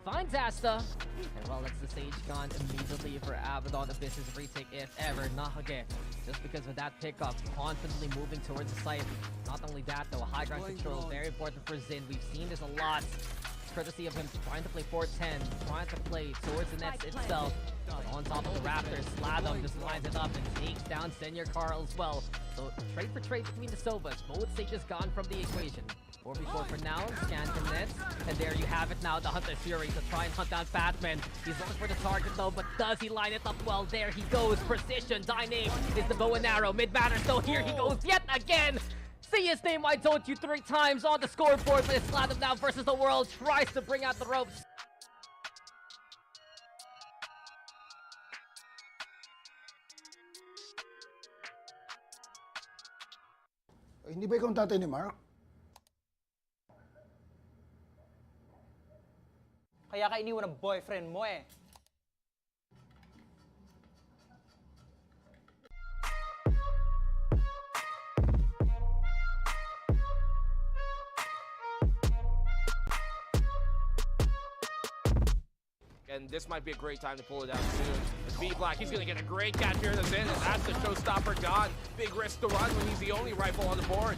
finds Asta. And well, that's the Sage gone immediately for Abaddon. A business retake if ever. Nakage, just because of that pickup, confidently moving towards the site. Not only that though, high ground control, very important for Xin. We've seen this a lot. Courtesy of him trying to play 410, trying to play towards the nets itself. But on top of the Raptors, Sladom just lines it up and takes down Senior Carl as well. So trade for trade between the Sovas. Both stages gone from the equation. 4v4 for now, scan from nets. And there you have it now, the Hunter Fury to try and hunt down Fatman. He's looking for the target though, but does he line it up well? There he goes, precision, Dyname is the bow and arrow. Mid-batter, so here he goes yet again. See his name, I told you 3 times on the scoreboard, but it's Sladom now versus the world. Tries to bring out the ropes. Hindi ba ikaw ang tatay ni Mark? Kaya ka iniwan ng boyfriend mo eh. And this might be a great time to pull it out soon. As B-Black, he's going to get a great catch here in the Zen, and that's the showstopper gone. Big risk to run when he's the only rifle on the board.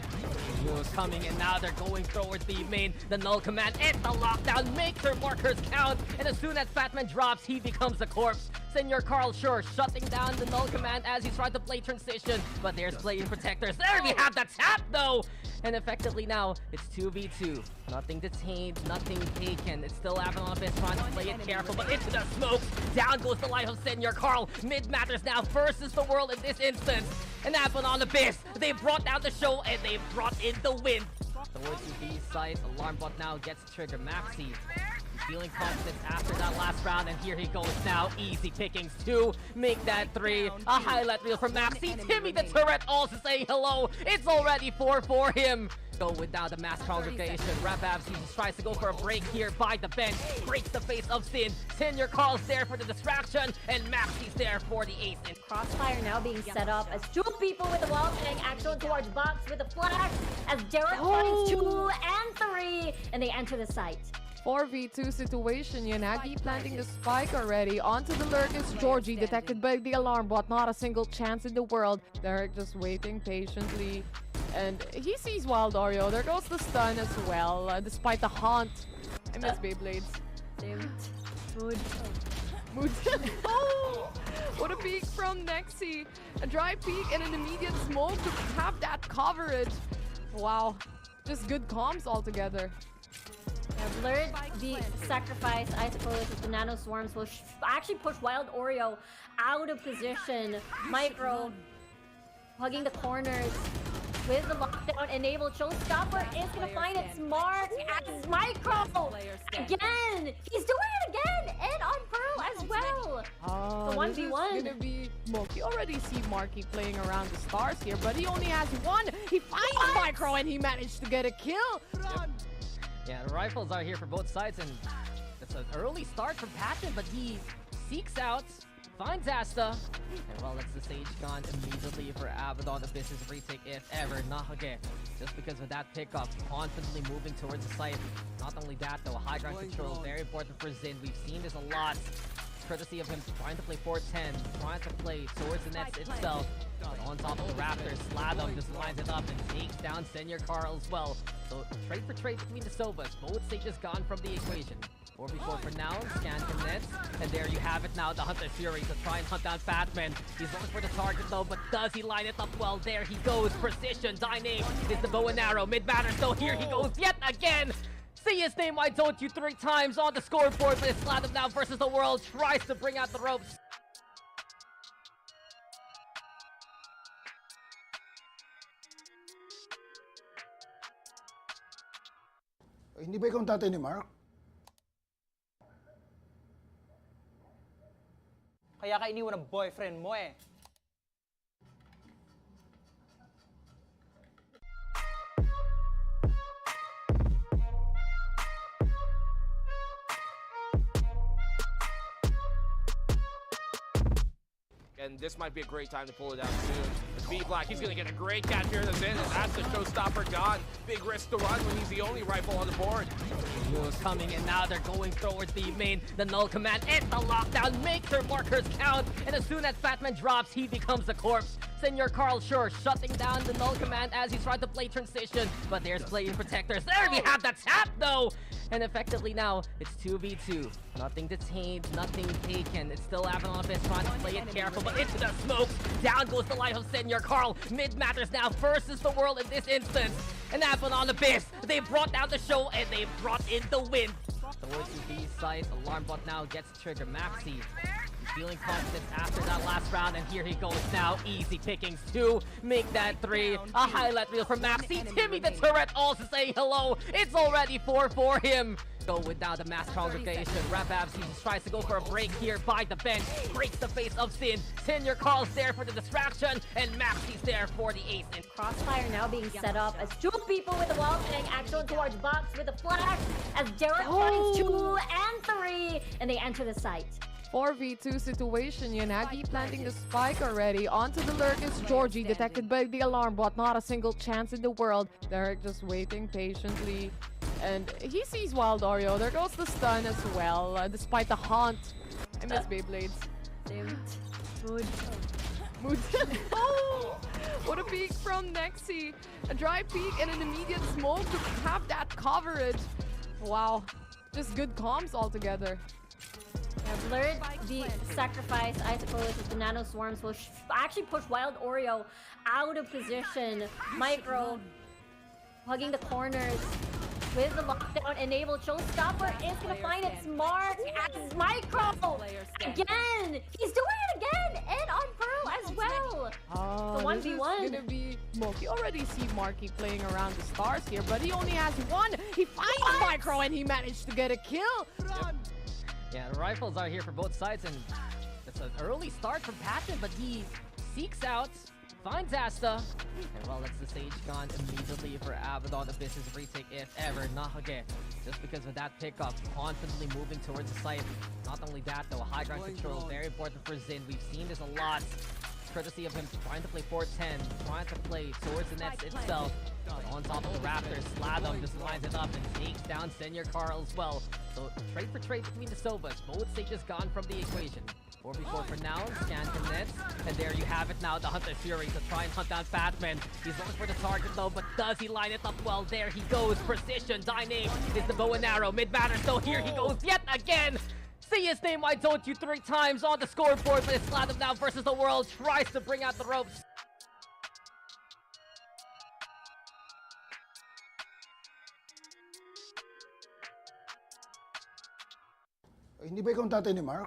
Was coming, and now they're going towards the main. The null command and the lockdown makes their markers count. And as soon as Fatman drops, he becomes a corpse. Senior Carl Shore shutting down the null command as he tried to play transition. But there's playing protectors. There we have the tap though! And effectively now, it's 2v2. Nothing detained, nothing taken. It's still Avalon Abyss trying to play it careful, but into the smoke. Down goes the life of Senior Carl. Mid matters now versus the world in this instance. And Avalon Abyss, they brought down the show and they brought in the win. Towards the B side, alarm bot now gets triggered. Maxi feeling confident after that last round, and here he goes now. Easy pickings to make that 3. A highlight reel for Maxi. Timmy the turret also saying hello. It's already 4 for him. Go without the mass congregation. Rababs tries to go for a break here by the bench. Breaks the face of Sin. Senior Carl's there for the distraction, and Maxi's there for the ace. And Crossfire now being set up as 2 people with the wall playing action towards box with a flash as Derek finds 2 and 3, and they enter the site. 4v2 situation. Yanagi planting the spike already. Onto the lurk is Georgie, detected by the alarm bot. Not a single chance in the world. Derek just waiting patiently. And he sees Wild Oreo. There goes the stun as well, despite the haunt. I miss Beyblades. Mood. Oh! What a peek from Nexi. A dry peek and an immediate smoke to have that coverage. Wow. Just good comms altogether. Yeah, blurred the sacrifice, I suppose, with the nano swarms will actually push Wild Oreo out of position. Micro hugging the corners with the lockdown enabled. Showstopper is going to find its mark as Micro again. He's doing it again and on Pearl as well. Oh, the 1v1. This is gonna be Smoke. You already see Marky playing around the stars here, but he only has 1. He finds Micro and he managed to get a kill. yeah, the rifles are here for both sides, and it's an early start from Patton, but he seeks out, finds Asta, and well, that's the Sage gone immediately for Abaddon. The business retake if ever. Nakage, just because of that pickup, confidently moving towards the site. Not only that though, high ground control, very important for Xin. We've seen this a lot. Courtesy of him trying to play 410, trying to play towards the nets itself. But on top of the Raptors, Sladom just lines it up and takes down Senior Carl as well. So trade for trade between the Sovas. Both stages gone from the equation. 4v4 for now, scan from nets. And there you have it now, the Hunter Fury to try and hunt down Fatman. He's looking for the target though, but does he line it up well? There he goes, precision, Dyname is the bow and arrow. Mid-batter, so here he goes yet again. See his name, I told you 3 times on the scoreboard, but it's Sladom now versus the world. Tries to bring out the ropes. Hindi ba ikaw ang tatay ni Mark? Kaya ka iniwan ng boyfriend mo eh. And this might be a great time to pull it out soon. V Black, he's gonna get a great catch here in the in, and that's the showstopper gone. Big risk to run when he's the only rifle on the board. Duo's coming, and now they're going towards the main. The null command and the lockdown makes their markers count. And as soon as Fatman drops, he becomes a corpse. Senor Carl Schur shutting down the null command as he's trying to play transition. But there's playing protectors. There we have the tap though! And effectively now, it's 2v2. Nothing detained, nothing taken. It's still Avalon Abyss trying to play it careful, but into the smoke. Down goes the life of Senor Carl. Mid matters now versus the world in this instance. And Avalon Abyss, they brought down the show and they brought in the win. Towards the B site, alarm bot now gets trigger. Maxi feeling confident after that last round, and here he goes now. Easy pickings to make that 3. A highlight reel from Maxi. Timmy the turret also say hello. It's already 4 for him. Go with now the mass congregation. Rababs, he just tries to go for a break here by the bench. Breaks the face of Sin. Senior Carl's there for the distraction, and Maxi's there for the ace. And Crossfire now being set up as 2 people with the wall playing action towards box with a flash as Derek finds 2 and 3, and they enter the site. 4v2 situation, Yanagi planting the spike already. Onto the Lurkus, Georgie detected by the alarm bot. Not a single chance in the world. Derek just waiting patiently. And he sees Wild Oreo. There goes the stun as well, despite the haunt. I miss Beyblades. Mood. Mood. Oh! What a peek from Nexi. A dry peek and an immediate smoke to have that coverage. Wow. Just good comms altogether. Blurred, the sacrifice, I suppose, as the nano swarms will actually push Wild Oreo out of position. Micro hugging the corners with the lockdown enabled. Showstopper is going to find its mark as Micro again. He's doing it again and on Pearl as well. The 1v1. This is gonna be Smoke. You already see Marky playing around the stars here, but he only has 1. He finds Micro and he managed to get a kill. yeah, the rifles are here for both sides, and it's an early start from Patton, but he seeks out, finds Asta, and well, that's the stage gone immediately for Abaddon Abyss's retake, if ever. Nahage, just because of that pickup, confidently moving towards the site. Not only that though, high ground control, very important for Zin. We've seen this a lot, courtesy of him trying to play 410, trying to play towards the nets itself. On top of the Raptors, Sladom just lines it up and takes down Senior Carl as well. So trade for trade between the Sobas. Both stages gone from the equation. 4v4 for now, scan from nets, and there you have it now, the Hunter Fury to try and hunt down Fatman. He's looking for the target though, but does he line it up well? There he goes, precision, Dyname is the bow and arrow, mid-matter, so here he goes yet again! See his name, why don't you, 3 times on the scoreboard, but it's Sladom now versus the world, tries to bring out the ropes. Hindi ba ikaw ang tatay ni Mark?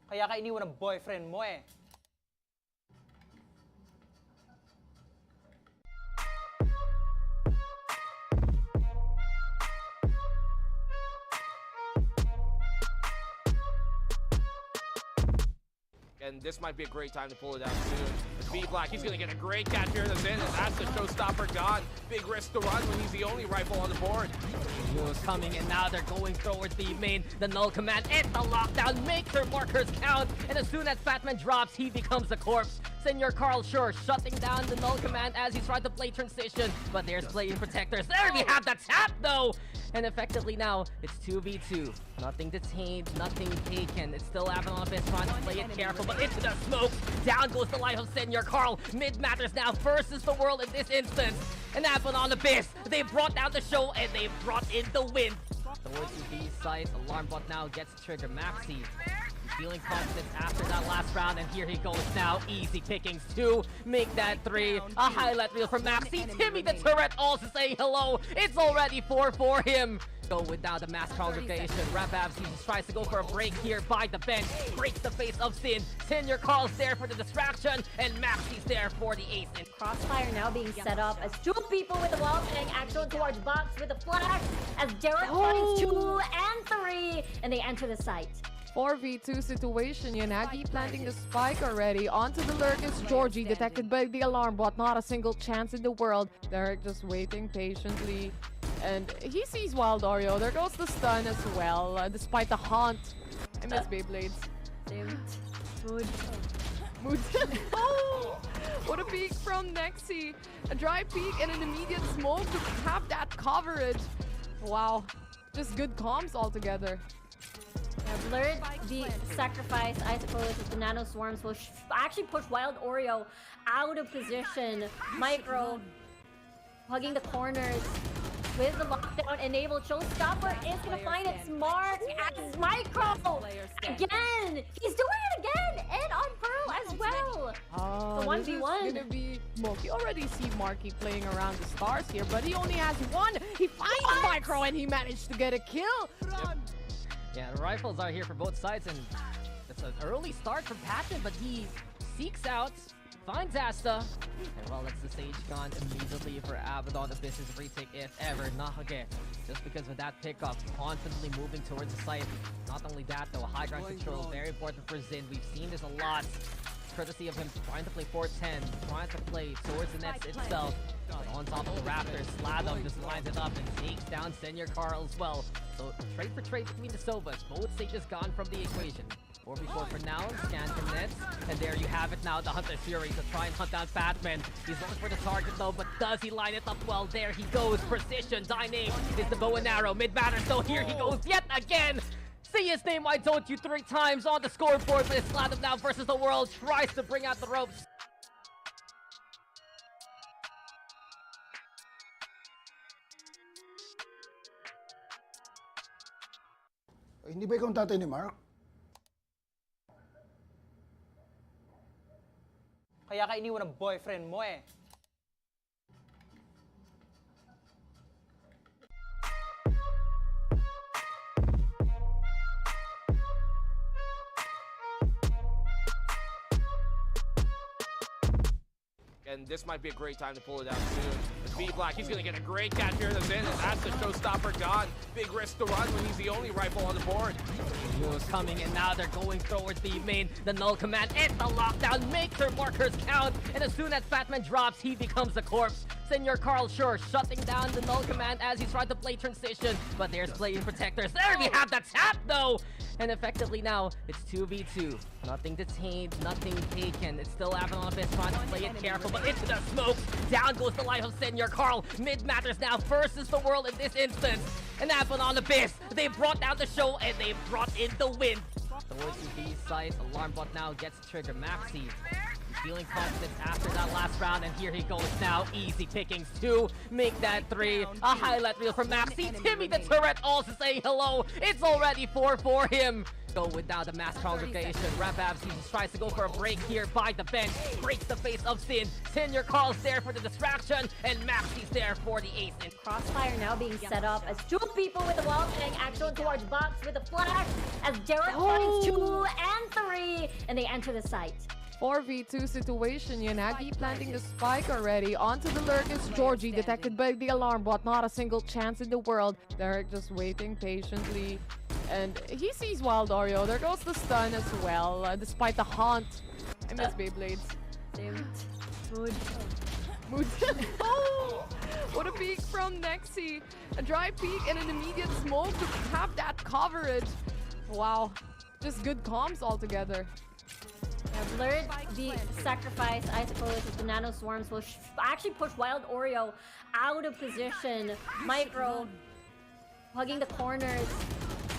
Kaya ka iniwan ng boyfriend mo eh. And this might be a great time to pull it out soon. V Black, he's gonna get a great catch here in the in, and that's the showstopper gone. Big risk to run when he's the only rifle on the board. Duo's coming, and now they're going towards the main. The null command and the lockdown makes their markers count. And as soon as Fatman drops, he becomes a corpse. Senor Carl Schur shutting down the null command as he's trying to play transition. But there's playing protectors. There we have the tap though! And effectively now, it's 2v2. Nothing detained, nothing taken. It's still Avalon Abyss trying to play it careful, but into the smoke. Down goes the life of Senor Carl. Mid matters now versus the world in this instance. And Avalon Abyss, they brought down the show and they brought in the win. Towards the B site, alarm bot now gets trigger. Maxi feeling confident after that last round, and here he goes now. Easy pickings to make that 3. A highlight reel from Maxi. Timmy the turret also say hello. It's already 4 for him. Go with now the mass congregation. Rababs, he just tries to go for a break here by the bench. Breaks the face of Sin. Senior Carl's there for the distraction, and Maxi's there for the ace. And Crossfire now being set up as 2 people with the wall playing action towards box with a flash as Derek finds 2 and 3, and they enter the site. 4v2 situation, Yanagi planting the spike already. Onto the Lurkus, Georgie detected by the alarm bot. Not a single chance in the world. Derek just waiting patiently. And he sees Wild Oreo. There goes the stun as well, despite the haunt. I miss Beyblades. Same. Mood. Mood. Oh! What a peek from Nexi. A dry peek and an immediate smoke to have that coverage. Wow. Just good comms altogether. Yeah, blurred the sacrifice, I suppose, of the nano swarms will actually push Wild Oreo out of position. Micro hugging the corners with the lockdown enabled. Showstopper is going to find its mark as Micro again. He's doing it again and on Pearl as well. The 1v1. This is gonna be Moki. You already see Marky playing around the stars here, but he only has one. He finds Micro and he managed to get a kill. Yeah, the rifles are here for both sides, and it's an early start from Patton, but he seeks out, finds Asta, and well, that's the stage gone immediately for Abaddon. The business retake, if ever. Nahage, just because of that pickup, constantly moving towards the site. Not only that, though, high ground control, very important for Zin. We've seen this a lot, courtesy of him trying to play 410, trying to play towards the nets itself. But on top of the Raptors, Sladom just lines it up and takes down Senior Carl as well. So trade for trade between the Sovas. Both stages gone from the equation. 4v4 for now, scan the nets, and there you have it now, the Hunter Fury to try and hunt down Fatman. He's looking for the target though, but does he line it up well? There he goes, precision, Dyname is the bow and arrow, mid-matter, so here he goes yet again! See his name, why don't you, 3 times on the scoreboard, but it's Sladom now versus the world, tries to bring out the ropes. Hindi ba ikaw ang tatay ni Mark? Kaya ka iniwan ng boyfriend mo eh. And this might be a great time to pull it out soon. With Black, he's gonna get a great catch here in the Zin, and that's the showstopper gone. Big risk to run when he's the only rifle on the board. Is coming, and now they're going towards the main. The null command and the lockdown makes their markers count, and as soon as Fatman drops, he becomes a corpse. Senior Carl Shore shutting down the null command as he's trying to play transition, but there's playing protectors. There we have the tap though, and effectively now it's 2v2. Nothing detained, nothing taken. It's still Abaddon Abyss trying to play it careful, but into the smoke. Down goes the life of Senior Carl. Mid matters now versus the world in this instance. And Abaddon Abyss, they brought down the show and they brought in the win. Towards the B site, alarm bot now gets triggered. Maxi feeling confident after that last round, and here he goes now. Easy pickings to make that 3. A highlight reel from Maxi. Timmy the turret also saying hello. It's already 4 for him. Go without the mass congregation. Rababs tries to go for a break here by the bench. Breaks the face of Sin. Senior Carl's there for the distraction, and Maxi's there for the ace. And Crossfire now being set up as 2 people with the wall playing action towards Box with a flash as Derek finds 2 and 3, and they enter the site. 4v2 situation, Yanagi planting the spike already. Onto the lurk is Georgie, detected by the alarm bot. Not a single chance in the world. Derek just waiting patiently. And he sees Wild Oreo. There goes the stun as well, despite the haunt. I miss Beyblades. Same. Mood. Mood. Oh! What a peek from Nexi. A dry peek and an immediate smoke to have that coverage. Wow. Just good comms altogether. Yeah, blurred the sacrifice, I suppose, of the nano swarms will actually push Wild Oreo out of position. Micro hugging the corners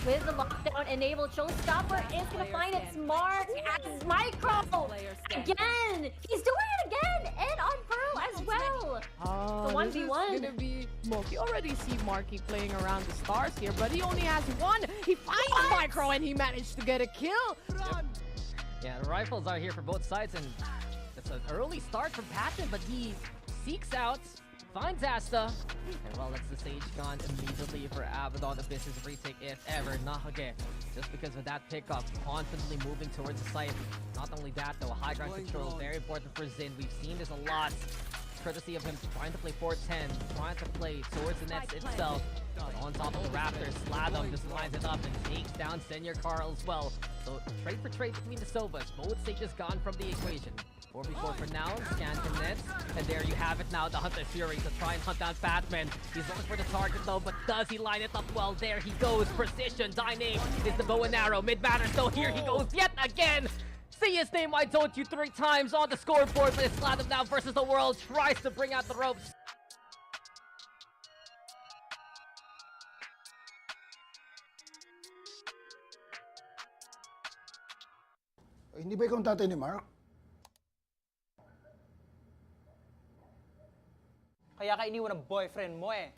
with the lockdown enabled. Showstopper is going to find its mark as Micro again. He's doing it again and on Pearl as well. The 1v1. This is gonna be Moki. You already see Marky playing around the stars here, but he only has one. He finds Micro and he managed to get a kill. yeah, the rifles are here for both sides, and it's an early start from Patton, but he seeks out, finds Asta, and well, that's the stage gone immediately for Abaddon Abyss's retake, if ever. Nahage, just because of that pickup, constantly moving towards the site. Not only that, though, high ground control, very important for Zin. We've seen this a lot, courtesy of him trying to play 4-10, trying to play towards the nets itself. On top of the Raptors, Sladom just lines it up and takes down Senior Carl as well. So trade for trade between the Sovas. Both stages gone from the equation. 4v4 for now, scan from nets. And there you have it now, the Hunter Fury to try and hunt down Fatman. He's looking for the target though, but does he line it up well? There he goes, precision, Dyname is the bow and arrow. Mid-batter still here, he goes yet again! See his name, why don't you, 3 times on the scoreboard, but it's Sladom now versus the world, tries to bring out the ropes. Hindi ba ikaw ang tatay ni Mark? Kaya ka iniwan ng boyfriend mo eh.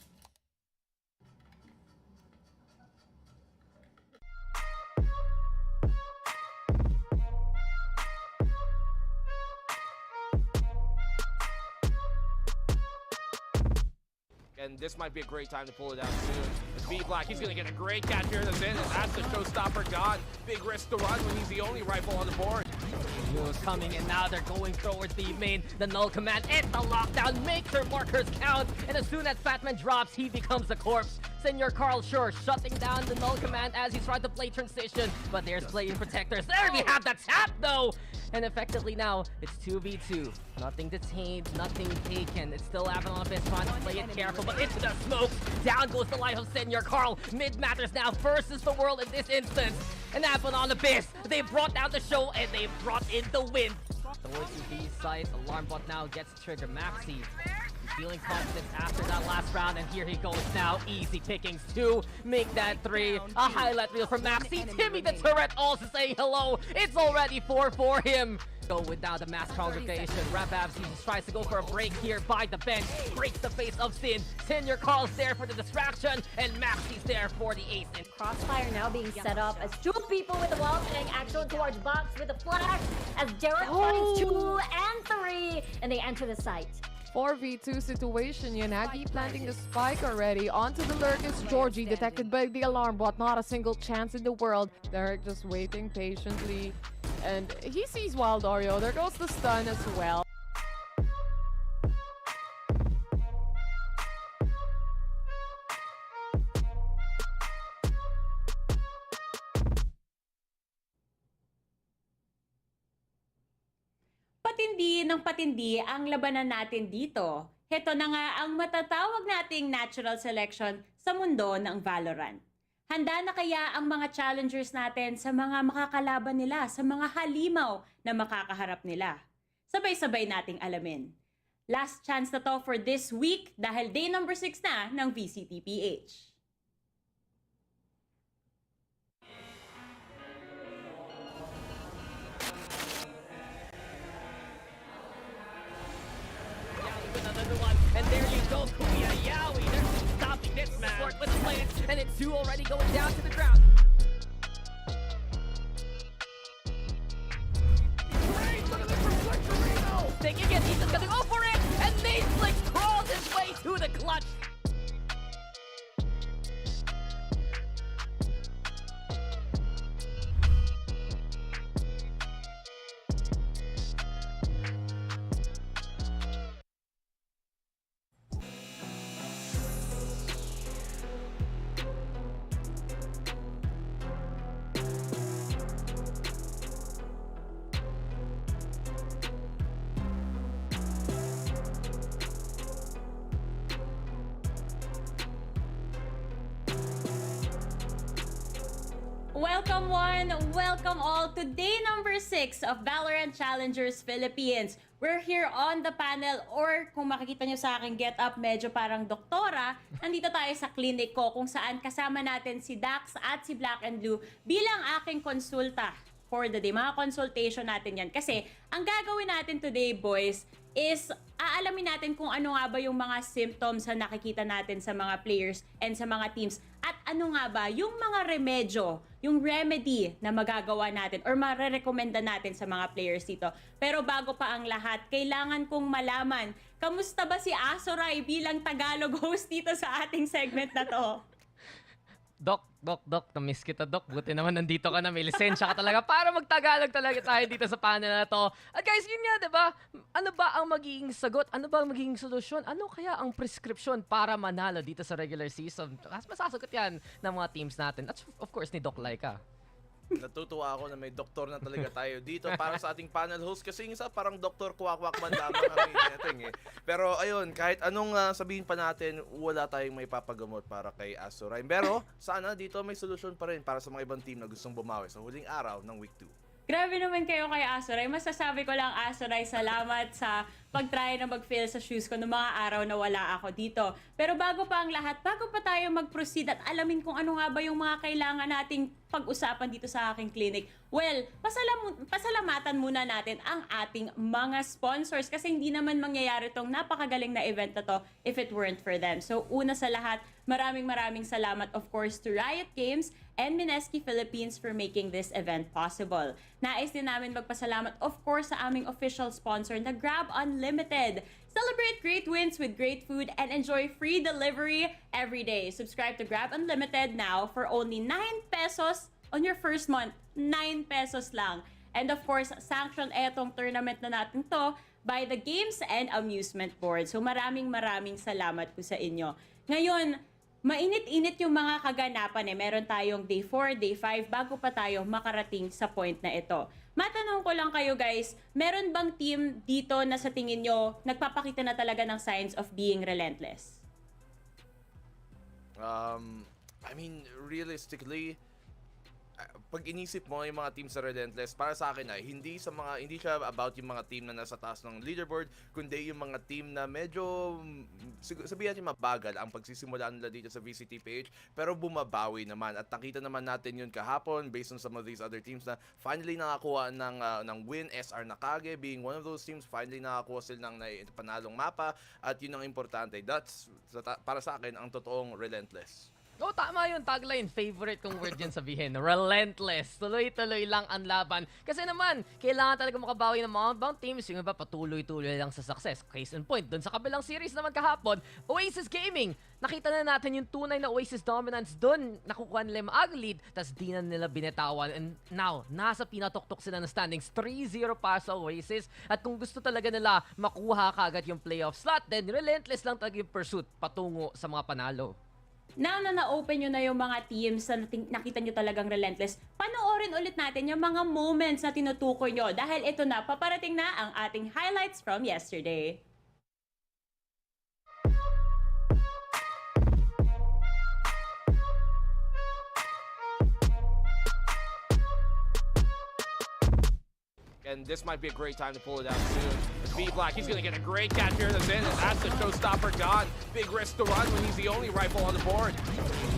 And this might be a great time to pull it out soon. And Black, he's going to get a great catch here in the Zen, and that's the showstopper gone. Big risk to run when he's the only rifle on the board. Heroes coming, and now they're going towards the main. The null command and the lockdown makes their markers count. And as soon as Fatman drops, he becomes a corpse. Senior Carl Shore shutting down the null command as he's trying to play transition. But there's playing protectors. There we have the tap though! And effectively now, it's 2v2. Nothing detained, nothing taken. It's still Avalon Abyss trying to play it careful, but into the smoke. Down goes the life of Senior Carl. Mid matters now versus the world in this instance. And Avalon Abyss, they brought down the show and they brought in the win. Towards the B site, alarm bot now gets trigger. Maxi feeling confidence after that last round, and here he goes now. Easy pickings to make that 3. A highlight reel from Maxi. Timmy the turret also saying hello. It's already 4 for him. Go without the mass congregation. Rababs tries to go for a break here by the bench. Breaks the face of Sin. Senior Carl's there for the distraction, and Maxi's there for the ace. And Crossfire now being set up as 2 people with the wall playing action towards box with a flash as Derek finds 2 and 3, and they enter the site. 4v2 situation, Yanagi planting the spike already. Onto the Lurkus, Georgie detected by the alarm bot, not a single chance in the world. Derek just waiting patiently. And he sees Wild Oreo, there goes the stun as well. Patindi ng patindi ang labanan natin dito. Heto na nga ang matatawag nating natural selection sa mundo ng Valorant. Handa na kaya ang mga challengers natin sa mga makakalaban nila, sa mga halimaw na makakaharap nila? Sabay-sabay nating alamin. Last chance na to for this week dahil day number 6 na ng VCTPH. And there you go, Kuya Yowie. They're stopping this man. With the plants, and it's 2 already going down to the ground. Great, look at this reflection, Reno. Taking it, Ethan's gonna go for it, and Naseflick crawls his way to the clutch. Welcome one, welcome all to day number 6 of VALORANT Challengers Philippines. We're here on the panel, or kung makikita nyo sa aking get up, medyo parang doktora, nandito tayo sa clinic ko kung saan kasama natin si Dax at si Black and Blue bilang aking konsulta for the day. Mga consultation natin yan. Kasi ang gagawin natin today, boys, is aalamin natin kung ano nga ba yung mga symptoms na nakikita natin sa mga players and sa mga teams. At ano nga ba yung mga remedyo, yung remedy na magagawa natin or marerekomenda natin sa mga players dito. Pero bago pa ang lahat, kailangan kong malaman, kamusta ba si Asoray bilang Tagalog host dito sa ating segment na to? Doc, na-miss kita, Doc. Buti naman nandito ka na, may lisensya ka talaga para magtagalog talaga tayo dito sa panel na to. At guys, yun nga, diba? Ano ba ang magiging sagot? Ano ba ang magiging solusyon? Ano kaya ang prescription para manalo dito sa regular season? Masasagot yan ng mga teams natin. At of course, ni Doc Laika. Natutuwa ako na may doktor na talaga tayo dito para sa ating panel host kasi yung isa parang Dr. Kwak-Kwak man lamang ang natin eh. Pero ayun, kahit anong sabihin pa natin, wala tayong may papagamot para kay Azurine. Pero sana dito may solusyon pa rin para sa mga ibang team na gustong bumawi sa huling araw ng Week 2. Grabe naman kayo kay Azuray. Masasabi ko lang, Azuray, salamat sa pag-try na mag-fill sa shoes ko noong mga araw na wala ako dito. Pero bago pa ang lahat, bago pa tayo mag-proceed at alamin kung ano nga ba yung mga kailangan nating pag-usapan dito sa aking clinic, well, pasalamatan muna natin ang ating mga sponsors kasi hindi naman mangyayari tong napakagaling na event na to if it weren't for them. So una sa lahat, maraming salamat of course to Riot Games and Mineski Philippines for making this event possible. Nais din namin magpasalamat of course sa aming official sponsor na GLAB Unlimited. Celebrate great wins with great food and enjoy free delivery every day. Subscribe to GLAB Unlimited now for only 9 pesos on your first month. 9 pesos lang. And of course, sanction etong tournament na natin to by the Games and Amusement Board. So maraming salamat po sa inyo. Ngayon, mainit-init yung mga kaganapan eh. Meron tayong day 4, day 5 bago pa tayo makarating sa point na ito. Matanong ko lang kayo guys, meron bang team dito na sa tingin nyo nagpapakita na talaga ng signs of being relentless? I mean, realistically, pag inisip mo yung mga team sa Relentless, para sa akin ay hindi siya about yung mga team na nasa taas ng leaderboard, kundi yung mga team na medyo sabihin natin mabagal ang pagsisimula nila dito sa VCTPH, pero bumabawi naman at nakita naman natin yun kahapon based on some of these other teams na finally nakakuha ng win. SR Nakage being one of those teams, finally nakakuha sila ng panalong mapa at yun ang importante. That's para sa akin ang totoong Relentless. Oo, tama yun. Tagline. Favorite kong word yun sabihin. Relentless. Tuloy-tuloy lang ang laban. Kasi naman, kailangan talaga makabawi ng mga ibang teams. Yung iba, patuloy-tuloy lang sa success. Case in point, dun sa kabilang series naman kahapon, Oasis Gaming. Nakita na natin yung tunay na Oasis dominance dun. Nakukuha nila yung lead, tas di na nila binitawan. And now, nasa pinatoktok sila ng standings. 3-0 pa sa Oasis. At kung gusto talaga nila makuha kagad yung playoff slot, then relentless lang talaga yung pursuit patungo sa mga panalo. Now na na-open nyo na yung mga teams na nakita nyo talagang relentless, panoorin ulit natin yung mga moments na tinutukoy nyo dahil ito na, paparating na ang ating highlights from yesterday. And this might be a great time to pull it out soon. V-Black, he's going to get a great catch here in the in, and that's the showstopper gone. Big risk to run when he's the only rifle on the board.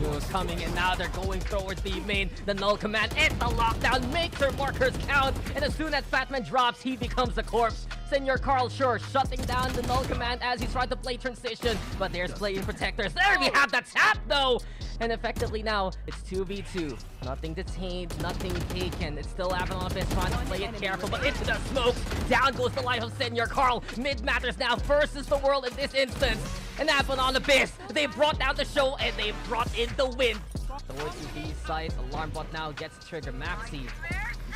News coming, and now they're going towards the main. The null command and the lockdown makes their markers count. And as soon as Fatman drops, he becomes a corpse. Senior Carl Schur shutting down the null command as he's trying to play transition. But there's playing protectors. There we have the tap though! And effectively now, it's 2v2. Nothing detained, nothing taken. It's still Avalon Abyss trying to play it careful, but into the smoke. Down goes the life of Senior Carl. Mid matters now versus the world in this instance. And Avalon Abyss, they brought down the show and they brought in the win. Towards the B side, Alarm Bot now gets trigger. Maxi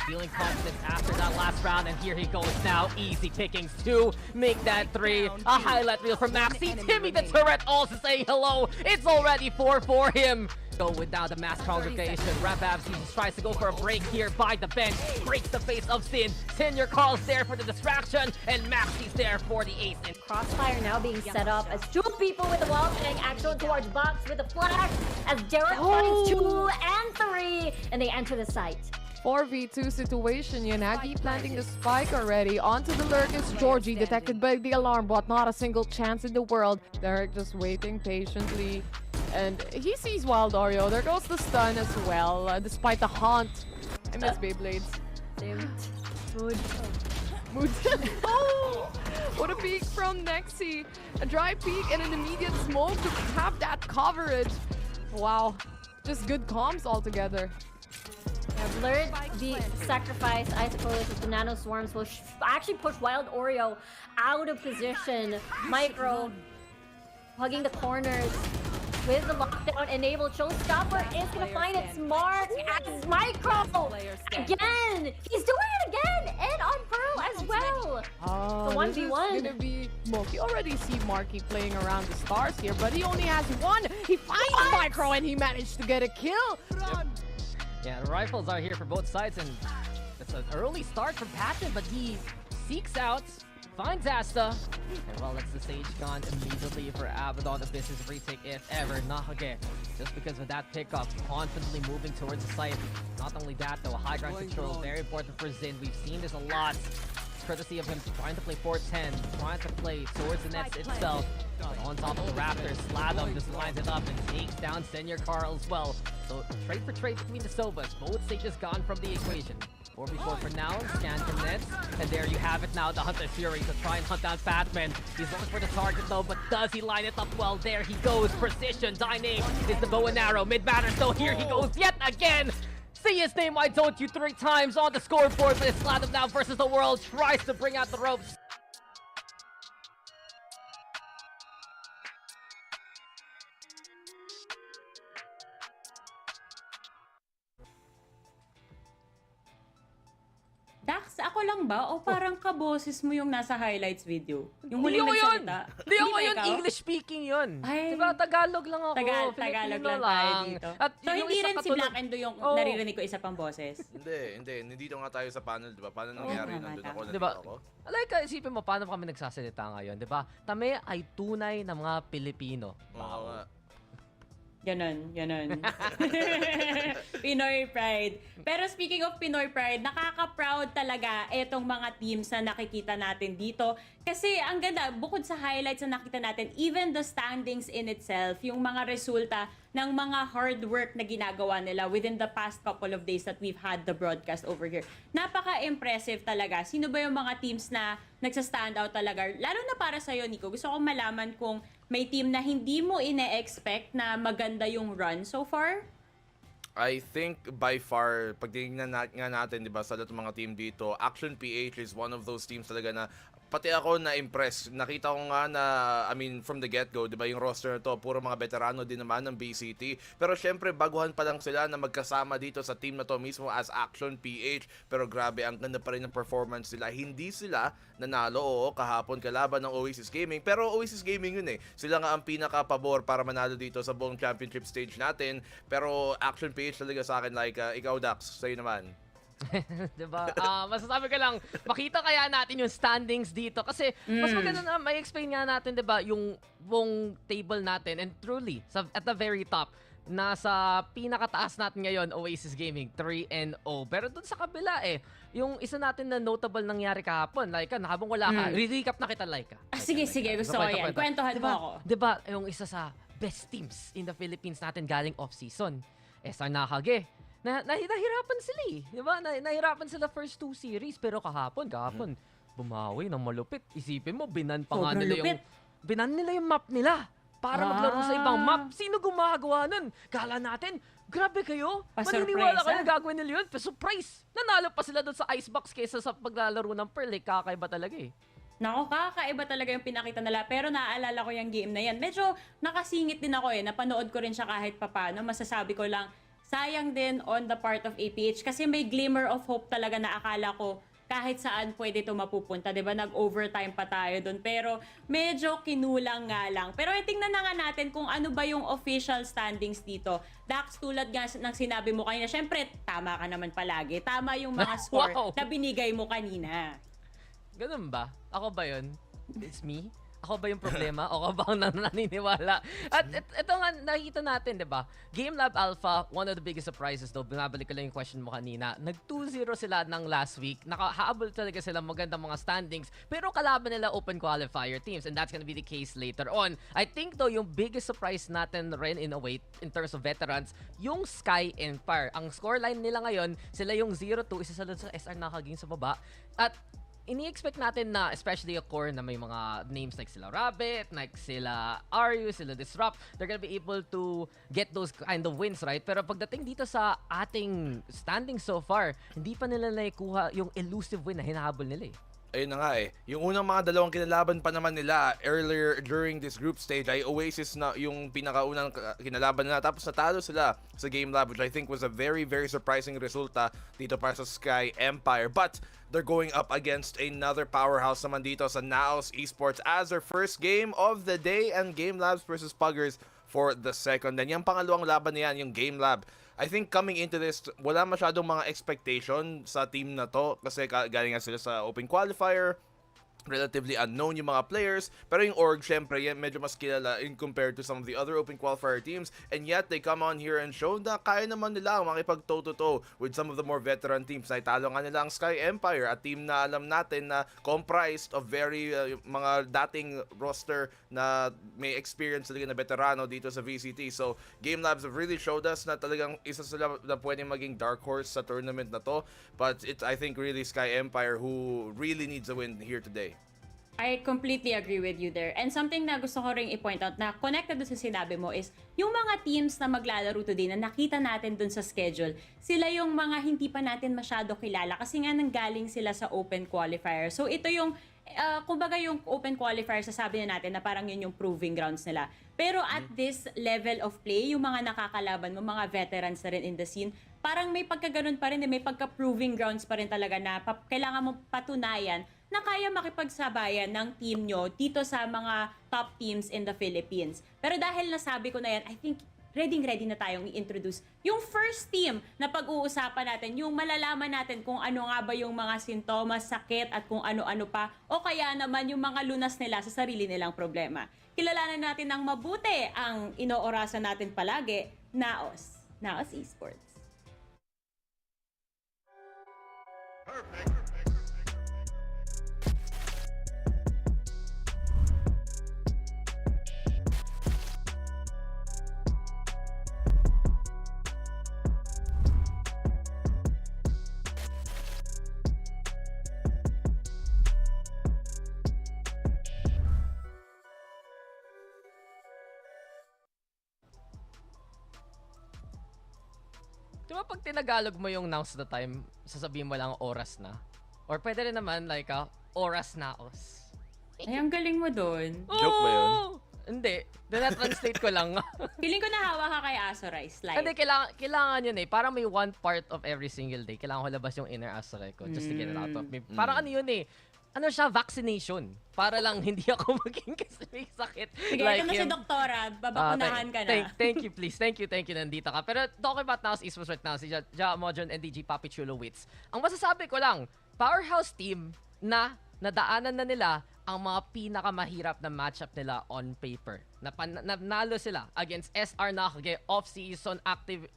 feeling confidence after that last round, and here he goes now. Easy pickings to make that 3. A highlight reel from Maxi. Timmy the Turret also saying hello. It's already 4 for him. Go without the mass congregation. Rapabs tries to go for a break here by the bench. Breaks the face of Sin. Senior Carl's there for the distraction, and Maxi's there for the ace. And Crossfire now being set up as 2 people with the wall playing action towards box with the flash as Derek finds 2 and 3, and they enter the site. 4v2 situation. Yanagi planting the spike already. Onto the lurk is Georgie, detected by the alarm bot. Not a single chance in the world. Derek just waiting patiently. And he sees Wild Oreo. There goes the stun as well, despite the haunt. I miss Beyblades. Mood. Oh! What a peek from Nexi. A dry peek and an immediate smoke to have that coverage. Wow. Just good comms altogether. Blurred, the sacrifice, I suppose, of the nano swarms will actually push Wild Oreo out of position. Micro hugging the corners. with the lockdown enabled. Showstopper is going to find its mark as Micro again. He's doing it again, and on Pearl as well. The 1v1. This is gonna be Moki. Already see Marky playing around the stars here, but he only has one. He finds Micro and he managed to get a kill. Yeah, the rifles are here for both sides, and it's an early start from Patton, but he seeks out, finds Asta, and well, that's the stage gone immediately for Abaddon. The business retake, if ever. Nakage, just because of that pickup, confidently moving towards the site. Not only that, though, high ground control, very important for Zin. We've seen this a lot, courtesy of him trying to play 4-10, trying to play towards the nets itself. On top of the Raptors, Sladom just lines it up and takes down Senior Carl as well. So trade for trade between the Sovas. Both stages gone from the equation. 4v4 for now, scan the nets, and there you have it now, the Hunter Fury to try and hunt down Fatman. He's looking for the target though, but does he line it up well? There he goes, precision, Dyname is the bow and arrow, mid-banner, so here he goes yet again! See his name, why don't you, 3 times on the scoreboard, but it's Sladom now versus the world, tries to bring out the ropes. Dax, ako lang ba? O parang kaboses mo yung nasa highlights video? Yung Hindi huling ako yun! nagsalita? Hindi ako ba yun! ikaw? English speaking yun! Ay. Diba? Tagalog lang ako. Tagalog Filipino lang tayo dito. At So, yung hindi isa rin si katulad- Black and Do yung Oo. naririnig ko isa pang boses? Hindi. Nandito nga tayo sa panel, di ba? Paano nangyari tama, nandun ako, tama. nandito Diba? ako? Like, isipin mo, paano kami nagsasalita ngayon, di ba? Kami ay tunay na mga Pilipino. Oo nga. Ganon. Pinoy Pride. Pero speaking of Pinoy Pride, nakaka-proud talaga itong mga teams na nakikita natin dito. Kasi ang ganda, bukod sa highlights na nakita natin, even the standings in itself, yung mga resulta ng mga hard work na ginagawa nila within the past couple of days that we've had the broadcast over here. Napaka-impressive talaga. Sino ba yung mga teams na nagsa-stand out talaga? Lalo na para sa'yo, Nico. Gusto kong malaman kung may team na hindi mo ine-expect na maganda yung run so far? I think by far, pag tinignan nga natin, di ba, sa lahat ng mga team dito, Action PH is one of those teams talaga na pati ako na-impress. Nakita ko nga na, I mean, from the get-go, di ba, yung roster na to, puro mga veterano din naman ng BCT. Pero syempre, baguhan pa lang sila na magkasama dito sa team na to mismo as Action PH. Pero grabe, ang ganda pa rin ng performance nila. Hindi sila nanalo, oo, kahapon kalaban ng Oasis Gaming. Pero Oasis Gaming yun eh. Sila nga ang pinaka-pabor para manalo dito sa buong championship stage natin. Pero Action PH talaga sa akin, like, ikaw, Dax, sa'yo naman. Diba? Masasabi ko lang, makita kaya natin yung standings dito. Kasi mas maganda na may explain nga natin, diba, yung buong table natin. And truly, at the very top, nasa pinakataas natin ngayon, Oasis Gaming, 3-0. Pero dun sa kabila yung isa natin na notable nangyari kahapon, Laika, habang wala ka, re-recap na kita, Laika. Sige, gusto ko yan. Kwentuhan mo ako. Diba, yung isa sa best teams in the Philippines natin galing off-season, SR Nakage. Nahirapan sila Diba? Nahirapan sila first 2 series, pero kahapon, bumawi ng malupit. Isipin mo, binan nila yung map nila para maglaro sa ibang map. Sino gumagawa nun? Kala natin, grabe kayo. Maniniwala kayo gagawin nila yun. Pero surprise! Nanalo pa sila doon sa Icebox kaysa sa paglalaro ng Pearl. Kakaiba talaga Nako, kakaiba talaga yung pinakita nila. Pero naaalala ko yung game na yan. Medyo nakasingit din ako Napanood ko rin siya kahit papano. Masasabi ko lang, sayang din on the part of APH kasi may glimmer of hope talaga na akala ko kahit saan pwede ito mapupunta. Diba? Nag-overtime pa tayo doon. Pero medyo kinulang nga lang. Pero tingnan na nga natin kung ano ba yung official standings dito. Dax, tulad nga ng sinabi mo kanina, syempre, tama ka naman palagi. Tama yung mga score na binigay mo kanina. Ganun ba? Ako ba yun? It's me? Ako ba yung problema? O ako ba ang naniniwala? At ito nga, nakikita natin, di ba? Game.Lab Alpha, one of the biggest surprises though. Binabalik ko lang yung question mo kanina. Nag-2-0 sila ng last week. Nakahabol talaga sila magandang mga standings. Pero kalaban nila open qualifier teams. And that's gonna be the case later on. I think though, yung biggest surprise natin rin in a way, in terms of veterans, yung SKYE Empire. Ang scoreline nila ngayon, sila yung 0-2. Isa sa SR nakaging sa baba. At ini-expect natin na, especially a core na may mga names like sila Rabbit, like sila Aryu, sila Disrupt, they're gonna be able to get those kind of wins, right? Pero pagdating dito sa ating standing so far, hindi pa nila naikuha yung elusive win na hinahabol nila Ayun na nga eh. Yung unang mga dalawang kinalaban pa naman nila earlier during this group stage ay Oasis na yung pinakaunang kinalaban nila. Tapos natalo sila sa Game.Lab, which I think was a very, very surprising resulta dito para sa SKYE Empire. But they're going up against another powerhouse naman dito sa NAOS Esports as their first game of the day, and Game.Lab versus Puggers for the second. And yung pangalawang laban niyan, yung Game.Lab, I think coming into this, wala masyadong mga expectation sa team na to kasi galing nga sila sa open qualifier, relatively unknown yung mga players, pero yung org syempre yan medyo mas kilala in compared to some of the other open qualifier teams, and yet they come on here and show na kaya naman nila makipag toe-to-toe with some of the more veteran teams. Naitalo nga nila ang SKYE Empire, a team na alam natin na comprised of very mga dating roster na may experience talaga na veterano dito sa VCT. So Game.Labs have really showed us na talagang isa sila na pwedeng maging dark horse sa tournament na to, but it's I think really SKYE Empire who really needs a win here today. I completely agree with you there. And something na gusto ko ring i-point out na connected doon sa sinabi mo is yung mga teams na maglalaro today na nakita natin doon sa schedule, sila yung mga hindi pa natin masyado kilala kasi nga nanggaling sila sa open qualifier. So ito yung, kumbaga yung open qualifier, sasabi na natin na parang yun yung proving grounds nila. Pero at this level of play, yung mga nakakalaban mo, mga veterans na rin in the scene, parang may pagkaganon pa rin, may pagka-proving grounds pa rin talaga na kailangan mo patunayan na kaya makipagsabayan ng team nyo dito sa mga top teams in the Philippines. Pero dahil nasabi ko na yan, I think ready na tayong i-introduce yung first team na pag-uusapan natin, yung malalaman natin kung ano nga ba yung mga sintomas, sakit at kung ano-ano pa, o kaya naman yung mga lunas nila sa sarili nilang problema. Kilalanan natin ng mabuti ang inoorasan natin palagi, NAOS Esports. Perfect. Di ba pag tinagalog mo yung now's the time, sasabihin mo lang oras na? Or pwede rin naman like oras naos. Ay, ang galing mo doon. Joke ba yun? Hindi. Na-translate ko lang. Feeling ko nahawa ka kay Aso Rice. Like, Hindi, kailangan yun eh. Parang may one part of every single day. Kailangan ko labas yung inner Asoray ko just to get it out of me. Parang ano yun eh. Ano siya, vaccination. Para lang hindi ako maging kasi may sakit. sige, ito na si Doktora. Babakunahan ka na. Thank you, please. Thank you, nandito ka. Pero talking about NAOS Esports right now, si Ja Modron and DG Papi Chulo Wits. Ang masasabi ko lang, powerhouse team na nadaanan na nila ang mga pinakamahirap na matchup nila on paper. Nanalo sila against SR Nakage off-season active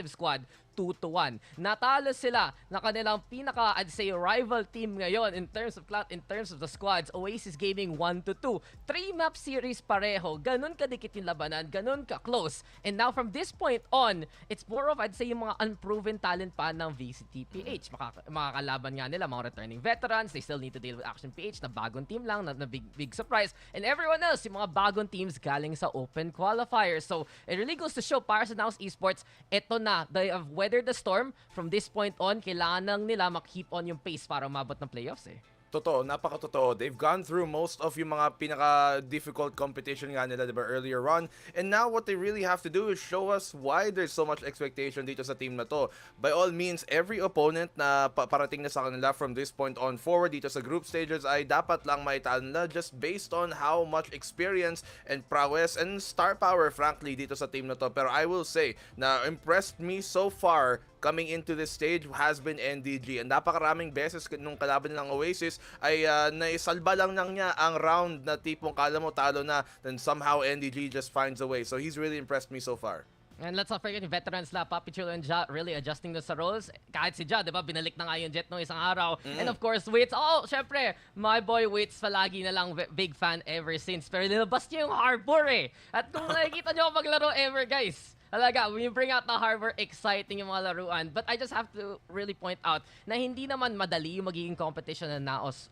squad 2-1. Natalo sila na kanilang pinaka, I'd say, rival team ngayon in terms of the squads. Oasis Gaming 1-2. 3-map series pareho. Ganun kadikit yung labanan. Ganun ka-close. And now from this point on, it's more of, I'd say, yung mga unproven talent pa ng VCTPH. Makakalaban nga nila, mga returning veterans. They still need to deal with Action PH na bagong team lang, na big surprise. And everyone else, yung mga bagong teams galing sa open qualifiers. So, it really goes to show para sa NAOS Esports, eto na, they have weathered the storm. From this point on, kailangan nila keep on yung pace para umabot ng playoffs eh. Totoo, napaka-totoo. They've gone through most of yung mga pinaka-difficult competition nga nila, diba, earlier on. And now what they really have to do is show us why there's so much expectation dito sa team na to. By all means, every opponent na parating na sa kanila from this point on forward dito sa group stages ay dapat lang maitalo nila just based on how much experience and prowess and star power, frankly, dito sa team na to. Pero I will say na impressed me so far coming into this stage has been NDG. And napakaraming beses nung kalaban ng Oasis ay naisalba lang niya ang round na tipong kala mo talo na, then somehow NDG just finds a way. So he's really impressed me so far. And let's not forget yung veterans la, Papi Chulo and Ja really adjusting sa roles. Kahit si Ja, di ba, binalik na nga yung Jet nung isang araw. And of course, Wits, syempre, my boy Wits, palagi na lang big fan ever since. Pero nilabas niya yung Harbor eh. At kung nakikita niyo maglaro ever, guys, talaga, when you bring out the Harbor, exciting yung mga laruan. But I just have to really point out na hindi naman madali yung magiging competition ng NAOS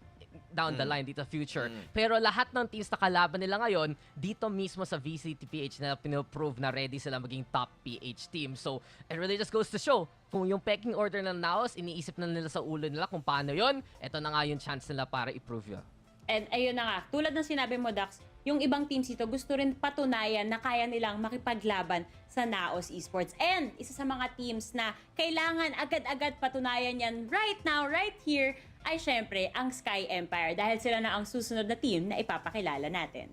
down the line dito future. Pero lahat ng teams na kalaban nila ngayon, dito mismo sa VCTPH na pinoprove na ready sila maging top PH team. So, it really just goes to show, kung yung pecking order ng NAOS, iniisip na nila sa ulo nila kung paano yon, eto na nga yung chance nila para i-prove yun. And ayun na nga, tulad ng sinabi mo, Dax, yung ibang teams dito gusto rin patunayan na kaya nilang makipaglaban sa NAOS Esports. And isa sa mga teams na kailangan agad-agad patunayan yan right now, right here, ay syempre ang SKYE Empire dahil sila na ang susunod na team na ipapakilala natin.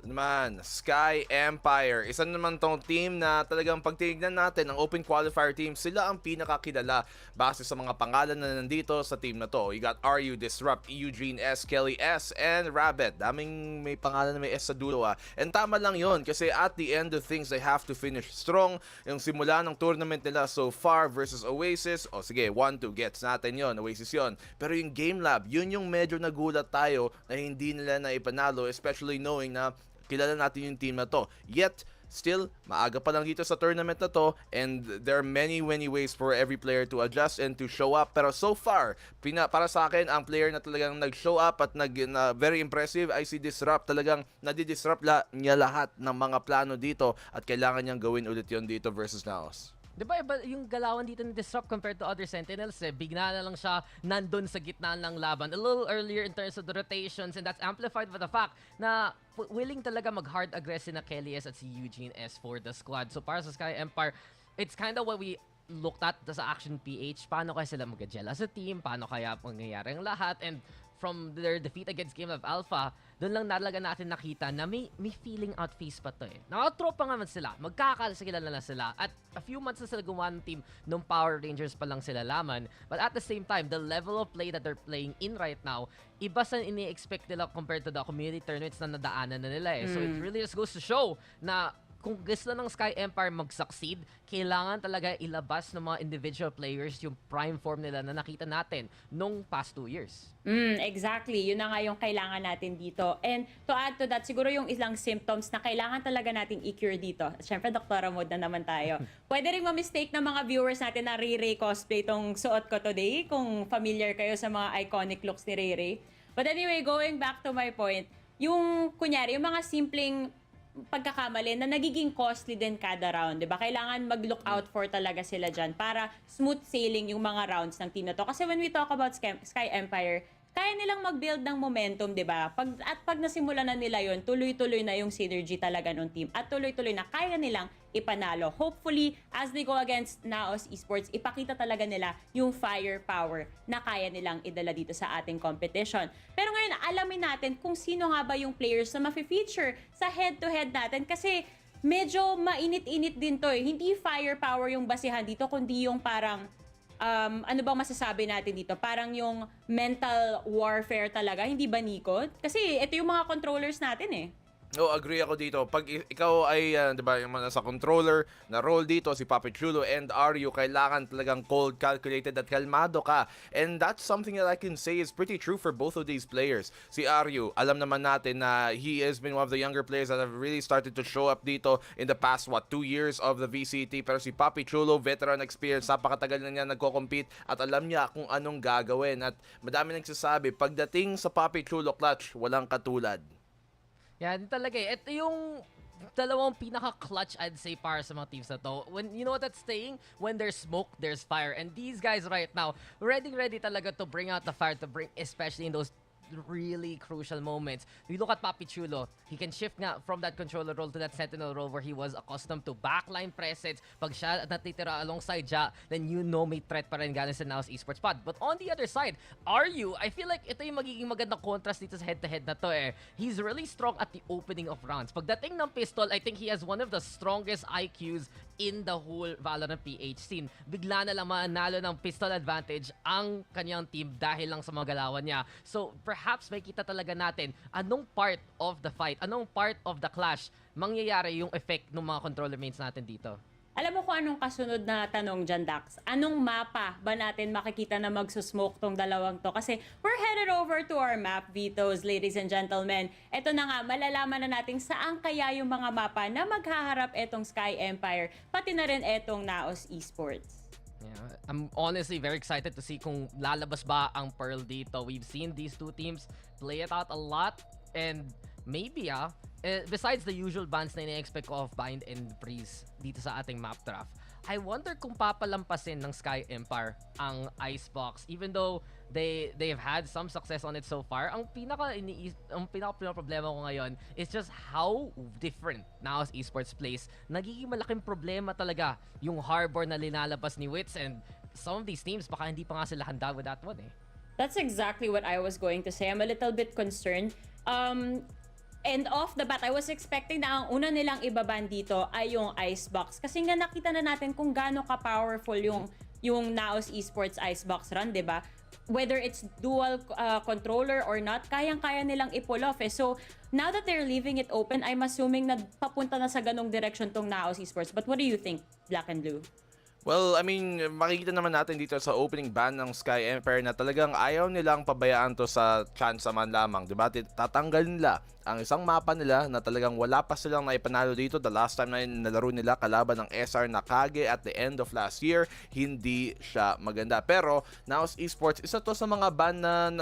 Naman, SKYE Empire. Isa naman tong team na talagang pagtinignan natin, ang open qualifier team, sila ang pinakakilala base sa mga pangalan na nandito sa team na to. You got RU, Disrupt, Eugene S, Kelly S, and Rabbit. Daming may pangalan na may S sa dulo And tama lang yon kasi at the end of things, they have to finish strong. Yung simula ng tournament nila so far versus Oasis, sige, 1-2 gets natin yon, Oasis yon. Pero yung Game.Lab, yun yung medyo nagulat tayo na hindi nila na ipanalo, especially knowing na kilala natin yung team na to. Yet, still, maaga pa lang dito sa tournament na to and there are many ways for every player to adjust and to show up. Pero so far, para sa akin, ang player na talagang nag-show up at very impressive ay si Disrupt. Talagang nadi-disrupt niya lahat ng mga plano dito at kailangan niyang gawin ulit yon dito versus NAOS. Diba iba yung galawan dito ni Disrupt compared to other Sentinels bigla na lang siya nandun sa gitna ng laban. A little earlier in terms of the rotations and that's amplified by the fact na willing talaga mag-hard aggressive na Kelly S at si Eugene S for the squad. So para sa SKYE Empire, it's kind of what we looked at sa Action PH. Paano kaya sila mag-gel as a team? Paano kaya mangyayari ang lahat? And from their defeat against Game.Lab Alpha, doon lang talaga natin nakita na may feeling out phase pa to Nakatropa nga man sila, magkakasikilala na sila. At a few months na sila gumawa ng team nung Power Rangers pa lang sila laman. But at the same time, the level of play that they're playing in right now, iba sa ini-expect nila compared to the community tournaments na nadaanan na nila So it really just goes to show na kung gusto ng SKYE Empire mag-succeed, kailangan talaga ilabas ng mga individual players yung prime form nila na nakita natin nung past 2 years. Exactly. Yun na nga yung kailangan natin dito. And to add to that, siguro yung ilang symptoms na kailangan talaga nating i-cure dito. Siyempre, Doktora Mode na naman tayo. Pwede rin ma-mistake ng mga viewers natin na Ray cosplay tong suot ko today, kung familiar kayo sa mga iconic looks ni Ray. But anyway, going back to my point, yung kunyari, yung mga simpleng pagkakamali na nagiging costly din kada round, 'di ba? Kailangan mag-look out for talaga sila diyan para smooth sailing yung mga rounds ng team na to. Kasi when we talk about SKYE Empire, kaya nilang mag-build ng momentum, 'di ba? Pag nasimulan na nila 'yon, tuloy-tuloy na yung synergy talaga ng team at tuloy-tuloy na kaya nilang ipanalo. Hopefully, as they go against NAOS Esports, ipakita talaga nila yung firepower na kaya nilang idala dito sa ating competition. Pero ngayon, alamin natin kung sino nga ba yung players na ma-feature sa head-to-head natin kasi medyo mainit-init din to Hindi firepower yung basihan dito, kundi yung parang ano bang masasabi natin dito? Parang yung mental warfare talaga, hindi ba, Nico? Kasi ito yung mga controllers natin Agree ako dito. Pag ikaw ay, di ba, yung nasa controller na role dito, si Papi Chulo and Aryu, kailangan talagang cold, calculated at kalmado ka. And that's something that I can say is pretty true for both of these players. Si Aryu, alam naman natin na he has been one of the younger players that have really started to show up dito in the past, 2 years of the VCT. Pero si Papi Chulo, veteran experience, napakatagal na niya nagko-compete at alam niya kung anong gagawin. At madami nagsasabi, pagdating sa Papi Chulo clutch, walang katulad. Yan talaga Ito yung dalawang pinaka-clutch, I'd say, para sa mga teams na to. When, you know what that's saying? When there's smoke, there's fire. And these guys right now, ready talaga to bring out the fire, especially in those really crucial moments. We look at Papi Chulo. He can shift nga from that controller role to that sentinel role where he was accustomed to backline presence. Pag siya natitira alongside siya, then you know may threat pa rin galing sa NAOS Esports pod. But on the other side, RU, I feel like ito yung magiging magandang contrast dito sa head-to-head na to He's really strong at the opening of rounds. Pagdating ng pistol, I think he has one of the strongest IQs in the whole VALORANT PH scene. Bigla na lang manalo ng pistol advantage ang kanyang team dahil lang sa mga galawan niya. So, perhaps perhaps may kita talaga natin anong part of the fight, anong part of the clash mangyayari yung effect ng mga controller mains natin dito. Alam mo kung anong kasunod na tanong dyan, Dax? Anong mapa ba natin makikita na magsusmoke tong dalawang to? Kasi we're headed over to our map, Vitos, ladies and gentlemen. Ito na nga, malalaman na natin saan kaya yung mga mapa na maghaharap etong SKYE Empire, pati na rin etong NAOS Esports. Yeah, I'm honestly very excited to see kung lalabas ba ang Pearl dito. We've seen these two teams play it out a lot, and maybe besides the usual bans na ina-expect ko of Bind and Freeze dito sa ating map draft, I wonder kung papalampasin ng SKYE Empire ang Icebox. Even though they've had some success on it so far, ang pinaka problema ko ngayon is just how different NAOS Esports plays. Nagiging malaking problema talaga yung harbor na linalabas ni Wits, and some of these teams baka hindi pa nga sila handa with that one eh. That's exactly what I was going to say. I'm a little bit concerned. And off the bat, I was expecting na ang una nilang ibaban dito ay yung Icebox. Kasi nga nakita na natin kung gaano ka-powerful yung NAOS Esports Icebox run, di ba? Whether it's dual controller or not, kayang-kaya nilang i-pull off eh. So, now that they're leaving it open, I'm assuming na papunta na sa ganong direction tong NAOS Esports. But what do you think, Black and Blue? Well, I mean, makikita naman natin dito sa opening ban ng SKYE Empire na talagang ayaw nilang pabayaan to sa chance man lamang, diba? Tatanggal nila ang isang mapa nila na talagang wala pa silang naipanalo dito. The last time na nalaro nila kalaban ng SR Nakage at the end of last year, hindi siya maganda. Pero NAOS Esports, isa to sa mga ban na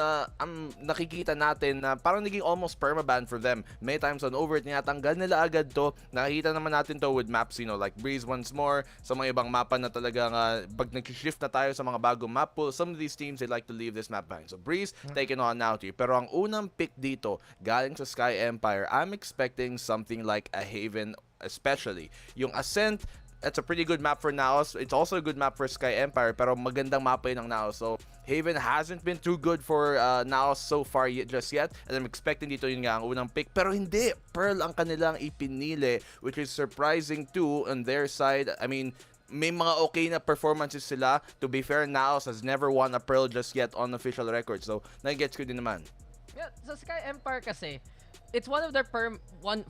nakikita natin na parang naging almost permaban for them. May times on over, tinatanggal nila agad to. Nakikita naman natin to with maps, like Breeze once more, sa mga ibang mapa na talagang pag nag-shift na tayo sa mga bagong map pool, some of these teams, they like to leave this map behind. So Breeze, taken on now to you. Pero ang unang pick dito, galing sa SKYE Empire, I'm expecting something like a Haven, especially. Yung Ascent, it's a pretty good map for NAOS. It's also a good map for SKYE Empire, pero magandang mapa yun ng NAOS. So Haven hasn't been too good for NAOS so far just yet, and I'm expecting dito yun nga ang unang pick. Pero hindi, Pearl ang kanilang ipinili, which is surprising too on their side. I mean, may mga okay na performances sila. To be fair, NAOS has never won a Pearl just yet on official record. So, nag-gets ko din naman. Yeah, sa SKYE Empire kasi, it's one of their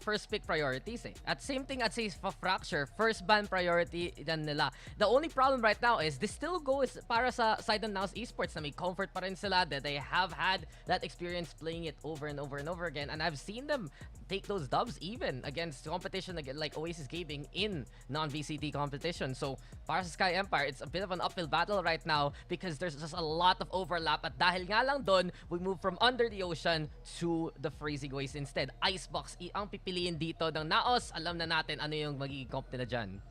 first pick priorities eh. At same thing at say Fracture, first ban priority din nila. The only problem right now is this still goes para sa side ng NAOS Esports na may comfort pa rin sila, that they have had that experience playing it over and over and over again, and I've seen them take those dubs even against competition like Oasis Gaming in non-VCT competition. So para sa SKYE Empire, it's a bit of an uphill battle right now because there's just a lot of overlap, at dahil nga lang doon, we move from under the ocean to the freezing waves instead. Icebox ang pipiliin dito ng NAOS. Alam na natin ano yung magiging comp nila dyan.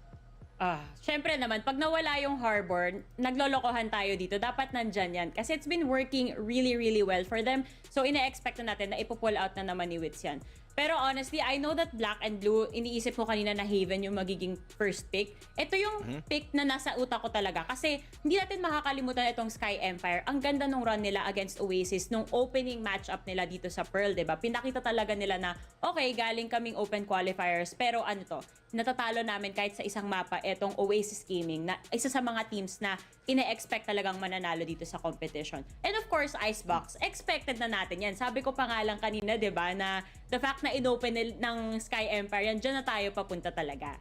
Syempre naman, pag nawala yung harbor, naglolokohan tayo dito. Dapat nandyan yan. Kasi it's been working really, really well for them. So, ina-expect na natin na ipo-pull out na naman ni Wits yan. Pero honestly, I know that Black and Blue, iniisip ko kanina na Haven yung magiging first pick. Ito yung pick na nasa utak ko talaga. Kasi hindi natin makakalimutan itong SKYE Empire. Ang ganda nung run nila against Oasis, nung opening matchup nila dito sa Pearl, diba? Pinakita talaga nila na, okay, galing kaming open qualifiers. Pero ano to, natatalo namin kahit sa isang mapa etong Oasis Gaming, na isa sa mga teams na ina-expect talagang mananalo dito sa competition. And of course, Icebox, expected na natin yan. Sabi ko pa nga lang kanina, diba, na the fact na inopen ng SKYE Empire, yan, dyan na tayo papunta talaga.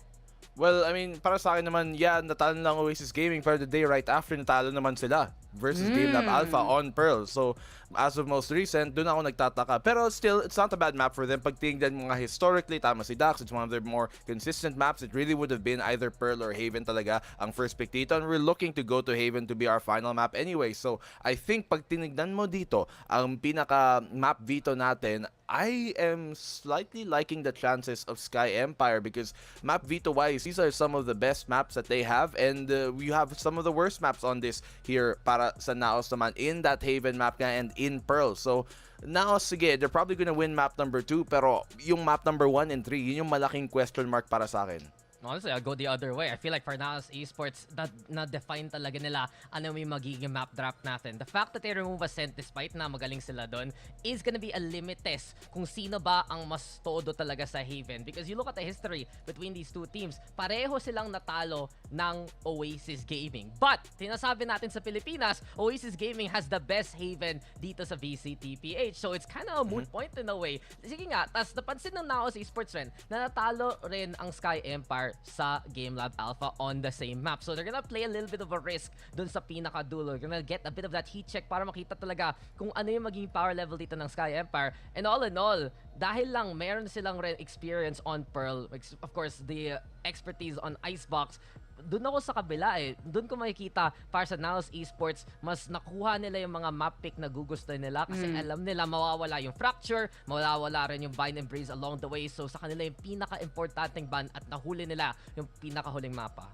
Well, I mean, para sa akin naman, yeah, natalo lang Oasis Gaming, pero the day right after, natalo naman sila versus Game.Lab Alpha on Pearl. So, as of most recent, doon ako nagtataka. Pero still, it's not a bad map for them. Pag tingnan mga historically, tama si Dax, it's one of their more consistent maps. It really would have been either Pearl or Haven talaga ang first pick dito. And we're looking to go to Haven to be our final map anyway. So, I think pag tinignan mo dito, ang pinaka-map veto natin, I am slightly liking the chances of SKYE Empire because map veto-wise, these are some of the best maps that they have, and we have some of the worst maps on this here para sa NAOS naman in that Haven map nga and in Pearl. So NAOS, sige, they're probably gonna win map number 2, pero yung map number 1 and 3, yun yung malaking question mark para sa akin. Honestly, I'll go the other way. I feel like for NAOS Esports, na-define talaga nila ano may magiging map draft natin. The fact that they remove Ascent despite na magaling sila doon is gonna be a limit test kung sino ba ang mas todo talaga sa Haven. Because you look at the history between these two teams, pareho silang natalo ng Oasis Gaming. But, sinasabi natin sa Pilipinas, Oasis Gaming has the best Haven dito sa VCTPH. So it's kind of a moot point in a way. Sige nga, tas napansin ng NAOS Esports rin na natalo rin ang SKYE Empire sa Game.Lab Alpha on the same map. So they're gonna play a little bit of a risk dun sa pinakadulo. They're gonna get a bit of that heat check para makita talaga kung ano yung maging power level dito ng SKYE Empire. And all in all, dahil lang meron silang experience on Pearl, of course, the expertise on Icebox, doon ako sa kabila eh. Doon ko makikita para sa NAOS Esports, mas nakuha nila yung mga map pick na gugustuhin nila kasi alam nila mawawala yung fracture, mawawala rin yung bind and breeze along the way. So sa kanila yung pinaka-importanting ban at nahuli nila yung pinakahuling mapa.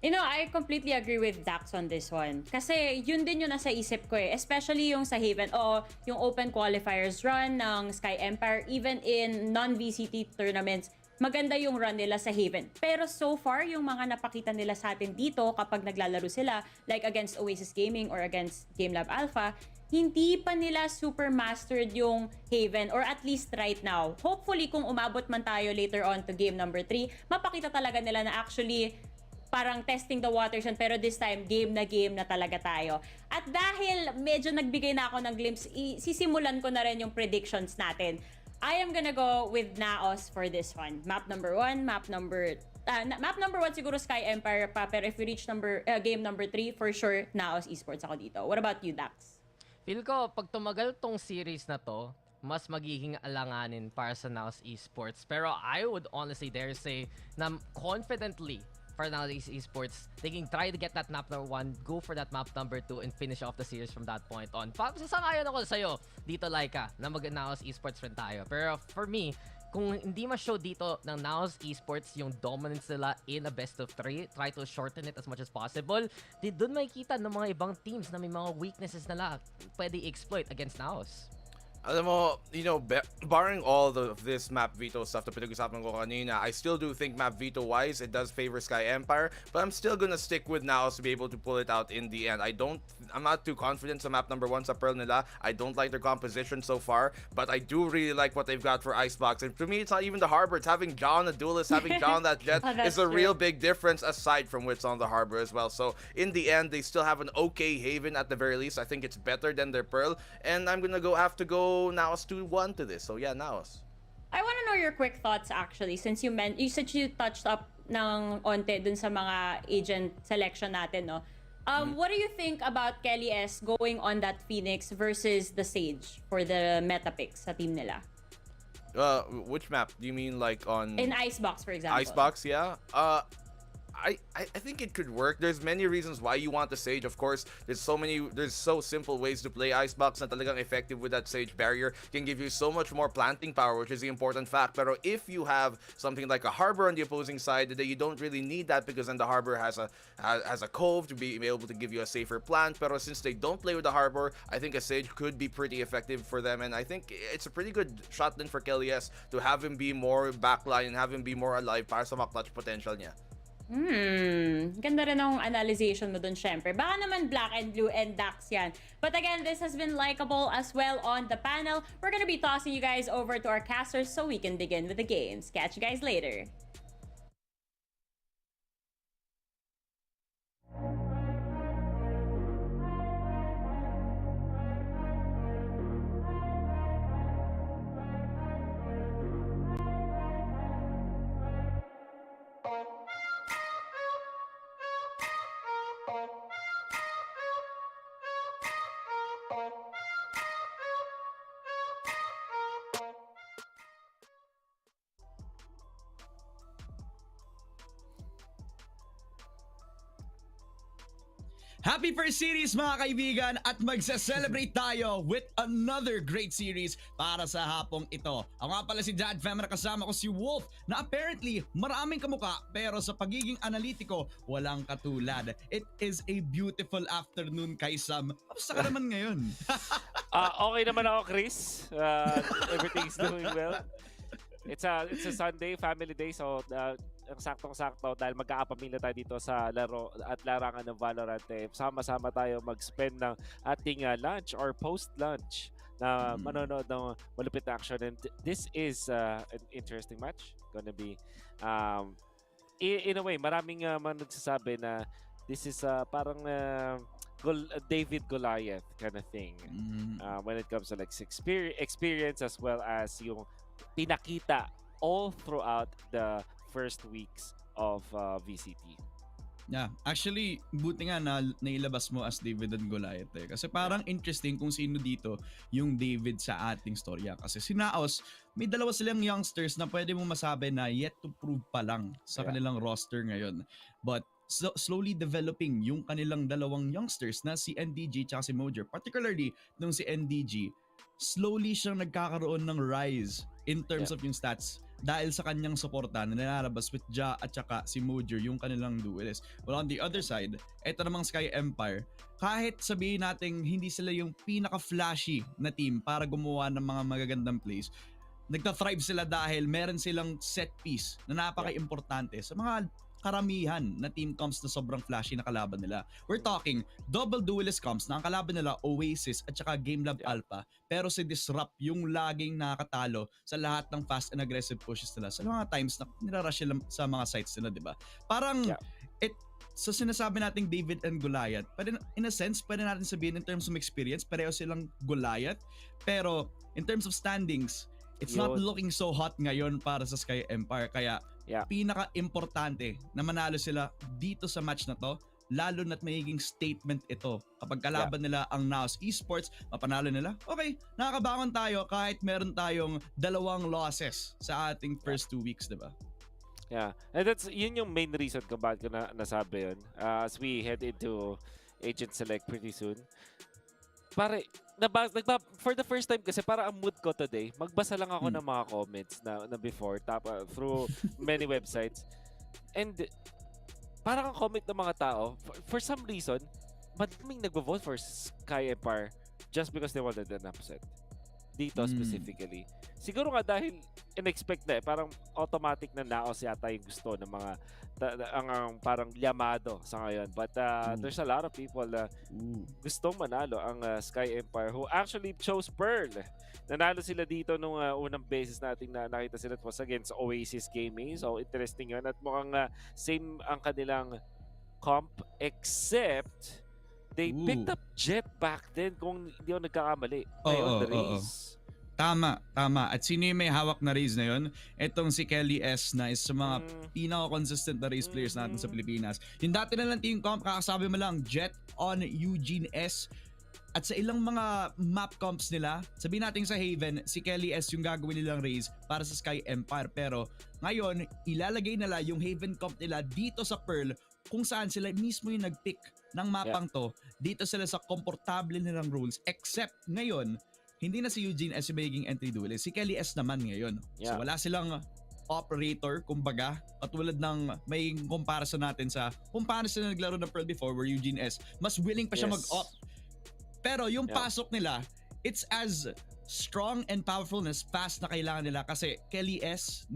You know, I completely agree with Dax on this one. Kasi yun din yung nasa isip ko eh. Especially yung sa Haven o yung open qualifiers run ng SKYE Empire. Even in non-VCT tournaments, maganda yung run nila sa Haven. Pero so far, yung mga napakita nila sa atin dito kapag naglalaro sila, like against Oasis Gaming or against Game.Lab Alpha, hindi pa nila super mastered yung Haven, or at least right now. Hopefully, kung umabot man tayo later on to game number 3, mapakita talaga nila na actually parang testing the waters yun, pero this time, game na talaga tayo. At dahil medyo nagbigay na ako ng glimpse, sisimulan ko na rin yung predictions natin. I am gonna go with NAOS for this one. Map number 1, map number 1 siguro SKYE Empire pa, pero if we reach game number 3, for sure, NAOS Esports ako dito. What about you, Dax? Feel ko, pag tumagal tong series na to, mas magiging alanganin para sa NAOS Esports. Pero I would honestly dare say na confidently for NAOS Esports, they can try to get that map number 1, go for that map number 2, and finish off the series from that point on. Sasangayon ako sa'yo dito, Laika, na mag-NAOS Esports rin tayo. Pero for me, kung hindi ma-show dito ng NAOS Esports yung dominance nila in a best of 3, try to shorten it as much as possible, doon makikita ng mga ibang teams na may mga weaknesses nila pwede exploit against NAOS. Alam mo, you know, barring all of this map veto stuff na pinag-usapan ko kanina, I still do think map veto-wise, it does favor SKYE Empire, but I'm still gonna stick with NAOS to be able to pull it out in the end. I'm not too confident sa map number 1 sa Pearl nila. I don't like their composition so far, but I do really like what they've got for Icebox. And to me, it's not even the Harbor. It's having John, a duelist, having John, that Jet, is a real big difference aside from what's on the Harbor as well. So in the end, they still have an okay Haven at the very least. I think it's better than their Pearl, and I'm gonna have to go NAOS 2-1 to this. So yeah, NAOS. I want to know your quick thoughts actually, since you said you touched up ng onte dun sa mga agent selection natin, no? What do you think about Kelly S going on that Phoenix versus the Sage for the meta picks sa team nila? Which map? Do you mean like on... In Icebox, for example. Icebox, yeah. I think it could work. There's many reasons why you want the Sage. Of course, there's so simple ways to play Icebox na talagang effective with that Sage barrier. Can give you so much more planting power, which is the important fact. Pero if you have something like a Harbor on the opposing side, that you don't really need that, because then the Harbor has a cove to be able to give you a safer plant. Pero since they don't play with the Harbor, I think a Sage could be pretty effective for them, and I think it's a pretty good shot then for Kelly S to have him be more backline and have him be more alive para sa clutch potential niya. Ganda rin ang analyzation mo dun, syempre. Baka naman Black and Blue and Dax yan. But again, this has been likable as well on the panel. We're gonna be tossing you guys over to our casters so we can begin with the games. Catch you guys later. Happy first series mga kaibigan, at magsa-celebrate tayo with another great series para sa hapong ito. Ako nga pala si Dad Fam, na kasama ko si Wolf, na apparently maraming kamuka pero sa pagiging analitiko walang katulad. It is a beautiful afternoon kay Sam. Kamusta ka naman ngayon? Okay naman ako, Chris. Everything's doing well. It's a Sunday, family day, so ang saktong-sakto dahil magkakapamilya tayo dito sa laro at larangan ng Valorant. Sama-sama tayo mag-spend ng ating lunch or post-lunch na manonood ng malupit na action. And this is an interesting match. Gonna be, in a way, maraming nagsasabi na this is parang David Goliath kind of thing when it comes to like experience as well as yung pinakita all throughout the first weeks of VCT. Yeah, actually, buti nga na nailabas mo as David and Goliath Kasi parang interesting kung sino dito yung David sa ating storya. Kasi si NAOS, may dalawa silang youngsters na pwede mo masabi na yet to prove pa lang sa kanilang roster ngayon. But slowly developing yung kanilang dalawang youngsters na si NDG at si Mojer. Particularly nung si NDG, slowly siyang nagkakaroon ng rise in terms of yung stats dahil sa kanyang suporta na nilalabas with Ja at saka si Mojer, yung kanilang duelist. Well, on the other side, eto namang SKYE Empire, kahit sabihin natin hindi sila yung pinaka-flashy na team para gumawa ng mga magagandang plays, nagta-thrive sila dahil meron silang set piece na napaka-importante sa mga karamihan na team comps na sobrang flashy na kalaban nila. We're talking double duelist comps na ang kalaban nila Oasis at saka Game.Lab Alpha, pero si Disrupt yung laging nakakatalo sa lahat ng fast and aggressive pushes nila sa mga times na nirarush sila sa mga sites nila, diba? Parang so sinasabi nating David and Goliath, pwede, in a sense, pwede natin sabihin in terms of experience, pareho silang Goliath, pero in terms of standings, it's not looking so hot ngayon para sa SKYE Empire. Kaya pinaka-importante na manalo sila dito sa match na to, lalo na't magiging statement ito. Kapag kalaban nila ang NAOS Esports, mapanalo nila, okay, nakakabangon tayo kahit meron tayong 2 losses sa ating first 2 weeks, diba? Yeah, and yun yung main reason kung bakit ko nasabi yun. As we head into Agent Select pretty soon, pare, for the first time kasi para ang mood ko today, magbasa lang ako ng mga comments na before through many websites. And parang ang comment ng mga tao, for some reason, madaming nagvo-vote for SKYE Empire just because they wanted an upset. Dito specifically. Siguro nga dahil in-expect na parang automatic na NAOS yata yung gusto ng mga ang parang yamado sa ngayon. But there's a lot of people na gustong manalo ang SKYE Empire who actually chose Pearl. Nanalo sila dito nung unang basis natin na nakita sila. It was against Oasis Gaming. So interesting yun. At mukhang same ang kanilang comp except they picked up Jet back then kung hindi ako nagkakamali. The race. Tama. At sino yung may hawak na race na yun? Etong si Kelly S na isa sa mga pinaka-consistent na race players natin sa Pilipinas. Yung dati na lang team comp, kakasabi mo lang, Jet on Eugene S. At sa ilang mga map comps nila, sabihin natin sa Haven, si Kelly S yung gagawin nilang race para sa SKYE Empire. Pero ngayon, ilalagay nila yung Haven comp nila dito sa Pearl kung saan sila mismo yung nag-pick ng mapang to. Dito sila sa komportable nilang rules. Except ngayon, hindi na si Eugene S yung magiging entry duelist. Si Kelly S naman ngayon. So wala silang operator, kumbaga, katulad ng may comparison natin sa kung paano sila naglaro ng Pearl before where Eugene S, mas willing pa siya mag-op. Pero yung pasok nila, it's as strong and powerful and as fast na kailangan nila kasi Kelly S,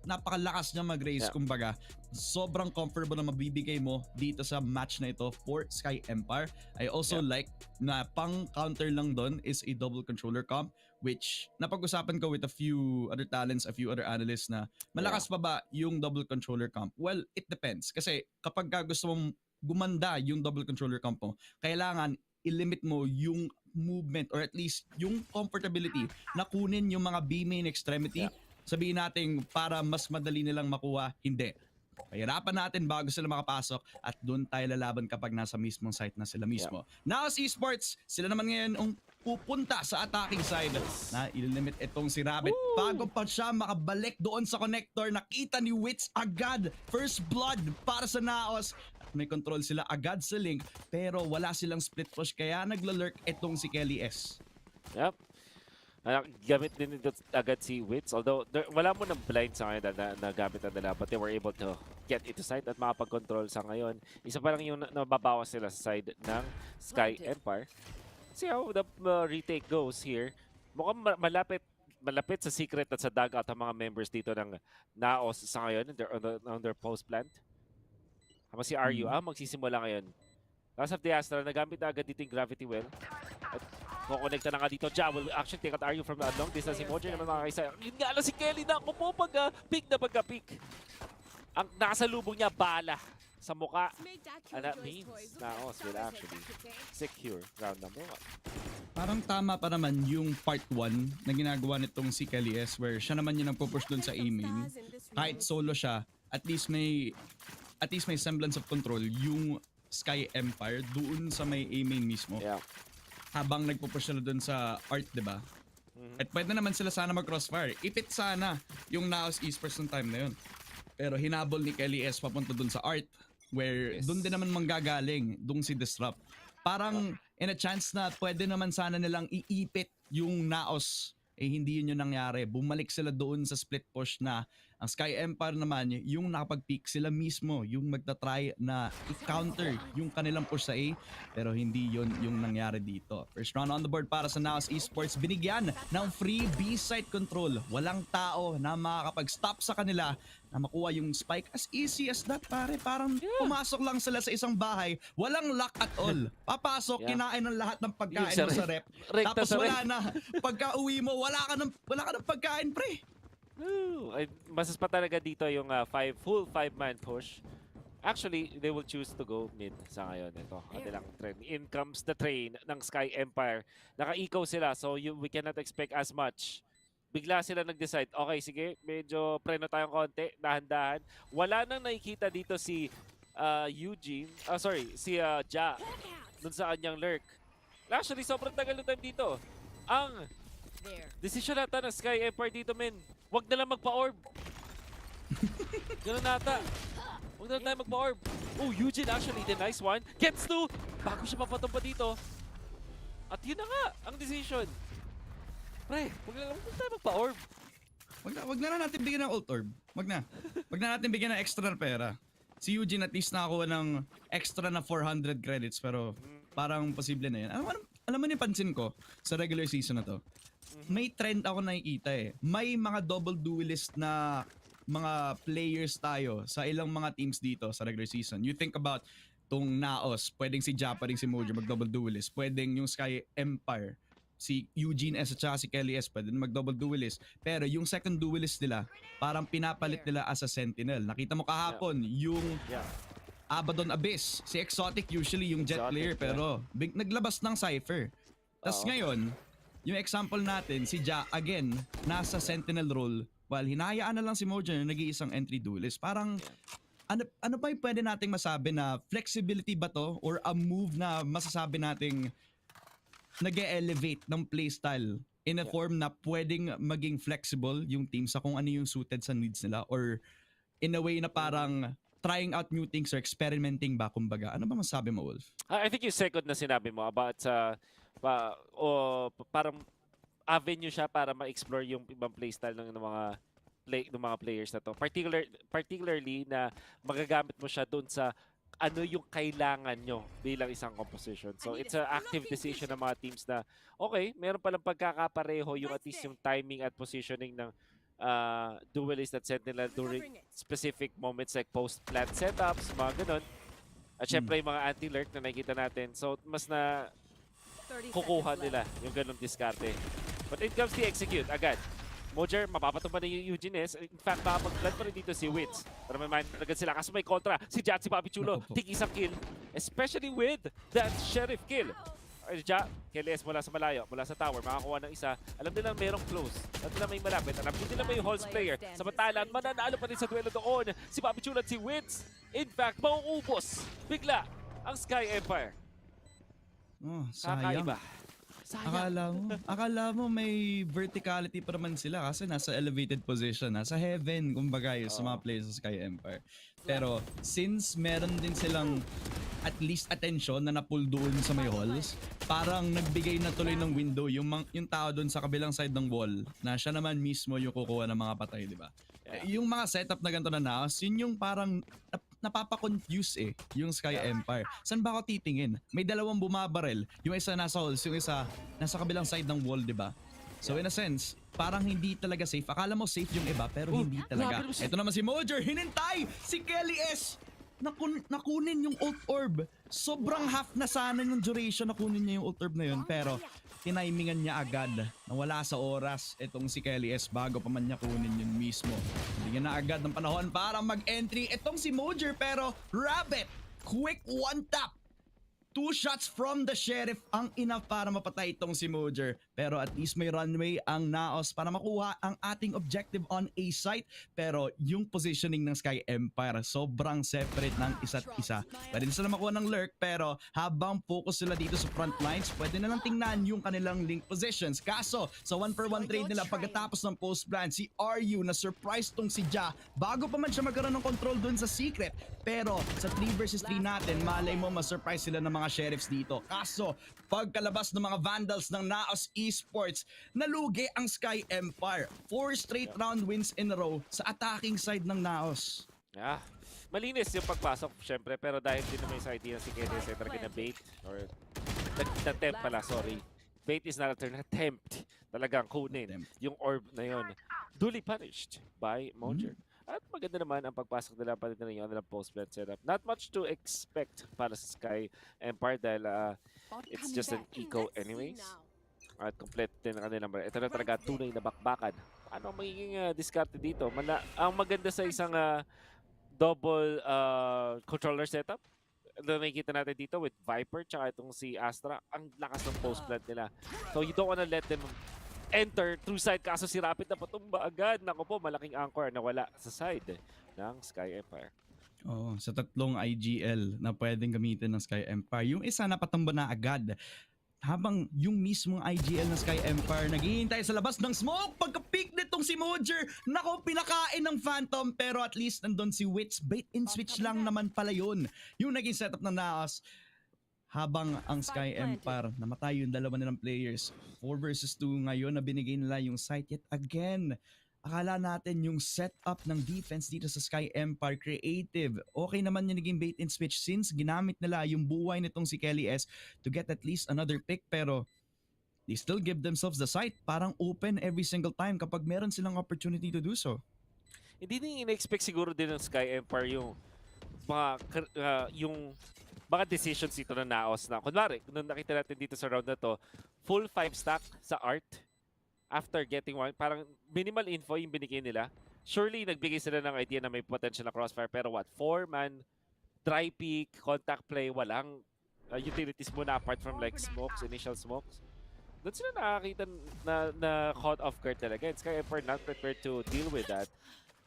napakalakas niya mag-race, kumbaga. Sobrang comfortable na mabibigay mo dito sa match na ito for SKYE Empire. I also like na pang counter lang doon is a double controller comp, which napag-usapan ko with a few other talents, a few other analysts na malakas pa ba yung double controller comp? Well, it depends. Kasi kapag gusto mong gumanda yung double controller comp mo, kailangan i-limit mo yung movement or at least yung comfortability na kunin yung mga B-main extremity. Sabihin natin para mas madali nilang makuha, hindi. Pahirapan natin bago sila makapasok at doon tayo lalaban kapag nasa mismong site na sila mismo. NAOS Esports, sila naman ngayon ang pupunta sa attacking side na ililimit itong si Rabbit. Bago pa siya makabalik doon sa connector, nakita ni Wits agad. First blood para sa NAOS. At may control sila agad sa link pero wala silang split push kaya naglalurk itong si Kelly S. Yep. Gamit din ito agad si Wits. Although wala mo ng blind sa ngayon na gamit na nila, but they were able to get into side at makapag-control sa ngayon. Isa pa lang yung nababawas sila sa side ng SKYE Empire. See how the retake goes here. Mukhang malapit malapit sa secret at sa dugout ang mga members dito ng NAOS sa ngayon on their post plant. Habang si RU magsisimula ngayon. Last of the Astra, nagamit na agad dito yung Gravity Well. At kukonekta na nga dito. Ja will actually take out RU from the long distance. Si Mojo naman makakaisa. Yun nga lang si Kelly na ako po pagka-pick na pagka-pick. Ang nasa lubong niya, bala sa muka. And that means NAOS will actually secure round number 1. Parang tama pa naman yung part 1 na ginagawa nitong si Kelly S where siya naman yung nagpo-push dun sa A-main. Kahit solo siya, at least may semblance of control yung SKYE Empire doon sa may A-main mismo. Yeah. Habang nagpo-push sila dun sa art, di ba? At pwede naman sila sana mag-crossfire. Ipit sana yung NAOS Esports ng time na yun. Pero hinabol ni Kelly S papunta dun sa art where dun din naman manggagaling dun si Disrupt. Parang in a chance na pwede naman sana nilang iipit yung NAOS, eh hindi yun yung nangyari. Bumalik sila doon sa split push na ang SKYE Empire naman yung nakapag-peak sila mismo, yung magta-try na i-counter yung kanilang push sa A, pero hindi yun yung nangyari dito. First round on the board para sa NAOS Esports, binigyan ng free B-site control. Walang tao na makakapag-stop sa kanila na makuha yung spike. As easy as that, pare. Parang pumasok lang sila sa isang bahay, walang luck at all. Papasok, kinain ng lahat ng pagkain mo sa rep. Tapos wala na. Pagka uwi mo, wala ka ng pagkain, pre. Masas pa talaga dito yung full 5-man push. Actually, they will choose to go mid sa ngayon. Ito, kanilang trend. In comes the train ng SKYE Empire. Naka-eco sila, so we cannot expect as much. Bigla sila nag-decide, okay, sige, medyo preno tayong konti, dahan-dahan. Wala nang nakikita dito si si Ja, dun sa kanyang lurk. Actually, sobrang tagal ng time dito. Ang decision nata ng SKYE Empire dito, men. Huwag na lang magpa-orb. Ganun nata. Huwag na lang tayo magpa-orb. Oh, Eugene actually, the nice one. Gets to! Bago siya papatumpa dito. At yun na nga, ang decision. Pre, huwag na tayo magpa-orb. Wag na natin bigyan ng ult orb. Wag na natin bigyan ng extra na pera. Si Eugene at least nakakuha ng extra na 400 credits pero parang posible na yan. Alam mo yung pansin ko sa regular season na to? May trend ako nakikita eh. May mga double duelist na mga players tayo sa ilang mga teams dito sa regular season. You think about tong NAOS, pwedeng si Ja, pwedeng si Mojo mag-double duelist. Pwedeng yung SKYE Empire, si Eugene S at saka si Kelly S, pwedeng mag-double duelist. Pero yung second duelist nila, parang pinapalit nila as a sentinel. Nakita mo kahapon, yung Abaddon Abyss, si Exotic usually yung jet player, pero naglabas ng Cypher. Tapos ngayon, yung example natin, si Ja, again, nasa sentinel role, while hinahayaan na lang si Mojo na nag-iisang entry duelist. Parang, ano ba yung pwede nating masabi na flexibility ba to? Or a move na masasabi nating nag-elevate ng playstyle in a form na pwedeng maging flexible yung team sa kung ano yung suited sa needs nila? Or in a way na parang trying out new things or experimenting ba, kumbaga? Ano ba masabi mo, Wolf? I think yung second na sinabi mo about parang avenue siya para ma-explore yung ibang playstyle ng mga players na to. Particularly na magagamit mo siya doon sa ano yung kailangan nyo bilang isang composition. So it's an active decision ng mga teams na okay, meron palang pagkakapareho yung at least yung timing at positioning ng duelist at sentinel during specific moments like post-plant setups, mga ganun. At syempre yung mga anti-lurk na nakikita natin. So mas na kukuha nila yung ganung diskarte. But it comes to execute agad. Mojer, mapapatumba na yung Eugene S. In fact, makapag-plant pa rin dito si Wits. Para may mind agad sila. Kaso may kontra. Si Ja at si Papi Chulo. Tig-isang kill. Especially with that Sheriff kill. Ja, KLS mula sa malayo, mula sa tower, makakuha ng isa. Alam nila merong close. Alam nila may malapit. Alam nila may Halls player. Samantalan, mananalo pa rin sa duelo doon. Si Papi Chulo at si Wits. In fact, mauubos. Bigla ang SKYE Empire. Oh, sayang. Kakaiba. Akala mo may verticality pa naman sila kasi nasa elevated position, nasa heaven, kumbaga sa mga players sa SKYE Empire. Pero since meron din silang at least attention na napull doon sa may halls, parang nagbigay na tuloy ng window yung tao doon sa kabilang side ng wall na siya naman mismo yung kukuha ng mga patay, di ba? Yung mga setup na ganito na NAOS, yun yung parang napapa-confuse yung SKYE Empire. Saan ba ako titingin? May dalawang bumabarel, yung isa nasa halls, yung isa nasa kabilang side ng wall, di ba? So in a sense, parang hindi talaga safe. Akala mo safe yung iba, pero hindi talaga. Ito naman si Mojer, hinintay! Si Kelly S! Nakunin yung ult orb. Sobrang half na sana yung duration na kunin niya yung ult orb na yun. Pero tinimingan niya agad na wala sa oras itong si Kelly S bago pa man niya kunin yun mismo. Hindi niya na agad ng panahon para mag-entry itong si Mojer, pero Rabbit, quick one tap. 2 shots from the Sheriff ang enough para mapatay itong si Mojer. Pero at least may runway ang NAOS para makuha ang ating objective on A site. Pero yung positioning ng Sky Empire sobrang separate ng isa't isa. Pwede sila makuha ng lurk, pero habang focus sila dito sa front lines, pwede na lang tingnan yung kanilang link positions. Kaso sa 1-for-1 trade nila pagkatapos ng post plan, si RU na surprise tong si Ja bago pa man siya magkaroon ng control dun sa secret. Pero sa 3 versus 3 natin, malay mo ma-surprise sila ng mga sheriffs dito. Kaso pagkalabas ng mga Vandals ng NAOS Esports, nalugi ang Sky Empire. 4 straight round wins in a row sa attacking side ng NAOS. Yeah. Malinis yung pagpasok, syempre, pero dahil din naman sa idea si KDS ay talaga na bait, or na-tempt pala, sorry. Bait is not a turn, attempt. Talagang kunin yung orb na yun. Duly punished by Mojer. At maganda naman ang pagpasok nila, pati na rin yung nilang post-plant setup. Not much to expect para sa Sky Empire dahil it's just an eco anyways. At complete din ang kanilang. Ito na talaga tunay na bakbakan. Ano ang magiging discarte dito? Ang maganda sa isang double controller setup na nakikita natin dito with Viper tsaka itong si Astra, ang lakas ng post-plant nila. So you don't wanna let them enter through side, kaso si Rapid na patumba agad. Naku po, malaking anchor na wala sa side ng Sky Empire. Oo, sa tatlong IGL na pwedeng gamitin ng Sky Empire. Yung isa napatumba na agad. Habang yung mismong IGL ng Sky Empire naghihintay sa labas ng smoke. Pagka-peak nitong si Mojer, naku, pinakain ng Phantom. Pero at least nandun si Wits. Bait and switch lang naman pala yun. Yung naging setup ng NAOS. Habang ang Sky Empire, namatay yung dalawa nilang players. 4 versus 2 ngayon na binigay nila yung site. Yet again, akala natin yung setup ng defense dito sa Sky Empire, creative. Okay naman yung naging bait and switch since ginamit nila yung buhay nitong si Kelly S to get at least another pick. Pero they still give themselves the site. Parang open every single time kapag meron silang opportunity to do so. Hindi din in-expect siguro din ng Sky Empire yung mga decisions dito ng NAOS na. Kunwari, nung nakita natin dito sa round na to, full 5 stack sa art after getting one. Parang minimal info yung binigay nila. Surely, nagbigay sila ng idea na may potential na crossfire. Pero what? 4-man, dry peak, contact play, walang utilities muna apart from like smokes, initial smokes. Doon sila nakakita na caught off guard talaga. And Sky Empire not prepared to deal with that.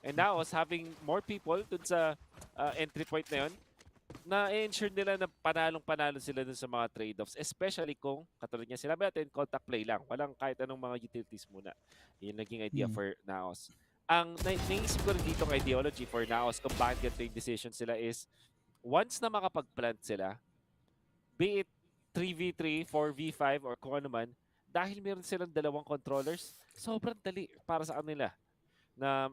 And NAOS having more people dun sa entry point na yun, na-ensure nila na panalong-panalo sila dun sa mga trade-offs. Especially kung, katulad niya sinabi natin, contact play lang. Walang kahit anong mga utilities muna. Yun naging idea for NAOS. Ang naisip ko rin dito ng ideology for NAOS kung bakit ganito yung decision sila is, once na makapag-plant sila, be it 3v3, 4v5, or kung ano man, dahil meron silang dalawang controllers, sobrang dali para sa kanila na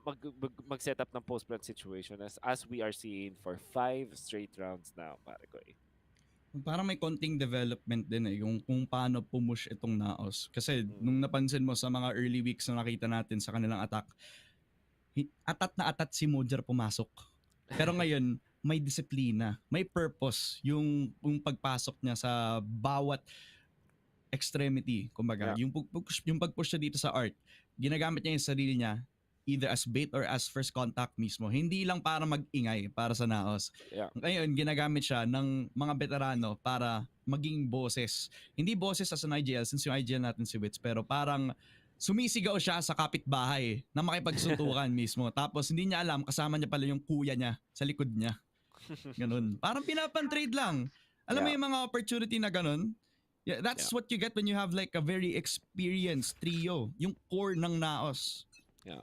mag-set up ng post-plant situation as we are seeing for 5 straight rounds now, pare ko eh. Parang may konting development din yung kung paano pumush itong NAOS. Kasi nung napansin mo sa mga early weeks na nakita natin sa kanilang attack, atat si Mojer pumasok. Pero ngayon, may disiplina, may purpose yung pagpasok niya sa bawat extremity. Kumbaga, yung pag-push niya dito sa art, ginagamit niya yung sarili niya either as bait or as first contact mismo. Hindi lang para mag-ingay para sa NAOS. Ngayon, ginagamit siya ng mga veterano para maging boses. Hindi boses as an IGL since yung IGL natin si Wits, pero parang sumisigaw siya sa kapitbahay na makipagsuntukan mismo. Tapos hindi niya alam, kasama niya pala yung kuya niya sa likod niya. Ganun. Parang pinapan-trade lang. Alam mo yung mga opportunity na ganun? Yeah, that's what you get when you have like a very experienced trio. Yung core ng NAOS. Yeah.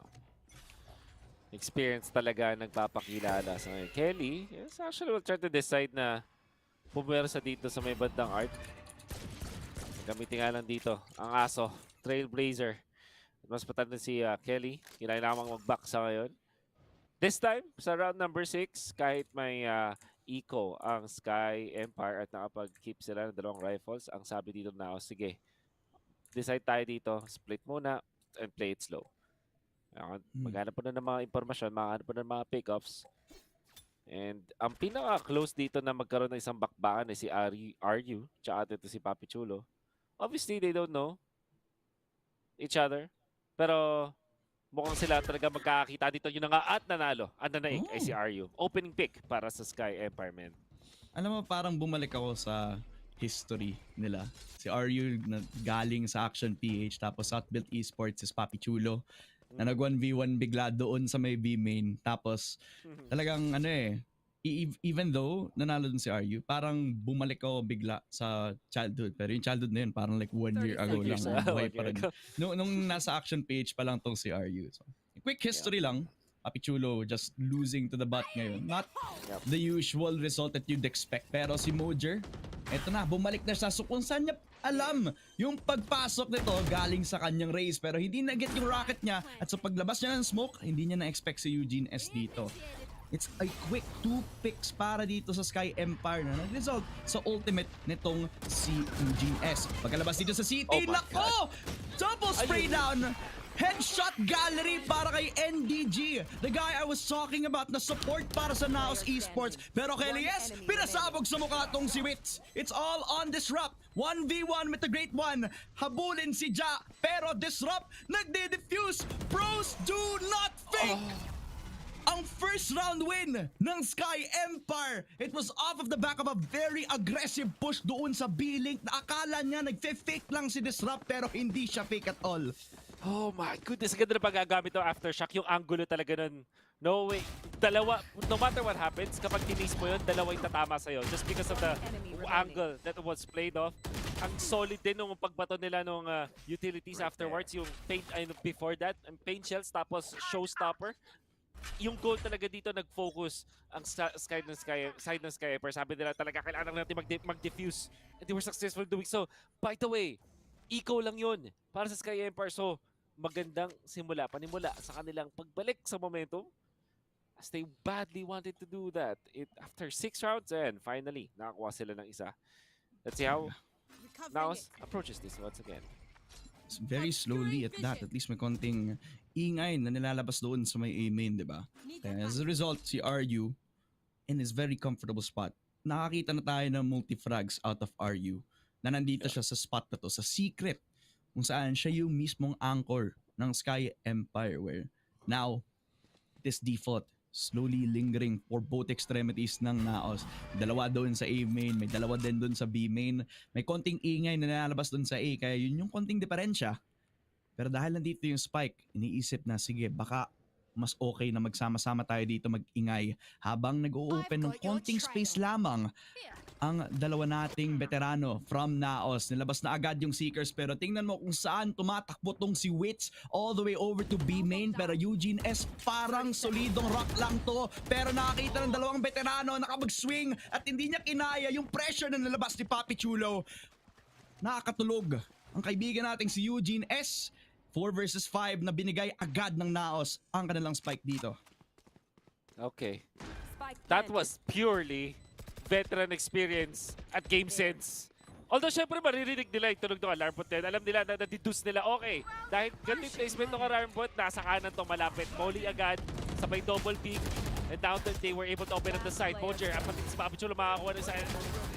Experience talaga nagpapakilala sa Kelly. Yes, actually will try to decide na pumersa dito sa may bandang art. Gamitin nga lang dito ang aso, Trailblazer. Mas patanda si Kelly. Kailangan mag-back sa ngayon. This time, sa round number 6, kahit may eco ang Sky Empire at nakapag-keep sila ng 2 rifles, ang sabi dito na, sige, decide tayo dito, split muna, and play it slow. Maghanap po na ng mga impormasyon, maghanap po na ng mga pickups. And ang pinaka-close dito na magkaroon ng isang bakbakan ay si RU, tsaka ito si Papi Chulo. Obviously, they don't know each other. Pero mukhang sila talaga magkakakita dito. Yun na nga at nanalo. Ang nanaig ay si RU. Opening pick para sa SKYE Empire, man. Alam mo, parang bumalik ako sa history nila. Si RU na galing sa Action PH, tapos Southbuilt Esports is Papi Chulo. Na nag 1v1 bigla doon sa may B main. Tapos talagang even though nanalo dun si RU, parang bumalik ako bigla sa childhood. Pero yung childhood na yun, parang like 1 year ago lang. Buhay pa rin. Nung nasa Action PH pa lang tong si RU. So, quick history lang. Papi Chulo just losing to the bot ngayon. Not the usual result that you'd expect. Pero si Mojer, eto na, bumalik na siya. So kung saan niya alam yung pagpasok nito galing sa kanyang race, pero hindi na-get yung rocket niya, at sa paglabas niya ng smoke, hindi niya na-expect si Eugene S dito. It's a quick 2 picks para dito sa SKYE Empire na nag-result sa ultimate nitong si Eugene S. Pagkalabas dito sa city, nako! Double spray down! Headshot gallery para kay NDG. The guy I was talking about na support para sa NAOS Esports. Pero kay Elias, pinasabog sa mukha tong si Wits. It's all on Disrupt. 1v1 with the Great One. Habulin si Ja. Pero Disrupt, nagde-defuse. Pros do not fake. Ang first round win ng SKYE Empire. It was off of the back of a very aggressive push doon sa B-Link na akala niya nagfe-fake lang si Disrupt pero hindi siya fake at all. Oh my goodness, ganda na paggagamit ng aftershock. Yung angulo talaga nun. No way. Dalawa, no matter what happens, kapag tinis mo yun, dalawa yung tatama sa'yo. Just because of the angle that was played off. Ang solid din nung pagbato nila nung utilities afterwards. Yung paint, before that, paint shells, tapos showstopper. Yung goal talaga dito nag-focus ang side ng SKYE. Pero sabi nila talaga kailangan natin mag-diffuse. And they were successful doing so. By the way, eco lang yun para sa SKYE Empire. So, magandang panimula sa kanilang pagbalik sa momentum as they badly wanted to do that. After 6 rounds and finally, nakakuha sila ng isa. Let's see how NAOS approaches this once again. Very slowly at that. At least may konting ingay na nilalabas doon sa may A main, di ba? As a result, si RU in his very comfortable spot. Nakakita na tayo ng multi-frags out of RU na nandito siya sa spot na to, sa secret, kung saan siya yung mismong anchor ng SKYE Empire, where now, it is default, slowly lingering for both extremities ng NAOS. Dalawa doon sa A main, may dalawa din doon sa B main. May konting ingay na nalalabas doon sa A, kaya yun yung konting diferensya. Pero dahil nandito yung Spike, iniisip na, sige, baka mas okay na magsama-sama tayo dito mag-ingay habang nag-o-open ng konting space lamang ang dalawa nating veterano from NAOS. Nilabas na agad yung Seekers, pero tingnan mo kung saan tumatakbo tong si Wits all the way over to B main, pero Eugene S parang solidong rock lang to, pero nakakita ng dalawang veterano nakapag-swing at hindi niya kinaya yung pressure na nilabas ni Papi Chulo. Nakakatulog ang kaibigan nating si Eugene S. 4 versus 5 na binigay agad ng NAOS ang kanilang Spike dito. Okay. That was purely veteran experience at game sense. Although syempre maririnig nila yung tunog ng alarm bot din. Alam nila na na-deduce nila, okay, dahil ganito yung placement ng alarm bot, nasa kanan to malapit. Molly agad, sabay double peek. And down that they were able to open up the side. Mojer, at pati si Papi Chulo makakuha ng side.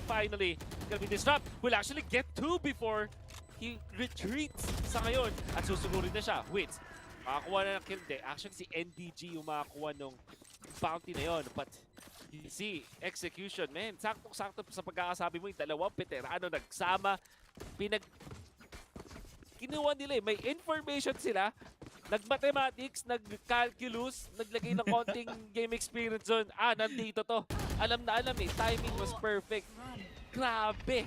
Finally, gonna be Disrupt. Will actually get 2 before he retreats sa ngayon. At susugurin na siya. Wits, makakuha na ng kill. Actually, si NDG yung makakuha ng bounty na yun. But you see, execution, man. Saktong-sakto sa pagkakasabi mo, yung dalawang veterano nagsama. Kinuha nila eh. May information sila. Nag-mathematics, nag-calculus, naglagay ng konting game experience zone. Nandito to. Alam na alam eh. Timing was perfect. Grabe.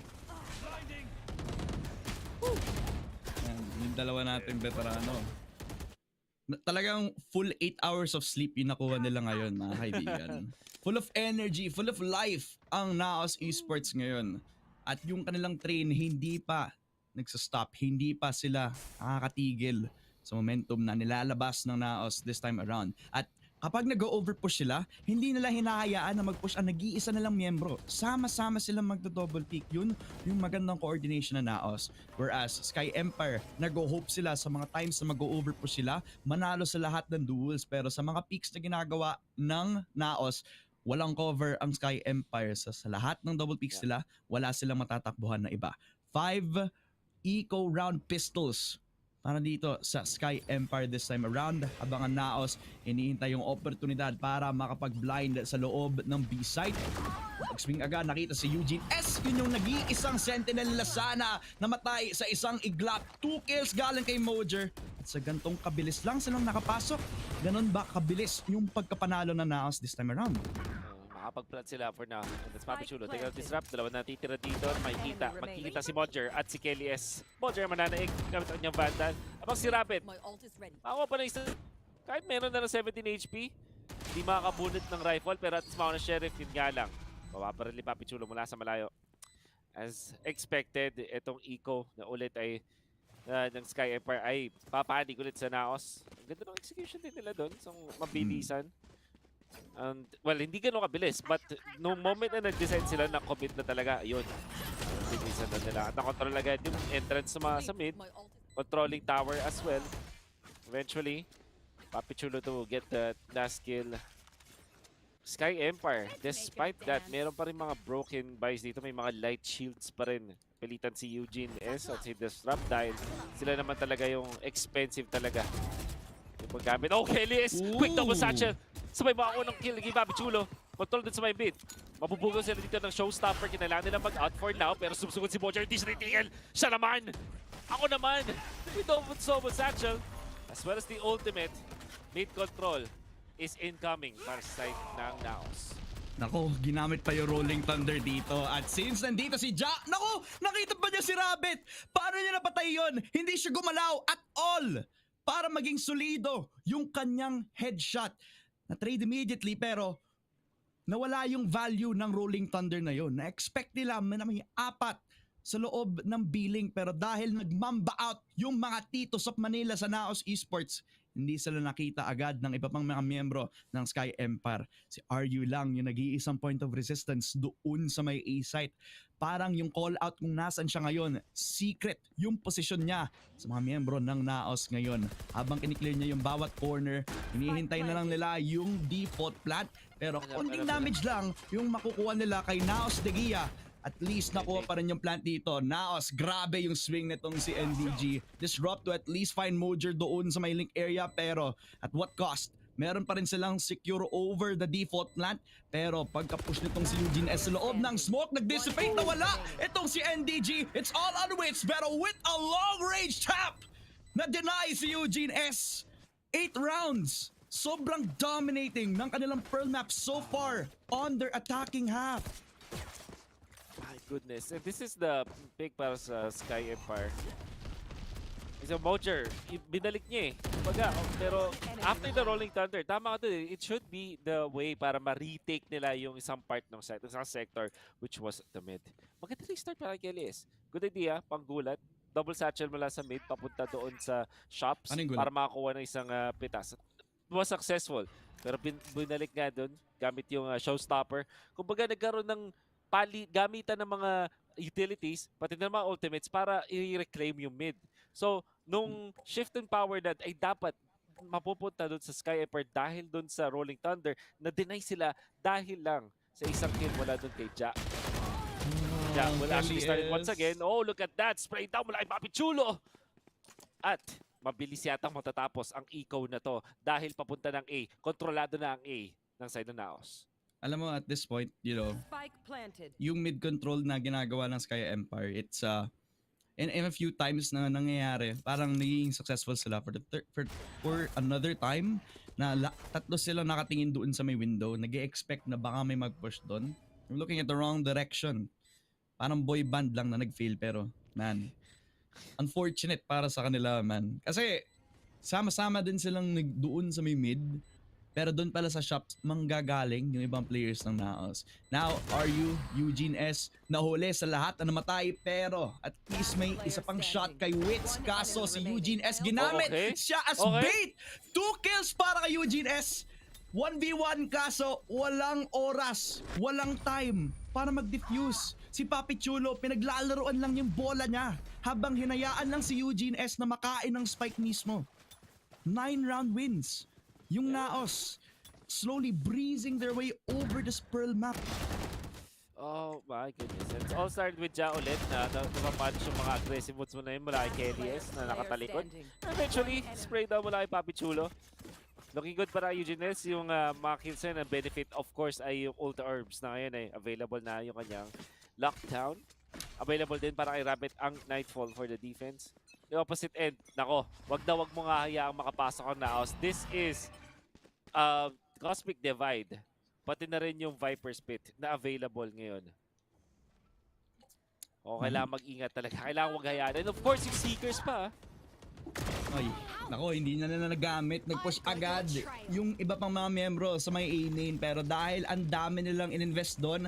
Yung dalawa nating veterano. Talagang full 8 hours of sleep yung nakuha nila ngayon, mga kaibigan. Full of energy, full of life ang NAOS Esports ngayon. At yung kanilang train hindi pa nagsastop, hindi pa sila nakakatigil sa momentum na nilalabas ng NAOS this time around. At Kapag nag-overpush sila, hindi nila hinahayaan na mag-push ang nag-iisa nilang miyembro. Sama-sama silang magdo-double pick. Yun yung magandang coordination na NAOS. Whereas SKYE Empire, nag-hope sila sa mga times na mag-overpush sila, manalo sa lahat ng duels. Pero sa mga picks na ginagawa ng NAOS, walang cover ang SKYE Empire. Sa lahat ng double picks nila, wala silang matatakbuhan na iba. 5 eco round pistols para dito sa SKYE Empire this time around. Habang ang NAOS hinihintay yung oportunidad para makapag-blind sa loob ng B-site. Pag-swing agad, nakita si Eugene S. Yun yung nag-iisang Sentinel Lasana namatay sa isang iglap. 2 kills galing kay Mojer. At sa gantong kabilis lang silang nakapasok. Ganon ba kabilis yung pagkapanalo ng NAOS this time around? Makapag-plant sila for now. And that's Papi Chulo. Tagal disrupt. Dalawa na titira dito. Makikita si Mojer at si Kelly S. Mojer mananaig gamit ang kanyang Vandal. Abang si Rabbit. Ako pa na isa. Kahit meron na ng 17 HP, hindi makakabunot ng rifle. Pero at least makaw na Sheriff, yun nga lang. Mapaparil ni Papi Chulo mula sa malayo. As expected, itong eco na ulit ay ng SKYE Empire ay papanig ulit sa NAOS. Ang ganda ng execution din nila doon. So, mabilisan. And, well, hindi ganun kabilis, but nung moment na nag-design sila, na-commit na talaga, yun. Bilisan na nila. At nakontrol agad yung entrance sa mid, controlling tower as well. Eventually, Papi Chulo to get the last kill. SKYE Empire, despite that, meron pa rin mga broken buys dito. May mga light shields pa rin. Pilitan si Eugene S at si Disrupt dahil sila naman talaga yung expensive talaga. Yung paggamit. Oh, Kelly S! Quick double satchel! Sabay mga unang kill kay Papi Chulo. Control din sa may mid. Mabubugaw sila dito ng showstopper. Kinailangan nila mag-out for now. Pero sumsugod si Mojer. Hindi siya titigil. Siya naman! Ako naman! We don't put so much satchel. As well as the ultimate. Mid control is incoming para sa side ng NAOS. Nako, ginamit pa yung Rolling Thunder dito. At since nandito si Ja, nako, nakita pa niya si Rabbit. Paano niya napatay yun? Hindi siya gumalaw at all para maging solido yung kanyang headshot. Na-trade immediately pero nawala yung value ng Rolling Thunder na yun. Na-expect nila na may 4 sa loob ng billing pero dahil nagmamba out yung mga titos of Manila sa NAOS Esports, hindi sila nakita agad ng iba pang mga miyembro ng SKYE Empire. Si RU lang yung nag-iisang point of resistance doon sa may A-site. Parang yung call out kung nasan siya ngayon, secret yung posisyon niya sa mga miyembro ng NAOS ngayon. Habang kiniklear niya yung bawat corner, hinihintay na lang nila yung default plant. Pero konting damage lang yung makukuha nila kay NAOS De Gia. At least nakuha pa rin yung plant dito. NAOS, grabe yung swing nitong si NDG. Disrupt to at least find Mojer doon sa may link area. Pero at what cost? Meron pa rin silang secure over the default plant. Pero pagka-push nitong si Eugene S sa loob ng smoke, nag-dissipate na wala. Itong si NDG, it's all on wits. Pero with a long-range tap, na-deny si Eugene S. 8 rounds. Sobrang dominating ng kanilang Pearl map so far on their attacking half. My goodness. And this is the pick para sa SKYE Empire. So Mojer, binalik niya eh. Pero after the Rolling Thunder, tama ka doon, it should be the way para ma-retake nila yung isang part ng site, isang sector, which was the mid. Maganda restart para kay Elias. Good idea, panggulat. Double satchel mula sa mid, papunta doon sa shops para makakuha ng isang pitas. Was successful. Pero binalik nga doon, gamit yung showstopper. Kumbaga nagkaroon ng gamitan ng mga utilities, pati ng mga ultimates para i-reclaim yung mid. So, nung shift in power that ay dapat mapupunta doon sa SKYE Empire dahil doon sa Rolling Thunder, na-deny sila dahil lang sa isang kill mula doon kay Ja. Ja will actually start it once again. Oh, look at that! Spray down mula kay Papi Chulo! At mabilis yatang matatapos ang eco na to dahil papunta ng A. Kontrolado na ang A ng side ng NAOS. Alam mo, at this point, you know, yung mid-control na ginagawa ng SKYE Empire, it's in a few times na nangyayari, parang naging successful sila for another time na tatlo sila nakatingin doon sa may window, nag-expect na baka may mag-push doon. I'm looking at the wrong direction. Parang boy band lang na nag-fail, pero man, unfortunate para sa kanila, man. Kasi sama-sama din silang doon sa may mid. Pero doon pala sa shops, manggagaling yung ibang players ng NAOS. Now, RU, Eugene S, nahuli sa lahat na namatay. Pero at least may isa pang shot kay Wits. Kaso si Eugene S ginamit siya as bait. 2 kills para kay Eugene S. 1v1 kaso walang oras, walang time para mag-defuse. Si Papi Chulo, pinaglalaroan lang yung bola niya habang hinayaan lang si Eugene S na makain ng spike mismo. 9-round wins. Yung NAOS slowly breezing their way over this Pearl map. Oh my goodness. And it all started with Ja ulit na napapunch yung mga aggressive moves mo na yun mula kay KDS na nakatalikod. Eventually, spray down mula kay Papi Chulo. Looking good para Eugenius, yung mga kills na benefit of course ay yung ult orbs na ngayon ay available na yung kanyang lockdown. Available din para kay Rabbit ang Nightfall for the defense. The opposite end, nako, wag mo nga hayaang makapasok ang NAOS. This is Cosmic Divide. Pati na rin yung Viper's Pit na available ngayon. O, kailangan mag-ingat talaga. Kailangan wag hayaan. And of course, yung Seekers pa. Ay, nako, hindi na nagamit. Nag-push agad yung iba pang mga miyembro sa may A-main. Pero dahil ang dami nilang ininvest doon,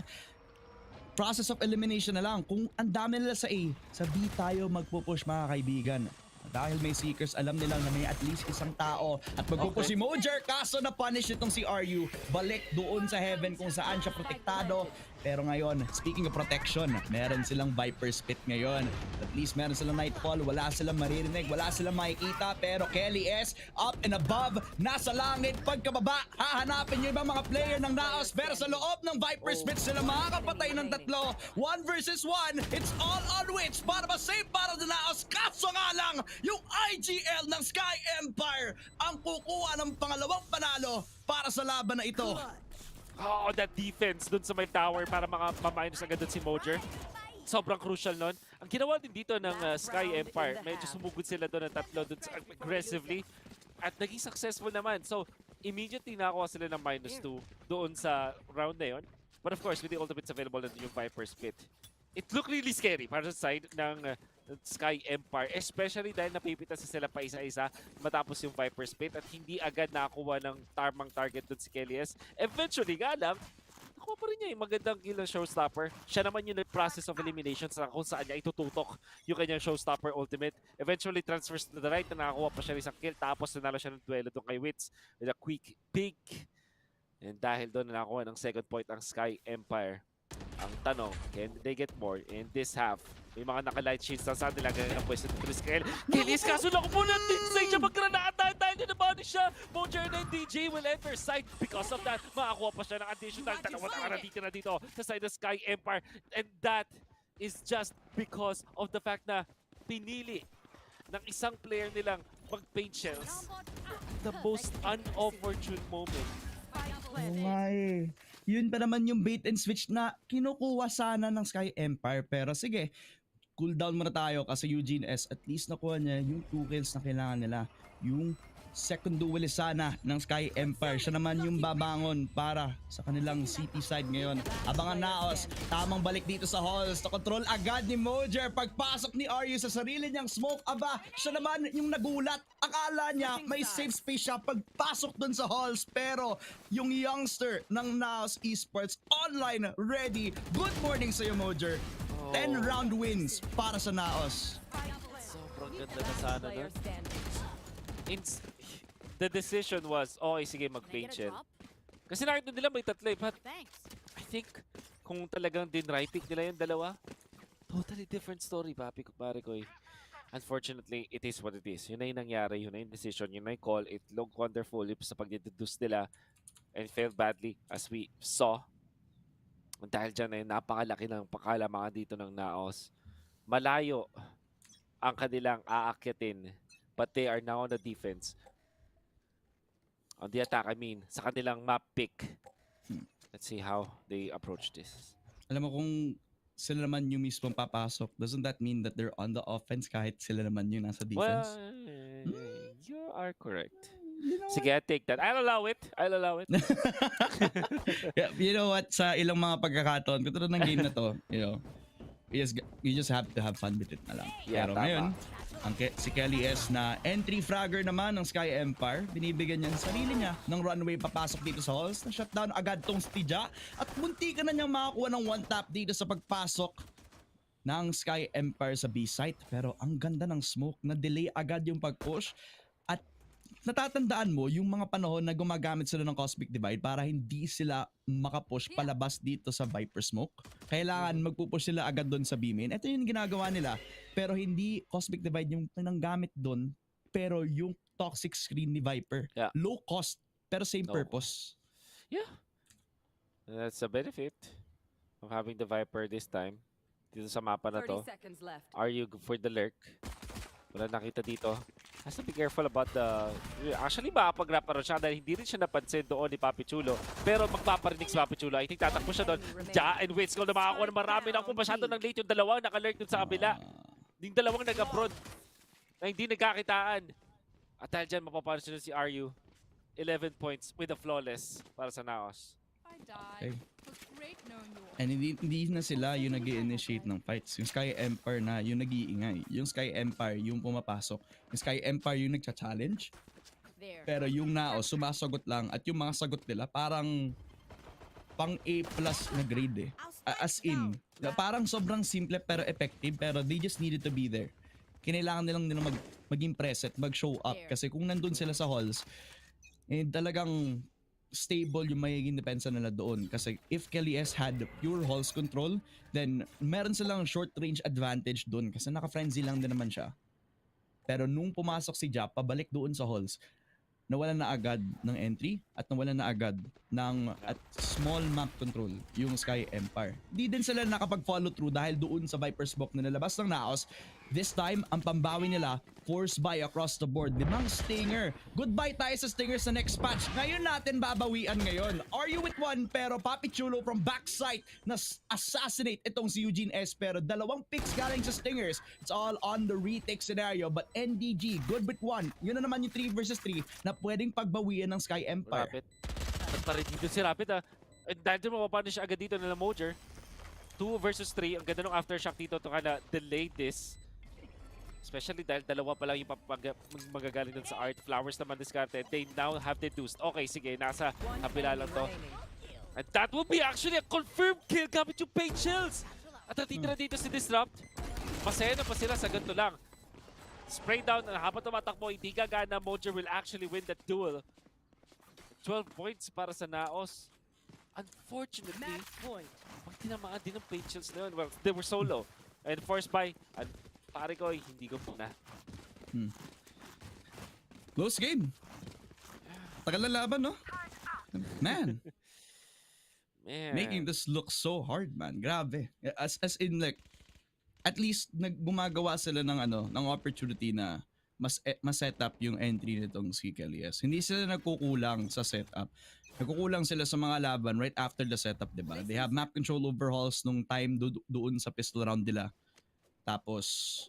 process of elimination na lang. Kung ang dami nila sa A, sa B tayo magpupush mga kaibigan. Dahil may Seekers, alam nilang na may at least isang tao at magpupush si Mojer. Kaso na punish itong si RU. Balik doon sa Heaven kung saan siya protektado. Pero ngayon, speaking of protection, meron silang Viper's Pit ngayon. At least meron silang Nightfall, wala silang maririnig, wala silang makikita. Pero Kelly S, up and above, nasa langit. Pagkababa, hahanapin yung ibang mga player ng NAOS. Pero sa loob ng Viper's Pit sila makakapatay ng tatlo. 1 versus 1, it's all on which para ma-save para the NAOS. Kaso nga lang, yung IGL ng SKYE Empire ang kukuha ng pangalawang panalo para sa laban na ito. Oh, that defense dun sa may tower para makaminus agad dun si Mojer. Sobrang crucial nun. Ang ginawa din dito ng SKYE Empire, medyo sumugod sila doon ng tatlo dun aggressively. At naging successful naman. So, immediately nakuha sila ng -2 doon sa round na yun. But of course, with the ultimates available na yung Viper's Pit, it looked really scary para sa side ng SKYE Empire, especially dahil napipitas sila pa isa-isa matapos yung Viper's Pit at hindi agad nakakuha ng tamang target dun si Kelly S. Eventually nga lang, nakuha pa rin niya yung magandang kill ng Showstopper. Siya naman yung process of elimination sa kung saan niya itututok yung kanyang Showstopper ultimate. Eventually transfers to the right na nakakuha pa siya ng isang kill tapos nanalo siya ng duelo doon kay Wits with a quick pick. And dahil doon nakakuha ng second point ang SKYE Empire. Ang tanong, can they get more in this half? May mga naka-light shields na sa nila ganyan ang pwesto ni Chris Kelly's kaso lang muna din siya magkranata dahil dinabani siya. Mojer and DJ will enter side. Because of that, makakuha pa siya ng additional dalawa na dito sa side ng SKYE Empire. And that is just because of the fact na pinili ng isang player nilang mag-paint shells. The most unopportune moment. Oh my. Yun pa naman yung bait and switch na kinukuha sana ng SKYE Empire. Pero sige, cool down muna tayo kasi Eugene S at least nakuha niya yung 2 kills na kailangan nila. Yung second duelist sana ng SKYE Empire. Siya naman yung babangon para sa kanilang city side ngayon. Abangan NAOS, tamang balik dito sa halls. Na-control agad ni Mojer. Pagpasok ni RU sa sarili niyang smoke. Aba, siya naman yung nagulat. Akala niya may safe space siya pagpasok dun sa halls. Pero yung youngster ng NAOS Esports online ready. Good morning sa'yo Mojer. 10 round wins para sa NAOS. Sobrang ganda na sana nun. The decision was, okay, sige, mag-paint shell. Kasi nakita nila may tatlo eh, but I think kung talagang din-right pick nila yung dalawa, totally different story, pare ko eh. Unfortunately, it is what it is. Yun na yung nangyari, yun na yung decision, yun na yung call. It looked wonderful sa pag-deduce nila and failed badly as we saw. Dahil dyan ay napakalaki ng pakalamangan dito ng NAOS. Malayo ang kanilang aakyatin, but they are now on the defense. On the attack, I mean, sa kanilang map pick. Let's see how they approach this. Alam mo kung sila naman yung mismong papasok, doesn't that mean that they're on the offense kahit sila naman yung nasa defense? Well, you are correct. You know sige, I take that. I'll allow it. Yeah, you know what? Sa ilang mga pagkakataon, katulad ng game na to, you just have to have fun with it na lang. Yeah, pero tama. ngayon, si Kelly S na entry fragger naman ng SKYE Empire, binibigyan niya ng sarili niya ng runway papasok dito sa halls, na shutdown agad tong Stidya at munti ka na niyang makakuha ng one tap dito sa pagpasok ng SKYE Empire sa B site. Pero ang ganda ng smoke na delay agad yung pag-push at natatandaan mo yung mga panahon na gumagamit sila ng Cosmic Divide para hindi sila makapush palabas dito sa Viper Smoke. Kailangan magpupush sila agad doon sa B-main. Ito yung ginagawa nila, pero hindi Cosmic Divide yung pinanggamit doon, pero yung toxic screen ni Viper. Yeah. Low cost, pero same No. purpose. Yeah. That's a benefit of having the Viper this time. Dito sa mapa na to. Are you for the lurk? Wala nakita dito. Has to be careful about the... Actually, makapag-grab pa rin siya dahil hindi rin siya napansin doon ni Papi Chulo. Pero magpaparinig si Papi Chulo. I think tatakbo siya doon. Ja and Wits ko na makakuha ng marami na kung masyado ng late yung dalawang naka-lurk doon sa kabila. Yung dalawang nag-abroad na hindi nagkakitaan. At dahil dyan, mapapansin na si RU. 11 points with a flawless para sa NAOS. Okay. And hindi na sila yung nag-i-initiate ng fights. Yung SKYE Empire na yung nag-iingay. Yung SKYE Empire yung pumapasok. Yung SKYE Empire yung nagcha-challenge. Pero yung NAOS sumasagot lang at yung mga sagot nila parang pang A+ na grade eh. As in, parang sobrang simple pero effective pero they just needed to be there. Kinailangan nilang mag-impress at mag-show up kasi kung nandun sila sa halls, eh talagang stable yung magiging depensa nila doon. Kasi if KLS had pure halls control, then meron silang short range advantage doon kasi naka-frenzy lang din naman siya. Pero nung pumasok si Jap, pabalik doon sa halls, nawalan na agad ng entry at nawalan na agad ng at small map control yung SKYE Empire. Di din sila nakapag-follow through dahil doon sa Viper Smoke na nalabas ng NAOS. This time, ang pambawi nila, force buy across the board. 5 Stinger. Goodbye tayo sa Stinger sa next patch. Ngayon natin babawian ngayon. Are you with one? Pero Papi Chulo from backside na assassinate itong si Eugene S. Pero 2 picks galing sa Stingers. It's all on the retake scenario. But NDG, good with one. Yun na naman yung 3 versus 3 na pwedeng pagbawian ng SKYE Empire. Rapid. At pa rin dito si Rapid ah. And dahil dyan mapapano siya agad dito na Mojer. 2 versus 3. Ang ganda ng aftershock dito to kana delay this. Especially dahil dalawa pa lang yung magagaling dun sa Art. Flowers naman discarded. They now have deduced. Okay, sige. Nasa kapila lang to. And that will be actually a confirmed kill gamit yung paint shells. At natitira dito si Disrupt. Masaya na pa sila sa ganito lang. Spray down na habang tumatakbo. Hindi gagana. Mojer will actually win that duel. 12 points para sa NAOS. Unfortunately, pag tinamaan din ng paint shells na yun, well, they were solo. And forced by... Pare ko, hindi ko muna. Close game. Tagal na laban, no? Man. Making this look so hard, man. Grabe. As in like, at least gumagawa sila ng opportunity na mas set up yung entry nitong si KLS. Hindi sila nagkukulang sa setup. Nagkukulang sila sa mga laban right after the setup, diba? They have map control overhauls nung time doon sa pistol round nila. Tapos,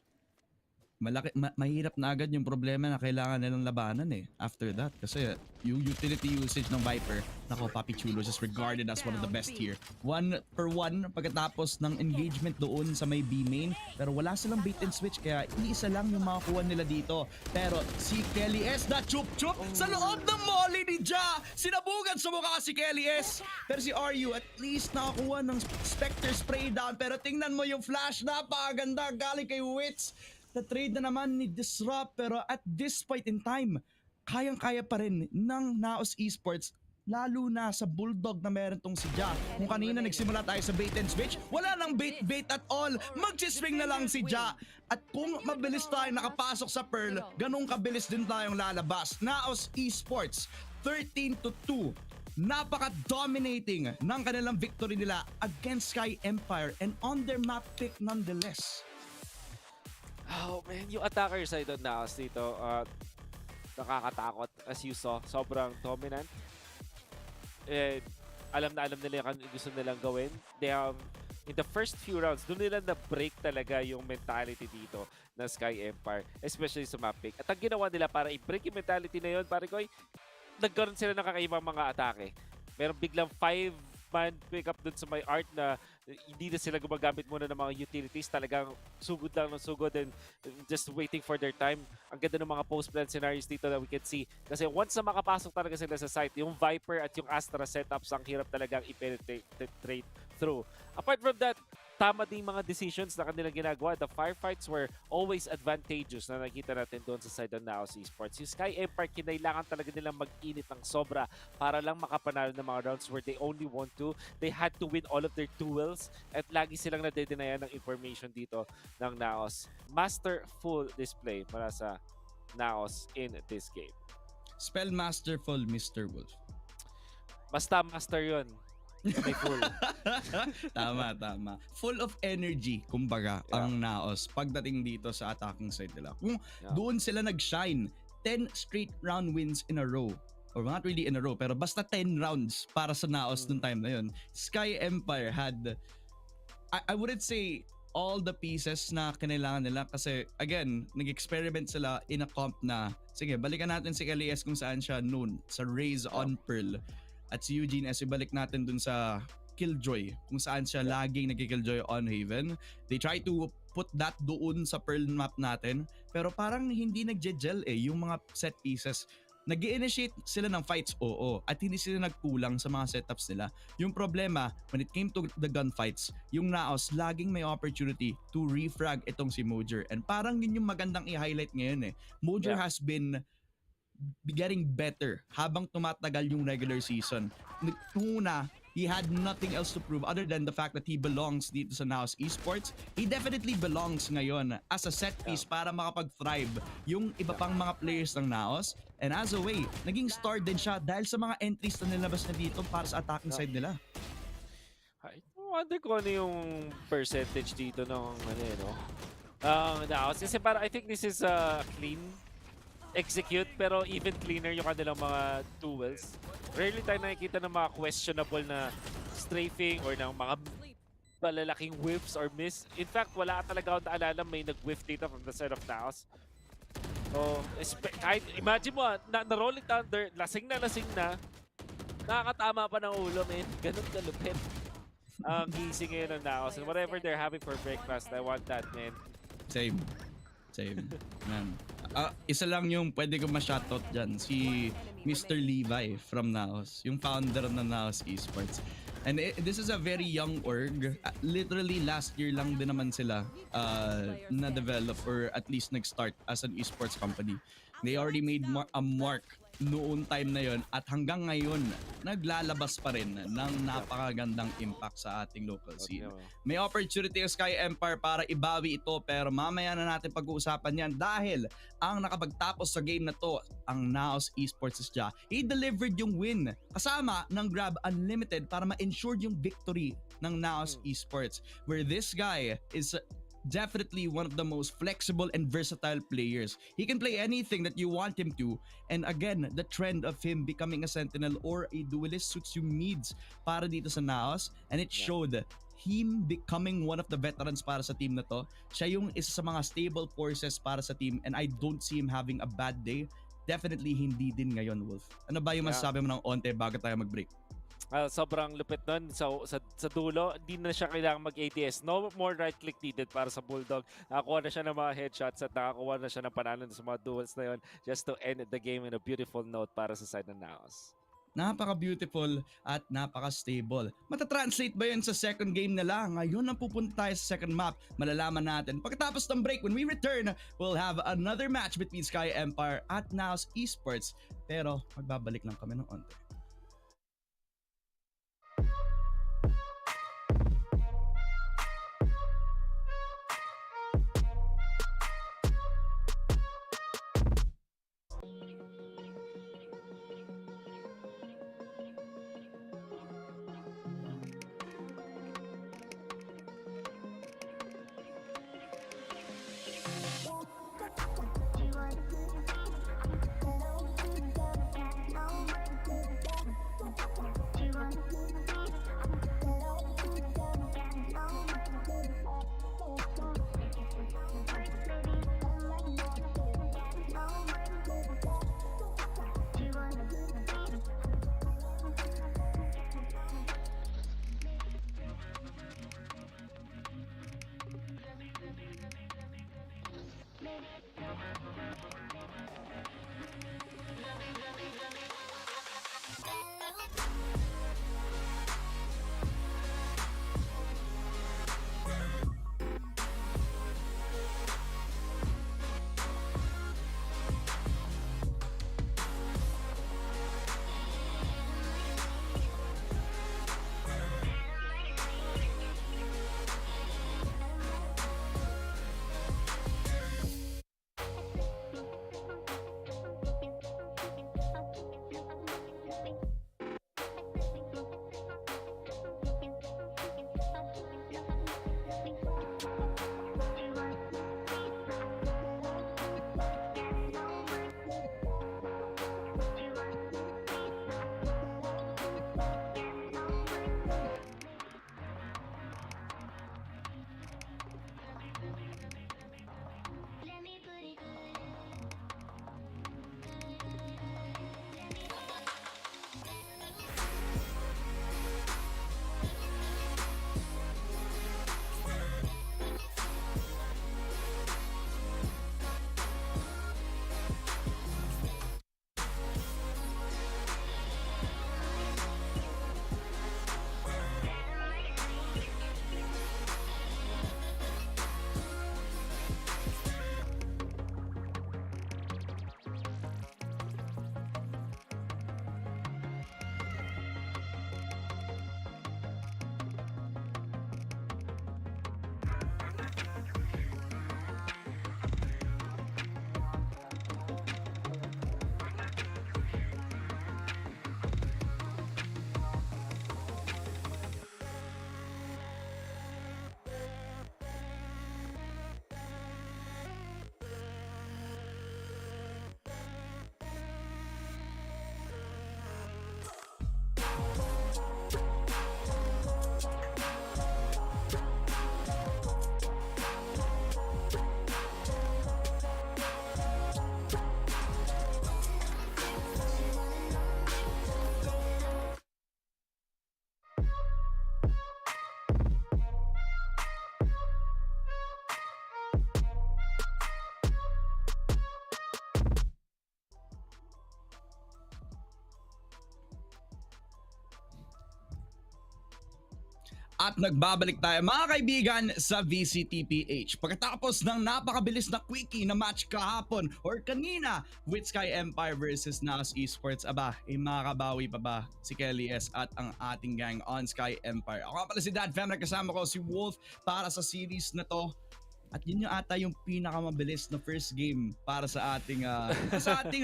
mahirap na agad yung problema na kailangan nilang labanan eh. After that. Kasi yung utility usage ng Viper, nako, Papi Chulo just regarded as one of the best here. 1 per 1 pagkatapos ng engagement doon sa may B main. Pero wala silang bait and switch kaya iisa lang yung makakuha nila dito. Pero si KLS na chup-chup sa loob ng molly ni Ja. Sinabugan sa mukha si KLS. Pero si RU at least nakakuha ng Spectre spray down. Pero tingnan mo yung flash, napakaganda galing kay Wits. Na-trade na naman ni Disrupt pero at this point in time, kayang-kaya pa rin ng NAOS Esports lalo na sa Bulldog na meron tong si Ja. Kung kanina nagsimula tayo sa bait and switch, wala nang bait at all. Magsiswing na lang si Ja. At kung mabilis tayo nakapasok sa Pearl, ganun kabilis din tayong lalabas. NAOS Esports, 13-2. Napaka-dominating ng kanilang victory nila against SKYE Empire and on their map pick nonetheless. Oh man, yung attacker side on NAOS dito, nakakatakot as you saw. Sobrang dominant. Alam na alam nila yung gusto nilang gawin. They in the first few rounds, doon nila na-break talaga yung mentality dito ng SKYE Empire, especially sa map pick. At ang ginawa nila para i-break yung mentality na yun, pare ko, nagkaroon sila ng kakaibang mga atake. Meron biglang 5-man pick up dun sa may Art na hindi na sila gumagamit muna ng mga utilities. Talagang sugod lang ng sugod and just waiting for their time. Ang ganda ng mga post-plan scenarios dito that we can see. Kasi once na makapasok talaga sila sa site, yung Viper at yung Astra setups, ang hirap talagang i-penetrate through. Apart from that, tama din mga decisions na kanilang ginagawa. The firefights were always advantageous na nakita natin doon sa side ng NAOS Esports. Yung SKYE Empire, kinailangan talaga nilang mag-init ng sobra para lang makapanalo ng mga rounds where they only want to. They had to win all of their duels at lagi silang nadedenayan ng information dito ng NAOS. Masterful display para sa NAOS in this game. Spell masterful, Mr. Wolf. Basta master yun. May full. Tama. Full of energy, kumbaga, ang NAOS pagdating dito sa attacking side nila. Kung doon sila nag-shine, 10 straight round wins in a row. Or not really in a row, pero basta 10 rounds para sa NAOS nung time na yun. SKYE Empire had, I wouldn't say all the pieces na kinailangan nila kasi again, nag-experiment sila in a comp na, sige, balikan natin si LAS kung saan siya noon, sa Raze on Pearl. At si Eugene S, ibalik natin dun sa Killjoy, kung saan siya laging nagkikilljoy on Haven. They try to put that doon sa Pearl map natin, pero parang hindi nagje-gel yung mga set pieces. Nag-i-initiate sila ng fights, oo, at hindi sila nagkulang sa mga setups nila. Yung problema, when it came to the gunfights, yung NAOS laging may opportunity to refrag itong si Mojer. And parang yun yung magandang i-highlight ngayon Mojer has been getting better habang tumatagal yung regular season. Una, he had nothing else to prove other than the fact that he belongs dito sa NAOS Esports. He definitely belongs ngayon as a set piece para makapag-thrive yung iba pang mga players ng NAOS. And as a way, naging star din siya dahil sa mga entries na nilabas na dito para sa attacking side nila. I wonder kung ano yung percentage dito ng NAOS. Kasi para I think this is a clean execute, pero even cleaner yung kanilang mga duels. Rarely tayo nakikita ng mga questionable na strafing or ng mga malalaking whiffs or miss. In fact, wala talaga akong naalala may nag-whiff dito from the side of NAOS. So, kahit imagine mo, na-rolling thunder, lasing na, nakakatama pa ng ulo, man. Ganun kalupit ang gising ngayon ng NAOS. And whatever they're having for breakfast, I want that, man. Same. Man. Isa lang yung pwede ko ma-shoutout dyan, si Mr. Levi from NAOS, yung founder ng NAOS Esports. And this is a very young org. Literally last year lang din naman sila na-develop or at least nag-start as an esports company. They already made a mark noon time na yon at hanggang ngayon naglalabas pa rin ng napakagandang impact sa ating local scene. May opportunity ang SKYE Empire para ibawi ito, pero mamaya na natin pag-uusapan yan dahil ang nakapagtapos sa game na to, ang NAOS Esports siya. He delivered yung win kasama ng GLAB Unlimited para ma-ensure yung victory ng NAOS Esports, where this guy is definitely one of the most flexible and versatile players. He can play anything that you want him to. And again, the trend of him becoming a sentinel or a duelist suits yung needs para dito sa NAOS. And it showed him becoming one of the veterans para sa team na to. Siya yung isa sa mga stable forces para sa team, and I don't see him having a bad day. Definitely hindi din ngayon, Wolf. Ano ba yung masasabi mo ng onte bago tayo mag-break? Sobrang lupit nun. Sa dulo, hindi na siya kailangan mag-ATS. No more right click needed para sa Bulldog. Nakakuha na siya ng mga headshots at nakakuha na siya ng panalo sa mga duels na yun just to end the game in a beautiful note para sa side ng NAOS. Napaka-beautiful at napaka-stable. Matatranslate ba yun sa second game nila? Ngayon na pupunta tayo sa second map. Malalaman natin. Pagkatapos ng break, when we return, we'll have another match between SKYE Empire at NAOS Esports. Pero magbabalik lang kami ng onte. At nagbabalik tayo mga kaibigan sa VCTPH. Pagkatapos ng napakabilis na quickie na match kahapon or kanina with SKYE Empire versus NAOS Esports, makakabawi pa ba si Kelly S at ang ating gang on SKYE Empire? Ako nga pala si Dad Fem, kasama ko si Wolf para sa series na to. At yun yung ata yung pinakamabilis na first game para sa ating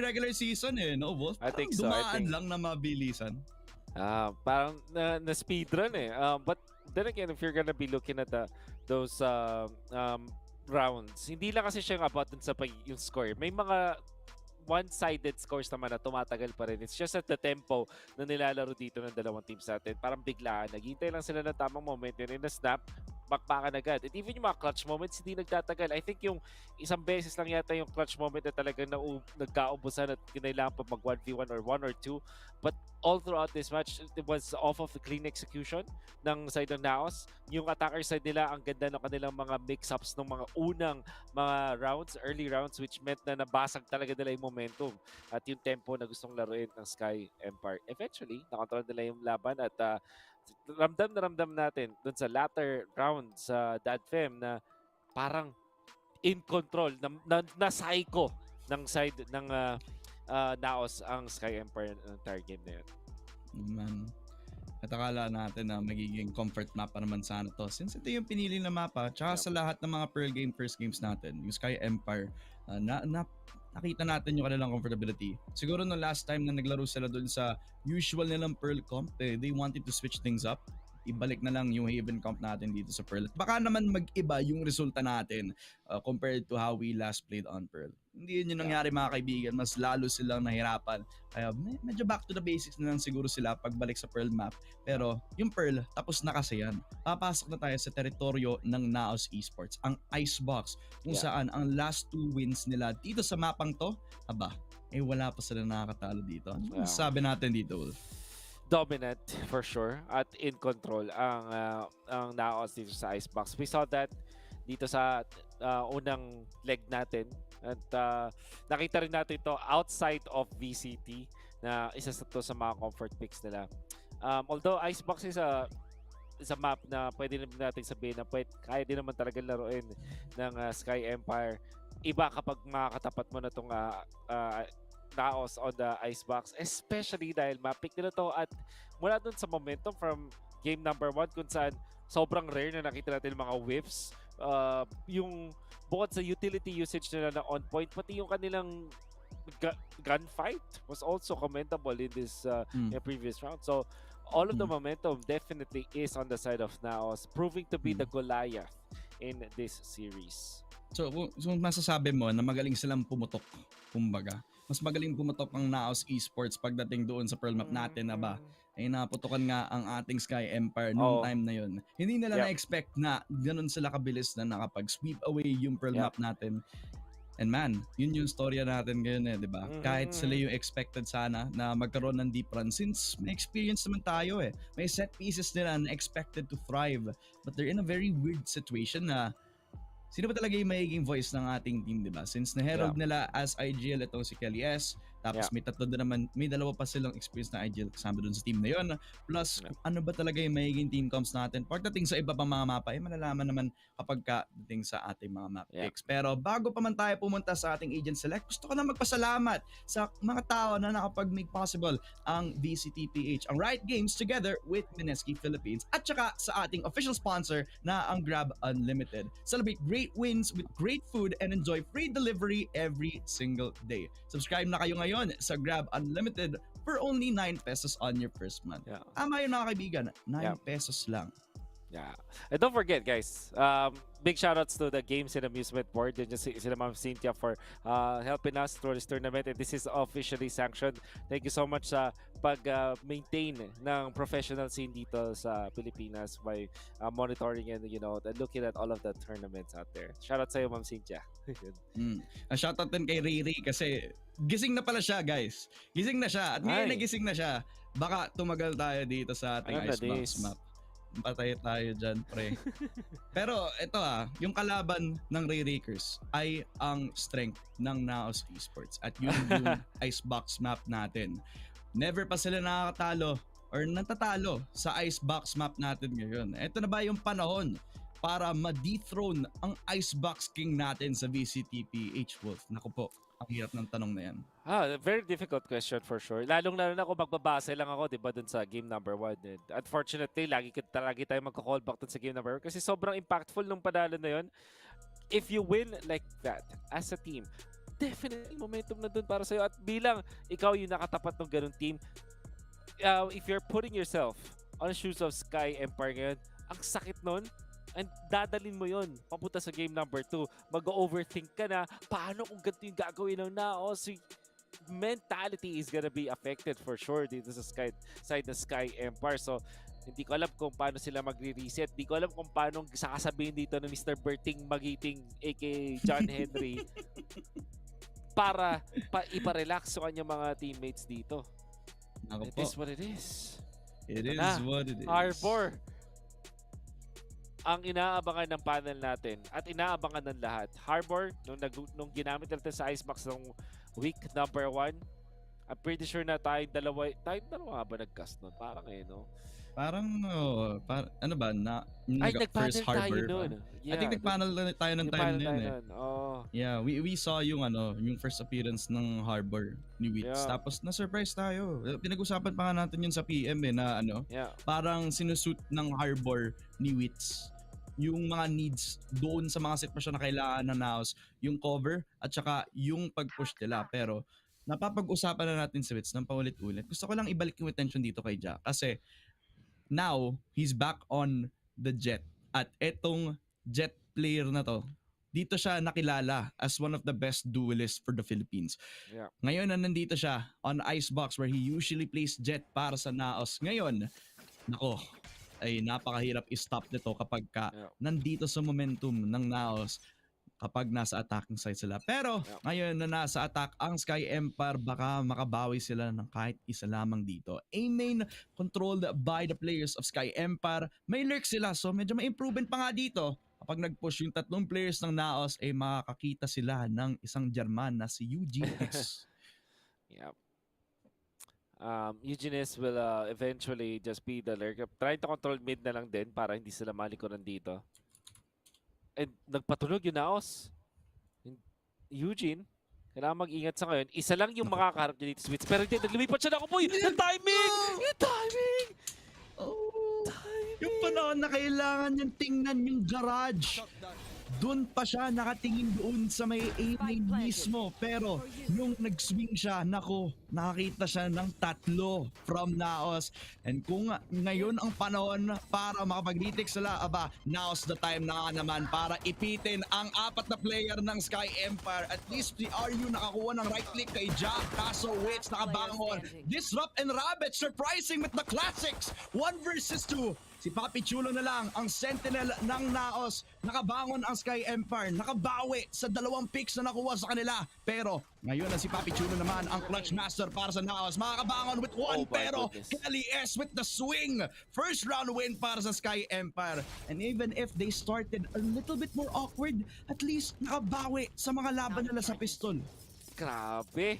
regular season no Wolf? I think so. Dumaan lang na mabilisan. Parang na speedrun but then again, if you're gonna be looking at those rounds, hindi lang kasi siya about dun sa yung score. May mga one-sided scores naman na tumatagal pa rin. It's just at the tempo na nilalaro dito ng dalawang teams natin. Parang biglaan. Naghihintay lang sila ng tamang moment. Yun in a snap, bakbakan agad. And even yung mga clutch moments, hindi nagtatagal. I think yung isang beses lang yata yung clutch moment na talagang nagkaubusan at kinailangan pa mag 1v1 or 1 or 2. But all throughout this match, it was off of the clean execution ng side ng NAOS. Yung attacker side nila, ang ganda ng kanilang mga mix-ups ng mga unang mga rounds, early rounds, which meant na nabasag talaga nila yung momentum at yung tempo na gustong laruin ng SKYE Empire. Eventually, nakontrol nila yung laban at ramdam natin dun sa latter rounds sa DadFem na parang in control, na psycho ng side ng NAOS ang SKYE Empire ng entire game na yun. Man. At akala natin na magiging comfort map pa naman sana to. Since ito yung pinili na mapa, tsaka sa lahat ng mga Pearl game first games natin, yung SKYE Empire, nakita natin yung kanilang comfortability. Siguro no last time na naglaro sila dun sa usual nilang Pearl comp, they wanted to switch things up. Ibalik na lang yung Haven comp natin dito sa Pearl. At baka naman mag-iba yung resulta natin compared to how we last played on Pearl. Hindi yun yung nangyari mga kaibigan. Mas lalo silang nahirapan. Kaya medyo back to the basics na lang siguro sila pagbalik sa Pearl map. Pero yung Pearl, tapos na kasi yan. Papasok na tayo sa teritoryo ng NAOS Esports. Ang Icebox. Kung saan ang last 2 wins nila dito sa mapang to, wala pa sila nakakatalo dito. Ano sabi natin dito, Wolf? Dominant for sure at in control ang NAOS dito sa Icebox. We saw that dito sa unang leg natin at nakita rin natin ito outside of VCT na isa sa mga comfort picks nila. Although Icebox is a map na pwede natin sabihin na kaya din naman talaga laruin ng SKYE Empire. Iba kapag makakatapat mo na itong NAOS on the Icebox, especially dahil ma-pick nila to at mula dun sa momentum from game number 1 kung saan sobrang rare na nakita natin mga whiffs, yung bukod sa utility usage nila na on point, pati yung kanilang gunfight was also commendable in this previous round. So all of the momentum definitely is on the side of NAOS, proving to be the Goliath in this series. So masasabi mo na magaling silang pumutok, kumbaga. Mas magaling pumutok ang NAOS Esports pagdating doon sa Pearl map natin ay naputukan nga ang ating SKYE Empire noong time na yun. Hindi nila na-expect na ganun sila kabilis na nakapag-sweep away yung Pearl map natin. And man, yun yung storya natin ngayon di ba? Kahit sila yung expected sana na magkaroon ng deep run since may experience naman tayo May set pieces nila na expected to thrive. But they're in a very weird situation na sino ba talaga yung magiging voice ng ating team, di ba? Since na-herald nila as IGL itong si Kelly S, tapos may dalawa pa silang experience na IGL kasama dun sa team na yun. Plus, ano ba talaga yung magiging team comps natin? Pagdating sa iba pang mga mapa, malalaman naman kapag dating sa ating mga map picks. Pero bago pa man tayo pumunta sa ating agent select, gusto ko na magpasalamat sa mga tao na nakapag-make possible ang VCTPH, ang Riot Games together with Mineski Philippines, at saka sa ating official sponsor na ang GLAB Unlimited. Celebrate great wins with great food and enjoy free delivery every single day. Subscribe na kayo ngayon sa GLAB Unlimited for only 9 pesos on your first month. Tama yun mga kaibigan, 9 pesos lang. And don't forget guys, big shoutouts to the Games and Amusement Board and sila Ma'am Cynthia for helping us through this tournament, and this is officially sanctioned. Thank you so much sa pag-maintain ng professional scene dito sa Pilipinas by monitoring and looking at all of the tournaments out there. Shoutout sa iyo Ma'am Cynthia. Shoutout din kay Riri kasi gising na pala siya guys. Gising na siya at ngayon nagising na siya. Baka tumagal tayo dito sa ating Icebox map. Patay tayo dyan, pre. Pero ito yung kalaban ng Ray-Rakers ay ang strength ng NAOS Esports. At yun yung Icebox map natin. Never pa sila nakakatalo or natatalo sa Icebox map natin ngayon. Ito na ba yung panahon para ma-dethrone ang Icebox King natin sa VCTPH, Wolf? Naku po, ang hirap ng tanong na yan. Very difficult question for sure. Lalong-lalo na kung magbabase lang ako, di ba, dun sa game number 1. And unfortunately, lagi tayo magko-call back dun sa game number 1 kasi sobrang impactful nung panalo na yun. If you win like that as a team, definitely momentum na dun para sa'yo. At bilang ikaw yung nakatapat ng ganung team, if you're putting yourself on the shoes of SKYE Empire ngayon, ang sakit nun, and dadalin mo yon papunta sa game number 2. Mag-overthink ka na, paano kung ganito yung gagawin ng NAOS? Mentality is gonna be affected for sure dito sa side ng SKYE Empire. So, hindi ko alam kung paano sila magre-reset. Hindi ko alam kung paano sasabihin dito ng Mr. Berting Magiting aka John Henry para iparelax sa kanyang mga teammates dito. It is what it is. It is what it is. Harbor. Ang inaabangan ng panel natin at inaabangan ng lahat. Harbor, nung ginamit natin sa Icebox ng week number 1, I'm pretty sure na tayong dalawa nga ba nag-cast nun? Parang no? Parang, ano ba, nag-panel first tayo Harbor nun. I think nag-panel tayo ng time na yun eh. Oh. Yeah, we saw yung first appearance ng Harbor ni Wits. Yeah. Tapos na-surprise tayo. Pinag-usapan pa nga natin yun sa PM na parang sinusuit ng Harbor ni Wits yung mga needs doon sa mga sitwasyon na kailangan ng NAOS, yung cover at saka yung pag-push nila. Pero napapag-usapan na natin si Wits ng paulit-ulit. Gusto ko lang ibalik yung attention dito kay Ja kasi now, he's back on the Jet. At etong Jet player na to, dito siya nakilala as one of the best duelists for the Philippines. Yeah. Ngayon na nandito siya on Icebox where he usually plays Jet para sa NAOS. Ngayon, nako, ay napakahirap i-stop nito kapag nandito sa momentum ng NAOS kapag nasa attacking side sila. Pero ngayon na nasa attack ang SKYE Empire, baka makabawi sila ng kahit isa lamang dito. A main controlled by the players of SKYE Empire. May lurk sila so medyo may improvement pa nga dito. Kapag nag-push yung 3 players ng NAOS ay makakakita sila ng isang German na si Eugene-S. Yep. Eugene-S will eventually just be the lurk. Trying to control mid na lang din para hindi sila malikuran dito. And nagpatunog yung NAOS. Eugene, kailangan mag-ingat sa ngayon. Isa lang yung makakaharap niya dito, Switch. Pero hindi, naglipat siya na ako po. Yung timing! Yung timing! Yung panahon na kailangan niyang tingnan yung garage. Doon pa siya nakatingin doon sa may A-lane mismo. Pero yung nag-swing siya, nako, nakakita siya ng 3 from NAOS. And kung ngayon ang panahon para makapag-retake sila, now's the time na naman para ipitin ang 4 na player ng SKYE Empire. At least si RU nakakuha ng right click kay Jack. Kaso Wits nakabangon. Disrupt and Rabbit surprising with the classics. 1 versus 2. Si Papi Chulo na lang ang sentinel ng NAOS. Nakabangon ang SKYE Empire. Nakabawi sa 2 picks na nakuha sa kanila. Pero ngayon na si Papi Chulo naman ang clutch master para sa NAOS. Makakabangon with 1 pero Kelly S with the swing. First round win para sa SKYE Empire. And even if they started a little bit more awkward, at least nakabawi sa mga laban nila sa pistol. Grabe.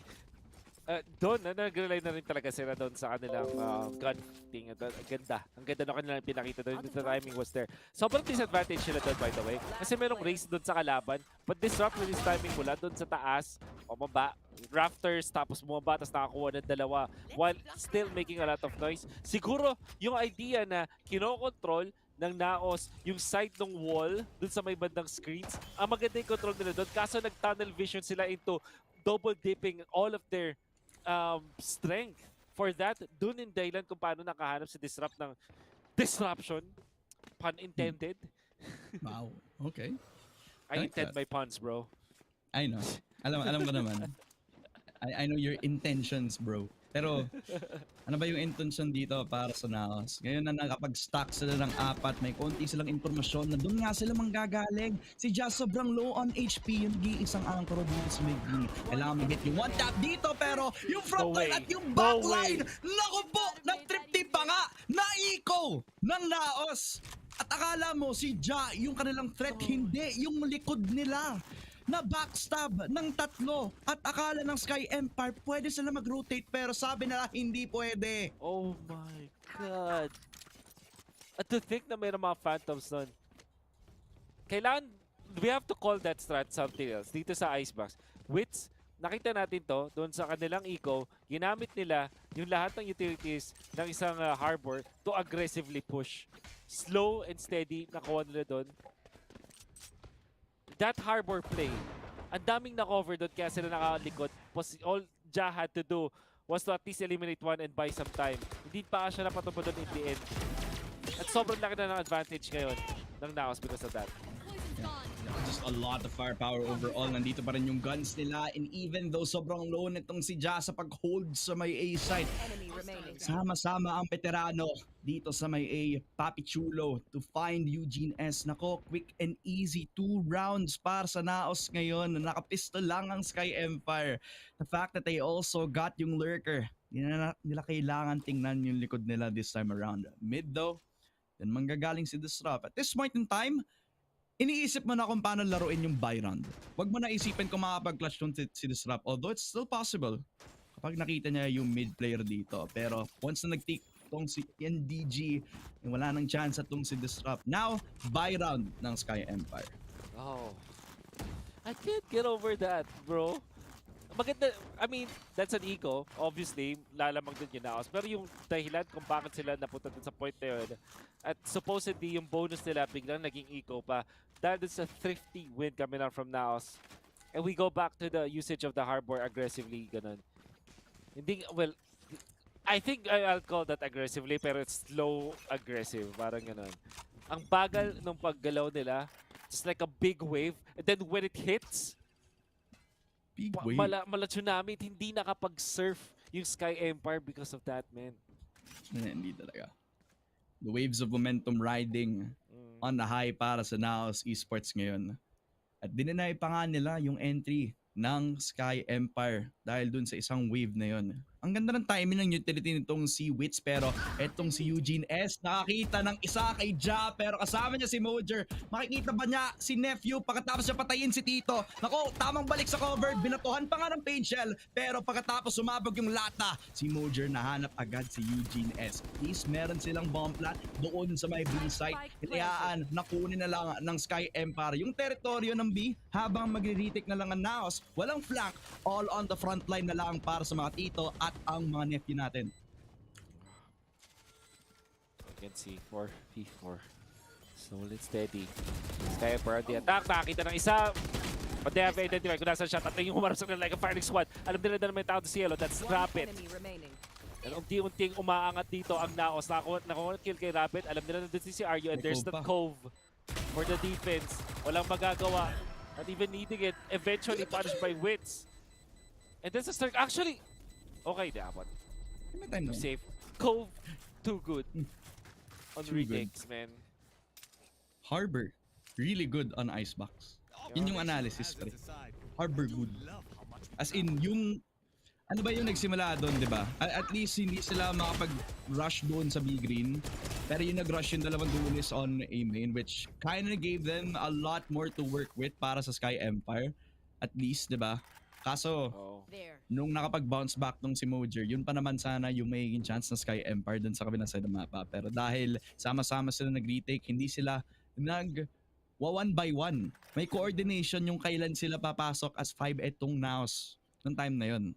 Doon, nag-rely na rin talaga sila doon sa kanilang gun thing. Ang ganda na kanilang pinakita doon. The timing was there. Sobrang disadvantage sila doon, by the way. Kasi merong race doon sa kalaban. But disrupt with this timing mula doon sa taas, pababa, rafters, tapos bumaba, tapos nakakuha ng 2 while still making a lot of noise. Siguro, yung idea na kinokontrol ng NAOS yung side ng wall doon sa may bandang screens, ang maganda yung control nila doon. Kaso nag-tunnel vision sila into double dipping all of their strength. For that, dun in dahilan kung paano nakahanap si Disrupt ng disruption. Pun intended. Wow, okay. I intend my puns, bro. I know. Alam ko naman. I know your intentions, bro. Pero ano ba yung intention dito para sa NAOS? Ngayon na nakapag-stack sila ng 4, may konti silang impormasyon na doon nga sila manggagaling. Si Jazz sobrang low on HP, yung isang anchor dito sa may green. Kailangan mag-get yung 1 tap dito pero yung frontline at yung backline, naku po, nag-trip-tip pa nga, naiko ng NAOS. At akala mo si Ja, yung kanilang threat, hindi, yung likod nila. Na backstab ng 3 at akala ng SKYE Empire pwede sila mag-rotate pero sabi nila hindi pwede. Oh my God. At to think na mayroong mga phantoms nun. Kailangan, we have to call that strat something else dito sa Icebox. Which, nakita natin to doon sa kanilang eco, ginamit nila yung lahat ng utilities ng isang harbor to aggressively push. Slow and steady, nakuha nila doon. That harbor play, ang daming na-cover doon kaya sila nakalikod. All Ja had to do was to at least eliminate one and buy some time. Hindi pa siya napatubo doon in the end. At sobrang laki na ng advantage ngayon ng NAOS because of that. Just a lot of firepower overall. Nandito pa rin yung guns nila. And even though sobrang low nitong si Ja sa pag-hold sa may A side, sama-sama ang veterano dito sa may A. Papi Chulo to find Eugene S. Nako, quick and easy 2 rounds para sa NAOS ngayon. Nakapistol lang ang Sky Empire. The fact that they also got yung lurker. Hindi na nila kailangan tingnan yung likod nila this time around. Mid though, then manggagaling si Disrupt. At this point in time, iniisip mo na kung paano laruin yung buy round. Huwag mo na isipin kung makapag-clutch doon si Disrupt. Although it's still possible kapag nakita niya yung mid player dito. Pero once na nag-take tong si NDG, wala nang chance at tong si Disrupt. Now, buy round ng Sky Empire. Oh. I can't get over that, bro. Maganda, I mean, that's an ego. Obviously, lalamang din yung NAOS. Pero yung dahilan kung bakit sila napunta dun sa point na yun, at supposedly yung bonus nila biglang naging eco pa, that is a thrifty win coming out from NAOS. And we go back to the usage of the harbor aggressively, ganun. Hindi, well, I think I'll call that aggressively, pero it's slow aggressive, parang ganun. Ang bagal ng paggalaw nila, just like a big wave, and then when it hits, Big wave. mala tsunami, hindi nakapag-surf yung Sky Empire because of that, man. Hindi talaga. The waves of momentum riding on the high para sa NAOS Esports ngayon. At dininay pa nga nila yung entry ng Sky Empire dahil dun sa isang wave na yon. Ang ganda ng timing ng utility nitong si Wits, pero etong si Eugene S nakakita ng isa kay Ja, pero kasama niya si Mojer. Makikita ba niya si Nephew pagkatapos niya patayin si Tito? Nako, tamang balik sa cover, binatuhan pa nga ng paint shell, pero pagkatapos sumabog yung lata, si Mojer nahanap agad si Eugene S. At least meron silang bomb plant doon sa may B site. Hinayaan, nakunin na lang ng Sky Empire yung teritoryo ng B habang magre-retake na lang ang NAOS. Walang flank, all on the front line na lang para sa mga Tito at ang mga nephew natin. You can see 4v4. Slow and steady. Sky Empire the attack. Nakakita ng isa. But they have identified kung nasa shot. At yung humarap sa kanila like a firing squad. Alam nila na naman yung tao sa Cielo. That's Rapid. And unti-unting umaangat dito ang NAOS. Nakuha kill kay Rapid. Alam nila na dito si Aryo. And there's that cove for the defense. Walang magagawa. Not even needing it. Eventually punished by Wits. And this is actually okay, dapat. Too safe. Cove, too good. On retakes, man. Harbor, really good on Icebox. Yun yung analysis, pre. Harbor good. As in, yung ano ba yung nagsimula doon, di ba? At least hindi sila makapag-rush doon sa B green. Pero yung nag-rush yung dalawang duelist on A main, which kind of gave them a lot more to work with para sa Sky Empire. At least, di ba? Kaso, nung nakapag-bounce back nung si Mojer, yun pa naman sana yung magiging chance ng Sky Empire dun sa kabilang side ng mapa. Pero dahil sama-sama sila nag-retake, hindi sila one by one. May coordination yung kailan sila papasok as 5 etong NAOS nung time na yun.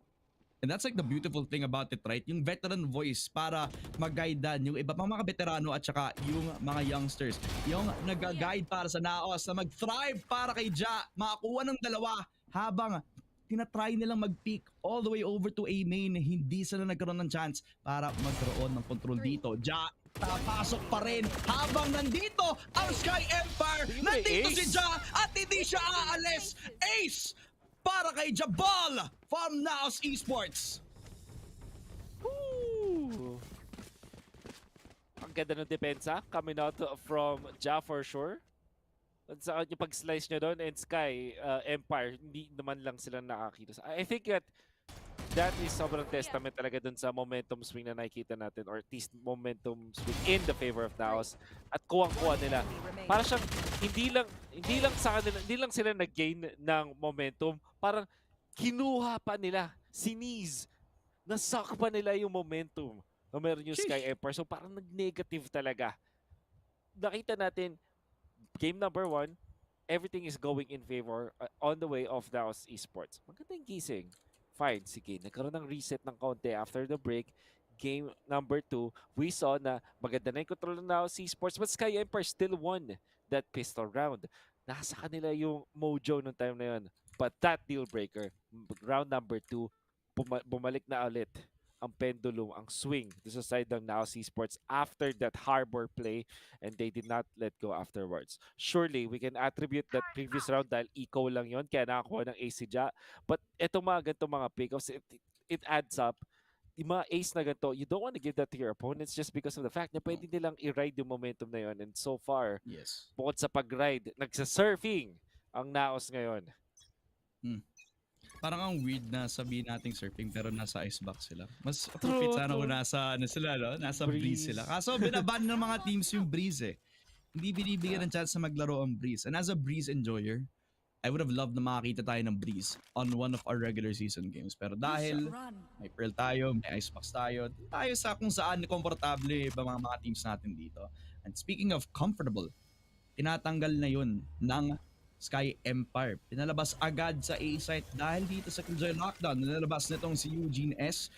And that's like the beautiful thing about it, right? Yung veteran voice para mag-guidean yung iba pang mga veterano at saka yung mga youngsters. Yung nag-guide para sa NAOS na mag-thrive para kay Ja, makakuha ng dalawa habang tinatry nilang mag-peak all the way over to A main, hindi sila nagkaroon ng chance para magkaroon ng control dito. Ja, papasok pa rin habang nandito ang Sky Empire. Nandito si Ja at hindi siya aalis. Ace para kay Jabal from NAOS Esports. Woo! Ang ganda ng depensa coming out from Ja for sure. Sa yung pag-slice nyo doon and Sky Empire, hindi naman lang sila nakakita. I think that is sobrang testament talaga doon sa momentum swing na nakikita natin, or at least momentum swing in the favor of NAOS. At kuwang-kuha nila. Para siyang hindi lang sila nag-gain ng momentum, parang kinuha pa nila, siniz, nasak pa nila yung momentum o meron yung Sheesh. SKYE Empire. So parang nag-negative talaga. Nakita natin, game number 1, everything is going in favor on the way of NAOS Esports. Magandang gising. Fine, sige. Nagkaroon ng reset ng konti after the break. Game number 2, we saw na maganda na yung control ng NAOS Esports, but SKYE Empire still won that pistol round. Nasa kanila yung mojo nung time na yun. But that deal breaker, round number 2, bumalik na ulit ang pendulum, ang swing sa side ng NAOS Esports after that harbor play, and they did not let go afterwards. Surely, we can attribute that previous round dahil eco lang yon kaya nakakuha ng ace si Ja. But etong mga ganitong mga pickoffs, it adds up. Yung mga ace na ganito, you don't want to give that to your opponents just because of the fact na pwede nilang i-ride yung momentum na yon. And so far, Yes. bukod sa pag-ride, nagsa-surfing ang NAOS ngayon. Parang ang weird na sabihin nating surfing pero nasa icebox sila. Mas appropriate sana kung nasa, ano sila, no? Nasa breeze sila. Kaso binaban ng mga teams yung breeze eh. Hindi binibigyan ng chance na maglaro ang breeze. And as a breeze enjoyer, I would have loved na makakita tayo ng breeze on one of our regular season games. Pero dahil may Pearl tayo, may icebox tayo sa kung saan komportable ba mga teams natin dito. And speaking of comfortable, tinatanggal na yun ng SKYE Empire. Pinalabas agad sa A site dahil dito sa Killjoy Lockdown. Pinalabas nitong si Eugene S,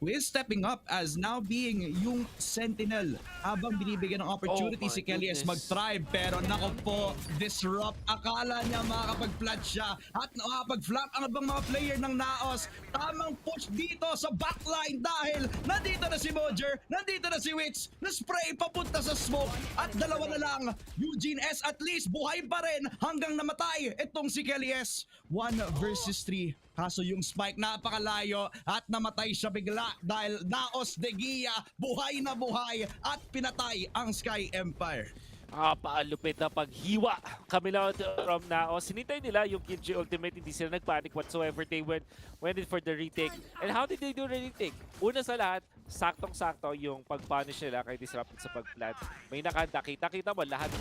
who is stepping up as now being yung sentinel habang binibigyan ng opportunity si Kelly S mag-thrive. Pero nako po, disrupt. Akala niya makakapag-flat siya at nakakapag-flat ang ibang mga player ng NAOS. Tamang push dito sa backline dahil nandito na si Mojer, nandito na si Witch, na-spray papunta sa smoke at dalawa na lang. Eugene S at least buhay pa rin hanggang namatay itong si Kelly S. 1 versus 3. Kaso yung spike napakalayo at namatay siya bigla dahil NAOS de Gia buhay na buhay at pinatay ang SKYE Empire. Paalupit na paghiwa kami lang from NAOS. Sinintay nila yung Kinji ultimate, hindi sila nagpanic whatsoever. They went in for the retake. And how did they do the retake? Una sa lahat, saktong-sakto yung pag-punish nila kay Disrupted sa pag-plant. May nakanda, kita mo lahat.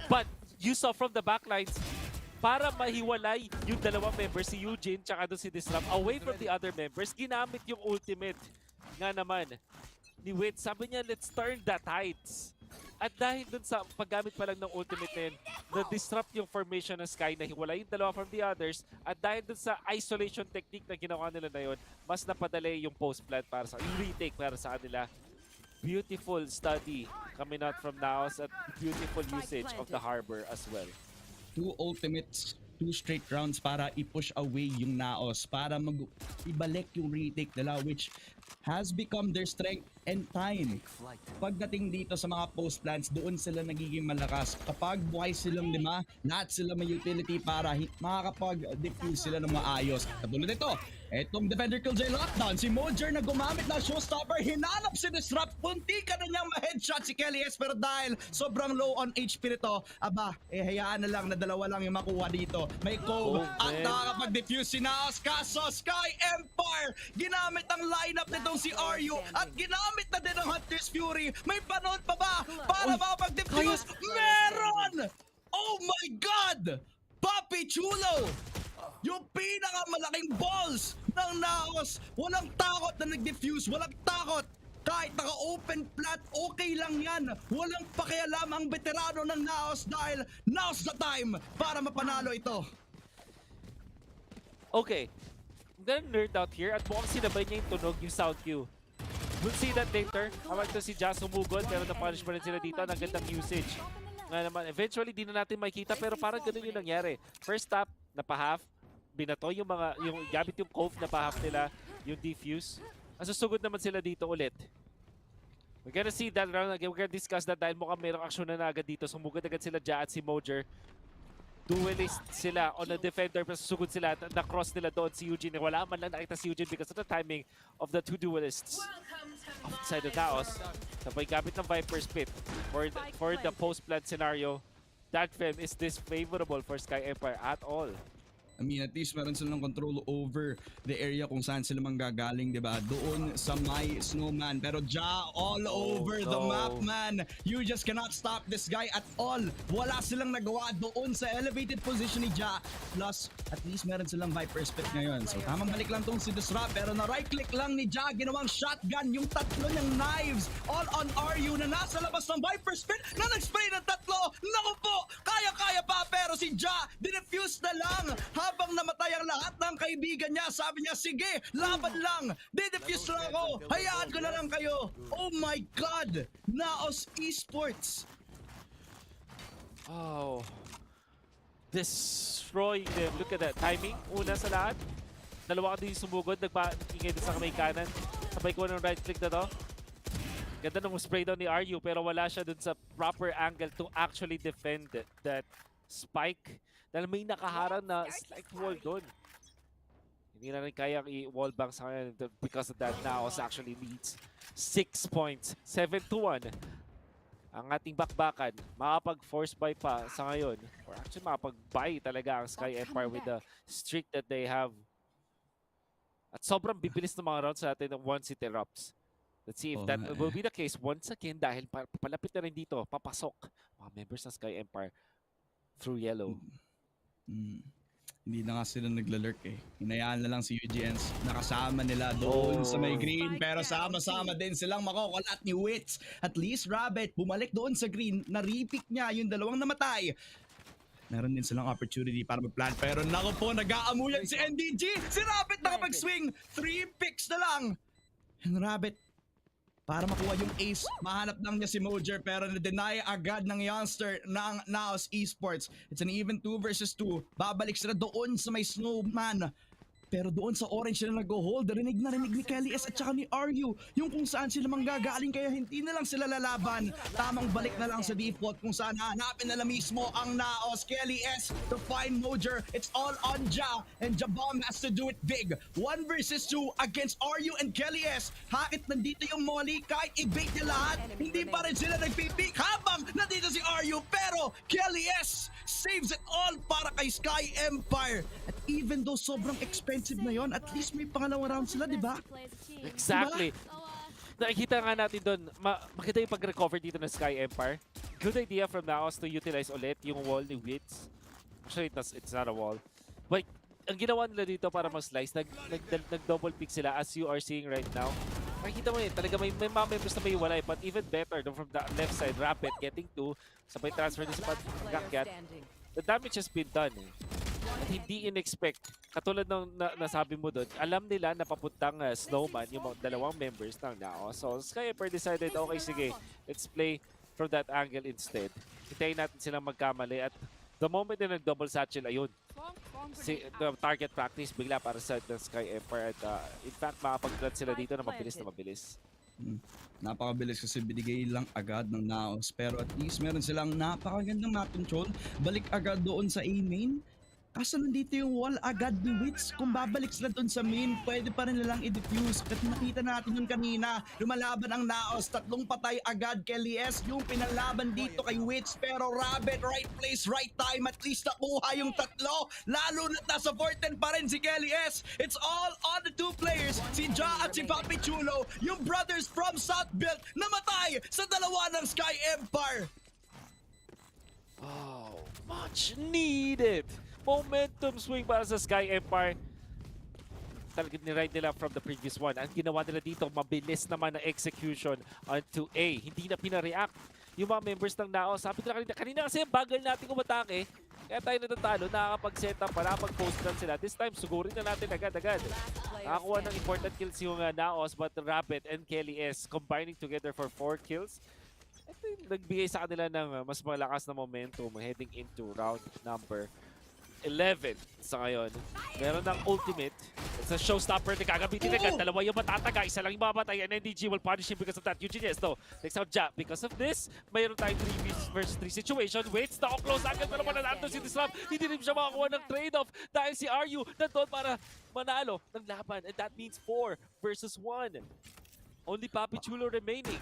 But you saw from the backlines, para mahiwalay yung dalawang members, si Eugene tsaka doon si Disrupt, away from the other members, ginamit yung ultimate nga naman ni Wit. Sabi niya, let's turn the tides. At dahil dun sa paggamit pa lang ng ultimate na yun, na-disrupt yung formation ng SKYE, na hiwalay yung dalawa from the others, at dahil dun sa isolation technique na ginawa nila na yun, mas napadali yung post-plant para sa yung retake para sa kanila. Beautiful study coming out from NAOS at beautiful usage of the harbor as well. 2 ultimates, 2 straight rounds para i-push away yung NAOS, para ibalik yung retake nila, which has become their strength and time. Pagdating dito sa mga post plants, doon sila nagiging malakas. Kapag buhay silang 5, lahat sila may utility para makakapag-defuse sila ng maayos. Katulad ito, etong defender Killjoy Lockdown, si Mojer na gumamit ng showstopper, hinanap si Disrupt, punti ka na niyang ma-headshot si Kelly S, pero dahil sobrang low on HP nito, hayaan na lang na dalawa lang yung makuha dito. May Cove at nakakapag-defuse si NAOS, kaso SKYE Empire, ginamit ang lineup nitong si RU at ginamit na din ang Hunter's Fury. May panahon pa ba para makapag-defuse? Meron! Oh my God! Papi Chulo! Yung pinakamalaking balls ng NAOS, walang takot na nag-defuse, walang takot. Kahit naka-open plat, okay lang yan. Walang pakialam ang veterano ng NAOS dahil now's the time para mapanalo ito. Okay, I'm gonna nerd out here at mukhang sinabay niya yung tunog, yung sound cue. We'll see that later. Habang ito si Jazz humugol, pero na-punish pa rin sila dito. Ang gandang usage. Nga naman, eventually di na natin makita, pero parang ganun yung nangyari. First stop, napa-half. Binato yung mga, gamit yung Cove, napa-half nila, yung defuse. Ang susugod naman sila dito ulit. We're gonna see that round again. We're gonna discuss that dahil mukhang mayroong aksyon na agad dito. Sumugod agad sila Ja at si Mojer. Duelist sila on the defender, pero susugod sila, na-cross nila doon si Eugene. Wala man lang nakita si Eugene because of the timing of the 2 duelists. Outside of NAOS, sabay gamit ng Viper's Pit for the post-plant scenario. That film is disfavorable for SKYE Empire at all. I mean, at least meron silang control over the area kung saan sila manggagaling, di ba? Doon sa may snowman. Pero Ja, all over the map, man. You just cannot stop this guy at all. Wala silang nagawa doon sa elevated position ni Ja. Plus, at least meron silang Viper Spit ngayon. So, tamang balik lang tong si Disrupt. Pero na right click lang ni Ja, ginawang shotgun yung tatlo niyang knives. All on RU na nasa labas ng Viper Spit na nag-spray ng tatlo. Naku po, kaya-kaya pa. Pero si Ja, dinefuse na lang. Habang namatay ang lahat ng kaibigan niya, sabi niya, sige, laban lang. Didefuse lang ako. Hayaan ko na lang kayo. Oh my God! NAOS Esports. Oh. Destroying them. Look at that. Timing. Una sa lahat. Dalawa ka din sumugod. Nagpa-ingay din sa kamay kanan. Sabay ko ng right click na to. Ganda nung spray down ni RU pero wala siya dun sa proper angle to actually defend that spike. Dahil may nakaharang na slight wall doon. Hindi na rin kayang i-wall bang sa kanya because of that. NAOS actually leads 6 points. 7-1. Ang ating bakbakan, makapag-force buy pa sa ngayon. Or actually makapag-buy talaga ang SKYE Empire with the streak that they have. At sobrang bibilis ng mga rounds natin once it erupts. Let's see if that will be the case once again dahil palapit na rin dito, papasok mga members ng SKYE Empire through yellow. Hindi na nga sila naglalurk eh. Hinayaan na lang si UGNs. Nakasama nila doon sa may green. Pero sama-sama din silang makokolat ni Wits. At least Rabbit bumalik doon sa green. Naripik niya yung dalawang namatay. Meron din silang opportunity para mag-plant. Pero naku po, nag-aamuyan si NDG. Si Rabbit nakapag-swing. 3 picks na lang. And Rabbit, para makuha yung ace, mahanap lang niya si Mojer pero na-deny agad ng youngster ng NAOS Esports. It's an even 2 versus 2. Babalik sila doon sa may snowman. Pero doon sa orange sila nag-hold. Rinig na rinig ni Kelly S at saka ni RU. Yung kung saan sila manggagaling kaya hindi na lang sila lalaban. Tamang balik na lang sa default kung saan hanapin nila mismo ang NAOS. Kelly S to find Mojer. It's all on Ja. And Ja-Bomb has to do it big. 1 versus 2 against RU and Kelly S. Hakit nandito yung Molly. Kahit i-bait niya lahat, hindi pa rin sila nagpipik habang nandito si RU. Pero Kelly S saves it all para kay SKYE Empire. At even though sobrang expensive na yon, at least may pangalawang round sila, di ba? Exactly. Nakikita nga natin doon, maganda yung pag-recover dito ng SKYE Empire. Good idea from NAOS to utilize ulit yung wall ni Wits. Actually, it's not a wall. But ang ginawa nila dito para mag-slice, nag-double pick sila as you are seeing right now. Nakikita mo yun, talaga may mga members na may walay, but even better from the left side, Rapid getting 2, sabay transfer din sa pag-gakyat. The damage has been done eh. At hindi in-expect, katulad ng nasabi mo doon, alam nila na papuntang snowman yung mga dalawang members ng NAOS. So SKYE Empire decided, okay sige, let's play from that angle instead. Hintayin natin silang magkamali at the moment na nag-double satchel, ayun. The target practice bigla para sa SKYE Empire at in fact makapag-plant sila dito na mabilis. Napakabilis kasi binigay lang agad ng NAOS pero at least meron silang napakagandang map control. Balik agad doon sa A-main. Kaso nandito yung wall agad ni Wits. Kung babalik sila doon sa main, pwede pa rin nilang i-defuse. At nakita natin yung kanina, lumalaban ang NAOS, 3 patay agad Kelly S. Yung pinalaban dito kay Wits. Pero Rabbit, right place, right time. At least nakuha yung 3. Lalo na't nasa 4-10 pa rin si Kelly S. It's all on the 2 players. Si Ja at si Papi Chulo, yung brothers from Southbuilt, namatay sa dalawa ng SKYE Empire. Oh, much needed! Momentum swing para sa SKYE Empire. Talagang ni-ride nila from the previous one. Ang ginawa nila dito, mabilis naman na execution onto A. Hindi na pina-react yung mga members ng NAOS. Sabi nila kanina kasi bagal natin umatake. Kaya tayo natatalo, nakakapag-set up, nakakapag-post lang sila. This time, sugurin na natin agad-agad. Nakakuha ng important kills yung NAOS, but Rapid and Kelly S combining together for 4 kills. Ito yung nagbigay sa kanila ng mas malakas na momentum heading into round number 11 sa ngayon. Meron ng ultimate. It's a showstopper na gagamitin agad. Dalawa yung matataga. Isa lang yung mamatay. And NDG will punish him because of that. UGS though takes out Ja. Because of this, mayroon tayong 3 versus 3 situation. Waits na close angle pero mananalo si Disrupt. Hindi rin siya makakuha ng trade-off dahil si RU nandun para manalo ng laban. And that means 4 versus 1. Only Papi Chulo remaining.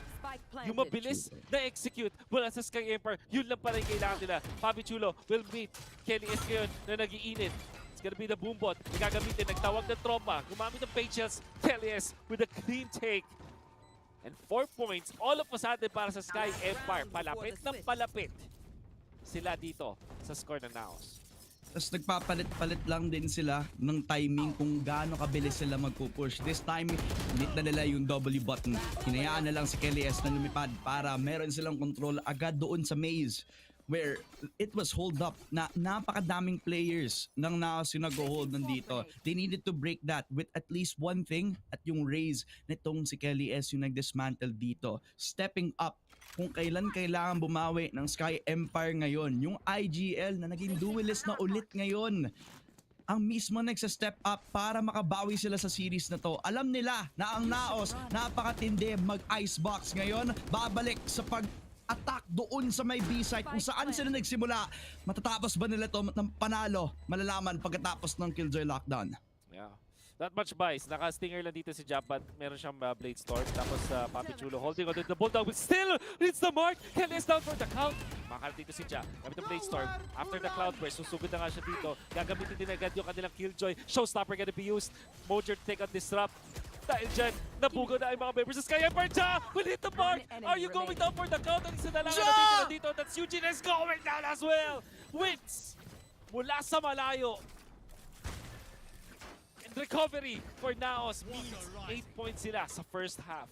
Yung mabilis na execute mula sa SKYE Empire, yun lang pala yung kailangan nila. Papi Chulo will meet Kelly S ngayon na nag-iinit. gonna be the boombot. Gagamitin, nagtawag ng tropa. Gumamit ng patience. KLS with a clean take. And 4 points, all of a sudden para sa SKYE Empire. Palapit ng palapit sila dito sa score ng NAOS. Tapos nagpapalit-palit lang din sila ng timing kung gaano kabilis sila magpupush. This time, hit na nila yung W button. Hinayaan na lang si KLS na lumipad para meron silang control agad doon sa maze where it was hold up na napakadaming players ng NAOS yung nag-hold nandito. They needed to break that with at least one thing at yung raise nitong si KLS yung nag-dismantle dito. Stepping up kung kailan kailangan bumawi ng SKYE Empire ngayon. Yung IGL na naging duelist na ulit ngayon. Ang mismo nagsa-step up para makabawi sila sa series na to. Alam nila na ang NAOS napakatindi mag-icebox ngayon. Babalik sa pag-attack doon sa may B-site kung saan sila nagsimula. Matatapos ba nila to ng panalo? Malalaman pagkatapos ng Killjoy lockdown. Yeah. Not much buys. Naka-stinger lang dito si Japan. Meron siyang Blade Storm. Tapos Papi Chulo holding on to the Bulldog. But still reads the mark. KLS down for the count. Makakalit dito si Ja. Gamit ang Blade Storm. After the Cloud Burst, susugod na nga siya dito. Gagamitin din agad yung kanilang Killjoy. Showstopper gonna be used. Mojer to take on Disrupt. Dahil dyan, nabugo na ang mga members sa SKYE Empire. Ja will hit the mark. Are you going down for the count? Ang isa na lang na dito. That's Eugene is going down as well. Wins mula sa malayo. Recovery for NAOS means 8 points sila sa first half.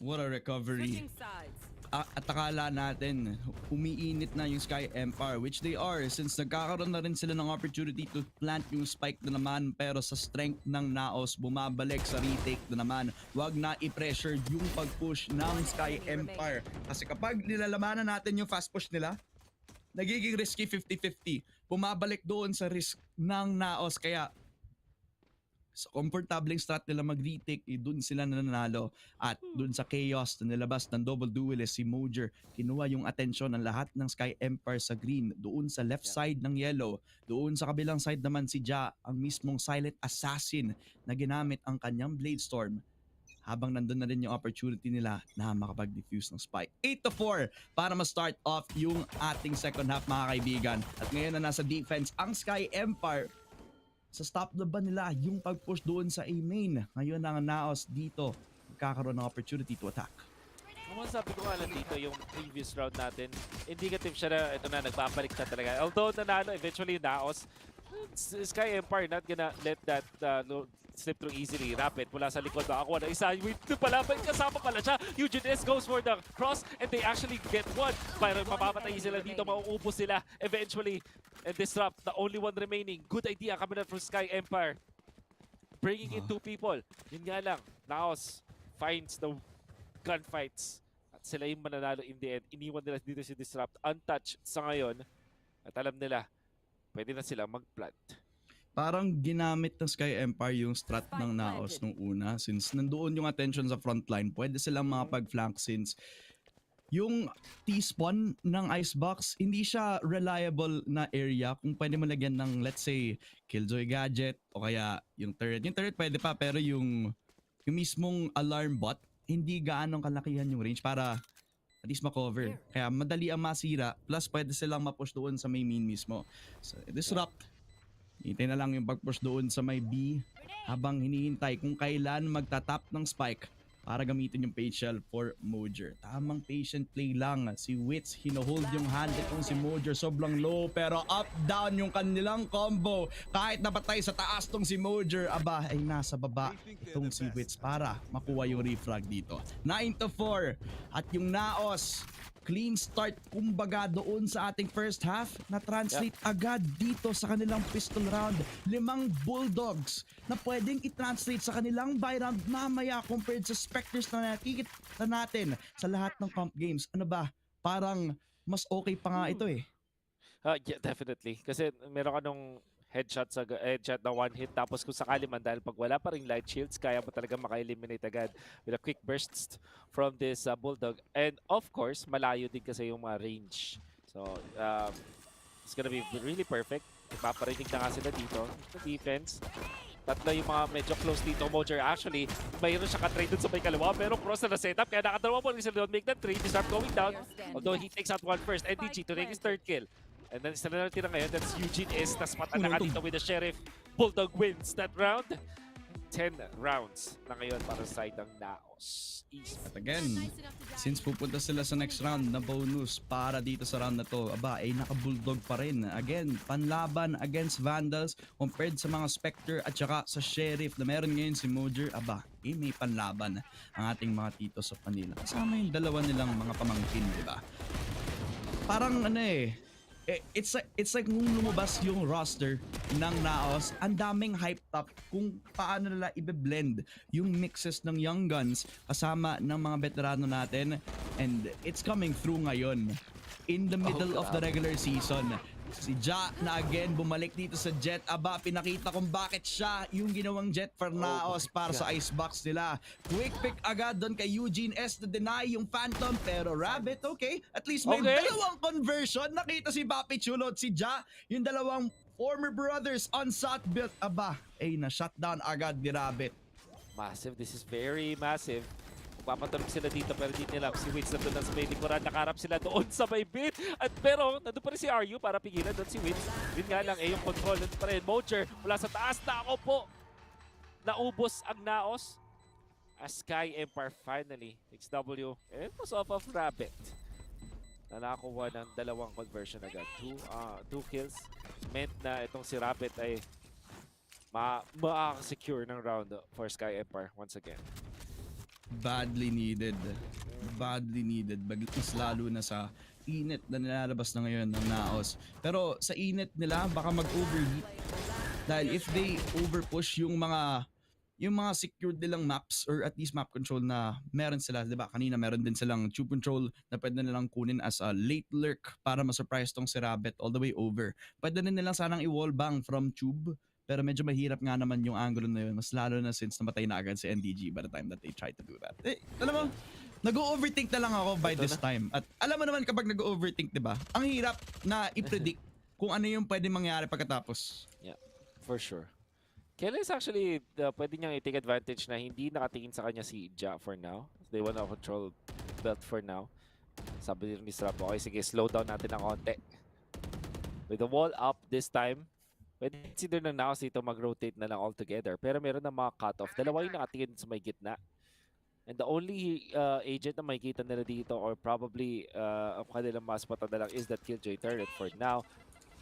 What a recovery. At akala natin, umiinit na yung SKYE Empire, which they are since nagkakaroon na rin sila ng opportunity to plant yung spike na naman, pero sa strength ng NAOS, bumabalik sa retake na naman. Wag na i-pressure yung pag-push ng SKYE Empire. Kasi kapag nilalamanan natin yung fast push nila, nagiging risky 50-50. Bumabalik doon sa risk ng NAOS, kaya sa komportableng strat nila mag-retake, doon sila nanalo. At doon sa chaos na nilabas ng double duelist, si Mojer kinuha yung atensyon ng lahat ng SKYE Empire sa green. Doon sa left side ng yellow, doon sa kabilang side naman si Ja, ang mismong silent assassin na ginamit ang kanyang Blade Storm. Habang nandun na rin yung opportunity nila na makapag-defuse ng spike. 8-4 para ma-start off yung ating second half, mga kaibigan. At ngayon na nasa defense ang SKYE Empire. Sa stop na ba nila yung pag-push doon sa A-main? Ngayon ang NAOS dito magkakaroon ng opportunity to attack. Kung sabi ko nga lang dito yung previous round natin, indicative siya na ito na nagpapalik na talaga. Although nanalo eventually yung NAOS, SKYE Empire not gonna let that slip through easily. Rapid mula sa likod, makakuha na isa. Wait, palaban, kasama pala siya. Eugene goes for the cross and they actually get one. Para mapapatay sila dito, mauubos sila eventually. And Disrupt, the only one remaining. Good idea coming out from SKYE Empire. Bringing in 2 people. Yun nga lang, NAOS finds the gunfights. At sila yung mananalo in the end. Iniwan nila dito si Disrupt untouched sa ngayon. At alam nila, pwede na sila mag-plant. Parang ginamit ng SKYE Empire yung strat ng NAOS nung una. Since nandoon yung attention sa frontline, pwede silang makapag-flank since yung T-spawn ng Icebox, hindi siya reliable na area kung pwede mo lagyan ng, let's say, Killjoy gadget o kaya yung turret. Yung turret pwede pa, pero yung mismong alarm bot, hindi gaanong kalakihan yung range para at least makover. Kaya madali ang masira, plus pwede silang ma-push doon sa may main mismo. So, Disrupt. Hintay na lang yung pag-push doon sa may B habang hinihintay kung kailan magtatap ng spike para gamitin yung Pageshell for Mojer. Tamang patient play lang. Si Wits, hinohold yung hand itong si Mojer. Sobrang low pero up-down yung kanilang combo. Kahit napatay sa taas tong si Mojer, aba ay nasa baba itong si Wits para makuha yung refrag dito. 9-4 at yung NAOS clean start kumbaga doon sa ating first half na translate agad dito sa kanilang pistol round. 5 Bulldogs na pwedeng i-translate sa kanilang buy round mamaya compared sa Spectres na nakikita natin sa lahat ng comp games. Ano ba? Parang mas okay pa nga ito eh. Yeah, definitely. Kasi meron ka nung headshot na one hit, tapos kung sakali man dahil pag wala pa ring light shields, kaya mo talaga maka-eliminate agad with a quick burst from this Bulldog. And of course, malayo din kasi yung mga range. So, it's gonna be really perfect. Ipaparinig na nga sila dito sa defense. Tatlo yung mga medyo close dito. Mojer actually, mayroon siya ka-trade dun sa may kaliwa, pero cross na setup, kaya nakadalawa po rin sila doon. Make that 3, Disrupt going down. Although he takes out one first. NDG to take his third kill. And then isa na natira ngayon, that's Eugene S. Naspatan na dito with the Sheriff. Bulldog wins that round. 10 rounds na ngayon para sa side ng NAOS Esports. Again, since pupunta sila sa next round na bonus para dito sa round na to, aba, ay naka-bulldog pa rin. Again, panlaban against Vandals compared sa mga Spectre at saka sa Sheriff na meron ngayon si Mojer, aba, may panlaban ang ating mga tito sa Manila. Kasama yung dalawa nilang mga pamangkin, di ba? Parang it's like nung lumabas yung roster ng NAOS, ang daming hyped up kung paano nila i-blend yung mixes ng young guns kasama ng mga veterano natin, and it's coming through ngayon in the middle of the regular season. Si Ja na again bumalik dito sa Jet. Aba, pinakita kung bakit siya yung ginawang Jet for NAOS para sa icebox nila. Quick pick agad doon kay Eugene S to deny yung Phantom, pero Rabbit, okay, at least may dalawang conversion. Nakita si Papi Chulo at si Ja, yung dalawang former brothers on shot build. Aba, ay na-shutdown agad ni Rabbit. Massive, this is very massive. Papatulog sila dito pero di nila. Si Wins na doon sa may likuran. Nakaharap sila doon sa may bit. At pero nandun pa rin si RU para pigilan doon si Wins. Yun nga lang yung control. Nandun pa rin. Mojer mula sa taas na ako po. Naubos ang NAOS. As SKYE Empire finally takes W. And it was off of Rabbit. Na nakakuha ng dalawang conversion agad. Two kills. Meant na itong si Rabbit ay ma-secure ng round for SKYE Empire once again. Badly needed. Badly needed. Mas lalo na sa init na nilalabas na ngayon ng NAOS. Pero sa init nila, baka mag-overheat. Dahil if they overpush yung mga secured nilang maps or at least map control na meron sila, diba? Kanina meron din silang tube control na pwede nilang kunin as a late lurk para ma-surprise tong si Rabbit all the way over. Pwede din nilang sanang i-wall bang from tube. Pero medyo mahirap nga naman yung angulo na yun. Mas lalo na since namatay na agad si NDG by the time that they tried to do that. Alam mo, nag-overthink na lang ako by this time. At alam mo naman kapag nag-overthink, diba? Ang hirap na i-predict kung ano yung pwede mangyari pagkatapos. Yeah, for sure. Kelly is actually, pwede niyang i-take advantage na hindi nakatingin sa kanya si Ja for now. They wanna control belt for now. Sabi ni Strap, okay, sige, slow down natin ng konti. With the wall up this time, pwede consider ng NAOS dito mag-rotate na lang all together. Pero meron na mga cut-off. Dalawa yung nakatingin sa may gitna. And the only agent na makikita nila dito or probably ang kanilang maspota na lang is that Killjoy turret for now.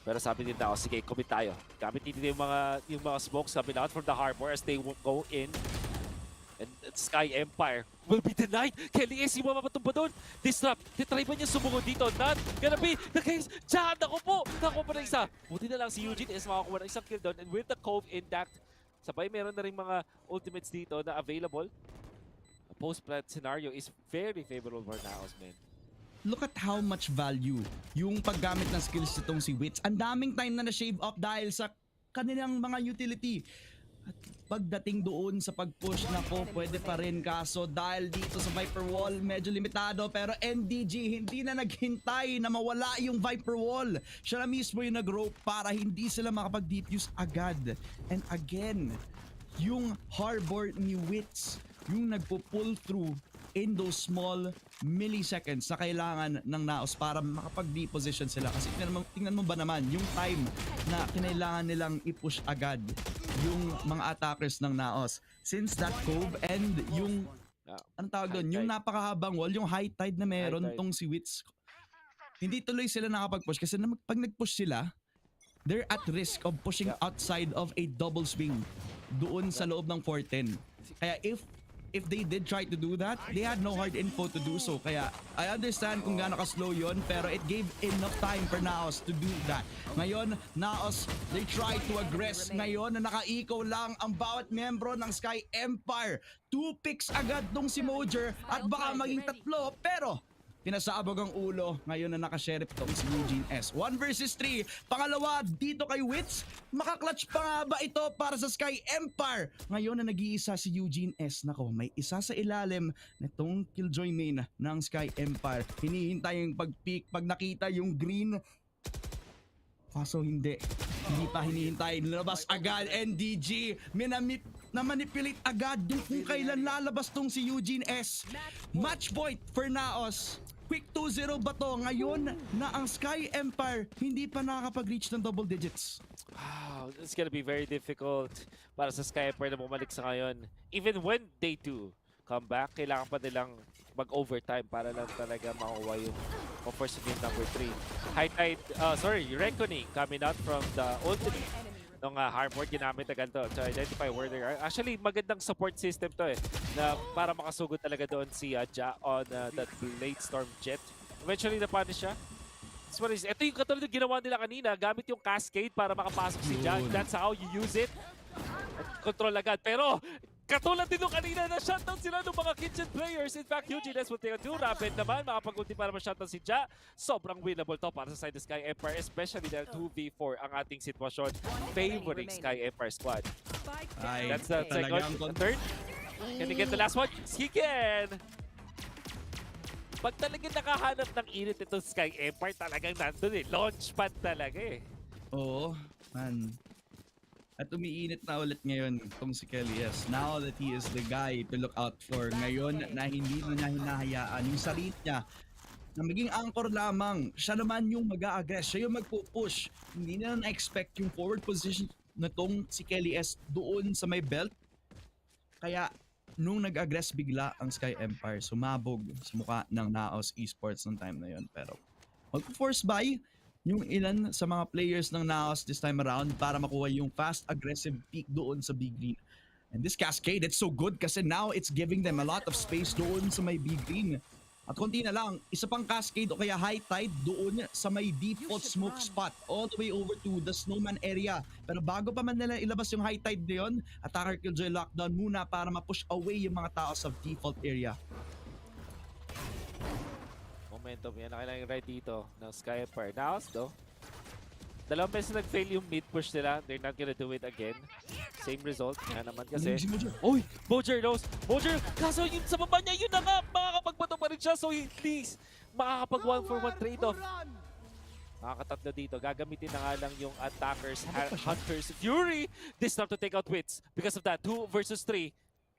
Pero sabi din NAOS, sige, commit tayo. Gamit dito yung mga smokes coming out from the harbor as they go in. And SKYE Empire will be denied. Kelly S, yung mapatumba doon. Disrupt. Titry ba niya sumunod dito? Not gonna be the case. Diyan, ako po. Nakuha pa na isa. Buti na lang si Eugene S makakuha ng isang kill doon. And with the Cove intact, sabay meron na rin mga ultimates dito na available. A post-plant scenario is very favorable for NAOS, man. Look at how much value yung paggamit ng skills nitong si Wits. Ang daming time na na-shave up dahil sa kanilang mga utility. At pagdating doon sa pag-push, nako, pwede pa rin, kaso dahil dito sa Viper Wall medyo limitado, pero NDG hindi na naghintay na mawala yung Viper Wall. Siya na mismo yung nag-rope para hindi sila makapag-defuse agad. And again, yung harbor ni Wits yung nagpo-pull through in those small milliseconds na kailangan ng NAOS para makapag-deposition sila. Kasi tingnan mo ba naman yung time na kinailangan nilang i-push agad yung mga attackers ng NAOS. Since that Cove and yung anong tawag doon? Yung napakahabang wall, yung high tide na meron tong si Wits. Hindi tuloy sila nakapag-push kasi pag nag-push sila, they're at risk of pushing outside of a double swing doon sa loob ng 410. Kaya if they did try to do that, they had no hard info to do so. Kaya I understand kung gaano ka-slow yun, pero it gave enough time for NAOS to do that. Ngayon, NAOS, they try to aggress. Ngayon, na naka-eco lang ang bawat membro ng SKYE Empire. 2 picks agad dong si Mojer at baka maging 3, pero pinasabog ang ulo. Ngayon na naka-sheriff tong si Eugene S. 1 versus 3. Pangalawa, dito kay Wits. Makaklatch pa nga ba ito para sa SKYE Empire? Ngayon na nag-iisa si Eugene S. Nako, may isa sa ilalim nitong Killjoy main ng SKYE Empire. Hinihintay yung pag-peek. Pag nakita yung green, kaso hindi. Hindi pa hinihintay. Lalabas agad. NDG. Na-manipulate agad yung kung kailan lalabas tong si Eugene S. Match point for NAOS. Quick 2-0 ba to ngayon na ang SKYE Empire hindi pa nakakapag-reach ng double digits? Wow, it's gonna be very difficult para sa SKYE Empire na bumalik sa ngayon. Even when they do come back, kailangan pa nilang mag-overtime para lang talaga makuha yung first game number 3. High Tide, Reckoning coming out from the ultimate nung Harmord ginamit na ganito to identify where they are. Actually, magandang support system to na para makasugod talaga doon si Ja on that late storm jet. Eventually, napunish siya. Ito yung katulad yung ginawa nila kanina, gamit yung cascade para makapasok si Ja. That's how you use it. Control agad. Pero, katulad din nung kanina na shutdown sila ng mga kitchen players. In fact, Eugene will take a 2 rapid naman. Makapag-ulti para ma-shutdown si Ja. Sobrang winnable to para sa side ng SKYE Empire. Especially dahil 2v4 ang ating sitwasyon. Favoring SKYE Empire squad. That's the second. Third. Can he get the last one? He can! Pag talagang nakahanap ng init itong SKYE Empire, talagang nandun Launchpad talaga Oo, man. At umiinit na ulit ngayon itong si KLS. Now that he is the guy to look out for. Ngayon na hindi niya hinahayaan yung sarili niya na maging anchor lamang. Siya naman yung mag-a-aggress. Siya yung magpo-push. Hindi na na-expect yung forward position na tong si KLS doon sa may belt. Kaya nung nag-aggress bigla ang SKYE Empire, sumabog sa mukha ng NAOS Esports ng time na yon. Pero mag-force buy yung ilan sa mga players ng NAOS this time around para makuha yung fast aggressive peak doon sa big green. And this cascade, it's so good kasi now it's giving them a lot of space doon sa may big green. At konti na lang, isa pang cascade o kaya high tide doon sa may default smoke spot all the way over to the snowman area. Pero bago pa man nila ilabas yung high tide na yun, attacker killjoy lockdown muna para ma-push away yung mga tao sa default area. Momentum yan. Nakailangan right dito ng SKYE Empire. NAOS though. Dalawang beses nag-fail yung mid-push nila. They're not gonna do it again. Same result. Nga naman kasi. Uy! Mojer knows! Mojer! Kaso yun sa baba niya, yun na nga! Makakapagbato pa rin siya. So at least, makakapag 1-for-1 trade-off. Makakatatlo dito. Gagamitin na nga lang yung attackers, Hunters, Fury! This time to take out Wits. Because of that, 2 versus 3.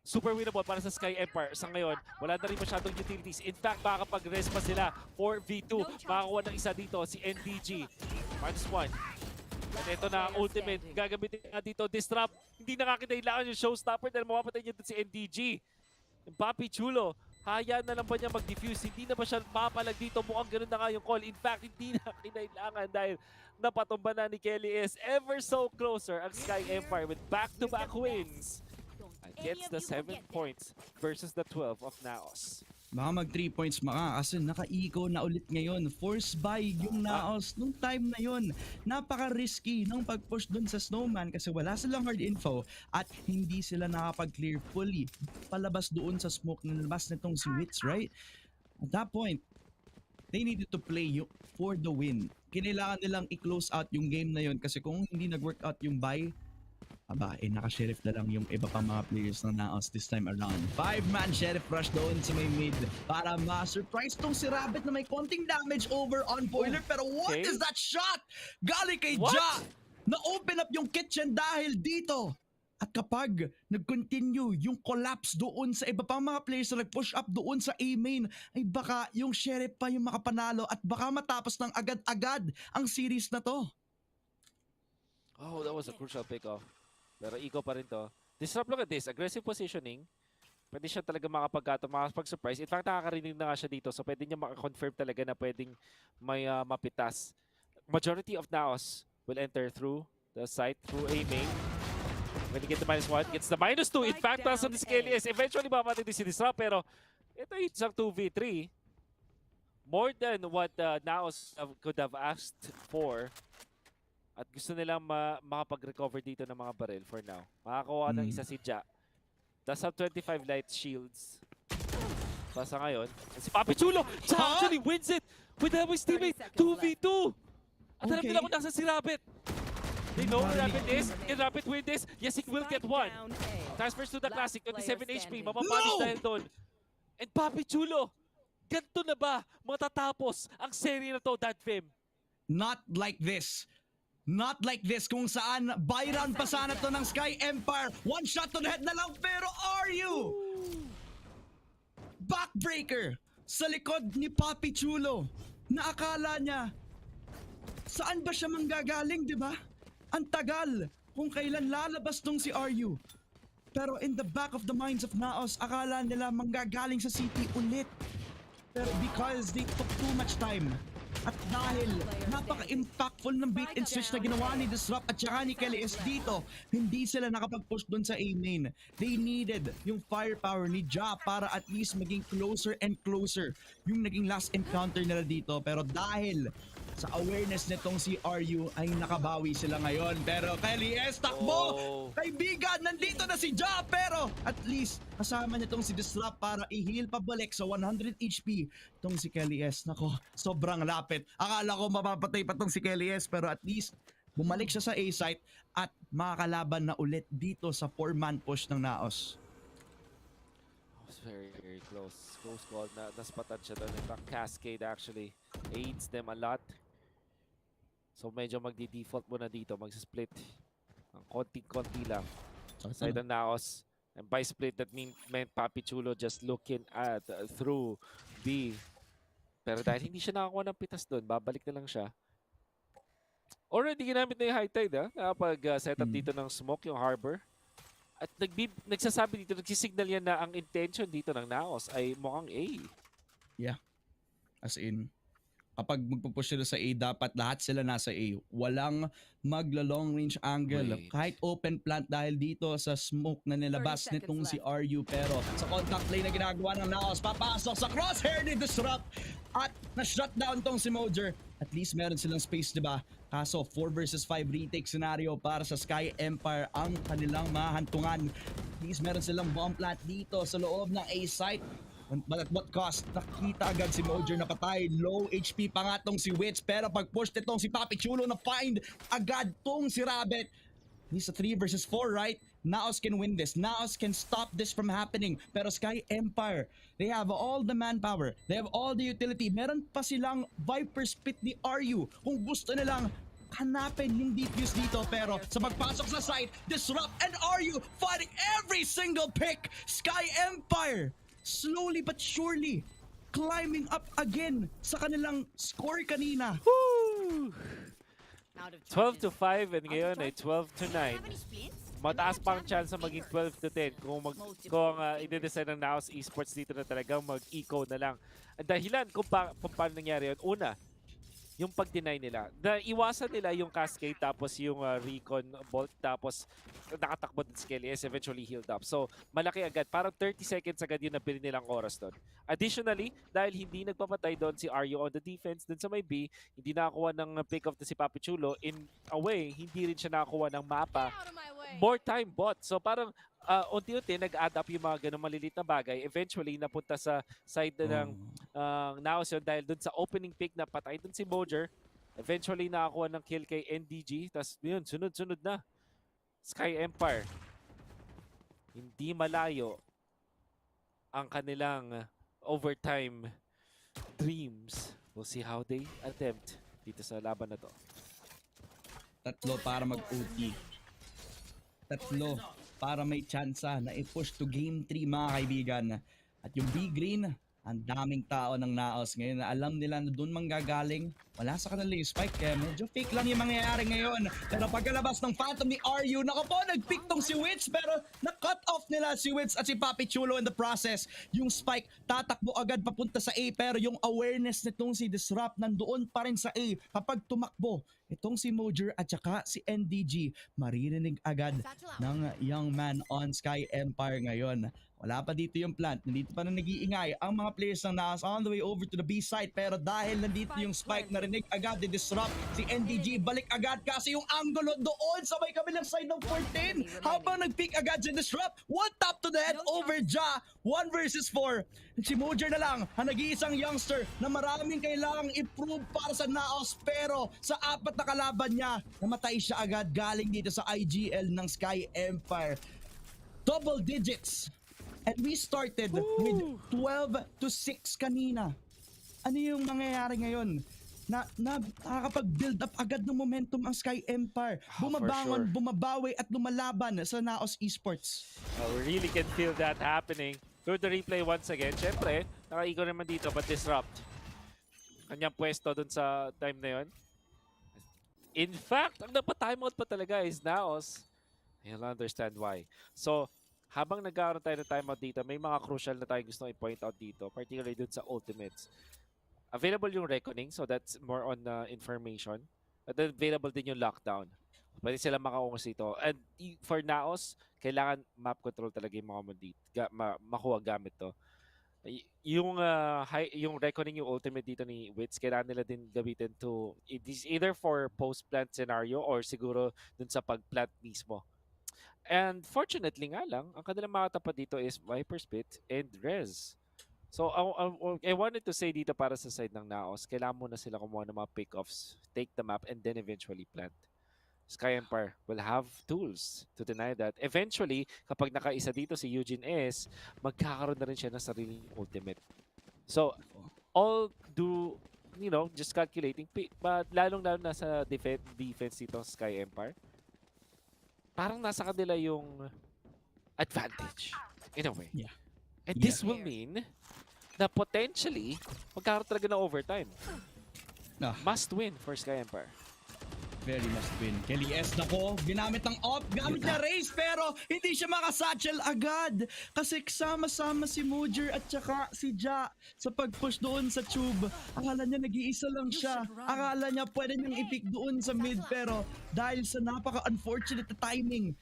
Super winnable para sa SKYE Empire. Sa ngayon, wala na rin masyadong utilities. In fact, makakapag-rest pa sila. 4v2. Makakuha ng isa dito, si NDG. -1. And ito na ang ultimate. Gagamitin nga dito. Disrupt. Hindi nakakailangan yung showstopper dahil mapapatay niya dito si NDG. Yung Papi Chulo. Hayaan na lang ba niya mag-diffuse? Hindi na ba siya mapalag dito? Mukhang ganun na nga yung call. In fact, hindi na kinailangan dahil napatumba na ni Kelly is ever so closer ang SKYE Empire with back-to-back wins. Gets the 7 points versus the 12 of NAOS. Baka mag 3 points kasi naka-eco na ulit ngayon. Force buy yung NAOS nung time na yon. Napaka-risky ng pag-push dun sa snowman kasi wala silang hard info at hindi sila nakapag-clear fully palabas doon sa smoke na nalabas nitong si Wits, right? At that point, they needed to play for the win. Kinailangan nilang i-close out yung game na yon kasi kung hindi nag-work out yung buy, naka-sheriff na lang yung iba pang mga players ng NAOS this time around. 5-man sheriff rush doon sa may mid para ma-surprise tong si Rabbit na may konting damage over on boiler. Pero what is that shot? Galing kay Ja! Na-open up yung kitchen dahil dito. At kapag nag-continue yung collapse doon sa iba pang mga players na nag-push up doon sa A-main, ay baka yung sheriff pa yung makapanalo at baka matapos ng agad-agad ang series na to. Oh, that was a crucial pick-off. Pero eco pa rin to. Disrupt, look at this. Aggressive positioning. Pwede siya talaga makapag-surprise. In fact, nakakarinig na nga siya dito. So pwede niya makakonfirm talaga na pwedeng may mapitas. Majority of NAOS will enter through the site, through A main. When he gets the -1, gets the -2. In fact, nasa ni SKYE, eventually mapatay din si Disrupt. Pero ito yung isang 2v3. More than what NAOS could have asked for. At gusto nilang makapag-recover dito ng mga barrel for now. Makakuha ng isa si Ja. Does have 25 light shields. Basta ngayon. Si Papi Chulo! Ja actually wins it with his teammate. 2v2! At alam nila kung nasa si Rabbit. They know where Rabbit is. Can Rabbit win this? Yes, he will get one. Transfers to the Classic. 27 HP. Mapapanish dahil doon. And Papi Chulo! Ganito na ba matatapos ang serie na to, Dad Fim? Not like this. Not like this kung saan buy round pa sana to ng SKYE Empire. One shot to the head na lang pero are you? Backbreaker sa likod ni Papi Chulo na akala niya saan ba siya manggagaling, di ba? Ang tagal kung kailan lalabas tong si RU. Pero in the back of the minds of NAOS, akala nila manggagaling sa city ulit. Pero because they took too much time. At dahil napaka-impactful ng bait and switch na ginawa ni Disrupt at saka ni KLS dito, hindi sila nakapag-push doon sa A main. They needed yung firepower ni Ja para at least maging closer and closer yung naging last encounter nila dito. Pero dahil sa awareness nitong si RU ay nakabawi sila ngayon. Pero KLS, takbo! Kaibigan, nandito na si Ja! Pero at least kasama nitong si Disrupt para i-heal pabalik sa 100 HP itong si KLS. Nako, sobrang lapit. Akala ko mapapatay pa tong si KLS pero at least bumalik siya sa A site at makakalaban na ulit dito sa 4-man push ng NAOS. Very, very close. Close call. Naspatan siya doon. In fact, Cascade actually aids them a lot. So medyo magdi-default muna dito. Mag-split. Ang konting-konti lang. Side ng NAOS. And by split, that meant Papi Chulo just looking at through B. Pero dahil hindi siya nakakuha ng pitas doon, babalik na lang siya. Already ginamit na yung high tide, ha? Nakapag-set up dito ng smoke, yung harbor. At nagsasabi dito, nagsisignal yan na ang intention dito ng NAOS ay mukhang A. Yeah. As in, kapag magpupush sila sa A, dapat lahat sila nasa A. Walang magla-long range angle. Wait. Kahit open plant dahil dito sa smoke na nilabas nitong si RU. Pero sa contact play na ginagawa ng NAOS, papasok sa crosshair ni Disrupt. At na-shutdown tong si Mojer. At least meron silang space, diba? Kaso 4 versus 5 retake scenario para sa SKYE Empire ang kanilang mahantungan. At least meron silang bomb plant dito sa loob ng A site. But at what cost? Nakita agad si Mojer na patay. Low HP pa nga tong si Witch. Pero pag push nitong si Papi Chulo na find agad tong si Rabbit. He's a 3 versus 4, right? NAOS can win this. NAOS can stop this from happening. Pero SKYE Empire, they have all the manpower. They have all the utility. Meron pa silang Viper Spit ni RU. Kung gusto nilang hanapin yung defuse dito. Pero sa pagpasok sa site, Disrupt and RU fighting every single pick. SKYE Empire slowly but surely climbing up again sa kanilang score kanina. Woo! 12 to 5 and ngayon ay 12 to 9. Mataas pa ang chance na maging 12 to 10 kung i-design ng NAOS Esports dito na talagang mag-eco na lang. Ang dahilan kung paano nangyari yun, una, yung pag-deny nila. Iwasan nila yung Cascade tapos yung Recon Bolt tapos nakatakbo din si KLS, eventually healed up. So, malaki agad. Parang 30 seconds agad yung nabili nilang oras doon. Additionally, dahil hindi nagpapatay doon si RU on the defense, dun sa may B, hindi nakakuha ng pick-off na si Papi Chulo. In a way, hindi rin siya nakakuha ng mapa. More time bot. So, parang unti-unti nag-add up yung mga ganong malilit na bagay. Eventually, napunta sa side ng NAOS yun dahil dun sa opening pick na patay dun si Mojer. Eventually, nakakuha ng kill kay NDG. Tapos, yun, sunod-sunod na. SKYE Empire. Hindi malayo ang kanilang overtime dreams. We'll see how they attempt dito sa laban na to. Tatlo para mag-OT. Tatlo para may tsansa na i-push to game 3 mga kaibigan. At yung B-Green, ang daming tao ng NAOS ngayon na alam nila na doon manggagaling. Wala sa kanila yung spike kaya medyo fake lang yung mangyayari ngayon. Pero pagkalabas ng Phantom ni RU, naku po, nag-pick tong si Witch pero na-cut off nila si Witch at si Papi Chulo in the process. Yung spike tatakbo agad papunta sa A pero yung awareness nitong si Disrupt nandoon pa rin sa A. Kapag tumakbo, itong si Mojer at saka si NDG maririnig agad ng young man on SKYE Empire ngayon. Wala pa dito yung plant. Nandito pa na nag-iingay ang mga players ng NAOS on the way over to the B side. Pero dahil nandito yung spike, narinig agad, Disrupt si NDG. Balik agad kasi yung angulo doon sa may kabilang side ng 14. Habang nag-pick agad si Disrupt, one tap to the head over Ja. 1 versus 4. Si Mojer na lang ang nag-iisang youngster na maraming kailangang improve para sa NAOS. Pero sa apat na kalaban niya, namatay siya agad galing dito sa IGL ng SKYE Empire. Double digits. And we started with 12 to 6 kanina. Ano yung mangyayari ngayon? Nakakapag-build up agad ng momentum ang SKYE Empire. Bumabangon, bumabawi at lumalaban sa NAOS Esports. We really can feel that happening. through the replay once again. Siyempre, nakaiko naman dito, but disrupt. Kanyang pwesto dun sa time na yun. In fact, ang napa-timeout pa talaga is NAOS. You'll understand why. So, habang nagkaroon tayo ng timeout dito, may mga crucial na tayo gusto i-point out dito, particularly dun sa ultimates. Available yung reckoning, so that's more on information. At then available din yung lockdown. Pwede sila makaungos dito. And for NAOS, kailangan map control talaga yung mga dito. Makuha gamit to. Yung reckoning, yung ultimate dito ni Wits, kailangan nila din gamitin to it is either for post-plant scenario or siguro dun sa pag-plant mismo. And fortunately nga lang, ang kanilang makatapat dito is Viper's Pit and Rez. So I wanted to say dito para sa side ng NAOS, kailangan muna sila kumuha ng mga pick-offs, take the map, and then eventually plant. SKYE Empire will have tools to deny that. Eventually, kapag nakaisa dito si Eugene S, magkakaroon na rin siya ng sariling ultimate. So, all do, just calculating, but lalong-lalo na sa defense dito sa SKYE Empire, parang nasa kanila yung advantage in a way. Yeah. And this will mean na potentially magkakaroon talaga ng overtime. Must win for SKYE Empire. Very must win. Kelly S nako, ginamit ng op, gamit na race pero hindi siya makasatchel agad. Kasi sama-sama si Mojer at saka si Ja sa pag-push doon sa tube. Akala niya nag-iisa lang siya. Akala niya pwede niyang i-pick doon sa mid pero dahil sa napaka-unfortunate timing,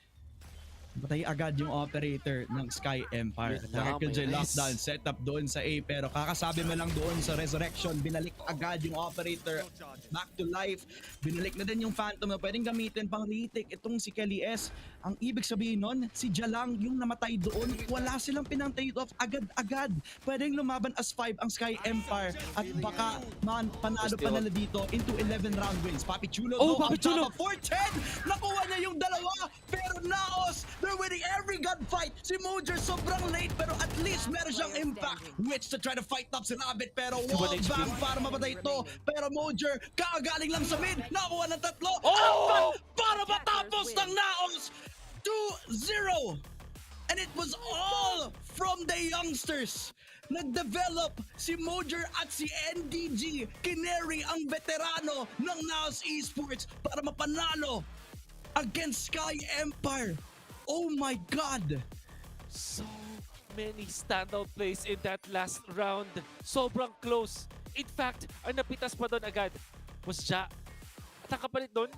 patay agad yung operator ng SKYE Empire. Killjoy lockdown setup doon sa A pero kakasabi mo lang doon sa Resurrection, binalik agad yung operator back to life. Binalik na din yung Phantom na pwedeng gamitin pang retake itong si Kelly S. Ang ibig sabihin nun, si Ja lang yung namatay doon. Wala silang pinang-trade off agad-agad. Pwedeng lumaban as 5 ang SKYE Empire at baka panalo pa nila dito into 11 round wins. Papi Chulo Papi Chulo! 4-10! Nakuha niya yung dalawa pero NAOS, they're winning every gunfight. Si Mojer sobrang late pero at least meron siyang impact. Witch to try to fight up si Rabbit pero wall bang para mapatay ito. Pero Mojer, kakagaling lang sa mid, nakuha ng 3. Para matapos ng NAOS 2-0. And it was all from the youngsters. Nag-develop si Mojer at si NDG. Kinary ang veterano ng NAOS Esports para mapanalo against SKYE Empire. Oh my God! So many standout plays in that last round. Sobrang close. In fact, ang napitas pa doon agad was Ja. At ang kapalit doon,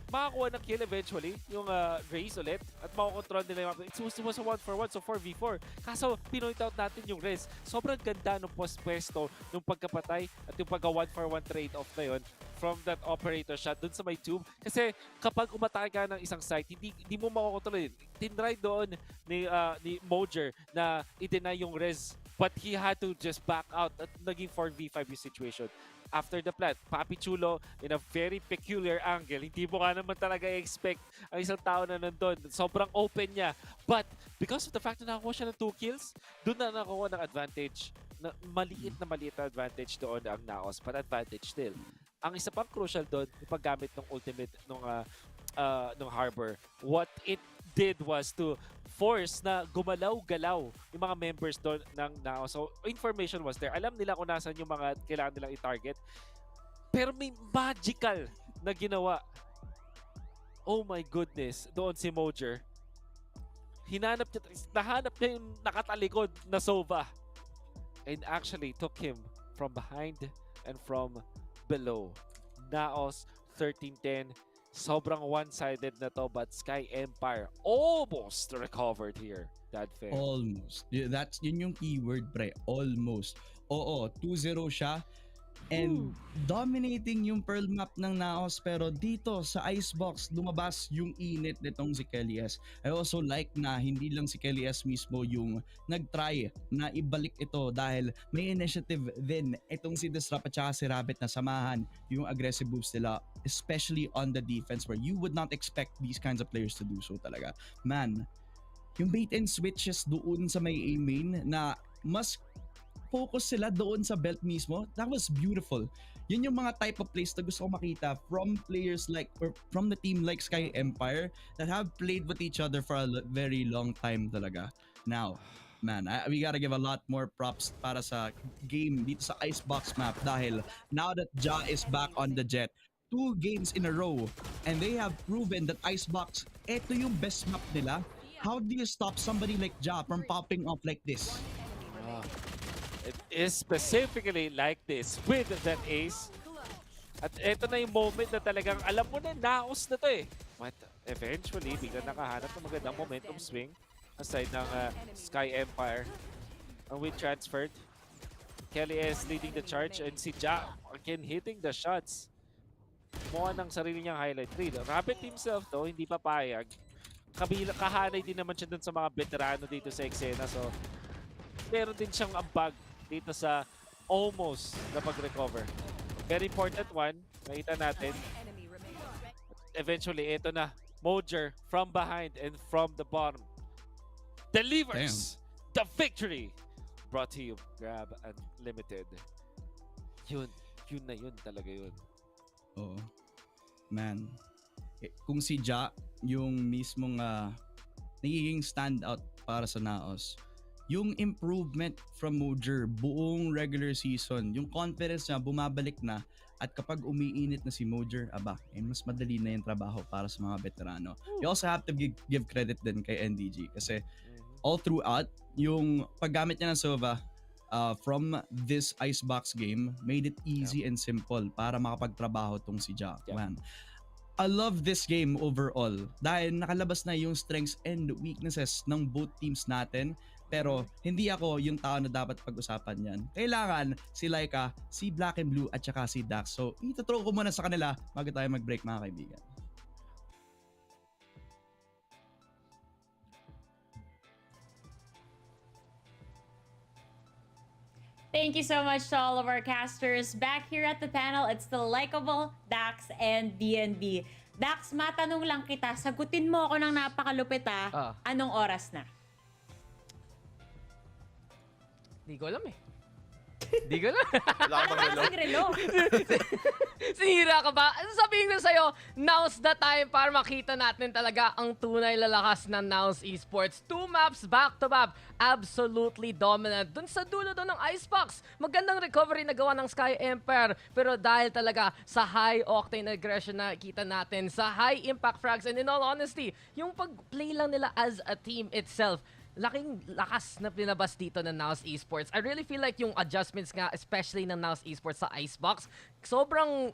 makakuha ng kill eventually, yung race ulit, at makakontrol nila yung map. It was a 1-for-1, so 4v4. Kaso, pinoint out natin yung res. Sobrang ganda ng post-pwesto, nung pagkapatay, at yung pagka 1-for-1 trade-off na yun from that operator shot dun sa may tube. Kasi kapag umatake ka ng isang site, hindi mo makakontrol. Tinry doon ni Mojer na i-deny yung res, but he had to just back out at naging 4v5 yung situation. After the plant, Papi Chulo in a very peculiar angle. Hindi mo nga naman talaga i-expect ang isang tao na nandun. Sobrang open niya. But because of the fact na nakakuha siya ng 2 kills, doon na nakakuha ng advantage. Maliit na advantage doon ang NAOS, but advantage still. Ang isa pang crucial doon, yung paggamit ng ultimate ng Harbor. What it did was to force na gumalaw-galaw yung mga members doon ng NAOS. So, information was there. Alam nila kung nasan yung mga kailangan nilang i-target. Pero may magical na ginawa. Oh my goodness. Doon si Mojer. Nahanap niya yung nakatalikod na Sova. And actually took him from behind and from below. NAOS 13-10. Sobrang one-sided na to, but SKYE Empire almost recovered here. That fair. Almost. Yun yung keyword, pre. Almost. Oo, 2-0 siya. And dominating yung Pearl map ng NAOS, pero dito sa Icebox, lumabas yung init nitong si Kelly S. I also like na hindi lang si Kelly S mismo yung nag-try na ibalik ito dahil may initiative din itong si Disrupt at saka si Rabbit na samahan yung aggressive moves nila, especially on the defense where you would not expect these kinds of players to do so talaga. Man, yung bait and switches doon sa may A main na mas focus sila doon sa belt mismo. That was beautiful. Yun yung mga type of plays na gusto ko makita from players like, or from the team like SKYE Empire that have played with each other for a very long time talaga. Now, man, we gotta give a lot more props para sa game dito sa Icebox map dahil now that Ja is back on the jet, 2 games in a row and they have proven that Icebox, eto yung best map nila. How do you stop somebody like Ja from popping off like this? It is specifically like this with that ace. At eto na yung moment na talagang alam mo na naos na to eh. But eventually, bigla nakahanap ng magandang momentum swing aside ng SKYE Empire. And we transferred. Kelly is leading the charge and si Ja again hitting the shots. Kumuha ng sarili niyang highlight reel. Rabbit himself though, hindi papayag. Kahanay din naman siya dun sa mga veterano dito sa eksena. So, meron din siyang ambag dito sa almost na pag-recover. Very important one. Nakita natin. Eventually, ito na. Mojer from behind and from the bottom delivers the victory. Brought to you, GLAB Unlimited. Yun na yun talaga yun. Oo. Man, kung si Ja yung mismong nagiging standout para sa NAOS, yung improvement from Mojer buong regular season, yung confidence niya bumabalik na. At kapag umiinit na si Mojer, mas madali na yung trabaho para sa mga veterano. You also have to give credit din kay NDG kasi all throughout, yung paggamit niya ng Sova from this Icebox game made it easy and simple para makapagtrabaho tong si Ja. Man, I love this game overall dahil nakalabas na yung strengths and weaknesses ng both teams natin. Pero hindi ako yung tao na dapat pag-usapan yan. Kailangan si Laika, si Black and Blue at saka si Dax. So ituturo ko muna sa kanila bago tayo mag-break mga kaibigan. Thank you so much to all of our casters. Back here at the panel, it's the likable Dax and DNB. Dax, matanong lang kita, sagutin mo ako ng napakalupit Anong oras na? Di ko alam eh. Di ko alam. Wala ka bang relo? Sihira ka ba? Ano sabihin ko sa'yo, now's the time para makita natin talaga ang tunay lalakas ng NAOS Esports. 2 maps back-to-back, absolutely dominant. Dun sa dulo doon ng Icebox, magandang recovery na gawa ng SKYE Empire. Pero dahil talaga sa high-octane aggression na kita natin, sa high-impact frags, and in all honesty, yung pag-play lang nila as a team itself, laking lakas na pinabas dito ng NAOS Esports. I really feel like yung adjustments nga, especially ng NAOS Esports sa Icebox, sobrang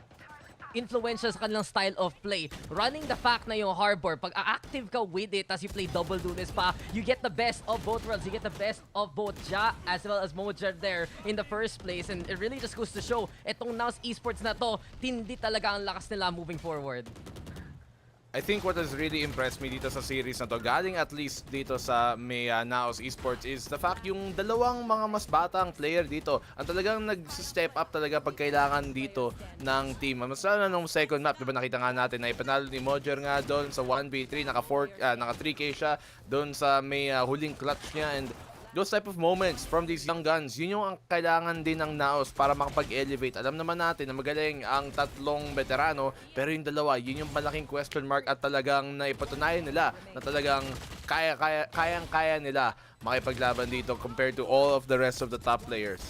influential sa kanilang style of play. Running the fact na yung Harbor, pag active ka with it, as you play double duelist pa, you get the best of both worlds. You get the best of both Ja as well as Mojer there in the first place. And it really just goes to show, etong NAOS Esports na to, tindi talaga ang lakas nila moving forward. I think what has really impressed me dito sa series na to, galing at least dito sa may NAOS Esports, is the fact yung dalawang mga mas batang player dito ang talagang nag-step up talaga pag kailangan dito ng team. Mas lalo na nung second map, diba nakita nga natin na ipanalo ni Mojer nga doon sa 1v3, naka 3k siya doon sa may huling clutch niya, and those type of moments from these young guns, yun yung ang kailangan din ng NAOS para makapag-elevate. Alam naman natin na magaling ang tatlong veterano, pero yung dalawa, yun yung malaking question mark at talagang naipatunayan nila na talagang kayang-kaya nila makipaglaban dito compared to all of the rest of the top players.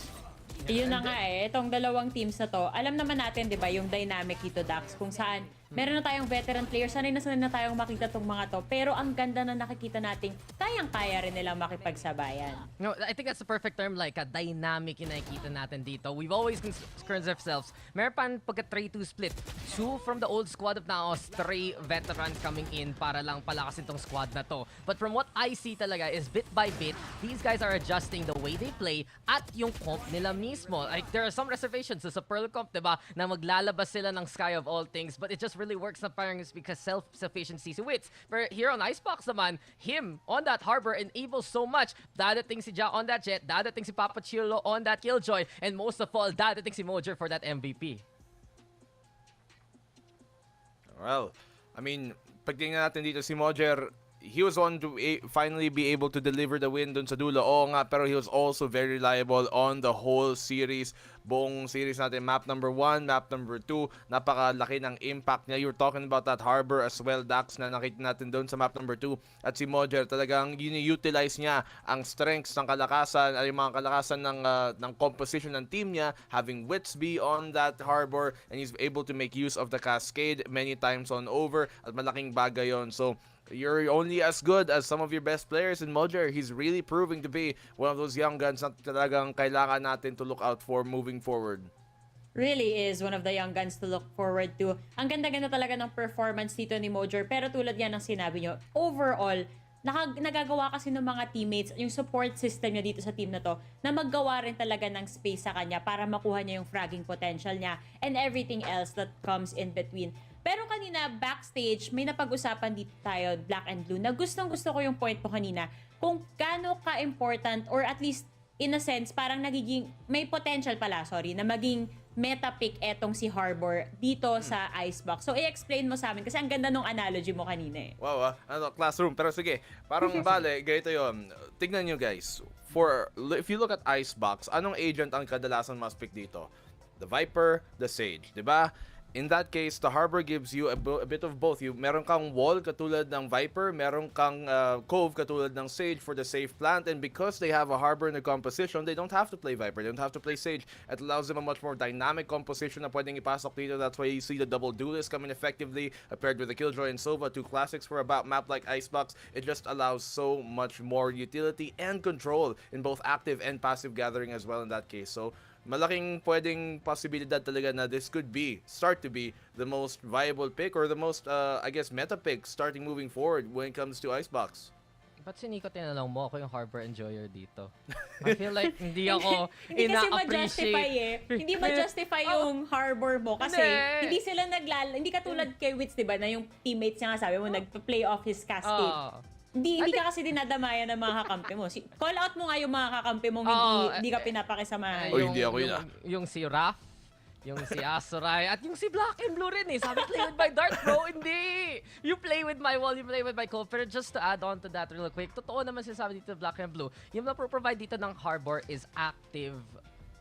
Yun na nga itong dalawang teams na to, alam naman natin, di ba, yung dynamic dito, Dax, kung saan meron na tayong veteran players, sanay na tayong makita tong mga to, pero ang ganda na nakikita nating kayang-kaya rin nilang makipagsabayan. No, I think that's the perfect term, like a dynamic yung nakikita natin dito. We've always concerned ourselves. Meron pa pagka 3-2 split. 2 from the old squad of NAOS, 3 veterans coming in para lang palakasin tong squad na to. But from what I see talaga is bit by bit, these guys are adjusting the way they play at yung comp nila mismo. Like, there are some reservations sa Pearl comp, diba, na maglalabas sila ng SKYE of all things, but it just really works na parang is because self-sufficiency si Wits. But here on Icebox naman, him on that Harbor enables so much. Dadating si Ja on that Jet, dadating si Papa Chilo on that Killjoy, and most of all, dadating si Mojer for that MVP. Well, I mean, pagtingnan natin dito si Mojer, he was on to finally be able to deliver the win dun sa dulo. Oo nga, pero he was also very reliable on the whole series. Buong series natin, map number 1, map number 2, napakalaki ng impact niya. You're talking about that harbor as well, Dax, na nakita natin doon sa map number 2. At si Mojer, talagang utilize niya ang strengths ng kalakasan, ay mga kalakasan ng composition ng team niya, having Witsby on that harbor, and he's able to make use of the cascade many times on over, at malaking bagay yon. So, you're only as good as some of your best players in Mojer. He's really proving to be one of those young guns na talagang kailangan natin to look out for moving forward. Really is one of the young guns to look forward to. Ang ganda-ganda talaga ng performance dito ni Mojer. Pero tulad yan ng sinabi nyo, overall, nagagawa kasi ng mga teammates, yung support system niya dito sa team na to, na maggawa rin talaga ng space sa kanya para makuha niya yung fragging potential niya and everything else that comes in between. Pero kanina, backstage, may napag-usapan dito tayo, Black and Blue, na gustong-gusto ko yung point mo kanina, kung gaano ka-important, or at least, in a sense, parang nagiging, may potential pala, na maging meta pick etong si Harbor dito sa Icebox. So, i-explain mo sa amin, kasi ang ganda nung analogy mo kanina eh. Wow, classroom. Pero sige, parang bale, ganito yun. Tignan nyo guys, if you look at Icebox, anong agent ang kadalasan must pick dito? The Viper, the Sage, di ba? In that case, the Harbor gives you a bit of both. Meron kang wall katulad ng Viper, meron kang cove katulad ng Sage for the safe plant, and because they have a Harbor in the composition, they don't have to play Viper, they don't have to play Sage. It allows them a much more dynamic composition na pwedeng ipasok dito. That's why you see the double duelist coming effectively, paired with the Killjoy and Sova, two classics for a map like Icebox. It just allows so much more utility and control in both active and passive gathering as well in that case. So, malaking pwedeng posibilidad talaga na this could start to be the most viable pick, or the most, I guess, meta pick starting moving forward when it comes to Icebox. Ba't si Nico tinanong mo ako yung Harbor Enjoyer dito? I feel like hindi ako Hindi kasi ina-appreciate. ma-justify eh. Hindi ma-justify yung Harbor mo kasi hindi sila hindi katulad kay Wits, diba, na yung teammates niya nga sabi mo, nag-play off his cascade. Hindi ka kasi dinadamayan ng mga kakampi mo. Call out mo nga yung mga kakampi mong hindi ka pinapakisamahan. Hindi ako yun yung si Raph, yung si Azuray, at yung si Black and Blue rin eh. Sabi, play with my dart, bro. Hindi! You play with my wall, you play with my cove. Pero just to add on to that real quick, totoo naman sinasabi dito Black and Blue. Yung na-provide dito ng Harbor is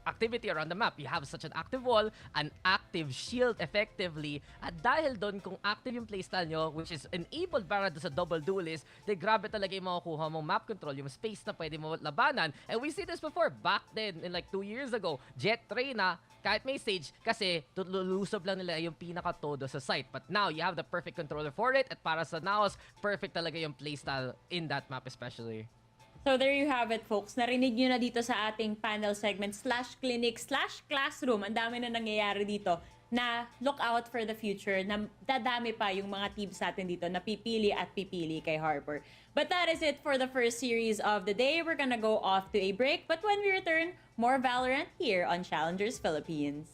activity around the map. You have such an active wall, an active shield effectively, at dahil doon kung active yung playstyle nyo, which is enabled para doon sa double duelist, they grabe talaga yung makukuha mong map control, yung space na pwede mo labanan. And we see this before, back then, in like 2 years ago, Jet Reyna, kahit may Sage, kasi lulusob lang nila yung pinaka-todo sa site. But now, you have the perfect controller for it, at para sa NAOS, perfect talaga yung playstyle in that map especially. So there you have it, folks. Narinig nyo na dito sa ating panel segment /clinic/classroom. Ang dami na nangyayari dito na look out for the future, na dadami pa yung mga teams natin dito na pipili kay Harbor. But that is it for the first series of the day. We're gonna go off to a break. But when we return, more Valorant here on Challengers Philippines.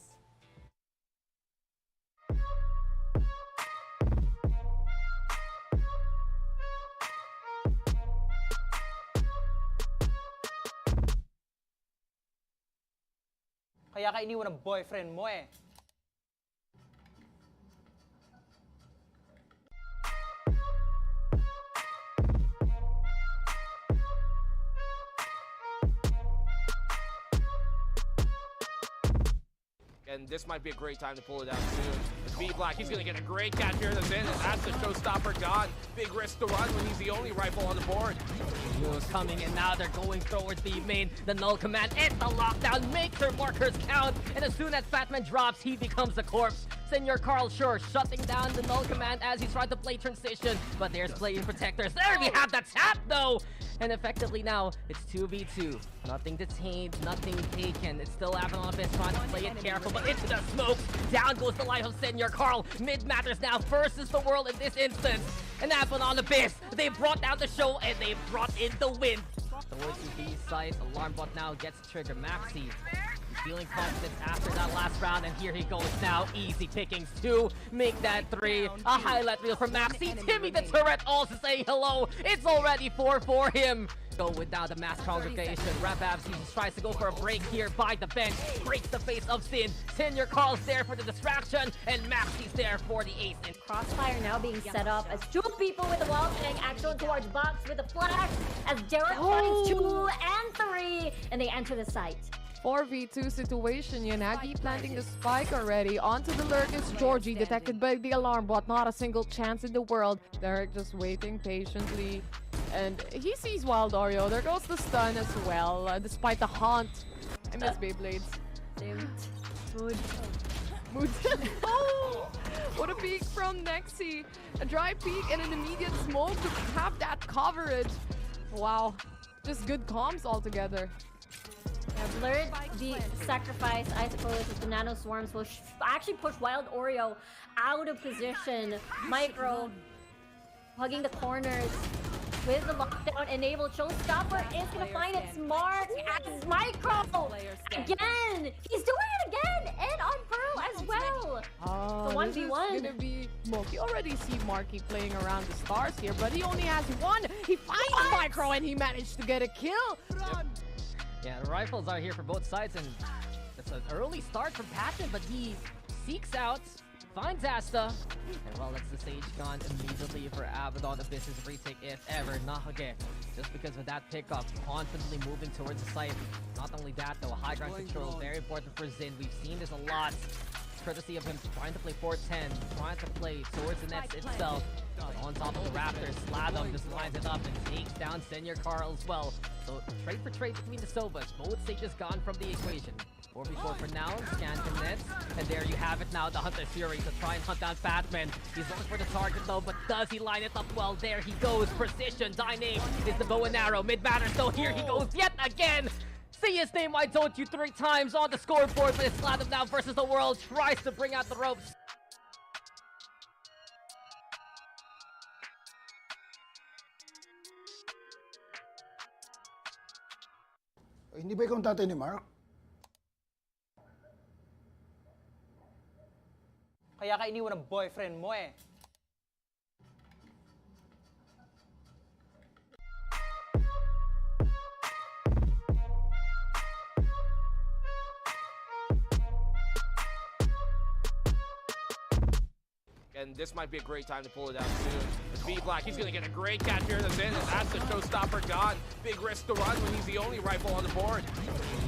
Kaya ka iniwan ng boyfriend mo eh. And this might be a great time to pull it out soon. V-Black, he's going to get a great catch here in the end, and that's the showstopper gone. Big risk to run when he's the only rifle on the board. Who's coming, and now they're going towards the main. The null command and the lockdown makes her markers count. And as soon as Fatman drops, he becomes a corpse. Senor Carl Shore shutting down the null command as he's trying to play transition. But there's playing protectors. There we have the tap though! And effectively now, it's 2v2. Nothing detained, nothing taken. It's still Avalon trying to play it careful, but into the smoke. Down goes the life of Senor Carl. Mid matters now versus the world in this instance. And Avalon Abyss, they brought down the show and they brought in the win. Towards the B side, Alarm Bot now gets trigger. Maxi feeling confident after that last round, and here he goes now. Easy pickings to make that 3. A highlight reel from Maxi. Timmy the Turret also saying hello. It's already 4 for him. Go without the mass congregation. Rababs tries to go for a break here by the bench. Breaks the face of Sin. Senior Carl's there for the distraction. And Maxi's there for the ace. And Crossfire now being set up as two people with the wall playing action towards box with a flash as Derek finds 2 and 3 and they enter the site. 4v2 situation, Yanagi planting the spike already. Onto the Lurkus, Georgie detected by the alarm bot, not a single chance in the world. Derek just waiting patiently. And he sees Wild Oreo. There goes the stun as well, despite the haunt. I miss Beyblades. Mood. Mood. Oh! What a peek from Nexi. A dry peek and an immediate smoke to have that coverage. Wow. Just good comms altogether. Yeah, blurred the sacrifice, I suppose, as the nano swarms will actually push Wild Oreo out of position. Micro hugging the corners with the lockdown enabled. Showstopper is going to find its mark as Micro again. He's doing it again and on Pearl as well. The 1v1. This is gonna be Smoke. You already see Marky playing around the stars here, but he only has one. He finds Micro and he managed to get a kill. yeah, the rifles are here for both sides, and it's an early start from Patton, but he seeks out, finds Asta, and well, that's the stage gone immediately for Abaddon. The business retake, if ever. Nahage, just because of that pickup, confidently moving towards the site. Not only that, though, high ground control, very important for Zin. We've seen this a lot. Courtesy of him trying to play 410, trying to play towards the nets itself. But on top of the Raptors, Sladom just lines it up and takes down Senior Carl as well. So trade for trade between the Sovas. Both stages gone from the equation. 4v4 for now, scan from nets. And there you have it now, the Hunter Fury to try and hunt down Fatman. He's looking for the target though, but does he line it up well? There he goes, precision, Dyname is the bow and arrow. Mid-batter, so here he goes yet again! See his name, why don't you, 3 times on the scoreboard, but it's Sladom now versus the world, tries to bring out the ropes. Hindi ba ikaw ang tatay ni Mark? Kaya ka iniwan ng boyfriend mo eh. And this might be a great time to pull it out soon. With B-Black, he's going to get a great catch here in the Zen, and that's the showstopper gone. Big risk to run when he's the only rifle on the board.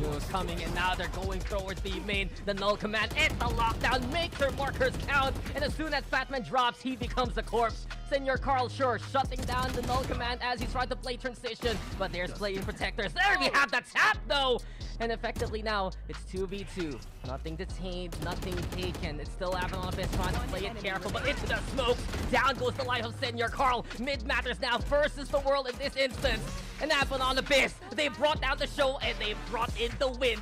News coming, and now they're going towards the main. The null command and the lockdown make their markers count. And as soon as Fatman drops, he becomes a corpse. Senior Carl Shore shutting down the null command as he's trying to play transition. But there's playing protectors. There we have the tap though! And effectively now, it's 2v2. Nothing detained, nothing taken. It's still Avalon Abyss trying to play it careful, but into the smoke. Down goes the life of Senior Carl. Mid matters now versus the world in this instance. And Avalon Abyss, they brought down the show and they brought in the win.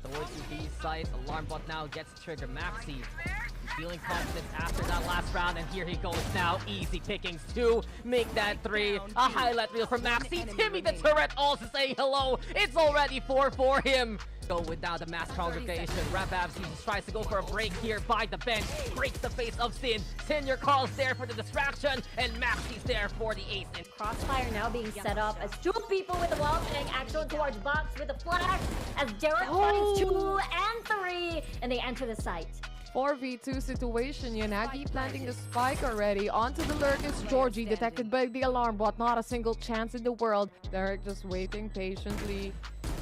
Towards the B side, Alarm Bot now gets trigger. Maxi, he's feeling confident after that last round, and here he goes now. Easy pickings to make that 3. A highlight reel for Maxi. Timmy the Turret also saying hello. It's already 4 for him. Go without the mass congregation. Rababs tries to go for a break here by the bench. Breaks the face of Sin. Senior Carl's there for the distraction, and Maxi's there for the ace. And Crossfire now being set up as two people with the wall playing action towards box with a flash as Derek finds 2 and 3 and they enter the site. 4v2 situation, Yanagi planting the spike already. Onto the Lurkus, Georgie detected by the alarm bot, not a single chance in the world. Derek just waiting patiently.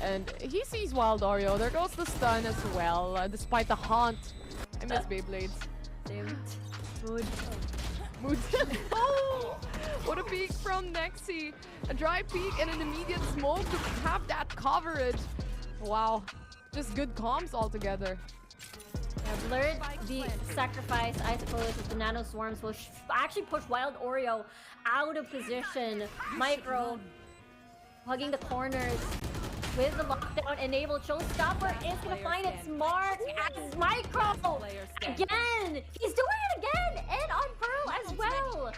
And he sees Wild Oreo. There goes the stun as well, despite the haunt. I miss Beyblades. Mood. Mood. Oh! What a peek from Nexi. A dry peek and an immediate smoke to have that coverage. Wow. Just good comms altogether. Yeah, blurred the sacrifice, I suppose, as the nano swarms will actually push Wild Oreo out of position. Micro hugging the corners with the lockdown enabled. Showstopper is going to find its mark as Micro again. He's doing it again and on Pearl as well.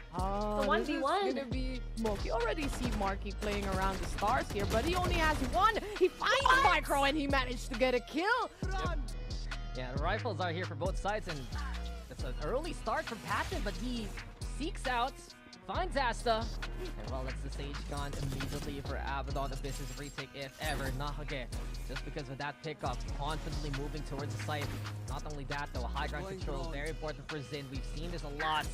The 1v1. This is gonna be Smoke. You already see Marky playing around the stars here, but he only has one. He finds Micro and he managed to get a kill. yeah, the rifles are here for both sides, and it's an early start from Patton, but he seeks out, finds Asta. And well, it's the stage gone immediately for Abaddon. The business retake, if ever. Nakage, just because of that pickup, confidently moving towards the site. Not only that, though, high ground control, very important for Xin. We've seen this a lot.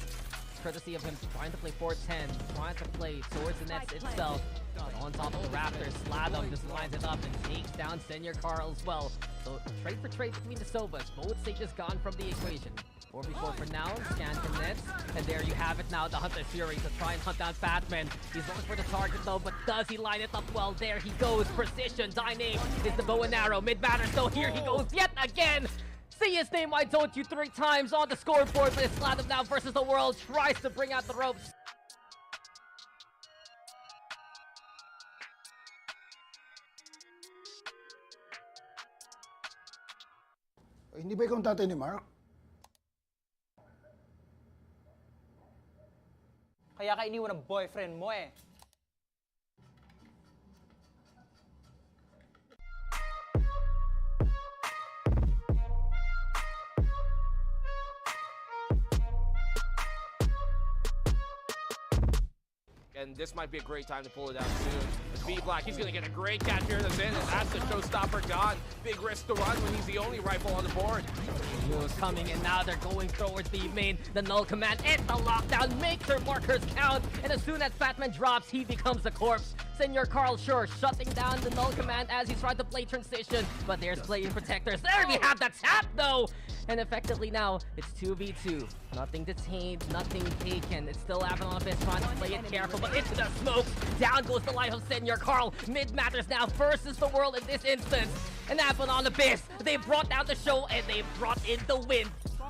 Courtesy of him trying to play 410, trying to play towards the nets itself. But on top of the Raptors, Sladom just lines it up and takes down Senior Carl as well. So trade for trade between the Sovas. Both stages gone from the equation. 4v4 for now, scan the nets, and there you have it now, the Hunter Fury to try and hunt down Fatman. He's looking for the target though, but does he line it up well? There he goes, precision, Dyname is the bow and arrow, mid-batter, so here he goes yet again! See his name, why don't you, 3 times on the scoreboard, but it's Sladom now versus the world, tries to bring out the ropes. Hindi ba ikaw ang tatay ni Mark? Kaya ka iniwan ng boyfriend mo eh. And this might be a great time to pull it out soon. B-Black, he's going to get a great catch here in the Zen, and that's the showstopper gone. Big risk to run when he's the only rifle on the board. Duo's coming, and now they're going towards B main. The null command and the lockdown makes their markers count. And as soon as Fatman drops, he becomes a corpse. Senior Carl Shore shutting down the null command as he's trying to play transition. But there's playing protectors. There we have the tap though! And effectively now, it's 2v2. Nothing detained, nothing taken. It's still Abaddon Abyss trying to play it careful, but into the smoke. Down goes the life of Senior Carl. Mid matters now versus the world in this instance. And Abaddon Abyss, they brought down the show and they brought in the win.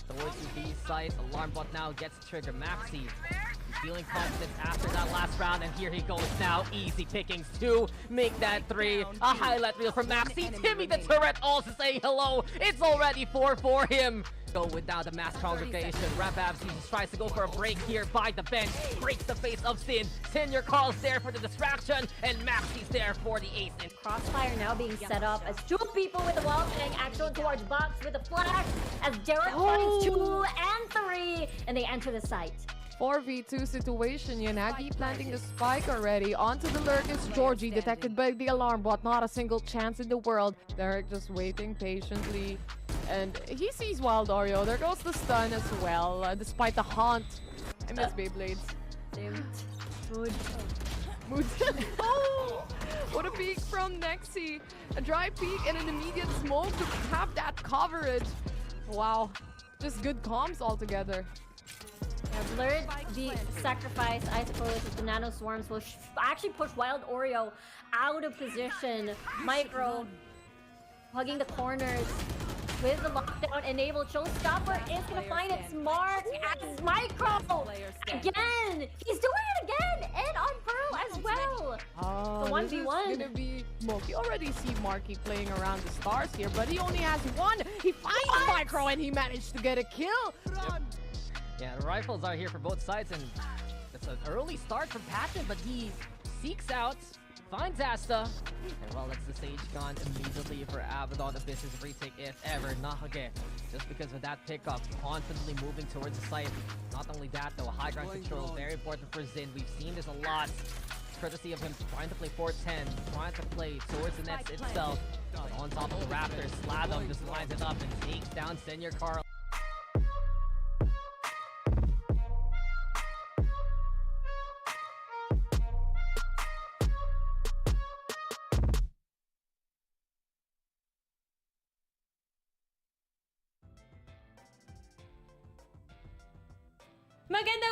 Towards the B side, alarm bot now gets trigger. Maxi, he's feeling confident after that last round, and here he goes now. Easy pickings to make that 3. A highlight reel from Maxi. Timmy the turret also saying hello. It's already 4 for him. Go without the mass congregation. Rapabs just tries to go for a break here by the bench. Breaks the face of Sin. Senior Carl's there for the distraction, and Maxi's there for the ace. And Crossfire now being set up as 2 people with the wall playing action towards box with the flash as Derek finds 2 and 3, and they enter the site. 4v2 situation, Yanagi planting the spike already. Onto the lurk is Georgie, detected by the alarm bot. Not a single chance in the world. Derek just waiting patiently. And he sees Wild Oreo. There goes the stun as well, despite the haunt. I miss Beyblades. Same. Mood. Mood. Oh! What a peek from Nexi. A dry peek and an immediate smoke to have that coverage. Wow. Just good comms altogether. Yeah, Blurred, the sacrifice, I suppose, of the nano swarms will actually push Wild Oreo out of position. Micro hugging the corners with the lockdown enabled. Showstopper is going to find its mark as Micro again. He's doing it again, and on Pearl as well. The 1v1. This is gonna be Moki. Already see Marky playing around the stars here, but he only has 1. He finds Micro and he managed to get a kill. yeah, the rifles are here for both sides, and it's an early start from Patton, but he seeks out, finds Asta, and well, it's the stage gone immediately for Abaddon Abyss's retake, if ever. Nakage, just because of that pickup, confidently moving towards the site. Not only that, though, high ground control, very important for Xin. We've seen this a lot. Courtesy of him trying to play 410, trying to play towards the nets itself. But on top of the Raptors, Sladom just lines it up and takes down Senior Carl.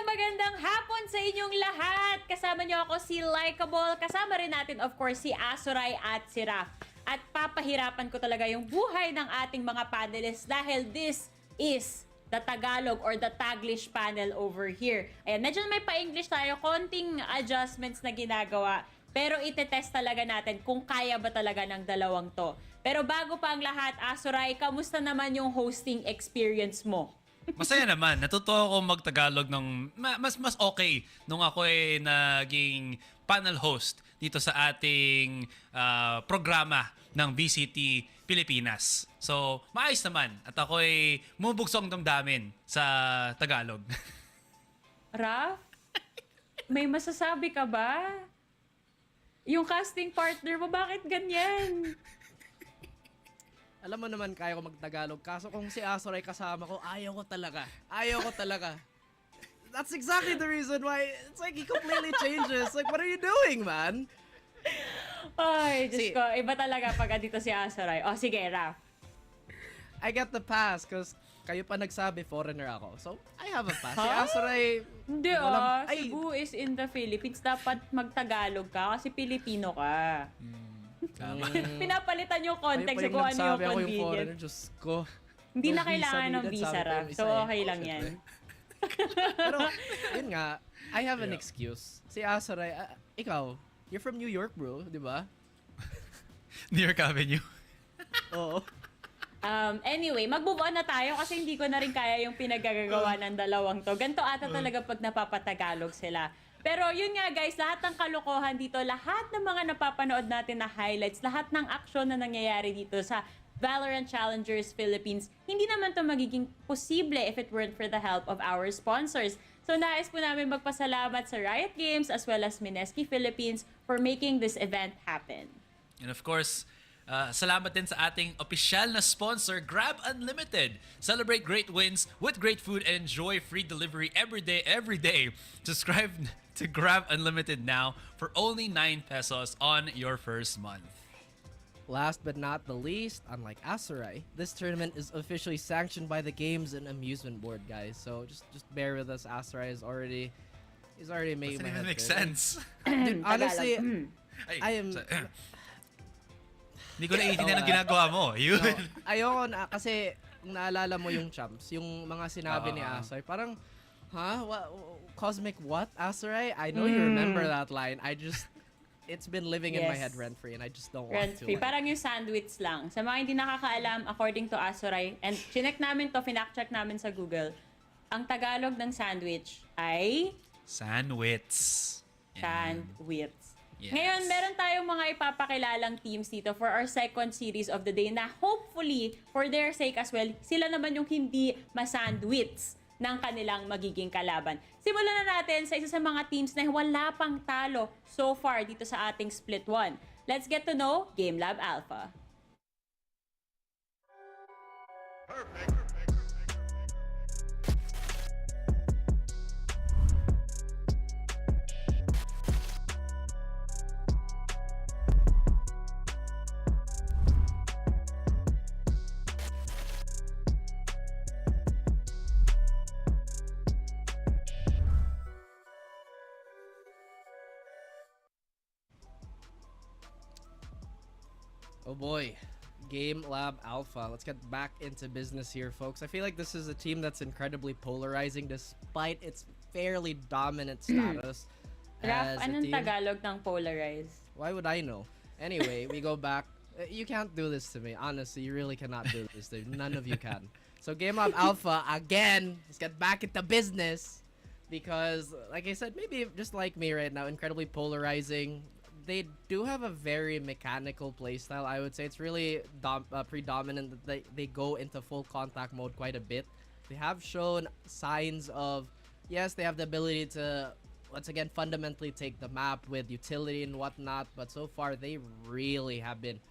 Magandang hapon sa inyong lahat. Kasama niyo ako si Likeable. Kasama rin natin of course si Azuray at si Raf. At papahirapan ko talaga yung buhay ng ating mga panelists dahil this is the Tagalog or the Taglish panel over here. Ayan, medyo may pa-English tayo. Konting adjustments na ginagawa. Pero itetest talaga natin kung kaya ba talaga ng dalawang to. Pero bago pa ang lahat, Azuray, kamusta naman yung hosting experience mo? Masaya naman. Natutuwa ako mag-Tagalog ng mas okay nung ako naging panel host dito sa ating programa ng VCT Pilipinas. So, maayos naman. At ako mumubugsong damdamin sa Tagalog. Raf? may masasabi ka ba? Yung casting partner mo, bakit ganyan? Alam mo naman, kaya ko magtagalog. Kaso kung si Asoray kasama ko, ayaw ko talaga. Ayaw ko talaga. That's exactly the reason why it's like he completely changes. Like, what are you doing, man? Ay, Diyos ko. Iba talaga pag andito si Asoray. O, sige, Raf. I get the pass because kayo pa nagsabi foreigner ako. So, I have a pass. Si Huh? Asoray... Hindi Cebu is in the Philippines. Dapat magtagalog ka kasi Pilipino ka. Pinapalitan yung context kung ano yung convenient. foreigner, Diyos ko. Hindi No na kailangan ng needed, visa, sabi ko Raf. yung So, isa eh. okay lang yan. Pero, yun nga, I have an excuse. Si Asoray, ikaw, you're from New York, bro, di ba? New York Avenue. Oo. Anyway, mag-move on na tayo kasi hindi ko na rin kaya yung pinaggagawa ng dalawang to. Ganito ata talaga pag napapatagalog sila. Pero yun nga guys, lahat ng kalokohan dito, lahat ng mga napapanood natin na highlights, lahat ng aksyon na nangyayari dito sa VALORANT Challengers Philippines, hindi naman to magiging posible if it weren't for the help of our sponsors. So nais po namin magpasalamat sa Riot Games as well as Mineski Philippines for making this event happen. And of course, salamat din sa ating opisyal na sponsor, GLAB Unlimited. Celebrate great wins with great food and enjoy free delivery every day. Subscribe to GLAB Unlimited now for only 9 pesos on your first month. Last but not the least, unlike Asoray, this tournament is officially sanctioned by the Games and Amusement Board, guys. So just bear with us. Asoray he's already making my head Doesn't even make spin. sense. Dude, honestly, Ay, I am... Hindi ko naiintindihan ang ginagawa mo. Yun. No, ayoko na, kasi kung naalala mo yung champs, yung mga sinabi ni Asoray, parang, Cosmic what, Asoray? I know you remember that line. It's been living in my head rent-free and I just don't want to. Rent-free. Parang yung sandwich lang. Sa mga hindi nakakaalam, according to Asoray, and chinek namin to, finact-check namin sa Google, ang Tagalog ng sandwich ay... Sandwich. Sandwich. Yes. Ngayon, meron tayong mga ipapakilalang teams dito for our second series of the day na hopefully, for their sake as well, sila naman yung hindi masandwich ng kanilang magiging kalaban. Simulan na natin sa isa sa mga teams na wala pang talo so far dito sa ating split 1. Let's get to know Game.Lab Alpha. Perfect. Oh boy, Game.Lab Alpha. Let's get back into business here, folks. I feel like this is a team that's incredibly polarizing despite its fairly dominant status. Raf, anong Tagalog ng polarize? Why would I know? Anyway, we go back. You can't do this to me. Honestly, you really cannot do this to me. None of you can. So Game.Lab Alpha, again, let's get back into business. Because, like I said, maybe just like me right now, incredibly polarizing. They do have a very mechanical playstyle. I would say it's really predominant that they go into full contact mode quite a bit. They have shown signs of, yes, they have the ability to, once again, fundamentally take the map with utility and whatnot. But so far, they really have been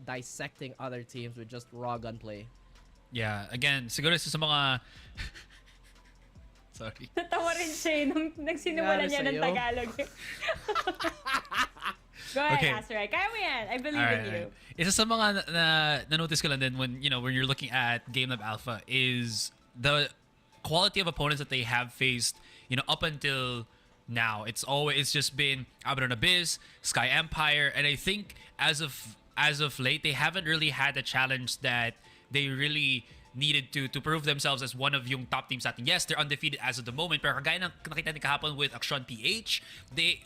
dissecting other teams with just raw gunplay. Yeah, again, siguro sa mga... Sorry. Natawa rin siya nung nagsinimulan niya ng Tagalog. Go ahead, Okay. Asoray. Kaya mo yan. I believe in you. Isa sa mga na-notice ko lang din when you're looking at Game.Lab Alpha is the quality of opponents that they have faced, up until now. It's just been Abaddon Abyss, SKYE Empire, and I think as of late they haven't really had a challenge that they really needed to prove themselves as one of yung top teams natin. Yes, they're undefeated as of the moment, pero kagaya ng nakita ni kahapon with Action PH, they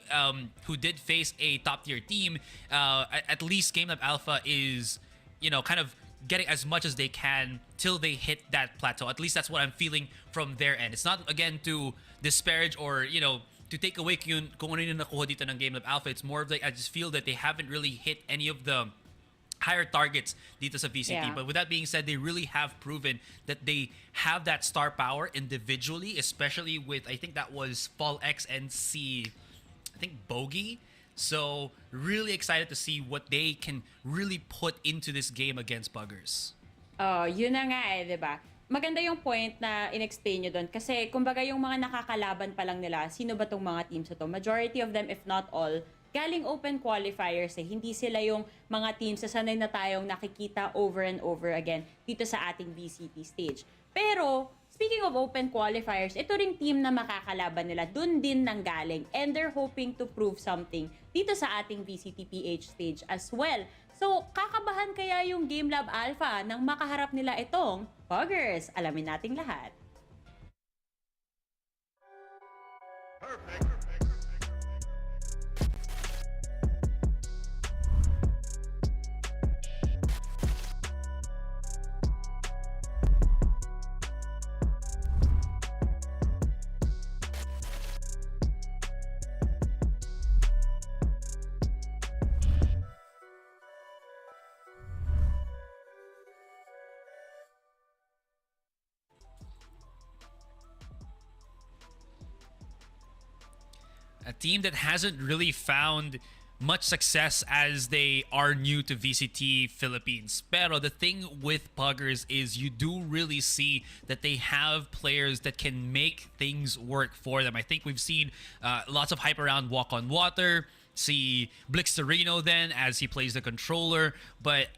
who did face a top tier team, at least Game.Lab Alpha is kind of getting as much as they can till they hit that plateau. At least that's what I'm feeling from their end. It's not again to disparage or to take away kung ano yung nakuha dito ng Game.Lab Alpha. It's more of like I just feel that they haven't really hit any of the higher targets dito sa VCT. Yeah. But with that being said, they really have proven that they have that star power individually, especially with, I think that was Fall X and I think Bogey. So really excited to see what they can really put into this game against Puggers. Oh, yun na nga eh, 'di ba? Maganda yung point na in-explain nyo doon kasi kumbaga yung mga nakakalaban pa lang nila, sino ba tong mga teams ito? Majority of them, if not all, galing open qualifiers eh. Hindi sila yung mga teams na sanay na tayong nakikita over and over again dito sa ating VCT stage. Pero, speaking of open qualifiers, ito ring team na makakalaban nila, dun din nang galing. And they're hoping to prove something dito sa ating VCTPH stage as well. So, kakabahan kaya yung Game.Lab Alpha nang makaharap nila itong Puggers? Alamin nating lahat. Perfect. A team that hasn't really found much success as they are new to VCT Philippines. Pero the thing with Puggers is you do really see that they have players that can make things work for them. I think we've seen lots of hype around Walk on Water, see Blixterino then as he plays the controller. But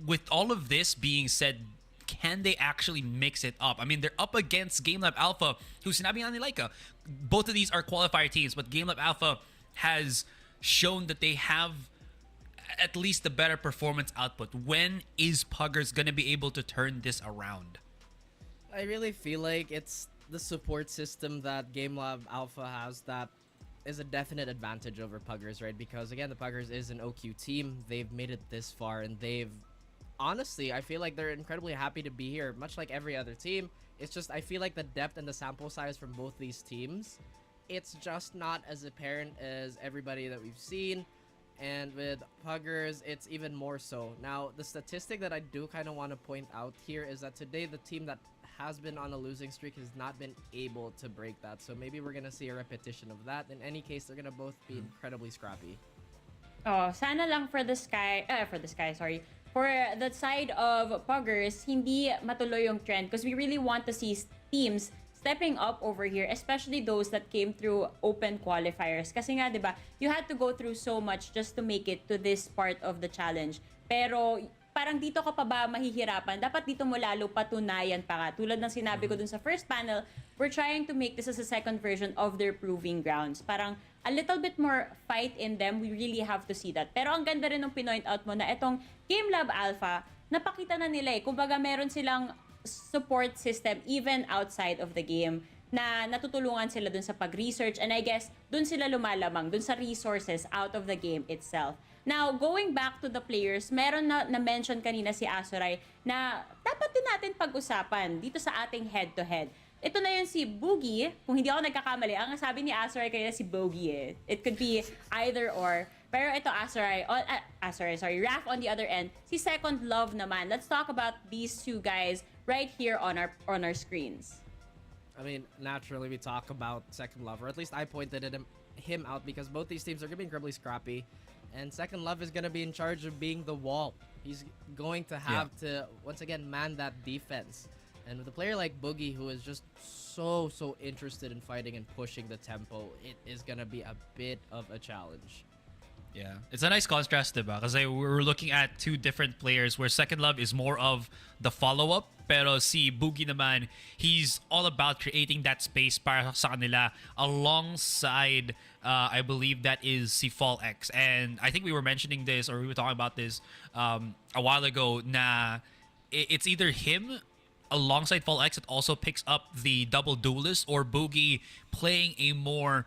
with all of this being said, can they actually mix it up? I mean, they're up against Game.Lab Alpha, who sinabi nga ni Laika. Both of these are qualifier teams, but Game.Lab Alpha has shown that they have at least the better performance output. When is Puggers going to be able to turn this around? I really feel like it's the support system that Game.Lab Alpha has that is a definite advantage over Puggers, right? Because again, the Puggers is an OQ team. They've made it this far, and they've honestly, I feel like they're incredibly happy to be here, much like every other team. It's just, I feel like the depth and the sample size from both these teams, it's just not as apparent as everybody that we've seen. And with Puggers, it's even more so. Now, the statistic that I do kind of want to point out here is that today the team that has been on a losing streak has not been able to break that. So maybe we're going to see a repetition of that. In any case, they're going to both be incredibly scrappy. Oh, sana lang for the side of Puggers, hindi matuloy yung trend because we really want to see teams stepping up over here, especially those that came through open qualifiers. Kasi nga, di ba, you had to go through so much just to make it to this part of the challenge. Pero parang dito ka pa ba mahihirapan? Dapat dito mo lalo patunayan pa nga. Tulad ng sinabi ko dun sa first panel, we're trying to make this as a second version of their proving grounds. Parang a little bit more fight in them, we really have to see that. Pero ang ganda rin nung pinoint out mo na itong Game.Lab Alpha, napakita na nila eh. Kumbaga meron silang support system even outside of the game na natutulungan sila dun sa pag-research, and I guess dun sila lumalamang, dun sa resources out of the game itself. Now, going back to the players, meron na-mention kanina si Azuray na dapat din natin pag-usapan dito sa ating head-to-head. Ito na yun si Boogie, kung hindi ako nagkakamali, ang sabi ni Azuray kanina si Bogey eh. It could be either or. Pero ito Raph on the other end, si Second Love naman. Let's talk about these two guys right here on our screens. I mean, naturally we talk about Second Love, or at least I pointed at him out because both these teams are going to be incredibly scrappy. And Second Love is going to be in charge of being the wall. He's going to have to, once again, man that defense. And with a player like Boogie, who is just so interested in fighting and pushing the tempo, it is going to be a bit of a challenge. Yeah, it's a nice contrast, diba? Because we're looking at two different players where Second Love is more of the follow-up, pero si Boogie naman, he's all about creating that space para sa kanila alongside, I believe that is si Fall X. And I think we were mentioning this, or we were talking about this a while ago, na it's either him alongside Fall X that also picks up the double duelist, or Boogie playing a more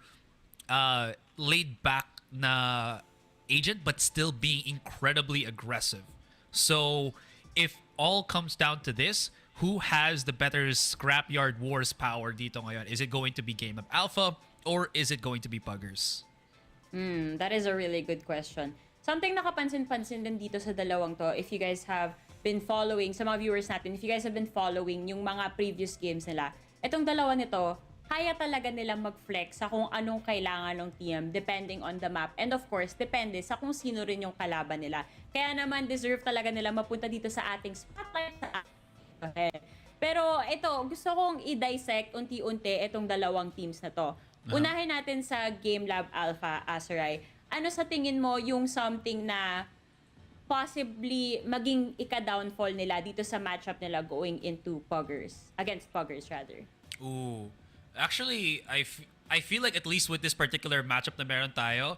laid-back na agent but still being incredibly aggressive. So if all comes down to this, who has the better scrapyard wars power dito ngayon? Is it going to be Game.Lab Alpha or is it going to be Puggers? That is a really good question. something nakapansin-pansin din dito sa dalawang to, if you guys have been following, sa mga viewers natin, if you guys have been following yung mga previous games nila, itong dalawa nito, kaya talaga nila mag-flex sa kung anong kailangan ng team depending on the map. And of course, depende sa kung sino rin yung kalaban nila. Kaya naman, deserve talaga nila mapunta dito sa ating spotlight. Pero ito, gusto kong i-dissect unti-unti itong dalawang teams na to. Unahin natin sa Game.Lab Alpha, Aserai. Ano sa tingin mo yung something na possibly maging ika-downfall nila dito sa matchup nila going into Puggers, against Puggers rather? Ooh. Actually, I feel like at least with this particular matchup na meron tayo,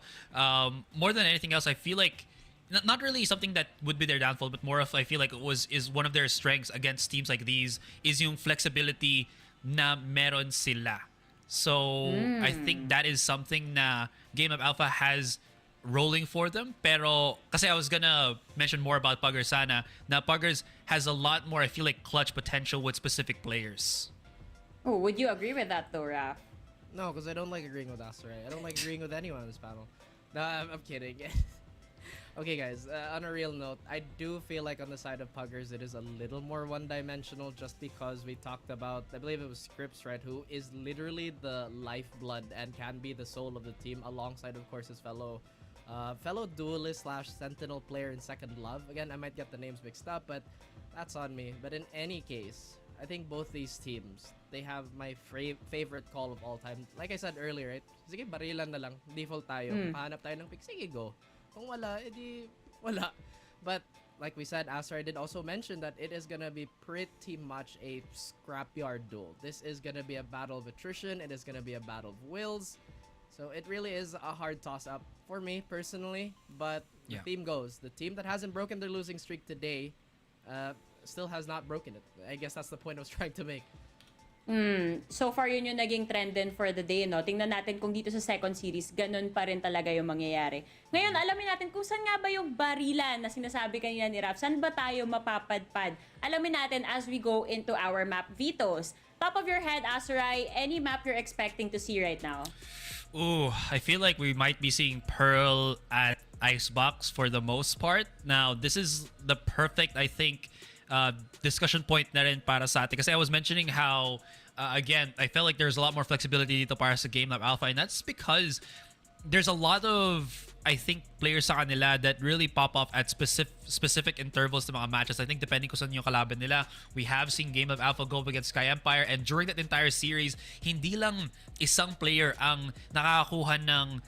more than anything else, I feel like not really something that would be their downfall, but more of I feel like is one of their strengths against teams like these is yung flexibility na meron sila. So I think that is something na Game.Lab Alpha has rolling for them. Pero kasi I was gonna mention more about Puggers sana. Na Puggers has a lot more, I feel like, clutch potential with specific players. Oh, would you agree with that though, Raph? No, because I don't like agreeing with Aserai. I don't like agreeing with anyone on this panel. No, I'm kidding. Okay, guys, on a real note, I do feel like on the side of Puggers, it is a little more one-dimensional just because we talked about, I believe it was Scripps, right, who is literally the lifeblood and can be the soul of the team alongside, of course, his fellow duelist / sentinel player in Second Love. Again, I might get the names mixed up, but that's on me. But in any case, I think both these teams, they have my favorite call of all time. Like I said earlier, right? Sige, barilan na lang. Default tayo. Pahanap tayo ng pick. Sige, go. Kung wala, edi wala. But like we said, Aserai did also mention that it is gonna be pretty much a scrapyard duel. This is gonna be a battle of attrition. It is gonna be a battle of wills. So it really is a hard toss-up for me personally. But the theme goes. The team that hasn't broken their losing streak today still has not broken it. I guess that's the point I was trying to make. So far, yun yung naging trend din for the day, no? Tingnan natin kung dito sa second series, ganun pa rin talaga yung mangyayari. Ngayon, alamin natin kung saan nga ba yung barilan na sinasabi kanina ni Raph. Saan ba tayo mapapadpad? Alamin natin as we go into our map vetoes. Top of your head, Aserai, any map you're expecting to see right now? Ooh, I feel like we might be seeing Pearl at Icebox for the most part. Now, this is the perfect, I think, discussion point na rin para sa atin. Kasi I was mentioning how, again, I felt like there's a lot more flexibility dito para sa Game.Lab Alpha, and that's because there's a lot of, I think, players sa kanila that really pop off at specific intervals sa mga matches. I think depending kung saan yung kalaban nila, we have seen Game.Lab Alpha go up against SKYE Empire, and during that entire series, hindi lang isang player ang nakakakuha ng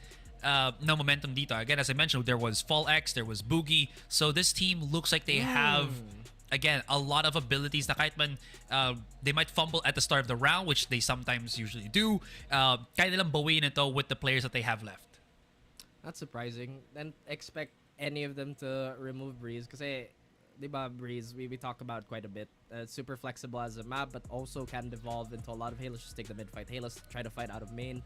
momentum dito. Again, as I mentioned, there was Fall X, there was Boogie. So this team looks like they have, again, a lot of abilities na kahit man they might fumble at the start of the round, which they sometimes usually do, kaya nilang bawiin ito with the players that they have left. That's surprising. And expect any of them to remove Breeze. Kasi, di ba, Breeze, we talk about quite a bit. Super flexible as a map, but also can devolve into a lot of, hey, let's just take the mid fight. Hey, let's try to fight out of main.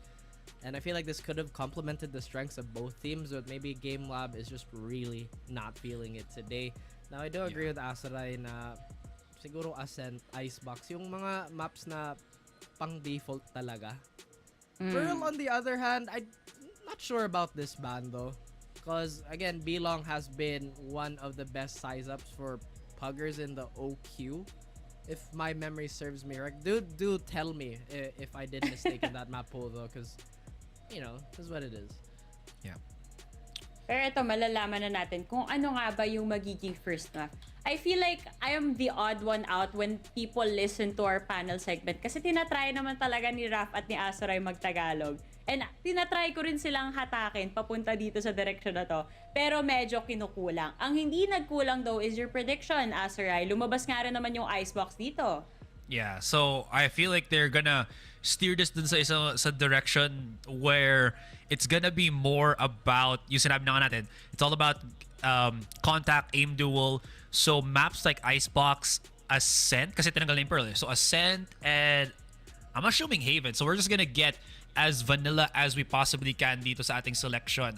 And I feel like this could have complemented the strengths of both teams, but maybe Game.Lab is just really not feeling it today. Now, I do agree with Aserai na siguro Ascent, Icebox, yung mga maps na pang default talaga. Pearl, on the other hand, I'm not sure about this ban though. Because, again, B-Long has been one of the best size-ups for Puggers in the OQ. If my memory serves me right. Do tell me if I did mistake in that map pool though, because, you know, this is what it is. Yeah. Pero ito, malalaman na natin kung ano nga ba yung magiging first map. I feel like I am the odd one out when people listen to our panel segment kasi tinatry naman talaga ni Raph at ni Aserai mag-Tagalog. And tinatry ko rin silang hatakin papunta dito sa direction na to. Pero medyo kinukulang. Ang hindi nagkulang though is your prediction, Aserai. Lumabas nga rin naman yung Icebox dito. Yeah, so I feel like they're gonna steer this dun sa direction where it's gonna be more about, yung sinabi na nga natin, it's all about contact, aim duel. So maps like Icebox, Ascent, kasi tinanggal na yung Pearl. So Ascent and I'm assuming Haven. So we're just gonna get as vanilla as we possibly can dito sa ating selection.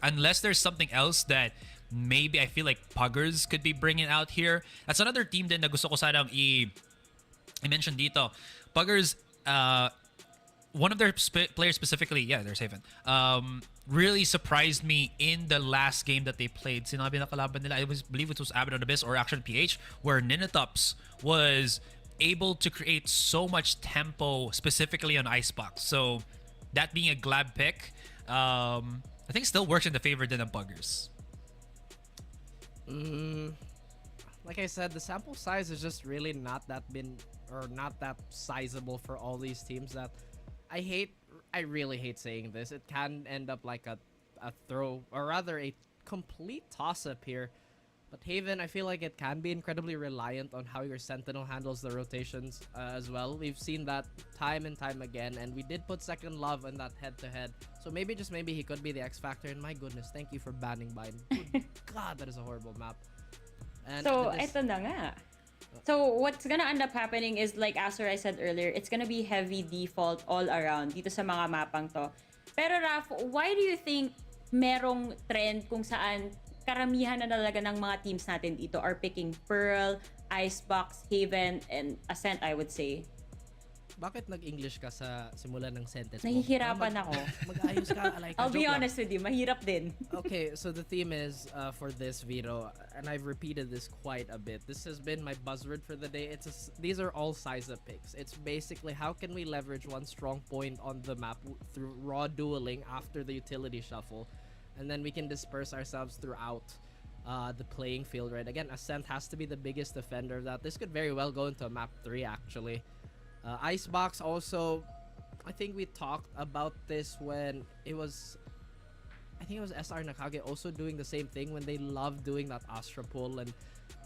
Unless there's something else that maybe I feel like Puggers could be bringing out here. That's another team din na gusto ko sanang i-mention dito. Puggers, one of their players specifically, yeah, they're Haven, really surprised me in the last game that they played. Sinabi na kalaban nila, I believe it was Abaddon Abyss or Action PH, where Ninetops was able to create so much tempo specifically on Icebox. So that being a GLAB pick, I think still works in the favor than the Puggers. Like I said, the sample size is just really not that sizable for all these teams that I really hate saying this. It can end up like a throw, or rather a complete toss-up here. But Haven, I feel like it can be incredibly reliant on how your Sentinel handles the rotations as well. We've seen that time and time again, and we did put Second Love in that head-to-head. So maybe, just maybe, he could be the X Factor. And my goodness, thank you for banning Biden. Good God, that is a horrible map. And so, ito na nga. So, what's gonna end up happening is, like Azurai said earlier, it's gonna be heavy default all around dito sa mga mapang to. Pero Raf, why do you think merong trend kung saan karamihan na talaga ng mga teams natin dito are picking Pearl, Icebox, Haven, and Ascent, I would say? Bakit nag-English ka sa simula ng sentence mo? Nahihirapan ako. Mag-ayos ka. Like, I'll be honest with you, mahirap din. Okay, so the theme is for this Vito, and I've repeated this quite a bit. This has been my buzzword for the day. These are all size-up picks. It's basically how can we leverage one strong point on the map through raw dueling after the utility shuffle, and then we can disperse ourselves throughout the playing field, right? Again, Ascent has to be the biggest defender of that. This could very well go into a map 3, actually. Icebox also, I think we talked about this when it was, I think it was SR Nakage also doing the same thing when they love doing that Astra pull, and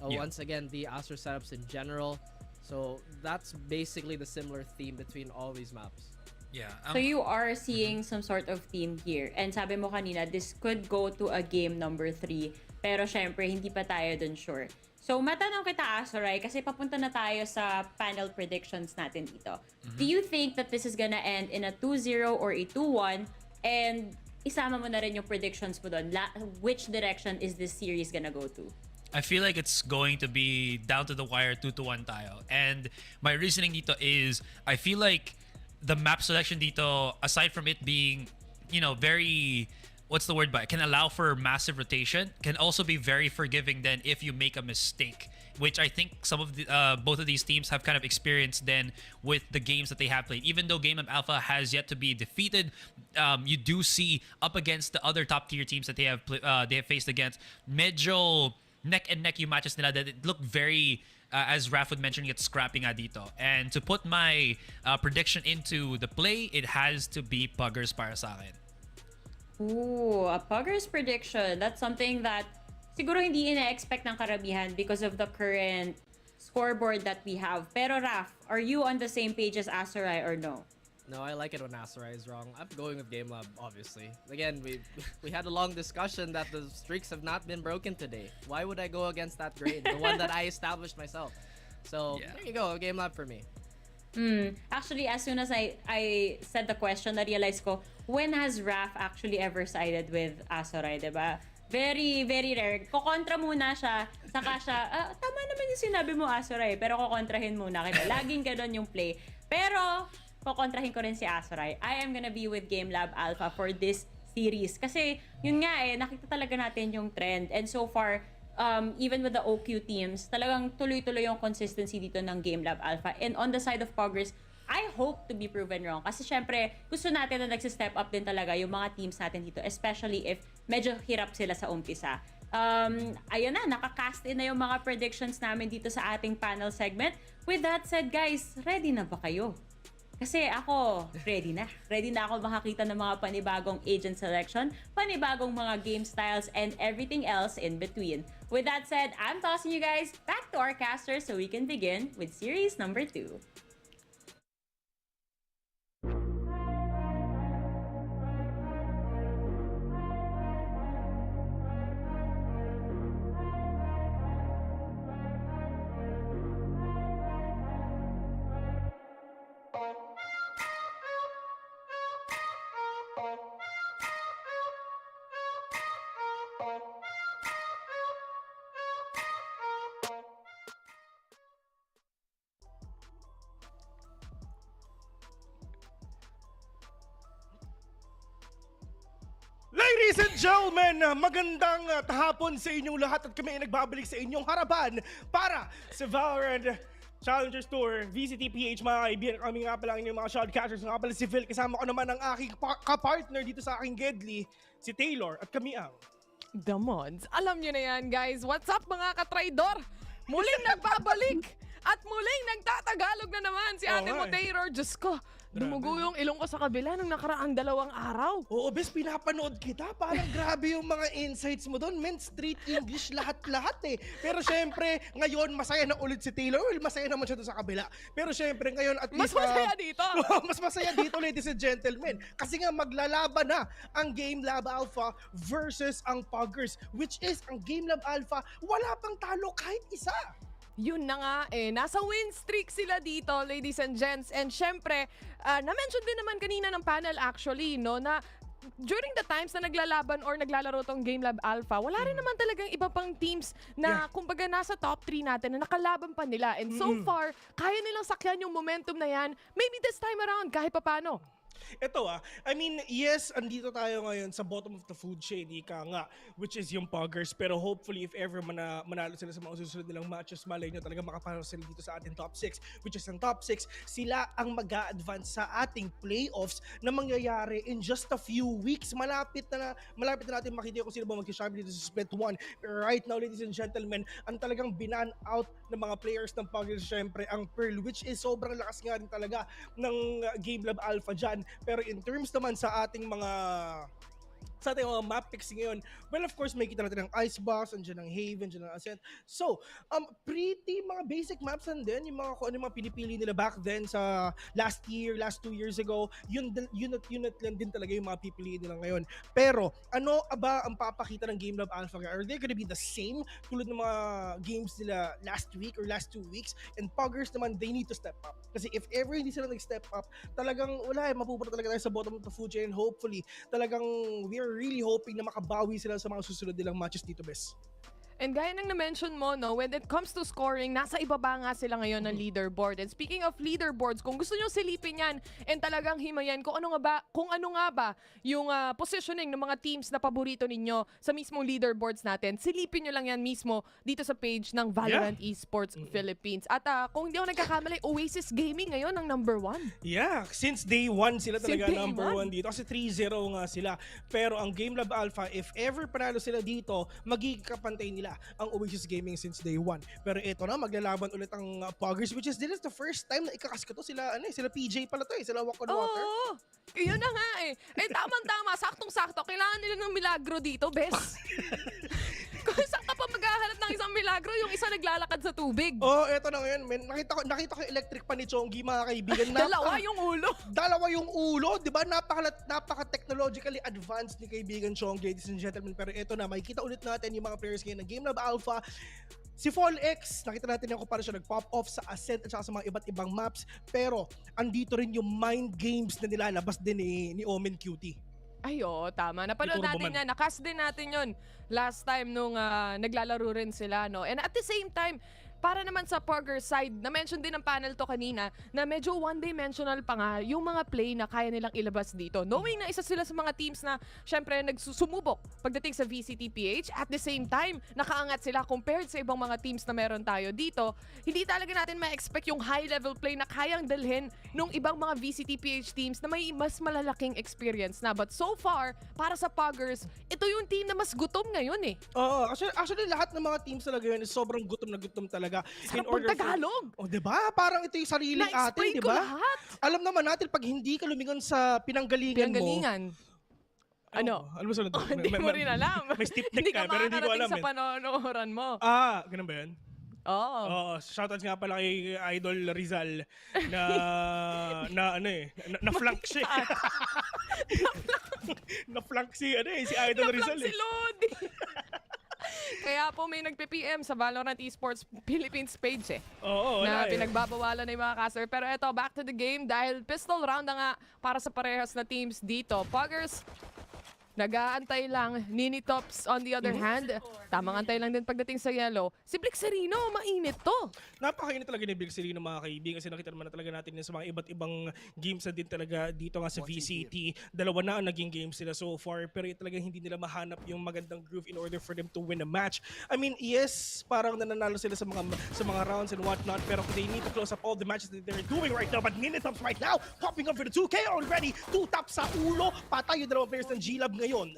once again the Astra setups in general. So that's basically the similar theme between all these maps. Yeah. So you are seeing some sort of theme here, and sabi mo kanina, this could go to a game number 3, pero syempre hindi pa tayo dun sure. So, matanong kita, Azurai, kasi papunta na tayo sa panel predictions natin dito. Do you think that this is gonna end in a 2-0 or a 2-1? And isama mo na rin yung predictions mo doon. Which direction is this series gonna go to? I feel like it's going to be down to the wire 2-1 tayo. And my reasoning dito is, I feel like the map selection dito, aside from it being, you know, very... what's the word, but can allow for massive rotation, can also be very forgiving then if you make a mistake, which I think some of the both of these teams have kind of experienced then with the games that they have played. Even though Game.Lab Alpha has yet to be defeated, you do see up against the other top tier teams that they have faced against, medyo neck and neck yung matches nila that it looked very as Raf would mention, it's scrapping dito. And to put my prediction into the play, it has to be Puggers para sa akin. Ooh, a Puggers prediction. That's something that siguro hindi ina-expect ng karamihan because of the current scoreboard that we have. Pero Raf, are you on the same page as Azurai or no? No, I like it when Azurai is wrong. I'm going with Game.Lab, obviously. Again, we had a long discussion that the streaks have not been broken today. Why would I go against that grade? The one that I established myself. So, There you go, Game.Lab for me. Actually, as soon as I said the question, na-realize ko, when has Raf actually ever sided with Azurai, diba? Very, very rare. Kukontra muna siya, saka siya, tama naman yung sinabi mo, Azurai, pero kukontrahin muna kita. Laging ganon yung play. Pero, kukontrahin ko rin si Azurai. I am gonna be with Game.Lab Alpha for this series. Kasi, yun nga nakita talaga natin yung trend. And so far, even with the OQ teams, talagang tuloy-tuloy yung consistency dito ng Game.Lab Alpha. And on the side of Puggers, I hope to be proven wrong. Kasi syempre, gusto natin na nagsi-step up din talaga yung mga teams natin dito, especially if medyo hirap sila sa umpisa. Ayun na, nakakast in na yung mga predictions namin dito sa ating panel segment. With that said, guys, ready na ba kayo? Kasi ako, ready na. Ready na ako makakita ng mga panibagong agent selection, panibagong mga game styles, and everything else in between. With that said, I'm tossing you guys back to our casters so we can begin with series number 2. Ladies and gentlemen, magandang hapon sa inyong lahat at kami ay nagbabalik sa inyong harapan para sa VALORANT Challengers Tour, VCTPH mga kaibigan. Kami nga pala ang inyong mga shoutcasters. Nga pala si Phil. Kasama ko naman ang aking kapartner dito sa aking Gedli, si Taylor. At kami ang The Mods. Alam nyo na yan, guys. What's up, mga katraidor? Muling nagbabalik at muling nagtatagalog na naman si ate mo, Taylor. Diyos ko, dumugo yung ilong ko sa kabila nung nakaraang 2 araw. Oo, bes, pinapanood kita. Parang grabe yung mga insights mo doon. Men, street English lahat-lahat eh. Pero syempre, ngayon, masaya na ulit si Taylor. Well, masaya naman siya doon sa kabila. Pero syempre, ngayon at least... Mas masaya dito. Mas masaya dito, ladies and gentlemen. Kasi nga, maglalaban na ang Game.Lab Alpha versus ang Puggers. Which is, ang Game.Lab Alpha, wala pang talo kahit isa. Yun na nga eh, nasa win streak sila dito, ladies and gents. And syempre, na-mention din naman kanina ng panel actually, no, na during the times na naglalaban or naglalaro tong Game.Lab Alpha, wala rin naman talagang iba pang teams na kumbaga nasa top 3 natin na nakalaban pa nila. And so far, kaya nilang sakyan yung momentum na yan, maybe this time around, kahit papano. Ito I mean, yes, andito tayo ngayon sa bottom of the food chain, ika nga, which is yung Puggers. Pero hopefully, if ever manalo sila sa mga susunod nilang matches, malay nyo talaga makapalo sila dito sa ating top 6. Which is ang top 6, sila ang mag-a-advance sa ating playoffs na mangyayari in just a few weeks. Malapit na natin makita kung sino ba mag-champion dito sa Split 1. Pero right now, ladies and gentlemen, ang talagang binan out ng mga players ng Puggers, syempre, ang Pearl, which is sobrang lakas nga rin talaga ng Game.Lab Alpha dyan. Pero in terms naman sa ating mga map picks ngayon, well, of course, may kita natin ang Icebox, andyan ang Haven, andyan ang Ascent. So, pretty mga basic maps nandun, yung mga kung ano mga pinipili nila back then sa last 2 years ago, yun lang din talaga yung mga pipiliin nila ngayon. Pero, ano ba ang papakita ng Game.Lab Alpha? Are they gonna be the same tulad ng mga games nila last week or last 2 weeks? And Puggers naman, they need to step up. Kasi if ever hindi sila nag-step up, talagang mapupunta talaga tayo sa bottom of the food chain, and hopefully, talagang we're really hoping na makabawi sila sa mga susunod nilang matches dito, Bes. And gaya ng na-mention mo, no, when it comes to scoring, nasa ibaba nga sila ngayon ng leaderboard. And speaking of leaderboards, kung gusto nyo silipin yan and talagang himayan kung ano nga ba yung positioning ng mga teams na paborito ninyo sa mismong leaderboards natin, silipin nyo lang yan mismo dito sa page ng VALORANT Esports Philippines. At kung hindi ako nagkakamali, Oasis Gaming ngayon ang number 1. Yeah, since day 1 sila talaga number 1 dito. Kasi 3-0 nga sila. Pero ang Game.Lab Alpha, if ever panalo sila dito, magiging kapantay nila ang Oasis Gaming since day 1. Pero ito na, maglalaban ulit ang Puggers, which is this is the first time na ikakasko to sila, sila PJ pala to sila Walk on Water. Oo, yun na nga eh. Tamang-tama, saktong-sakto. Kailangan nila ng milagro dito, bes. Kung saan ka pa maghahanap ng isang milagro, yung isa naglalakad sa tubig. Eto na ngayon, men. Nakita ko yung electric pan ni Chongi, mga kaibigan. Dalawa yung ulo. Di ba? Napaka-technologically advanced ni kaibigan Chongi, ladies and gentlemen. Pero eto na, makikita ulit natin yung mga players ngayon ng Game.Lab Alpha. Si Fall X, nakita natin kung paano siya nag-pop off sa Ascent at sa mga iba't ibang maps. Pero, andito rin yung mind games na nilalabas din ni Omen Cutie. Ay, tama. Napanood natin yan. Nakas din natin yun last time nung naglalaro rin sila, no? And at the same time, para naman sa Puggers side, na-mention din ng panel to kanina na medyo one-dimensional pa nga yung mga play na kaya nilang ilabas dito. Knowing na isa sila sa mga teams na syempre nagsusumubok pagdating sa VCTPH, at the same time, nakaangat sila compared sa ibang mga teams na meron tayo dito. Hindi talaga natin ma-expect yung high-level play na kayang dalhin nung ibang mga VCTPH teams na may mas malalaking experience na. But so far, para sa Puggers, ito yung team na mas gutom ngayon eh. Oo, actually lahat ng mga teams talaga yun is sobrang gutom na gutom talaga. Sarap pag Tagalog. Diba? Parang ito yung sariling atin, diba? Alam naman natin, pag hindi ka lumingon sa pinanggalingan mo. Ano? Ano ba sunod? Hindi mo rin alam. May stiff neck ka, pero hindi ko alam. Hindi ka makakarating sa panonoran mo. Ganun ba yun? Oo. Shoutouts nga pala kay Idol Rizal na flank siya. Na-flank si Idol Rizal. Na-flank si Lodi. Kaya po may nagpe-PM sa VALORANT Esports Philippines page na pinagbabawalan na yung mga caster. Pero eto, back to the game dahil pistol round na nga para sa parehas na teams dito. Puggers, Nag-aantay lang. Ninitops on the other hand. Tamang antay lang din pagdating sa yellow. Si Blixerino, mainit to. Napakainit talaga ni Big Serino mga kaibigan kasi nakita naman na talaga natin yun sa mga iba't ibang games na din talaga dito nga sa VCT. Dalawa na ang naging games sila so far pero talagang hindi nila mahanap yung magandang groove in order for them to win a match. I mean, yes, parang nananalo sila sa mga rounds and whatnot pero they need to close up all the matches that they're doing right now. But Ninitops right now, popping up for the 2K already. 2 taps sa ulo. Patay yung dalawang players ng GLAB ngayon.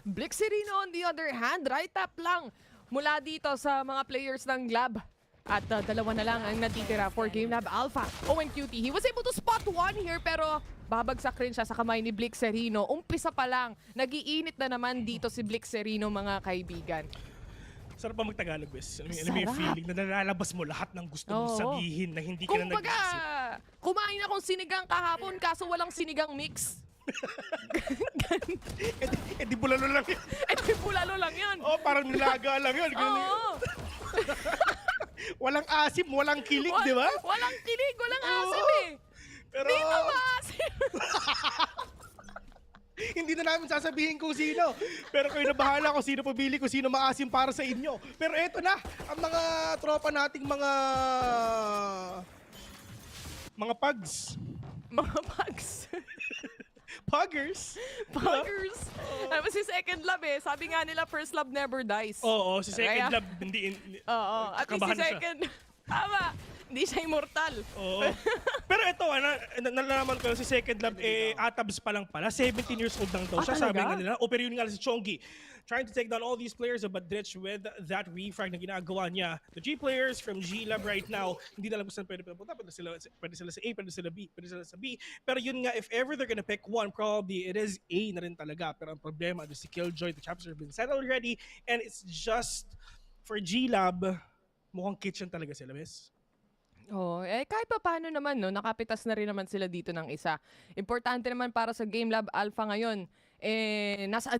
Blixerino on the other hand, right tap lang mula dito sa mga players ng GLAB. At dalawa na lang ang natitira for Game.Lab Alpha. Owen Cutie, he was able to spot one here pero babagsak rin siya sa kamay ni Blixerino. Umpisa pa lang, nagiinit na naman dito si Blixerino mga kaibigan. Sarap pa mag-Tagalog, Wes. Alam mo yung feeling na nalalabas mo lahat ng gusto mong sabihin na hindi ka na Kumbaga, nag-iisip. kumain akong sinigang kahapon kaso walang sinigang mix. Di bulalo lang yan. Di bulalo lang yan. Oh, parang nilaga lang yun. Oo. Walang asim, walang kilig, di ba? Walang kilig, walang asim eh. Pero Dito maasim. hindi na namin sasabihin kung sino. Pero kayo na bahala kung sino pabili, kung sino maasim para sa inyo. Pero eto na, ang mga tropa nating mga pugs. Mga pugs. Puggers. Puggers. Ano si Second Love eh. Sabi nga nila, first love never dies. Oo, si Second Love, hindi. Oo, at least si Second. Tama. Hindi siya immortal. Oo. Pero ito, nalalaman ko si Second Love, atabs pa lang pala. 17 years old lang daw siya. Sabi nga nila. O pero yun nga si Chongi. Trying to take down all these players but Ditch with that refrag na ginagawa niya. The G players from GLAB right now, hindi na alam kung saan pwede punta. Pwede sila sa A, pwede sila B, pwede sila sa B. Pero yun nga, if ever they're gonna pick one, probably it is A na rin talaga. Pero ang problema, si Killjoy, the chapters have been settled already, and it's just for GLAB, mukhang kitchen talaga sila, miss. Oh, kahit pa paano naman, no, nakapitas na rin naman sila dito ng isa. Importante naman para sa Game.Lab Alpha ngayon, nasa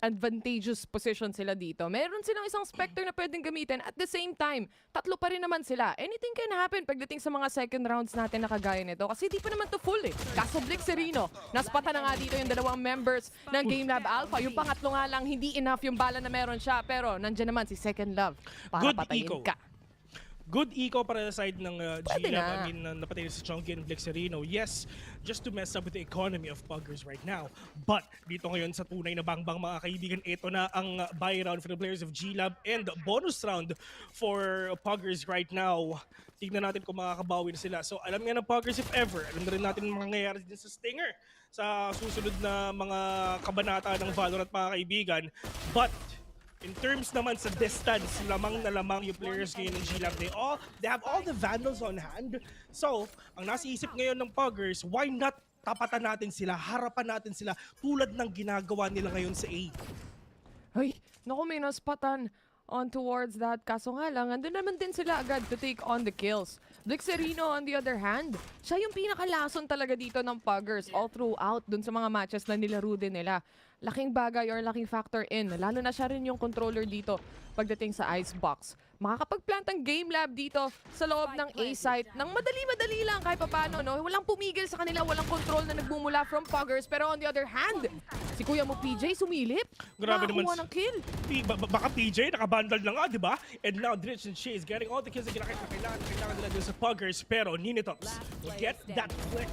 advantageous position sila dito. Meron silang isang Spectre na pwedeng gamitin. At the same time, tatlo pa rin naman sila. Anything can happen pagdating sa mga second rounds natin na kagaya nito. Kasi di pa naman to full eh. Kaso Blixerino, naspata na nga dito yung dalawang members ng Game.Lab Alpha. Yung pangatlo nga lang, hindi enough yung bala na meron siya. Pero nandyan naman si Second Love para patayin ka. Good eco para sa side ng GLAB. na. I mean, napatay na si Chonky and Blixerino. Yes, just to mess up with the economy of Puggers right now. But dito ngayon sa tunay na bangbang mga kaibigan, ito na ang buy round for the players of GLAB and bonus round for Puggers right now. Tignan natin kung makakabawi na sila. So alam nga ng Puggers if ever. Alam na rin natin ang mangyayari din sa Stinger sa susunod na mga kabanata ng Valorant mga kaibigan. But in terms naman sa distance, lamang na lamang yung players ngayon ng GLAB. They have all the Vandals on hand. So, ang nasa isip ngayon ng Puggers, why not tapatan natin sila, harapan natin sila tulad ng ginagawa nila ngayon sa A. Ay, naku, may naspatan on towards that. Kaso nga lang, andun naman din sila agad to take on the kills. Blixerino on the other hand, siya yung pinakalason talaga dito ng Puggers all throughout dun sa mga matches na nilaro din nila. Laking bagay or laking factor in. Lalo na siya rin yung controller dito pagdating sa Icebox. Makakapag-plant ang Game.Lab dito sa loob ng A-site ng madali-madali lang kahit paano, no? Walang pumigil sa kanila, walang control na nagmumula from Puggers. Pero on the other hand, si Kuya mo PJ sumilip. Grabe naman. Nakakuha ng kill. Baka PJ, nakabundled na nga, di ba? And now Dritch and Shea is getting all the kills na kailangan nila dun sa Puggers. Pero Ninitops will get that flick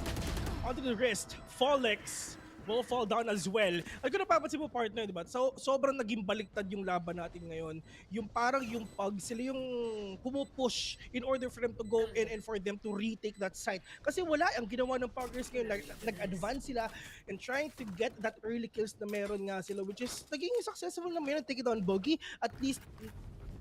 onto the wrist. Follex will fall down as well. Ay kung napapansin mo partner, di ba? So, sobrang naging baliktad yung laban natin ngayon. Yung parang yung pag sila yung pumupush in order for them to go in and for them to retake that site. Kasi wala, ang ginawa ng Puggers ngayon, nag-advance sila and trying to get that early kills na meron nga sila, which is naging successful na meron. Take it on Bogey. At least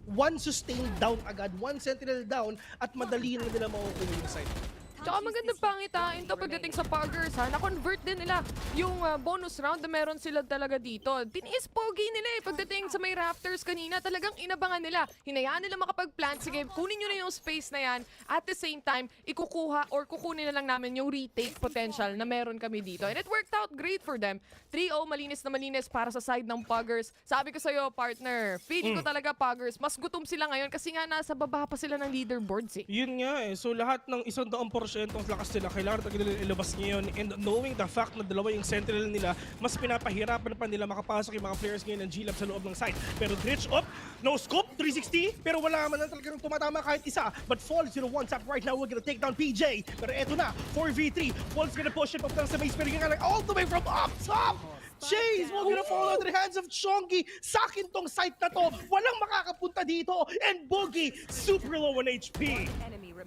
one sustained down agad, one sentinel down, at madali na nila makukuha yung site. Tsaka magandang pangitain to pagdating sa Puggers ha. Na-convert din nila yung bonus round na meron sila talaga dito. Tiniis pogi nila eh. Pagdating sa may Raptors kanina, talagang inabangan nila. Hinayaan nila makapag-plant. Sige, kunin nyo na yung space na yan. At the same time, ikukuha or kukunin na lang namin yung retake potential na meron kami dito. And it worked out great for them. 3-0, malinis na malinis para sa side ng Puggers. Sabi ko sa'yo, partner, feeling ko talaga Puggers, mas gutom sila ngayon kasi nga nasa baba pa sila ng leaderboards eh. Yun nga eh. So lahat ng 100% 100% lakas nila. Kailangan talaga nila ilabas ngayon. And knowing the fact na dalawa yung sentinel nila, mas pinapahirapan pa nila makapasok yung mga players ngayon ng GLAB sa loob ng site. Pero Dritch up, no scope, 360. Pero wala man na talagang tumatama kahit isa. But Fall 0-1 tap right now. We're gonna take down PJ. Pero eto na, 4v3. Fall's gonna push him up lang sa base. Pero yung like all the way from up top. Chase will gonna fall out of the hands of Chongi. Sa akin tong site na to, walang makakapunta dito. And Boogie, super low on HP.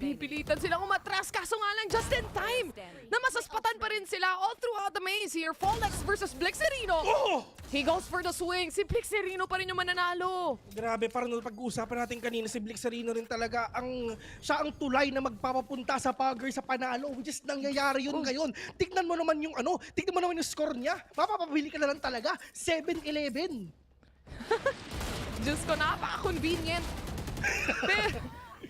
Pipilitan silang umatras, kaso nga lang just in time na masaspatan pa rin sila all throughout the maze here. Fallex versus Blixerino. Oh! He goes for the swing. Si Blixerino pa rin yung mananalo. Grabe, parang pag-uusapan natin kanina, si Blixerino rin talaga siya ang tulay na magpapapunta sa Puggers sa panalo. Which is nangyayari yun ngayon. Tignan mo naman yung tignan mo naman yung score niya. Mapapabili ka na lang talaga. 7-11. Diyos ko, napaka-convenient.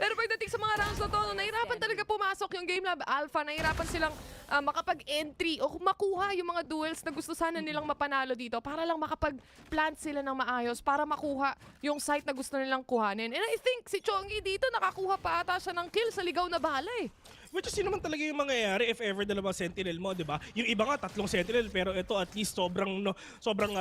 Pero pagdating sa mga rounds na to, nahirapan talaga pumasok yung Game.Lab Alpha. Nahirapan silang makapag-entry o makuha yung mga duels na gusto sana nilang mapanalo dito para lang makapag-plant sila ng maayos para makuha yung site na gusto nilang kuhanin. And I think si Chongi dito nakakuha pa ata siya ng kill sa ligaw na bala eh. Which is yun naman talaga yung mangyayari if ever dalawang sentinel mo, di ba? Yung iba nga, 3 sentinel, pero ito at least sobrang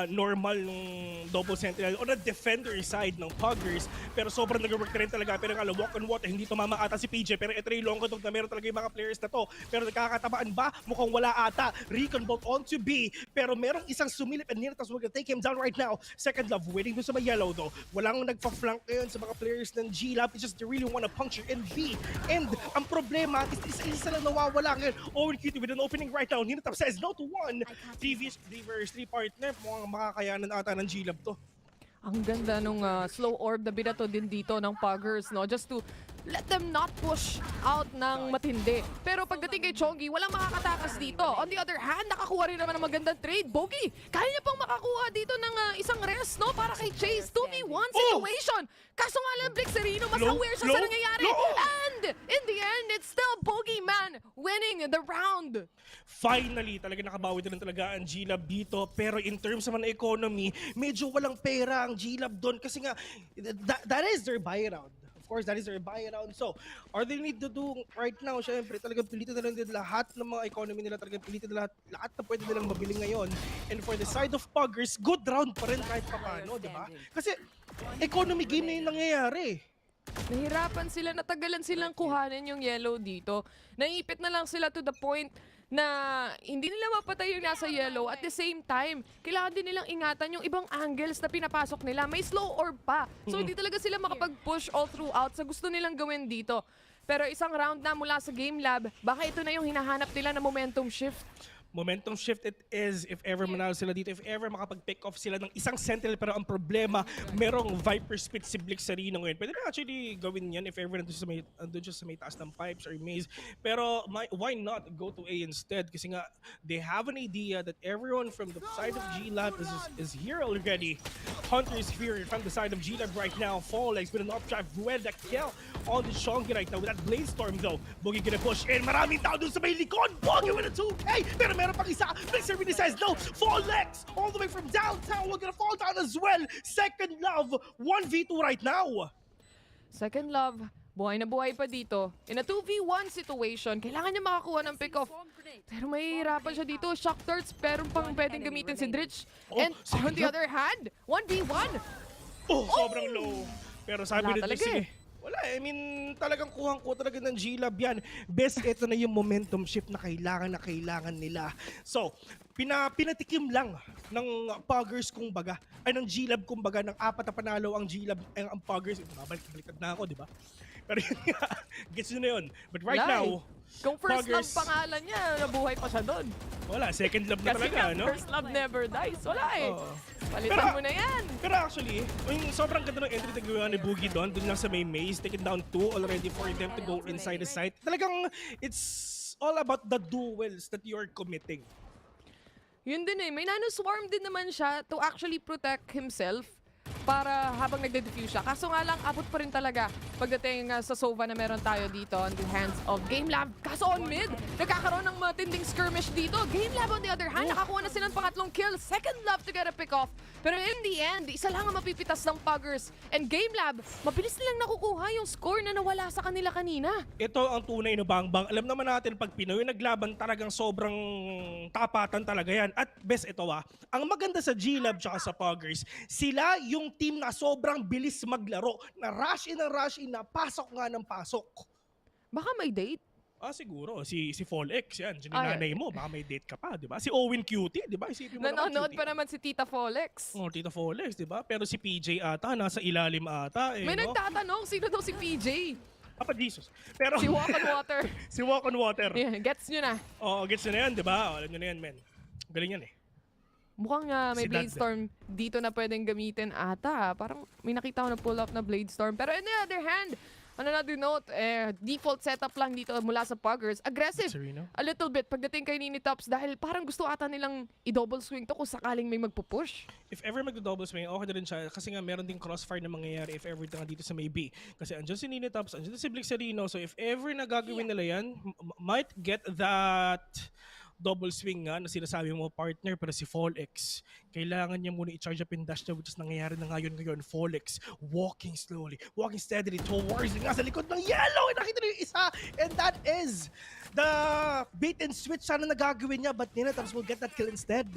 normal nung double sentinel on the defender side ng Puggers. Pero sobrang nag-work na rin talaga. Pero nga, walk on water, hindi tumama ata si PJ. Pero ito rin long na meron talaga yung mga players na to. Pero nagkakatabaan ba? Mukhang wala ata. Recon bolt on to B. Pero merong isang sumilip and Nirtas will take him down right now. Second love, waiting doon sa may yellow though. Walang nagpa-flank ngayon sa mga players ng GLAB. It's just they really wanna puncture in B. And ang problema is isa lang nawawala ngayon. Owen Cutie with an opening right now. Ninatap says no to 1. 3 versus 3 partner. Mukhang makakayanan ata ng GLAB to. Ang ganda nung slow orb na binato din dito ng Puggers, no? Just to let them not push out ng matindi. Pero pagdating kay Chongi, walang makakatakas dito. On the other hand, nakakuha rin naman ng magandang trade. Bogey, kaya niya pang makakuha dito ng isang rest, no? Para kay Chase. 2v1 situation. Kaso nga lang, Blixerino, mas aware siya sa nangyayari. And in the end, it's still Bogey Man winning the round. Finally, talaga nakabawi din talaga ang GLAB dito. Pero in terms naman ng economy, medyo walang pera ang GLAB doon. Kasi nga, that is their buy round. Of course, that is their buy round. So, all they need to do right now, syempre, talagang pilitin na lang din lahat ng mga economy nila. Talagang pilitin na lahat na pwede nilang mabili ngayon. And for the side of Puggers, good round pa rin kahit paano, di ba? Kasi, economy game na yung nangyayari. Nahirapan sila, natagalan silang kuhanin yung yellow dito. Naipit na lang sila to the point na hindi nila mapatay yung nasa yellow. At the same time, kailangan din nilang ingatan yung ibang angles na pinapasok nila. May slow orb pa. So hindi talaga sila makapag-push all throughout sa gusto nilang gawin dito. Pero isang round na mula sa Game.Lab, baka ito na yung hinahanap nila na momentum shift. Momentum shift it is if ever manalo sila dito, if ever makapag-pick off sila ng isang sentinel. Pero ang problema, merong Viper Spit si Blixerino ngayon. Pwede na actually gawin yan if ever nandun siya sa may taas ng pipes or maze. Pero why not go to A instead? Kasi nga, they have an idea that everyone from the side of GLAB is here already. Hunter is here from the side of GLAB right now. Fallex with an up-drive. Rueda kill on the Chongi right now with that Blade Storm though. Boogie gonna push in. Maraming tao dun sa may likod. Boogie with a 2K. Pero meron pang isa. Blixerino says no. Fallex all the way from downtown. We're gonna fall down as well. Second love. 1v2 right now. Second love, buhay na buhay pa dito. In a 2v1 situation, kailangan niya makakuha ng pick-off. Pero mahihirapan siya dito. Shock darts, pero pang pwedeng gamitin si Dritch. And on the other hand, 1v1. Sobrang low. Pero sabi Wala rin talaga sige. Wala, I mean, talagang kuhang-kuha talaga ng GLAB yan. Best, ito na yung momentum shift na kailangan nila. So, pinatikim lang ng Puggers kumbaga, ay ng GLAB kumbaga, ng 4 na panalo ang GLAB, ang Puggers. Babalik-baliktad na ako, di ba? Pero yun nga, gets nyo na yun. But right now, kung first love Puggers, pangalan niya, nabuhay pa siya doon. wala, second love na Kasi talaga, nga, no? first love never dies. Wala eh. Palitan Pero- mo na yan. Pero actually, yung sobrang ganda ng entry na ginawa ni Boogie doon lang sa may maze, taken down 2 already for them to go inside the site. Talagang, it's all about the duels that you're committing. Yun din eh. May nanoswarm din naman siya to actually protect himself. para habang nagde-defuse siya. Kaso nga lang, abot pa rin talaga pagdating sa Sova na meron tayo dito on the hands of Game.Lab. Kaso on mid, nagkakaroon ng matinding skirmish dito. Game.Lab on the other hand, nakakuha na silang pangatlong kill. Second love to get a pick off. Pero in the end, isa lang ang mapipitas ng Puggers. And Game.Lab, mabilis nilang nakukuha yung score na nawala sa kanila kanina. Ito ang tunay na bangbang. Alam naman natin pag Pinoy naglaban talagang sobrang tapatan talaga yan. At best ito ang maganda sa GLAB tsaka sa Puggers, sila yung team na sobrang bilis maglaro. Na rush in, na pasok nga ng pasok. Baka may date? Siguro. Si Fall X yan. Diyan yung nanay mo. Baka may date ka pa, di ba? Si Owen Cutie, di ba? Nanonood pa naman si Tita Folex. Tita Folex, di ba? Pero si PJ ata, nasa ilalim ata. May nagtatanong, sino daw si PJ? Papa Jesus. Pero Si Walk on Water. si Walk on Water. Yeah, gets nyo na. Oo, gets nyo na yan, di ba? Alam nyo na yan, men. Galing yan eh. Mukhang may Si Blade Dad. Storm dito na pwedeng gamitin ata. Parang may nakita ko na pull up na Blade Storm. Pero on the other hand, on another note, default setup lang dito mula sa Puggers. Aggressive. Sereno? A little bit pagdating kay Ninitops dahil parang gusto ata nilang i-double swing to kung sakaling may magpupush. If ever magdo-double swing, okay na rin siya. Kasi nga meron ding crossfire na mangyayari if ever nga dito sa may B. Kasi andyan si Ninitops, andyan si Blixerino. So if ever na gagawin nila yan, might get that double swing nga na sinasabi mo partner, pero si Fall X kailangan niya muna i-charge up in dash niya, which is nangyayari na ngayon. Fall X walking slowly, walking steadily towards nga sa likod ng yellow. Nakita niyo yung isa, and that is the bait and switch sana na gagawin niya, but Ninitops will get that kill instead.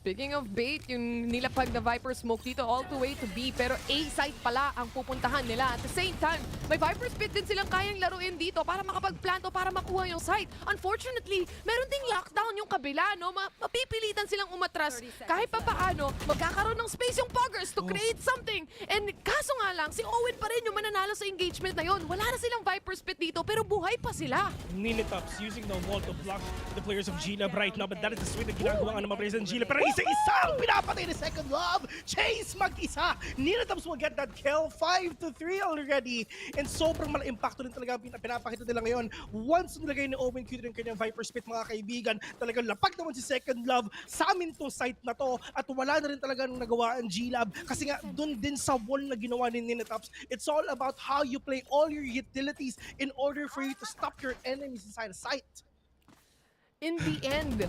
Speaking of bait, yung nilapag na Viper smoke dito all the way to B, pero A site pala ang pupuntahan nila. At the same time, may Viper spit din silang kayang laruin dito para makapag-plant o para makuha yung site. Unfortunately, meron ding lockdown yung kabila, no? Mapipilitan silang umatras. Kahit pa paano, magkakaroon ng space yung Puggers to create something. And kaso nga lang, si Owen pa rin yung mananalo sa engagement na yon. Wala na silang Viper spit dito, pero buhay pa sila. Ninitops using the wall to block the players of GLAB right now, but that is the swing na ginagawa nga ng mga players ng GLAB. Pero isa-isang pinapatay ni Second Love. Chase mag-isa. Ninitops will get that kill. 5-3 already. And sobrang mala-impacto din talaga ang pinapakita nila ngayon. Once nilagay ni Owen Cutie ng kanyang Viper Spit, mga kaibigan, talagang lapag naman si Second Love sa amin tong site na to. At wala na rin talagang nagawa ang GLAB. Kasi nga, dun din sa wall na ginawa ni Ninitops, it's all about how you play all your utilities in order for you to stop your enemies inside the site. In the end,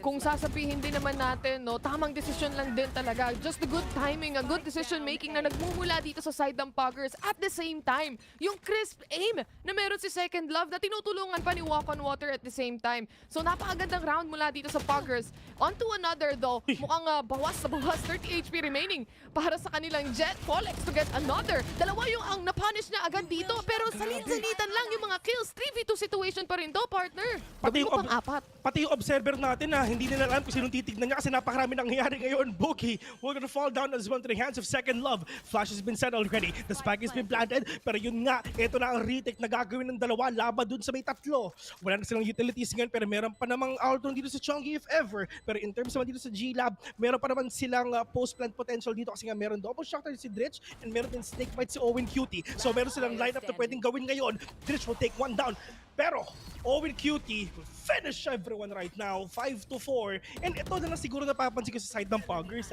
kung sasabihin din naman natin, no, tamang desisyon lang din talaga. Just the good timing, a good decision making na nagmumula dito sa side ng Puggers. At the same time, yung crisp aim na meron si Second Love na tinutulungan pa ni Walk on Water at the same time. So napakagandang round mula dito sa Puggers. On to another though, mukhang bawas sa bawas, 30 HP remaining para sa kanilang Jet. Folex to get another. Dalawa yung ang napunish niya agad dito, pero salit-salitan lang yung mga kills. 3v2 situation pa rin to, partner. Gawin mo pang apat. Pati yung observer natin na hindi nila alam kung sinong titignan niya kasi napakarami nangyayari ngayon. Boogie will gonna fall down as well to the hands of Second Love. Flash has been set already. The spike has been planted. Pero yun nga, ito na ang retake na gagawin ng dalawa laban dun sa may tatlo. Wala na silang utilities ngayon pero meron pa namang outdoor dito sa Chongi if ever. Pero in terms naman dito sa GLAB, meron pa naman silang post-plant potential dito kasi nga meron double shot si Dritch and meron din snake bite si Owen Cutie. So meron silang lineup na pwedeng gawin ngayon. Dritch will take one down. Pero Owen Cutie will finish everyone right now, 5-4. And ito na lang siguro napapansin ko sa side ng Puggers.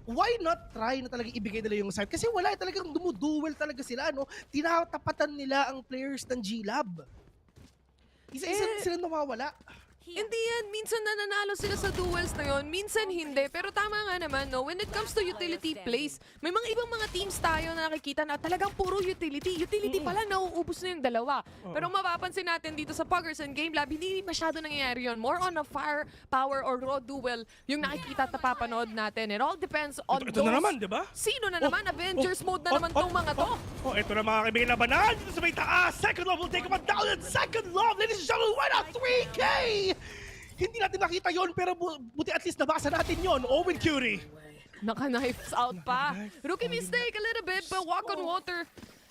Why not try na talaga ibigay nila yung side? Kasi wala talagang dumuduel talaga sila, no? Tinatapatan nila ang players ng GLAB. Isa-isa sila nawawala. Hindi yan. Minsan nananalo sila sa duels na yon, minsan hindi. Pero tama nga naman, no? When it comes to utility plays, may mga ibang mga teams tayo na nakikita na talagang puro utility. Utility pala, nauubos na yung dalawa. Pero mapapansin natin dito sa Puggers and Game.Lab, hindi masyado nangyayari yun. More on a fire, power, or raw duel yung nakikita at napapanood natin. It all depends on Ito na naman, di ba? Sino na naman? Avengers mode na naman tong mga to. Ito na mga kaibigan labanan dito sa may taas. Second Love will take him down and Second Love, ladies and gentlemen, why not 3K? Hindi natin nakita yon pero buti at least nabasa natin yon. Owen Cutie. Naka-knives out pa. Rookie mistake a little bit, but Walk on Water.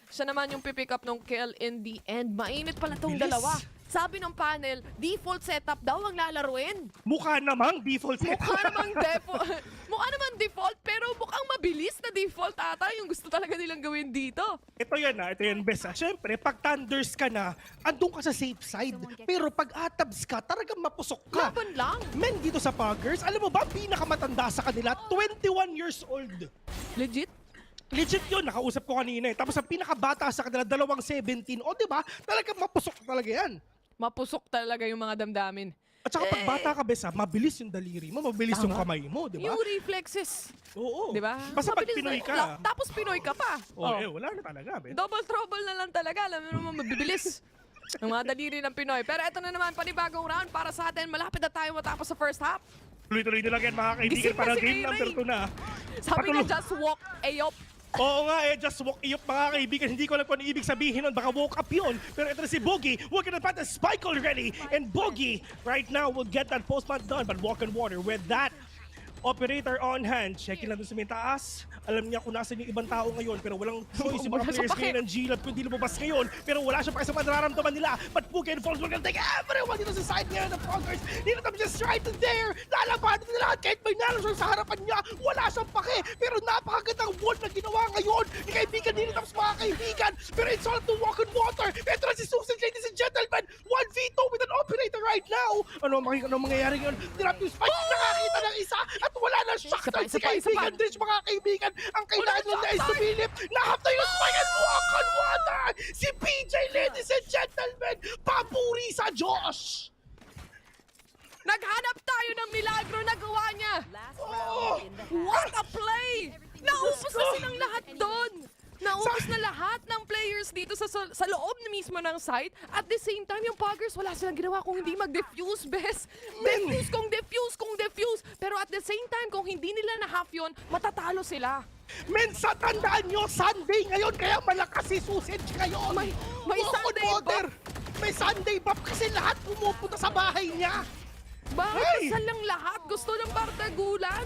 Siya naman yung pipick up ng kill in the end. Mainit pala tong dalawa. Sabi ng panel, default setup daw ang lalaruin. Mukha namang default setup. Mukha namang default, pero mukhang mabilis na default ata yung gusto talaga nilang gawin dito. Ito yan, best. Siyempre, pag thunders ka na, andun ka sa safe side. Pero pag atabs ka, talagang mapusok ka. Laban lang. Men, dito sa Puggers, alam mo ba, pinakamatanda sa kanila, 21 years old. Legit? Legit yun, nakausap ko kanina eh. Tapos ang pinakabata sa kanila, 17. O diba, talagang mapusok talaga yan. Mapusok talaga yung mga damdamin. At saka pag bata ka, bes, mabilis yung daliri mo, mabilis yung kamay mo, di ba? Yung reflexes. Oo. Di ba? Basta pag Mabilis Pinoy na- ka. Tapos Pinoy ka pa. Wala na talaga, bes. Double trouble na lang talaga. Alam mo naman, mabibilis. Ang mga daliri ng Pinoy. Pero eto na naman, panibagong round para sa atin. Malapit na tayo matapos sa first half. Tuloy-tuloy na lang yan, mga kaibigan, Gising na para si game Ray number Ray. 2 na. Sabi niya, just walk, ayop. Oo nga just walk iyop mga kaibigan. Hindi ko alam kung ano ibig sabihin nun. Baka woke up yun. Pero ito na si Boogie. Working on the spike already. And Boogie right now will get that postman done. But walk on water with that operator on hand. Checking lang dun sa may taas. Alam niya kung nasan yung ibang tao ngayon. Pero walang choice yung mga Wala siya players pake. ngayon ng GLAB kung hindi lumabas ngayon. Pero wala siya pa sa mga nararamdaman nila. But Boogie and Falls will gonna take everyone dito sa side ngayon ng Puggers. Dito naman just right there. Lalabanan nila lahat. Kahit may nalasyon sa harapan niya. Wala siyang pake. Pero napakagandang wall na ginawa ngayon. Ni kaibigan dito tapos mga kaibigan. Pero it's all to walk on water. Ito na si Susan, ladies and gentlemen. 1v2 with an operator right now. Ano mangyayari ngayon? Drop yung spike. Nakakita ng isa. At wala na shotgun si kaibigan. Dredge mga kaibigan. Ang kailangan nila ay sumilip. Nahapta yung spike and walk on water. Si PJ, ladies and gentlemen. Papuri sa Diyos. Naghanap tayo ng milagro, nagawa niya. What a play! Naubos na silang lahat doon. Naubos na lahat ng players dito sa loob na mismo ng site. At the same time, yung Puggers, wala silang ginawa kung hindi mag-defuse, bes. Defuse. Pero at the same time, kung hindi nila na-half yun, matatalo sila. Mensa, tandaan nyo, Sunday ngayon, kaya malakas si Sausage ngayon. May Walk on Sunday water. May Sunday buff kasi lahat pumupunta sa bahay niya. Bakit lang lahat? Gusto ng bardagulan.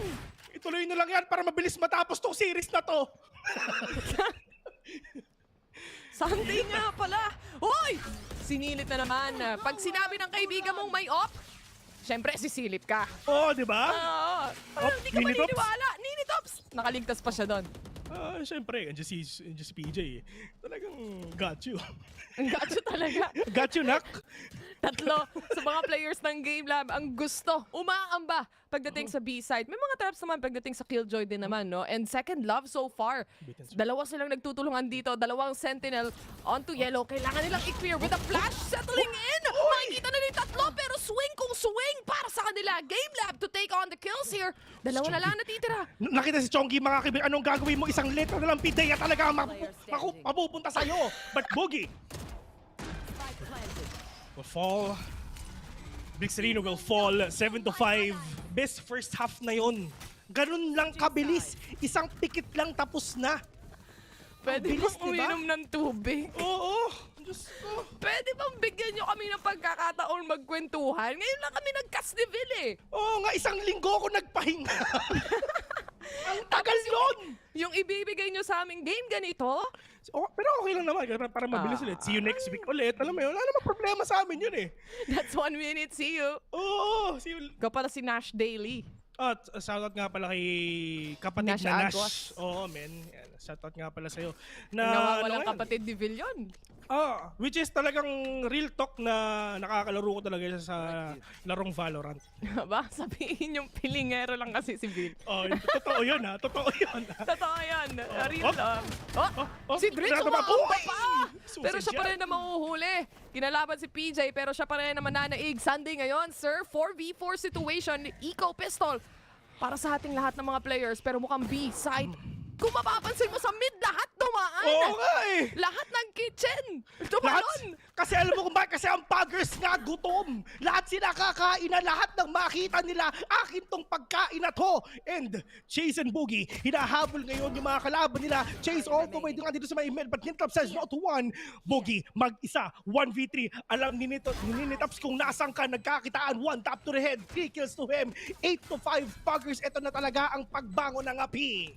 Ituloy na lang yan para mabilis matapos tong series na to. Sunday nga pala. Hoy! Sinilit na naman. Pag sinabi ng kaibigan mong may op, syempre sisilip ka. Oo, di ba? Parang hindi ka Ninitops? maniniwala. Ninitops! Nakaligtas pa siya doon. Siyempre, andiyan si PJ. Talagang got you. Ang gacho talaga. Got you, nak. Tatlo sa mga players ng Game.Lab ang gusto, umaamba pagdating sa B-side. May mga traps naman pagdating sa Killjoy din naman, no? And second love so far. Dalawa silang nagtutulungan dito. Dalawang Sentinel onto yellow. Kailangan nilang i-clear with a flash settling in. Makikita na yung tatlo pero swing kung swing para sa kanila. Game.Lab to take on the kills here. Dalawa na lang natitira. Nakita si Chongi, mga kaibigan, anong gagawin mo? Isang letra na lang, Pideya talaga ang mapupunta sa'yo. But Boogie will fall. Big Sereno will fall 7-5. Best first half na yon. Ganun lang kabilis. Isang pikit lang tapos na. Pwede bilis, bang diba? uminom ng tubig? Oo. Diyos ko. Pwede bang bigyan nyo kami ng pagkakataon magkwentuhan? Ngayon lang kami nag-Casneville eh. Oo nga, isang linggo ako nagpahinga. Ang tagal nun! Yung ibibigay nyo sa aming game ganito, Pero okay lang naman, para mabilis ulit. See you next week ulit. Alam mo yun, wala namang problema sa amin yun eh. that's 1 minute, see you. Oo, see you. Ikaw pala si Nash Daily. At shoutout nga pala kay kapatid Nash na Nash. Agos. Oo, men. Yan, shoutout nga pala sa'yo. Nawawalang ano kapatid ni Villion. which is talagang real talk na nakakalaro ko talaga siya sa larong Valorant. Ba? Sabihin yung pilingero lang kasi si Vil. Totoo yun ha. Totoo yun ha. Totoo yan. Real Oh. lang. Si Dritz Tinatabak. umaamba Uy! pa! Pero siya pa rin na mahuhuli. Kinalaban si PJ pero siya pa rin na mananaig. Sunday ngayon, sir. 4v4 situation. Eco Pistol. Para sa ating lahat ng mga players. Pero mukhang B-side. Kung mapapansin mo sa mid, lahat dumaan. Oo nga eh. Lahat ng kitchen. Tumalon. Kasi alam mo kung bakit? Kasi ang Puggers nga gutom. Lahat sila kakain na, lahat ng makita nila, akin tong pagkain na to. And Chase and Boogie, hinahabol ngayon yung mga kalaban nila. Chase all the way doon dito sa may email, but Nintop says no to one. Boogie, mag-isa, 1v3. Alam ni Nitops kung nasan ka, nagkakitaan. 1 tap to the head, 3 kills to him. 8-5 Puggers, ito na talaga ang pagbangon ng api.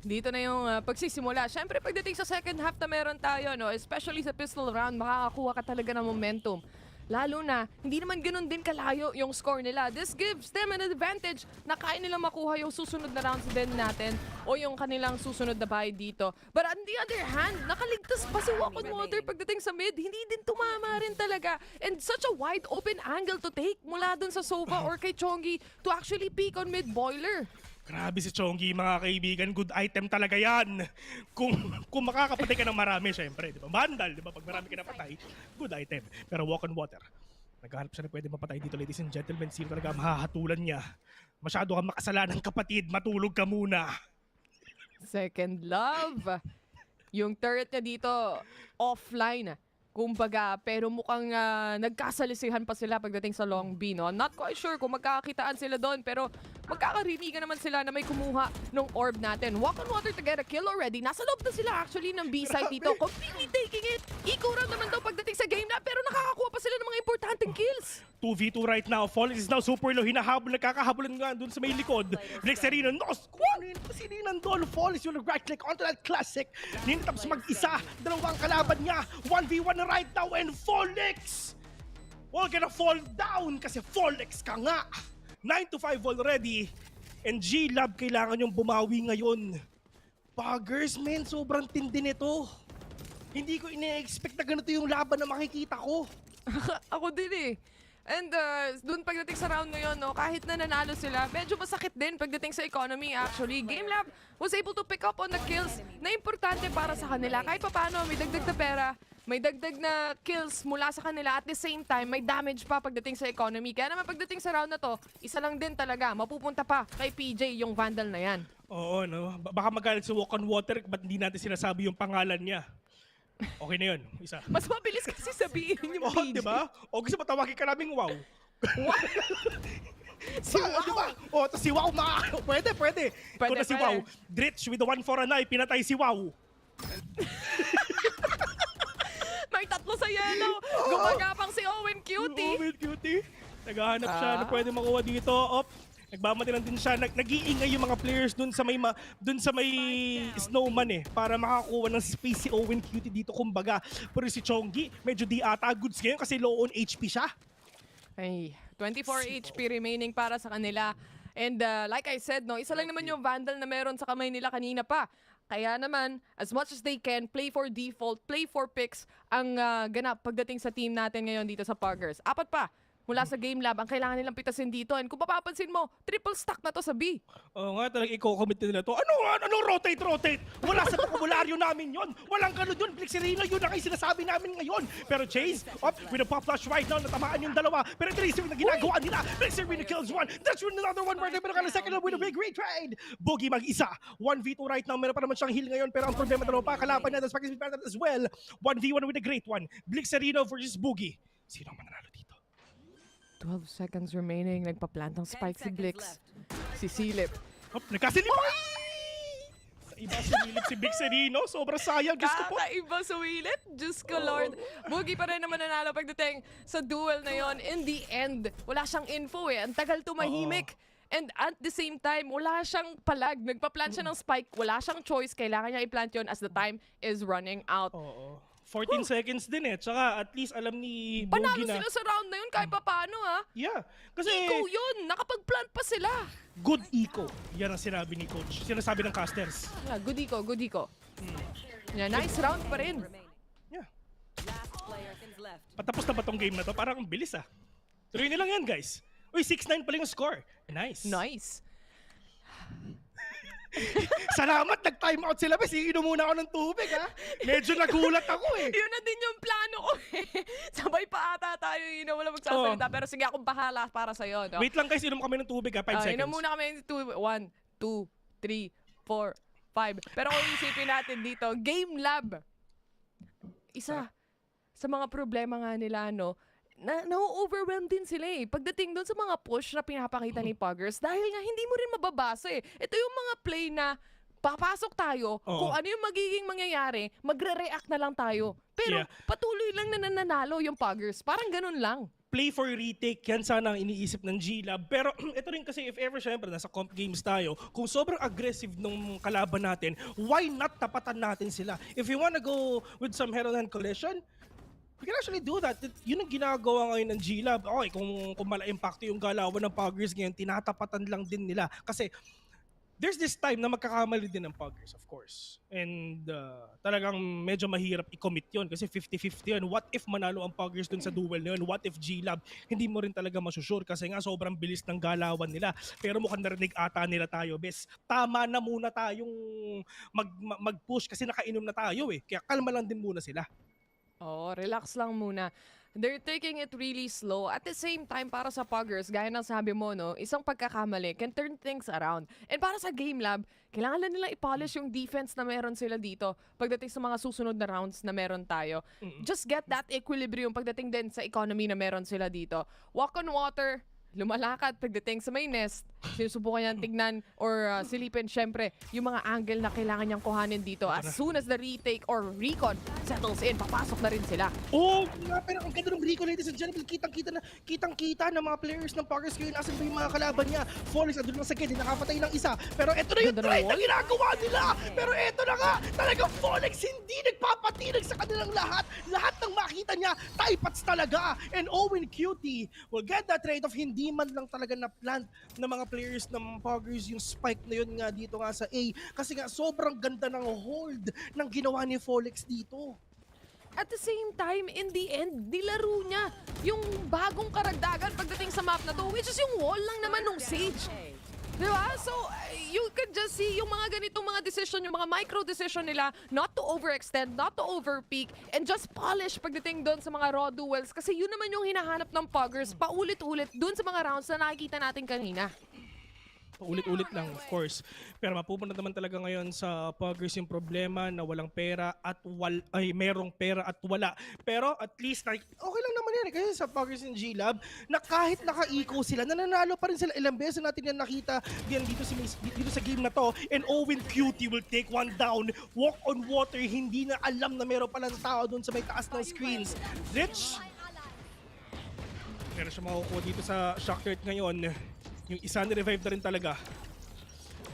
Dito na yung pagsisimula. Siyempre, pagdating sa second half na meron tayo, no? Especially sa pistol round, makakakuha ka talaga ng momentum. Lalo na, hindi naman ganun din kalayo yung score nila. This gives them an advantage na kaya nilang makuha yung susunod na rounds din natin o yung kanilang susunod na buy dito. But on the other hand, nakaligtas pa si Walk on Water pagdating sa mid. Hindi din tumama rin talaga. And such a wide open angle to take mula dun sa Sova or kay Chongi to actually peek on mid boiler. Grabe si Chongi, mga kaibigan. Good item talaga yan. Kung makakapatay ka ng marami, syempre. Di ba? Vandal, di ba? Pag marami ka napatay, good item. Pero Walk on Water, naghahanap siya na pwede mapatay dito, ladies and gentlemen. Sino talaga mahahatulan niya? Masyado kang makasalanang kapatid. Matulog ka muna. Second love. Yung turret niya dito, offline. Kumbaga, pero mukhang nagkasalisihan pa sila pagdating sa Long B, no? Not quite sure kung magkakakitaan sila doon, pero magkakarinigan naman sila na may kumuha ng orb natin. Walk on Water to get a kill already. Nasa loob na sila actually ng B-side dito. Completely taking it. Eco-round naman daw pagdating sa Game.Lab, pero nakakakuha pa sila ng mga importanteng kills. 2v2 right now. Fallis is now super low. Hinahabol, nagkakahabulan nga dun sa may likod. Blixerino, no squad! Sino nandun? Fallis yung right click onto that classic. Ninitapos mag-isa. Dalawang kalaban niya. 1v1 right now and Falix! All gonna fall down kasi Falix ka nga. 9-5 already. And GLAB kailangan yung bumawi ngayon. Puggers, man, sobrang tindi nito. Hindi ko ina-expect na ganito yung laban na makikita ko. Ako din eh. And dun pagdating sa round ngayon, no, kahit na nanalo sila, medyo masakit din pagdating sa economy actually. Game.Lab was able to pick up on the kills na importante para sa kanila. Kahit pa paano, may dagdag na pera, may dagdag na kills mula sa kanila. At the same time, may damage pa pagdating sa economy. Kaya naman pagdating sa round na to, isa lang din talaga, mapupunta pa kay PJ yung Vandal na yan. Oo, no? Baka magalit sa Walk on Water, ba't hindi natin sinasabi yung pangalan niya? Okay na yun, isa. Mas mabilis kasi sabihin yung Oo, PJ. diba? O gusto matawagin ka naming wow. Si Wow! Diba? O, to si Wow, pwede. Ito na si pwede. Wow. Dritch with the 1 for an eye, pinatay si Wow. May tatlo sa yellow. Gumagapang si Owen Cutie. Owen Cutie. Naghahanap siya na pwede makuha dito. Op. Nagbamatinan din siya. Nag-iingay yung mga players dun sa may snowman eh. Para makakuha ng space si Owen Cutie dito kumbaga. Pero si Chongi, medyo di ata goods ngayon kasi low on HP siya. Ay, 24 HP remaining para sa kanila. And like I said, no, isa lang naman yung Vandal na meron sa kamay nila kanina pa. Kaya naman, as much as they can, play for default, play for picks ang ganap pagdating sa team natin ngayon dito sa Puggers. Apat pa mula sa Game.Lab ang kailangan nilang pitasin dito. And kung mapapansin mo, triple stack na to sa B. Oo nga, talagang i-commit nila to. Ano rotate? Wala sa popularyo namin yon. Walang ganun yun. Blixerino, yun ang sinasabi namin ngayon. Pero Chase, with a pop flash right now, natamaan yung dalawa. Pero ito yung na ginagawa nila. Blixerino kills one. That's another one. Pero ka na second with a big retrade. Boogie mag-isa. 1v2 right now. Meron pa naman siyang heal ngayon. Pero ang problema dalawa pa, kalaban niya. That's as well. 1v1 with a great one. Blixerino versus Boogie. Sino ang mananalo dito? 12 seconds remaining. Nagpa-plant ng spike si Blix. Si Silip. Nagkasilip! Sa iba sumilip si Blixerino. Sobrang sayang. Diyos ko po. Kakaiba sumilip. Diyos ko Lord. Boogie pa rin naman nanalo pagdating sa duel na yon. In the end, wala siyang info eh. Ang tagal tumahimik. And at the same time, wala siyang palag. Nagpa-plant siya ng spike. Wala siyang choice. Kailangan niya i-plant yon as the time is running out. 14 seconds din eh. Tsaka at least alam ni Panalo Boogie na... sila sa round na yun kahit pa paano ha. Yeah. Kasi... Eco yun. Nakapag-plant pa sila. Good eco. Yan ang sinabi ni coach. Sinasabi ng casters. Yeah, good eco. Yeah, nice round pa rin. Yeah. Patapos na ba tong game na to? Parang ang bilis ah. Tuloy nilang yan guys. Uy, 6-9 pala yung score. Nice. Salamat, nag-time out sila. Kasi inom muna ako ng tubig, ha? Medyo nagulat ako, eh. Yun na din yung plano ko, eh. Sabay pa ata tayo, wala magsasalita. Pero sige, akong bahala para sa'yo, no? Wait lang guys, inom kami ng tubig, ha? 5 seconds. Inom muna kami ng 1, 2, 3, 4, 5. Pero kung isipin natin dito, Game.Lab. Isa sa mga problema nga nila, no? Na-overwhelm din sila eh. Pagdating doon sa mga push na pinapakita ni Puggers, dahil nga hindi mo rin mababasa eh. Ito yung mga play na papasok tayo, kung ano yung magiging mangyayari, magre-react na lang tayo. Pero patuloy lang na nananalo yung Puggers. Parang ganun lang. Play for retake, yan sana ang iniisip ng GLAB. Pero ito rin kasi if ever syempre nasa comp games tayo, kung sobrang aggressive nung kalaban natin, why not tapatan natin sila? If you wanna go with some head-on-hand collision, We can actually do that. Yun ang ginagawa ngayon ng GLAB. Okay, kung mala-impacto yung galawan ng Puggers ngayon, tinatapatan lang din nila. Kasi there's this time na magkakamali din ng Puggers, of course. And talagang medyo mahirap i-commit yun kasi 50-50 yun. What if manalo ang Puggers dun sa duel na yun? What if GLAB? Hindi mo rin talaga masusure kasi nga sobrang bilis ng galawan nila. Pero mukhang narinig ata nila tayo, bes. Tama na muna tayong mag-push kasi nakainom na tayo eh. Kaya kalma lang din muna sila. Oh, relax lang muna. They're taking it really slow. At the same time, para sa Puggers, gaya ng sabi mo, no, isang pagkakamali can turn things around. And para sa Game.Lab, kailangan lang nila i-polish yung defense na meron sila dito pagdating sa mga susunod na rounds na meron tayo. Just get that equilibrium pagdating din sa economy na meron sila dito. Walk on water, lumalakad pagdating sa may nest, sinusubukan niyang tignan or silipin syempre yung mga angle na kailangan niyang kuhanin dito. As soon as the retake or recon settles in, papasok na rin sila. Oh, nga, pero ang ganda ng recon, ladies and gentlemen, kitang-kita ng mga players ng Puggers ngayon. Asan ba yung mga kalaban niya? Fallis, andun lang sa gate, nakapatay ng isa. Pero eto na yung trade na ginagawa nila. Pero eto na nga, talagang Fallis hindi nagpapatinag sa kanilang lahat. Lahat ng makita niya, typats talaga. And Owen Cutie will get that trade of hindi man lang talaga na-plant ng mga players ng Puggers yung spike na yun nga dito nga sa A. Kasi nga sobrang ganda ng hold ng ginawa ni Folex dito. At the same time, in the end, nilaro niya yung bagong karagdagan pagdating sa map na to, which is yung wall lang naman nung Sage. Diba? So, you can just see yung mga ganitong mga decision, yung mga micro-decision nila, not to overextend, not to overpeak, and just polish pagdating doon sa mga raw duels. Kasi yun naman yung hinahanap ng Puggers, paulit-ulit doon sa mga rounds na nakikita natin kanina. Ulit-ulit lang, of course. Pero mapupunta naman talaga ngayon sa Puggers yung problema na walang pera at merong pera at wala. Pero at least, okay lang naman yan. Kasi sa Puggers and GLAB, na kahit naka-eco sila, nananalo pa rin sila. Ilang beses natin yan nakita dito sa game na to. And Owen Cutie will take one down. Walk on water, hindi na alam na meron palang tao doon sa may taas ng screens. Rich! Meron siya makukuha dito sa shock threat ngayon. Yung isa ni-revive na rin talaga.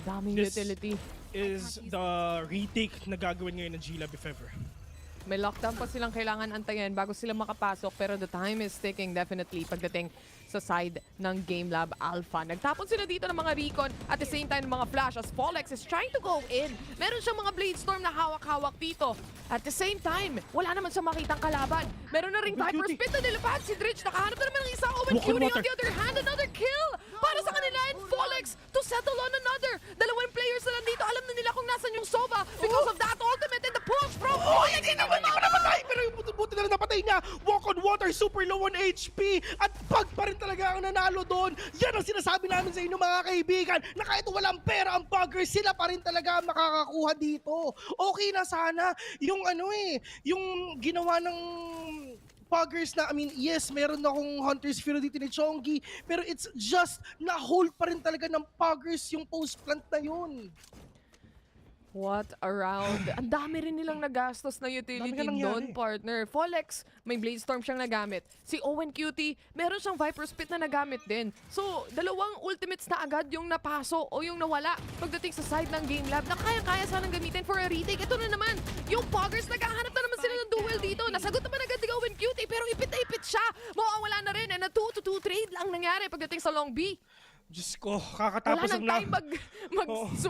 Daming utility. Is the retake na gagawin ngayon ng GLAB if ever. May lockdown pa silang kailangan antayin bago sila makapasok, pero the time is ticking definitely pagdating sa side ng Game.Lab Alpha. Nagtapon sila dito ng mga recon at the same time ng mga flash as Folex is trying to go in. Meron siyang mga Blade Storm na hawak-hawak dito. At the same time, wala naman siyang makitang kalaban. Meron na ring Viper Spit na nilapad. Si Dritch nakahanap na naman ng isang Owen Cutie on the other hand. Another kill para sa kanila and Folex to settle on another. Dalawang players na lang dito. Alam na nila kung nasan yung Sova because of that ultimate and the push from Folex. Hindi naman napatay, pero yung buti na napatay niya. Walk on water, super low on HP. At Pug pa rin talaga ang nanalo doon. Yan ang sinasabi namin sa inyo mga kaibigan, na kahit walang pera ang Puggers, sila pa rin talaga makakakuha dito. Okay na sana yung yung ginawa ng Puggers na, yes, meron na akong Hunter's Fury dito ni Chongi, pero it's just na-hold pa rin talaga ng Puggers yung post-plant na yun. What a round. Ang dami rin nilang nagastos na utility doon, partner. Folex, may Blade Storm siyang nagamit. Si Owen Cutie, meron siyang Viper Spit na nagamit din. So, dalawang ultimates na agad yung napaso o yung nawala pagdating sa side ng Game.Lab na kaya-kaya sanang gamitin for a retake. Ito na naman, yung Puggers, naghahanap na naman sila ng duel dito. Nasagot naman agad ni Owen Cutie, pero ipit na ipit siya. Mawawala na rin, and a 2-2 trade lang nangyari pagdating sa Long B. Diyos ko, kakatapos wala nang time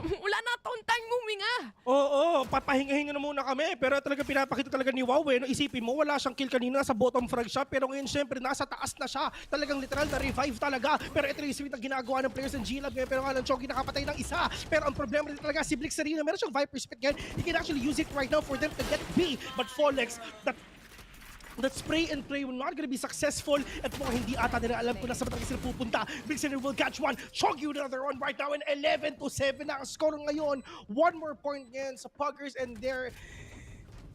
wala na taon time huminga. Oo, papahinga-hinga na muna kami. Pero talaga pinapakita talaga ni Wow, no? Isipin mo, wala siyang kill kanina, sa bottom frag siya. Pero ngayon, syempre, nasa taas na siya. Talagang literal na revive talaga. Pero ito yung sweet na ginagawa ng players ng GLAB ngayon. Pero nga lang, Chongi nakapatay ng isa. Pero ang problema rin talaga, si Blixerina, meron siyang Viper Spit ngayon. He can actually use it right now for them to get B. But Folex, that spray and pray will not gonna be successful at mukhang hindi ata nila alam kung nasa batang sila pupunta. Big Center will catch one. Chongi with another one right now and 11-7 na ang score ngayon. One more point ngayon sa Puggers and they're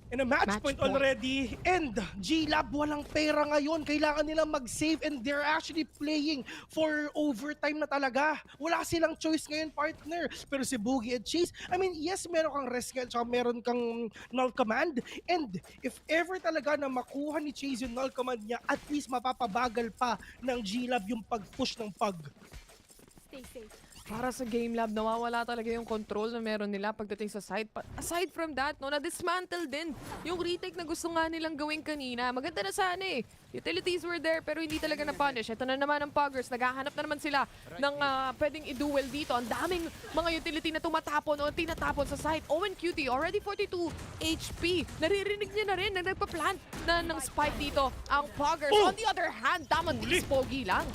in a match point already. And GLAB walang pera ngayon. Kailangan nilang mag-save and they're actually playing for overtime na talaga. Wala silang choice ngayon, partner. Pero si Boogie and Chase, yes, meron kang rest ngayon, tsaka meron kang null command. And if ever talaga na makuha ni Chase yung null command niya, at least mapapabagal pa ng GLAB yung pag-push ng Pug. Stay safe. para sa Game.Lab, nawawala talaga yung control na meron nila pagdating sa site. Aside from that, no, na-dismantle din yung retake na gusto nga nilang gawin kanina. Maganda na sana eh. Utilities were there pero hindi talaga na-punish. Ito na naman ang Puggers. Naghahanap na naman sila ng pwedeng i-duel dito. Ang daming mga utility na tumatapon o tinatapon sa site. Owen Cutie, already 42 HP. Naririnig niya na rin na nagpa-plant na ng spike dito ang Puggers. On the other hand, damang pogi lang.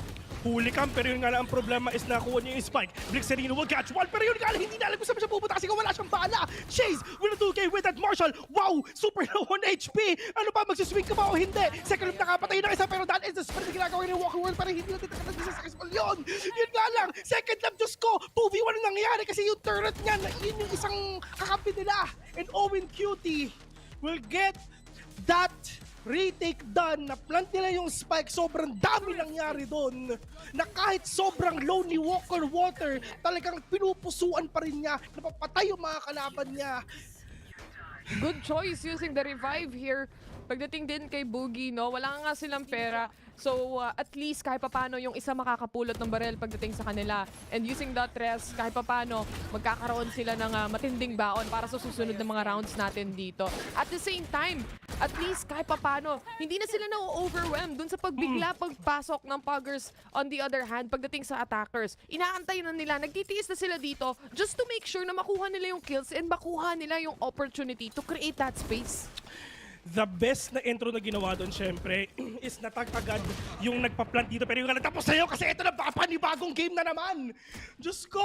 Huli kam, pero yun nga lang ang problema is nakuha niya yung spike. Blixerino will catch one, pero yun nga lang hindi na alam kung saan siya pupunta kasi wala siyang bala. Chase with a 2K with that Marshall. Wow, super low on HP. Ano ba, magsiswing ka ba o hindi? Second loop nakapatay ng isa, pero that is the spread na ginagawa ni Walker World para hindi natin nakatagin sa successful yun. Yun nga lang, second loop, Diyos ko, 2v1 ang nangyayari kasi yung turret niya, yun yung isang kakampi nila. And Owen Cutie will get that retake done. Na-plant nila yung spike. Sobrang dami nangyari doon. Na kahit sobrang low ni Walker Water, talagang pinupusuan pa rin niya. Napapatay yung mga kalaban niya. Good choice using the revive here. Pagdating din kay Boogie, no? Wala nga silang pera. So, at least kahit papano yung isa makakapulot ng barel pagdating sa kanila. And using that rest, kahit papano, magkakaroon sila ng matinding baon para sa susunod na mga rounds natin dito. At the same time, at least kahit papano, hindi na sila na-overwhelm dun sa pagbigla pagpasok ng Puggers. On the other hand, pagdating sa attackers, inaantay na nila, nagtitiis na sila dito just to make sure na makuha nila yung kills and makuha nila yung opportunity to create that space. The best na intro na ginawa doon, syempre, is natag agad yung nagpa-plant dito. Pero yung natapos sa'yo kasi ito na panibagong game na naman. Diyos ko!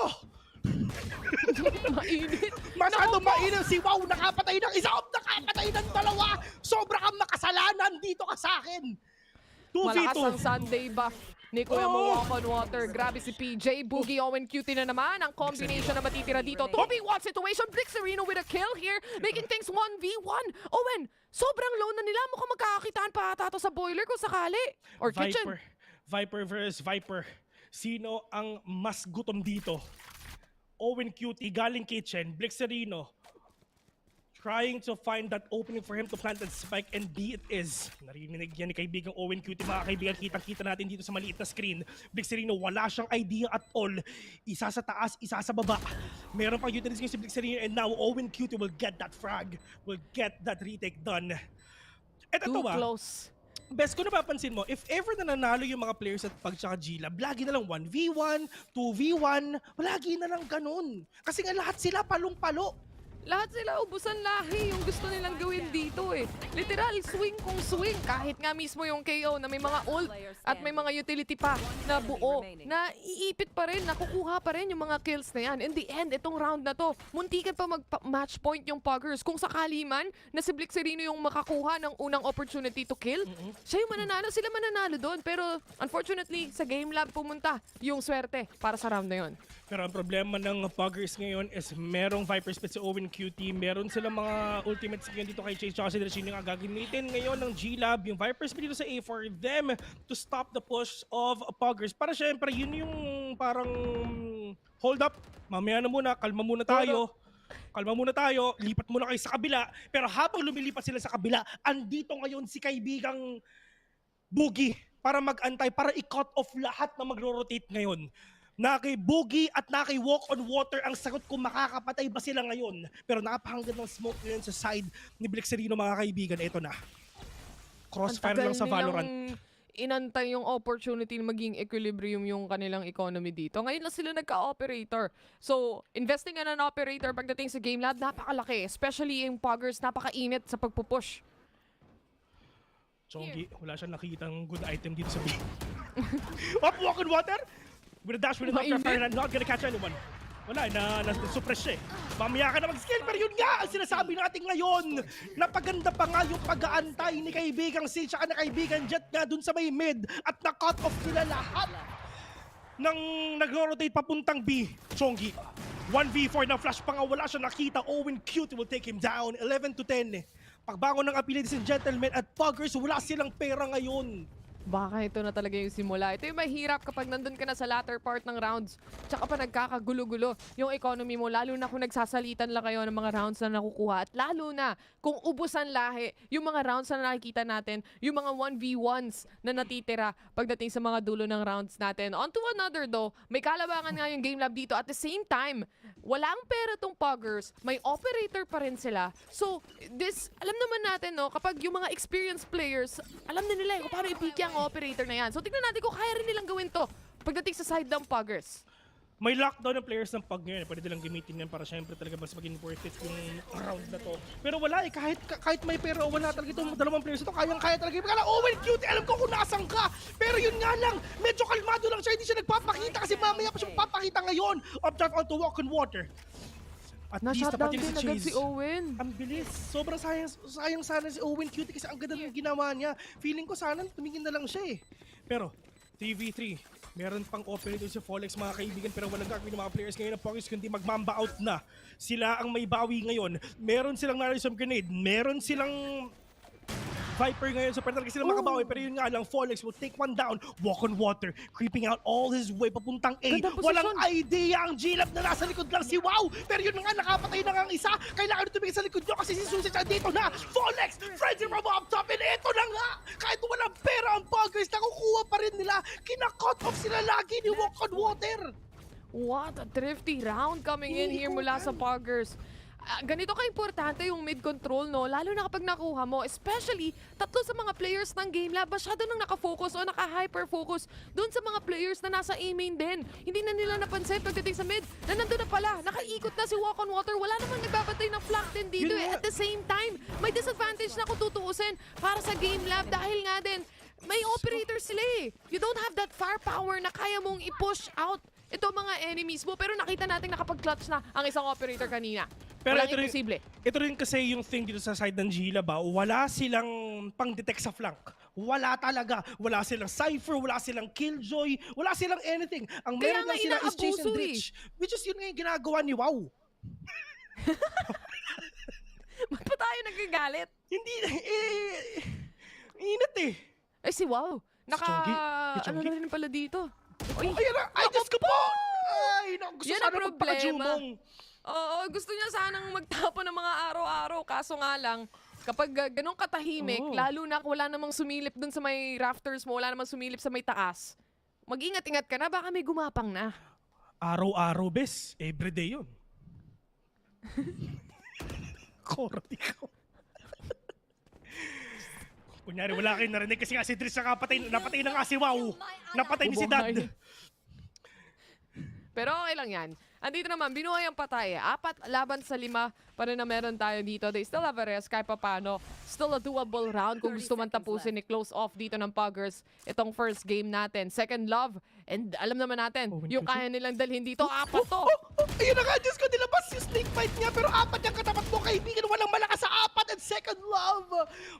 Mainit. Masyadong mainit si Wow. Nakapatay ng isa, nakapatay ng dalawa. Sobra kang makasalanan dito ka sa akin. 2v2. Malakas ang Sunday buff ni Kuya Walk on Water. Grabe si PJ. Boogie, Owen, Cutie na naman. Ang combination na matitira dito. 2v1 situation. Blixerino with a kill here. Making things 1v1. Owen, sobrang low na nila. Mukhang magkakakitaan pa ata to sa boiler kung sakali. Or kitchen. Viper versus Viper. Sino ang mas gutom dito? Owen Cutie galing kitchen. Blixerino trying to find that opening for him to plant that spike, and B it is. Narinig yan ni kaibigang Owen Cutie, mga kaibigan. Kitang-kita natin dito sa maliit na screen. Blixerino, wala siyang idea at all. Isa sa taas, isa sa baba. Meron pang utilities ngayon si Blixerino, and now Owen Cutie will get that frag. Will get that retake done. At ito close. Best, kung napapansin mo, if ever na nanalo yung mga players at Pug tsaka GLAB, lagi na lang 1v1, 2v1, lagi na lang ganun. Kasi nga lahat sila palong-palo. Lahat sila ubusan lahi yung gusto nilang gawin dito eh. Literal, swing kung swing. Kahit nga mismo yung KO na may mga ult at may mga utility pa na buo, na iipit pa rin, nakukuha pa rin yung mga kills na yan. In the end, itong round na to, muntikan pa mag-match point yung Puggers. Kung sakali man na si Blixerino yung makakuha ng unang opportunity to kill, siya yung mananalo, sila mananalo doon. Pero unfortunately, sa Game.Lab pumunta yung swerte para sa round na yun. Pero ang problema ng Puggers ngayon is merong Viper Split si Owen Cutie. Meron silang mga ultimates ngayon dito kay Chase tsaka si Drashini nga gagamitin ngayon ng GLAB. Yung Viper Split dito sa A for them to stop the push of Puggers. Para syempre, yun yung parang hold up. Mamaya na muna, kalma muna tayo. Kalma muna tayo, lipat muna kayo sa kabila. Pero habang lumilipat sila sa kabila, andito ngayon si kaibigang Boogie para mag-antay, para i-cut off lahat na magro-rotate ngayon. Na kay Boogie at na kay Walk on Water ang sagot kung makakapatay ba sila ngayon. Pero napahanggan ng smoke ngayon sa side ni Blixerino, mga kaibigan. Ito na. Crossfire lang sa Valorant. Inantay yung opportunity na maging equilibrium yung kanilang economy dito. Ngayon lang sila nagka-operator. So, investing in an operator pagdating sa Game.Lab, napakalaki. Especially yung Puggers, napakainit sa pagpupush. Chongi, wala siyang nakitang good item dito sa B. Walk on Water! With a dash with a fire and not gonna catch anyone. Wala, na-suppress siya eh. Mamaya ka na mag-skill, pero yun nga ang sinasabi natin ngayon. Napaganda pa nga yung pag-aantay ni kaibigang C tsaka na kaibigang Jet nga dun sa may mid at na-cut off nila lahat ng nag-rotate papuntang B. Chongi, 1v4 na flash pa nga, wala siya nakita. Owen Cutie will take him down, 11-10. Pagbangon ng appeal, ladies and gentlemen, at Puggers, wala silang pera ngayon. baka ito na talaga yung simula. Ito yung mahirap kapag nandun ka na sa latter part ng rounds. Tsaka pa nagkakagulo-gulo yung economy mo. Lalo na kung nagsasalitan lang kayo ng mga rounds na nakukuha. At lalo na kung ubusan lahi yung mga rounds na nakikita natin. Yung mga 1v1s na natitira pagdating sa mga dulo ng rounds natin. On to another though, may kalabangan nga yung Game.Lab dito. At the same time, walang pera tong Puggers. May operator pa rin sila. So, alam naman natin, no, kapag yung mga experienced players, alam na nila kung paano i-pick yung operator na yan. So, tignan natin kung kaya rin nilang gawin to pagdating sa side ng Puggers. May lockdown ng players ng Pug ngayon. Pwede nilang gamitin yan para syempre talaga mas maging worth it yung round na to. Pero wala eh, kahit may pera o wala talaga itong dalawang players ito, kayang-kaya talaga. Kala, oh well, cute, alam ko kung nasan ka. Pero yun nga lang, medyo kalmado lang siya, hindi siya nagpapakita kasi mamaya pa siya magpapakita ngayon. Object onto walk on water. At least Na-shutdown napatin din agad si Owen. Ang bilis. Sobrang sayang sana si Owen Cutie kasi ang ganda ng ginawa niya. Feeling ko sana tumingin na lang siya eh. Pero 3v3, meron pang operator si Folex mga kaibigan pero walang gagawin ng mga players ngayon ng Puggers kundi mag-mamba out na. Sila ang may bawi ngayon. Meron silang Narism Grenade, meron silang Viper ngayon, so pwede talaga sila makabawi. Pero yun nga lang, Folex will take one down. Walk on water, creeping out all his way papuntang A. Walang idea ang GLAB na nasa likod lang si Wow. Pero yun nga, nakapatay na nga ang isa. Kailangan nyo tumingin sa likod nyo kasi si Susie dito na. Folex, frenzy from up top, and ito na nga. Kahit walang pera ang Puggers, nakukuha pa rin nila. Kina-cut off sila lagi ni Walk on Water. What a thrifty round coming in here mula sa Puggers. Ganito ka-importante yung mid-control, no? Lalo na kapag nakuha mo. Especially, tatlo sa mga players ng Game.Lab, masyado nang nakafocus o naka-hyper-focus doon sa mga players na nasa A-main din. Hindi na nila napansin pagdating sa mid, na nandun na pala. Nakaikot na si Walk on Water. Wala namang nagbabantay ng flank din dito. At the same time, may disadvantage na kung tutuusin para sa Game.Lab dahil nga din, may operator sila eh. You don't have that firepower na kaya mong i-push out ito mga enemies mo. Pero nakita natin nakapag-clutch na ang isang operator kanina. Pero walang imposible. Ito rin kasi yung thing dito sa side ng GLAB, wala silang pang-detect sa flank. Wala talaga. Wala silang Cypher, wala silang Killjoy, wala silang anything. Ang meron lang sila is Chase and Dritch. Which is yun nga yung ginagawa ni Wow. Ba't pa tayo nagagalit? Hindi, init eh. Eh si Wow, ano na rin pala dito? Ay, ayan na! Ay, Diyos ko po! Ay, gusto yan sana ang problema. magpaka-jumong. Oo, gusto niya sanang magtapon ng mga araw-araw. Kaso nga lang, kapag ganun katahimik, lalo na wala namang sumilip dun sa may rafters mo, wala namang sumilip sa may taas, mag-ingat-ingat ka na, baka may gumapang na. Araw-araw, bes. Everyday yun. Korati ko. Kunyari, wala kayong narinig kasi nga si Dritch napatay na nga si Wow. Napatay ni si Dad. Pero okay lang yan. Andito naman, binuhay ang patay. 4 laban sa 5 pa rin na meron tayo dito. They still have a rest kahit papano. Still a doable round kung gusto man tapusin ni close off dito ng Puggers. Itong first game natin. Second love. And alam naman natin, yung kaya nilang dalhin dito, 4 to. Ayun na nga, Diyos ko, nilabas yung snake fight niya. Pero 4 yung katapat mo, kaibigan. Walang malakas sa 4 and second love.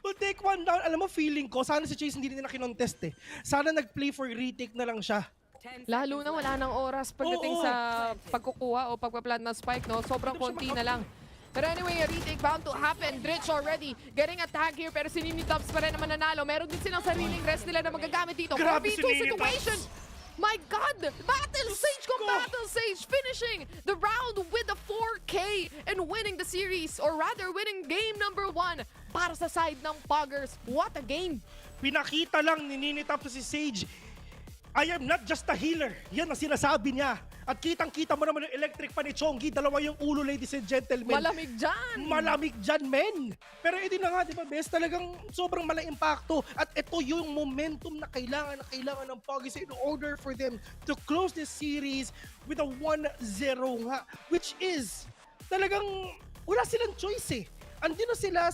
We'll take one down. Alam mo, feeling ko, sana si Chase hindi nila kinontest eh. Sana nag-play for retake na lang siya. Lalo na wala ng oras pagdating sa pagkukuha o pagpa-plant ng spike, no? Sobrang konti na lang. Pero anyway, a retake bound to happen. Dritch already getting a tag here pero si Ninitops pa rin naman nanalo. Meron din silang sariling rest nila na magagamit dito. 4v2 situation. My God! Battle Sage kung Battle Sage finishing the round with a 4K and winning the series or rather winning game number 1 para sa side ng Puggers. What a game! Pinakita lang ni Ninitops si Sage. I am not just a healer. Yan ang sinasabi niya. At kitang-kita mo naman yung electric pa ni Chongi. Dalawa yung ulo, ladies and gentlemen. Malamig dyan! Malamig dyan, men! Pero ito na nga, di ba, best? Talagang sobrang malaking impacto. At ito yung momentum na kailangan ng Puggers in order for them to close this series with a 1-0 nga. Which is, talagang wala silang choice eh. Andun na sila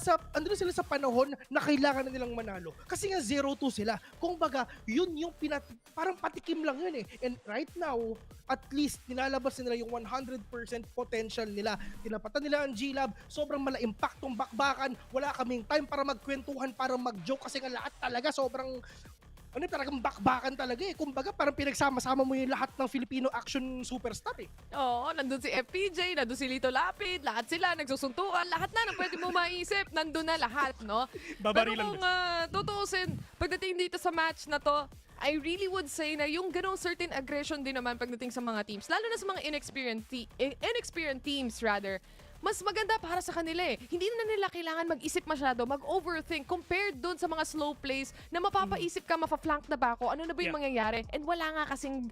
sa panahon na kailangan na nilang manalo. Kasi nga 0-2 sila. Kung baga, yun yung parang patikim lang yun eh. And right now, at least nilalabas nila yung 100% potential nila. Tinapatan nila ang GLAB, sobrang mala-impactong bakbakan. Wala kaming time para magkwentuhan, para mag-joke kasi nga lahat talaga sobrang Talagang bakbakan talaga eh. Kumbaga parang pinagsama-sama mo yung lahat ng Filipino action superstar eh. Oo, nandun si FPJ, nandun si Lito Lapid, lahat sila nagsusuntukan, lahat na pwede mo maisip, nandun na lahat, no? Babarilan Pero kung tutuusin, pagdating dito sa match na to, I really would say na yung ganong certain aggression din naman pagdating sa mga teams, lalo na sa mga inexperienced teams rather, mas maganda para sa kanila eh. Hindi na nila kailangan mag-isip masyado, mag-overthink compared doon sa mga slow plays na mapapaisip ka, mafa-flank na ba ako? Ano na ba yung mangyayari? And wala nga kasing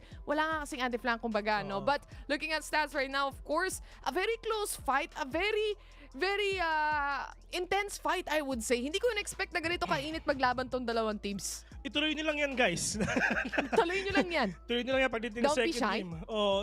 anti-flank kumbaga, no? But looking at stats right now, of course, a very close fight, a very intense fight, I would say. Hindi ko na-expect na ganito kainit maglaban tong dalawang teams. Ituloy nyo lang yan, guys. Tuloy nyo lang yan. Tuloy nyo lang yan pagdating ng Don't be second shy. game.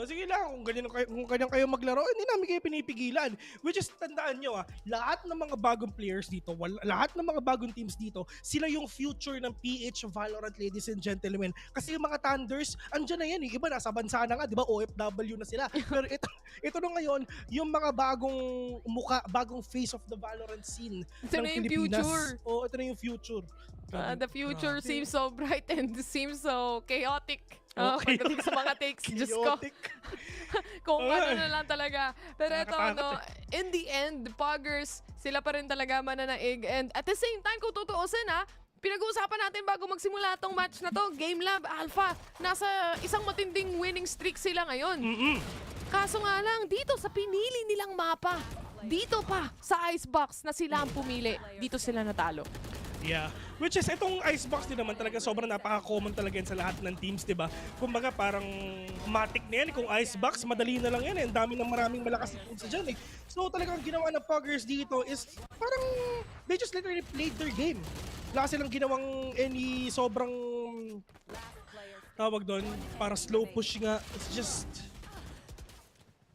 Sige lang, kung ganyan kayo maglaro, hindi namin kayo pinipigilan. Which is, tandaan nyo lahat ng mga bagong players dito, lahat ng mga bagong teams dito, sila yung future ng PH Valorant, ladies and gentlemen. Kasi yung mga Thunders, andyan na yan eh. Iba nasa bansa na nga, di ba? OFW na sila. Pero ito na ngayon, yung mga bagong bagong face of the Valorant scene Ito ng na yung Pilipinas. future. Ito na yung future. The future Grabe. seems so bright and seems so chaotic. Okay. Pagdating sa mga takes, Diyos ko. Chaotic. Kung ano na lang talaga. Pero ito, Nakakatakot in the end, Puggers, sila pa rin talaga mananaig. And at the same time, kung tutuusin pinag-uusapan natin bago magsimula tong match na to, Game.Lab Alpha, nasa isang matinding winning streak sila ngayon. Kaso nga lang, dito sa pinili nilang mapa, dito pa sa Icebox na sila ang pumili, dito sila natalo. Yeah. Which is, itong Icebox din naman talaga sobrang napaka-common talaga yan sa lahat ng teams, di ba? Kumbaga parang matik na yan. Kung Icebox, madali na lang yan. Ang dami ng maraming malakas na teams dyan eh. So talagang ginawa ng Puggers dito is parang they just literally played their game. Wala silang ginawang any sobrang tawag doon, para slow push nga. It's just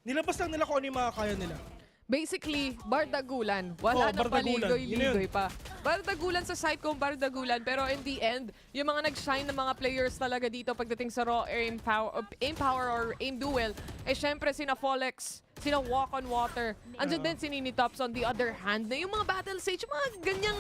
nilabas lang nila kung ano yung makakaya nila. Basically, bardagulan. Wala nang bardagulan. paligoy-ligoy pa. Bardagulan sa side kong bardagulan. Pero in the end, yung mga nag-shine ng mga players talaga dito pagdating sa raw aim power or aim duel, syempre sina Folex, sina Walk on Water. Andiyan din si Nini Tops on the other hand. Na yung mga Battle Sage, mga ganyang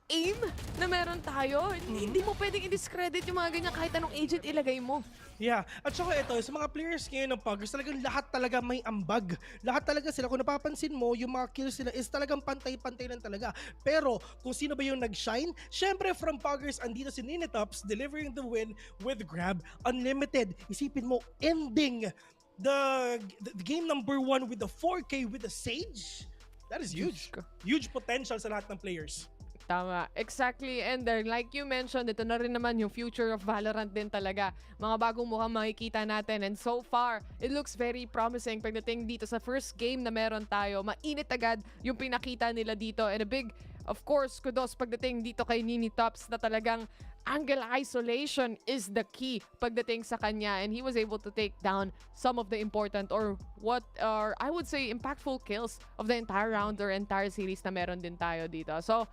aim na meron tayo. Hindi mo pwedeng i-discredit yung mga ganyan kahit anong agent ilagay mo. Yeah. At saka ito, sa mga players ngayon ng Puggers, talagang lahat talaga may ambag. Lahat talaga sila, kung napapansin mo, yung mga kills nila is talagang pantay-pantay lang talaga. Pero, kung sino ba yung nag-shine? Syempre, from Puggers, andito si Ninitops, delivering the win with GLAB Unlimited. Isipin mo, ending the game number 1 with the 4K with the Sage. That is huge. Huge potential sa lahat ng players. Tama. Exactly. And like you mentioned, ito na rin naman yung future of Valorant din talaga. Mga bagong mukhang makikita natin. And so far, it looks very promising pagdating dito sa first game na meron tayo. Mainit agad yung pinakita nila dito. And a big, of course, kudos pagdating dito kay Nini Tops na talagang angle isolation is the key pagdating sa kanya. And he was able to take down some of the important or I would say impactful kills of the entire round or entire series na meron din tayo dito. So,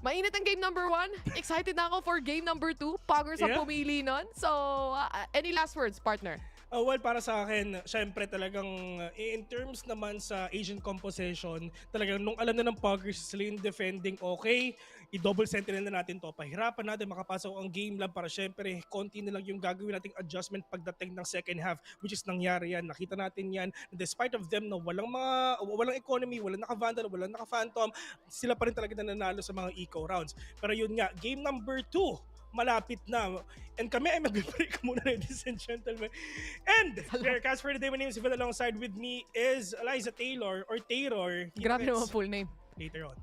mainit ang game number 1. Excited na ako for game number 2. Puggers ang pumili nun. So, any last words, partner? Well, para sa akin, syempre talagang in terms naman sa Asian composition, talagang nung alam na ng Puggers sila yung defending okay, i-double sentinel na natin to. Pahirapan natin makapasok ang Game.Lab para syempre konti na lang yung gagawin nating adjustment pagdating ng second half, which is nangyari yan. Nakita natin yan. Despite of them na walang economy, walang naka-Vandal, walang naka-Phantom, sila pa rin talaga nananalo sa mga eco rounds. Pero yun nga, game number 2, malapit na. And kami ay mag-break muna, ladies and gentlemen. And, cast for the day, my name is Phil. Alongside with me is Eliza Taylor or Taylor. Grabe naman full name. Later on.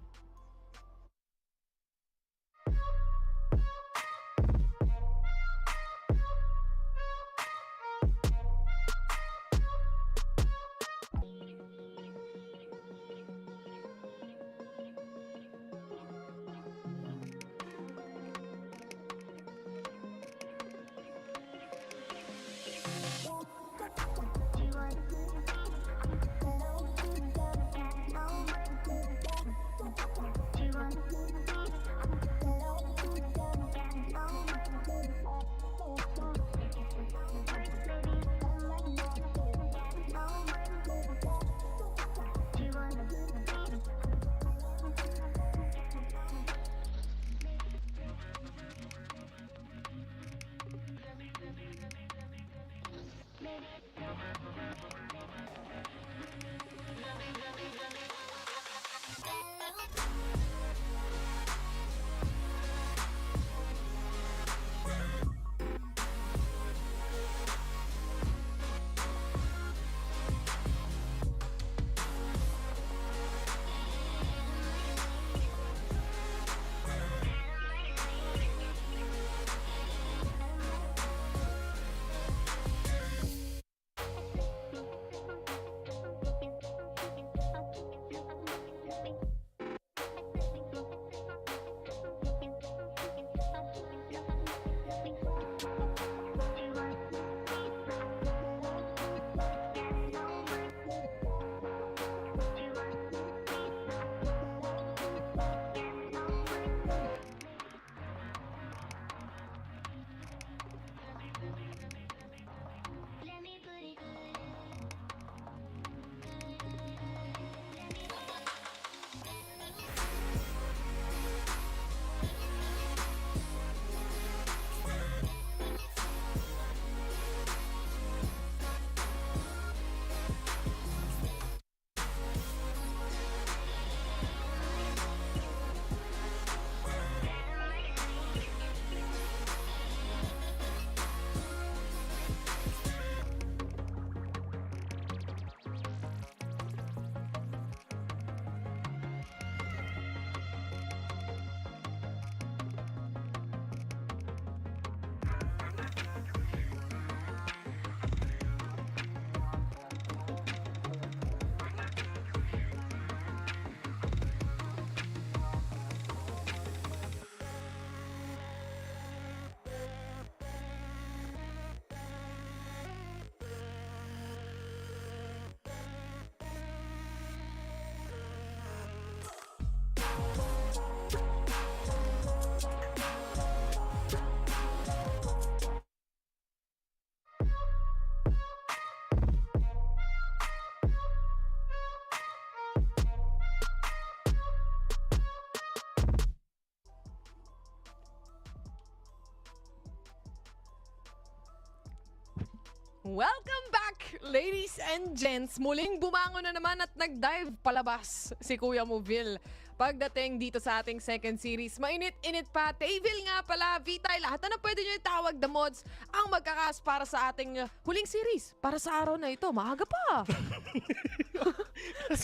Welcome back, ladies and gents. Muling bumangon na naman at nag-dive palabas si Kuya Movil. Pagdating dito sa ating second series, mainit-init pa. Tavil nga pala, Vitay, lahat na pwede nyo itawag the mods ang magkakas para sa ating huling series. Para sa araw na ito, maaga pa.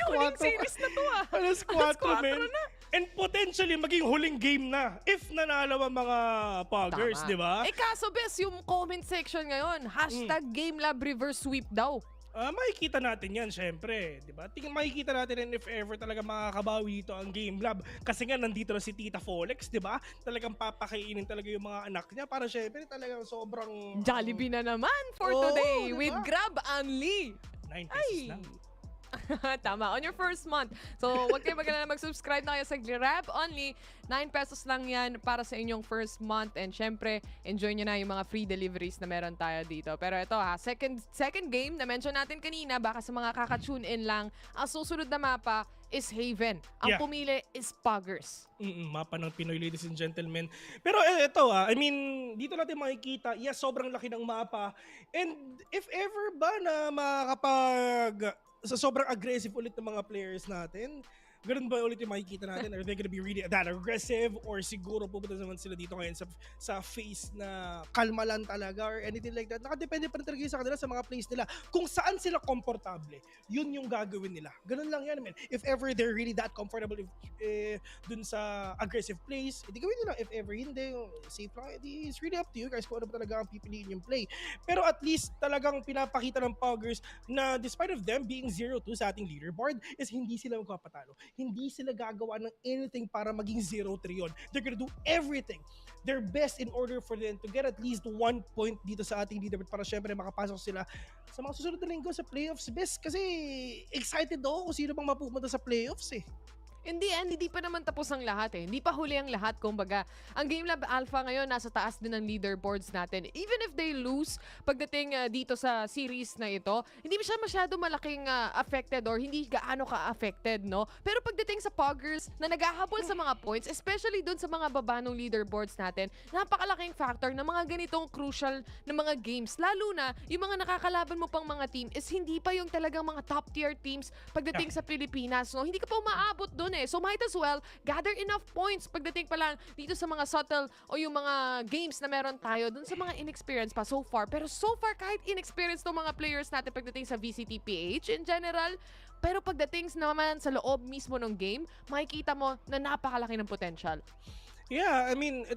Huling series na to ah. Alas 4 na. And potentially, maging huling game na if nanalo ang mga Puggers, di ba? Eh kaso bes, yung comment section ngayon, #Game.Lab reverse sweep daw. Makikita natin yan, syempre. Di ba? Makikita natin yan if ever talaga makakabawi ito ang Game.Lab. Kasi nga, nandito na si Tita Folex, di ba? Talagang papakainin talaga yung mga anak niya para syempre talagang sobrang... Jollibee na naman for today diba? With Grab only. 9 pesos lang. Tama, on your first month. So, huwag kayo mag-alala, mag-subscribe na kayo sa GLAB only. 9 pesos lang yan para sa inyong first month. And syempre, enjoy nyo na yung mga free deliveries na meron tayo dito. Pero ito ha, second game na mention natin kanina, baka sa mga kaka-tune in lang, ang susunod na mapa is Haven. Ang pumili is Puggers. Mapa ng Pinoy, ladies and gentlemen. Pero ito I mean, dito natin makikita, yes, sobrang laki ng mapa. And if ever ba na makakapag... sa sobrang aggressive ulit ng mga players natin, ganun ba ulit yung makikita natin? Are they gonna be really that aggressive? Or siguro pupunta naman sila dito ngayon sa phase na kalma lang talaga or anything like that? Nakadepende pa rin talaga sa kanila sa mga plays nila. Kung saan sila komportable, yun yung gagawin nila. Ganun lang yan, man. If ever they're really that comfortable dun sa aggressive plays, hindi gawin nila. If ever hindi, safe lang. It's really up to you guys kung ano ba talaga ang pipiliin yung play. Pero at least talagang pinapakita ng Puggers na despite of them being 0-2 sa ating leaderboard, is hindi sila magpapatalo. Hindi sila gagawa ng anything para maging 0-3 yun. They're gonna do everything, their best in order for them to get at least 1 point dito sa ating leaderboard para syempre makapasok sila sa mga susunod na linggo sa playoffs best. Kasi excited ako kung sino bang mapupunta sa playoffs eh. In the end, hindi pa naman tapos ang lahat eh. Hindi pa huli ang lahat, kumbaga. Ang Game.Lab Alpha ngayon, nasa taas din ng leaderboards natin. Even if they lose, pagdating dito sa series na ito, hindi siya masyado malaking affected or hindi gaano ka-affected, no? Pero pagdating sa Puggers na naghahabol sa mga points, especially dun sa mga baba ng leaderboards natin, napakalaking factor ng mga ganitong crucial na mga games. Lalo na, yung mga nakakalaban mo pang mga team is hindi pa yung talagang mga top tier teams pagdating sa Pilipinas, no? Hindi ka pa umaabot dun eh. eh. So might as well gather enough points pagdating pa lang dito sa mga subtle o yung mga games na meron tayo dun sa mga inexperienced pa so far. Pero so far, kahit inexperienced ng mga players natin pagdating sa VCTPH in general, pero pagdating naman sa loob mismo ng game, makikita mo na napakalaki ng potential. Yeah, I mean,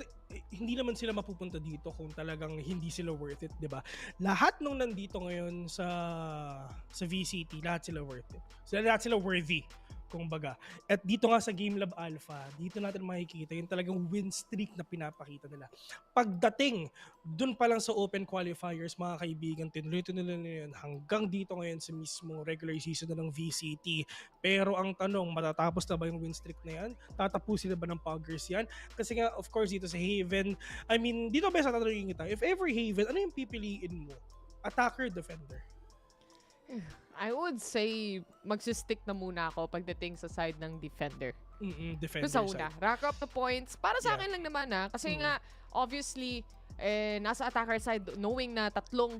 hindi naman sila mapupunta dito kung talagang hindi sila worth it, 'di ba? Lahat nung nandito ngayon sa VCT, lahat sila worth it. Lahat sila worthy, kumbaga. At dito nga sa Game.Lab Alpha, dito natin makikita yung talagang win streak na pinapakita nila. Pagdating dun pa lang sa open qualifiers, mga kaibigan, tinuloy-tuloy nila yun hanggang dito ngayon sa mismong regular season na ng VCT. Pero ang tanong, matatapos na ba yung win streak na yan? Tatapusin na ba ng Puggers yan? Kasi nga, of course, dito sa Haven, I mean, dito ba sa tatanungin kita, if ever Haven, ano yung pipiliin mo? Attacker, defender? I would say magsistick na muna ako pagdating sa side ng defender. Defender Sa una, side. rack up the points. Para sa akin lang naman kasi nga, obviously, nasa attacker side, knowing na tatlong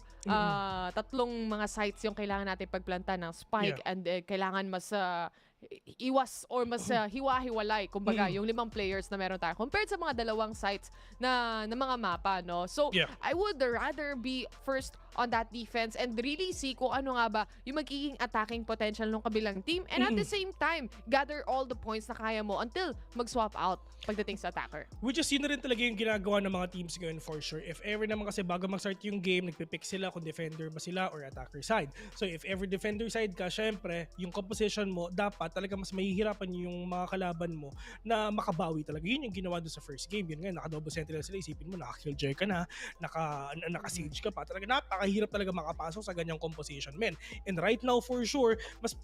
mga sites yung kailangan natin pagplanta ng spike and kailangan mas iwas or mas hiwa-hiwalay, kumbaga, yung 5 players na meron tayo compared sa mga 2 sites na mga mapa, no? So, I would rather be first on that defense and really see kung ano nga ba yung magiging attacking potential ng kabilang team and at the same time, gather all the points na kaya mo until mag-swap out pagdating sa attacker. Which is yun na rin talaga yung ginagawa ng mga teams ngayon for sure. If ever naman kasi bago mag-start yung game, nagpipick sila kung defender ba sila or attacker side. So if ever defender side ka, syempre, yung composition mo, dapat talaga mas mahihirapan yung mga kalaban mo na makabawi talaga. Yun yung ginawa doon sa first game. Yun nga, naka-double sentinel sila. Isipin mo, naka-killjoy ka na, naka-siege ka pa. Talaga napakahirap talaga makapasok sa ganyang composition, men. And right now, for sure, mas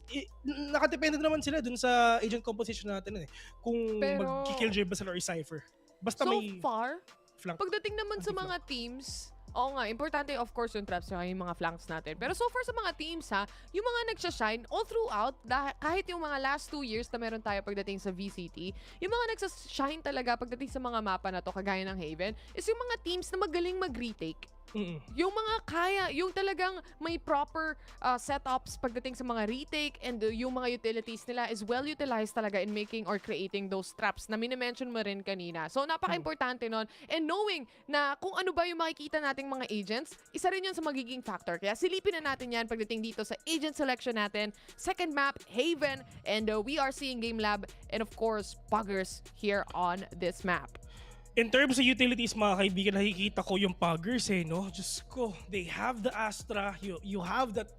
nakadepende naman sila dun sa agent composition natin kung mag-killjoy ba sila or Cypher. Basta so may far, flank. pagdating naman sa mga teams, oo nga, importante of course yung traps yung mga flanks natin. Pero so far sa mga teams yung mga nagsashine all throughout, kahit yung mga last 2 years na meron tayo pagdating sa VCT, yung mga nagsashine talaga pagdating sa mga mapa na to, kagaya ng Haven, is yung mga teams na magaling mag-retake. Yung mga yung talagang may proper setups pagdating sa mga retake and yung mga utilities nila is well utilized talaga in making or creating those traps na minimension mo rin kanina. So napaka-importante nun. And knowing na kung ano ba yung makikita nating mga agents, isa rin yun sa magiging factor. Kaya silipin na natin yan pagdating dito sa agent selection natin. Second map, Haven, and we are seeing Game.Lab and of course, Puggers here on this map. In terms of utilities, mga kaibigan, nakikita ko yung Puggers no? Diyos ko, they have the Astra, you have that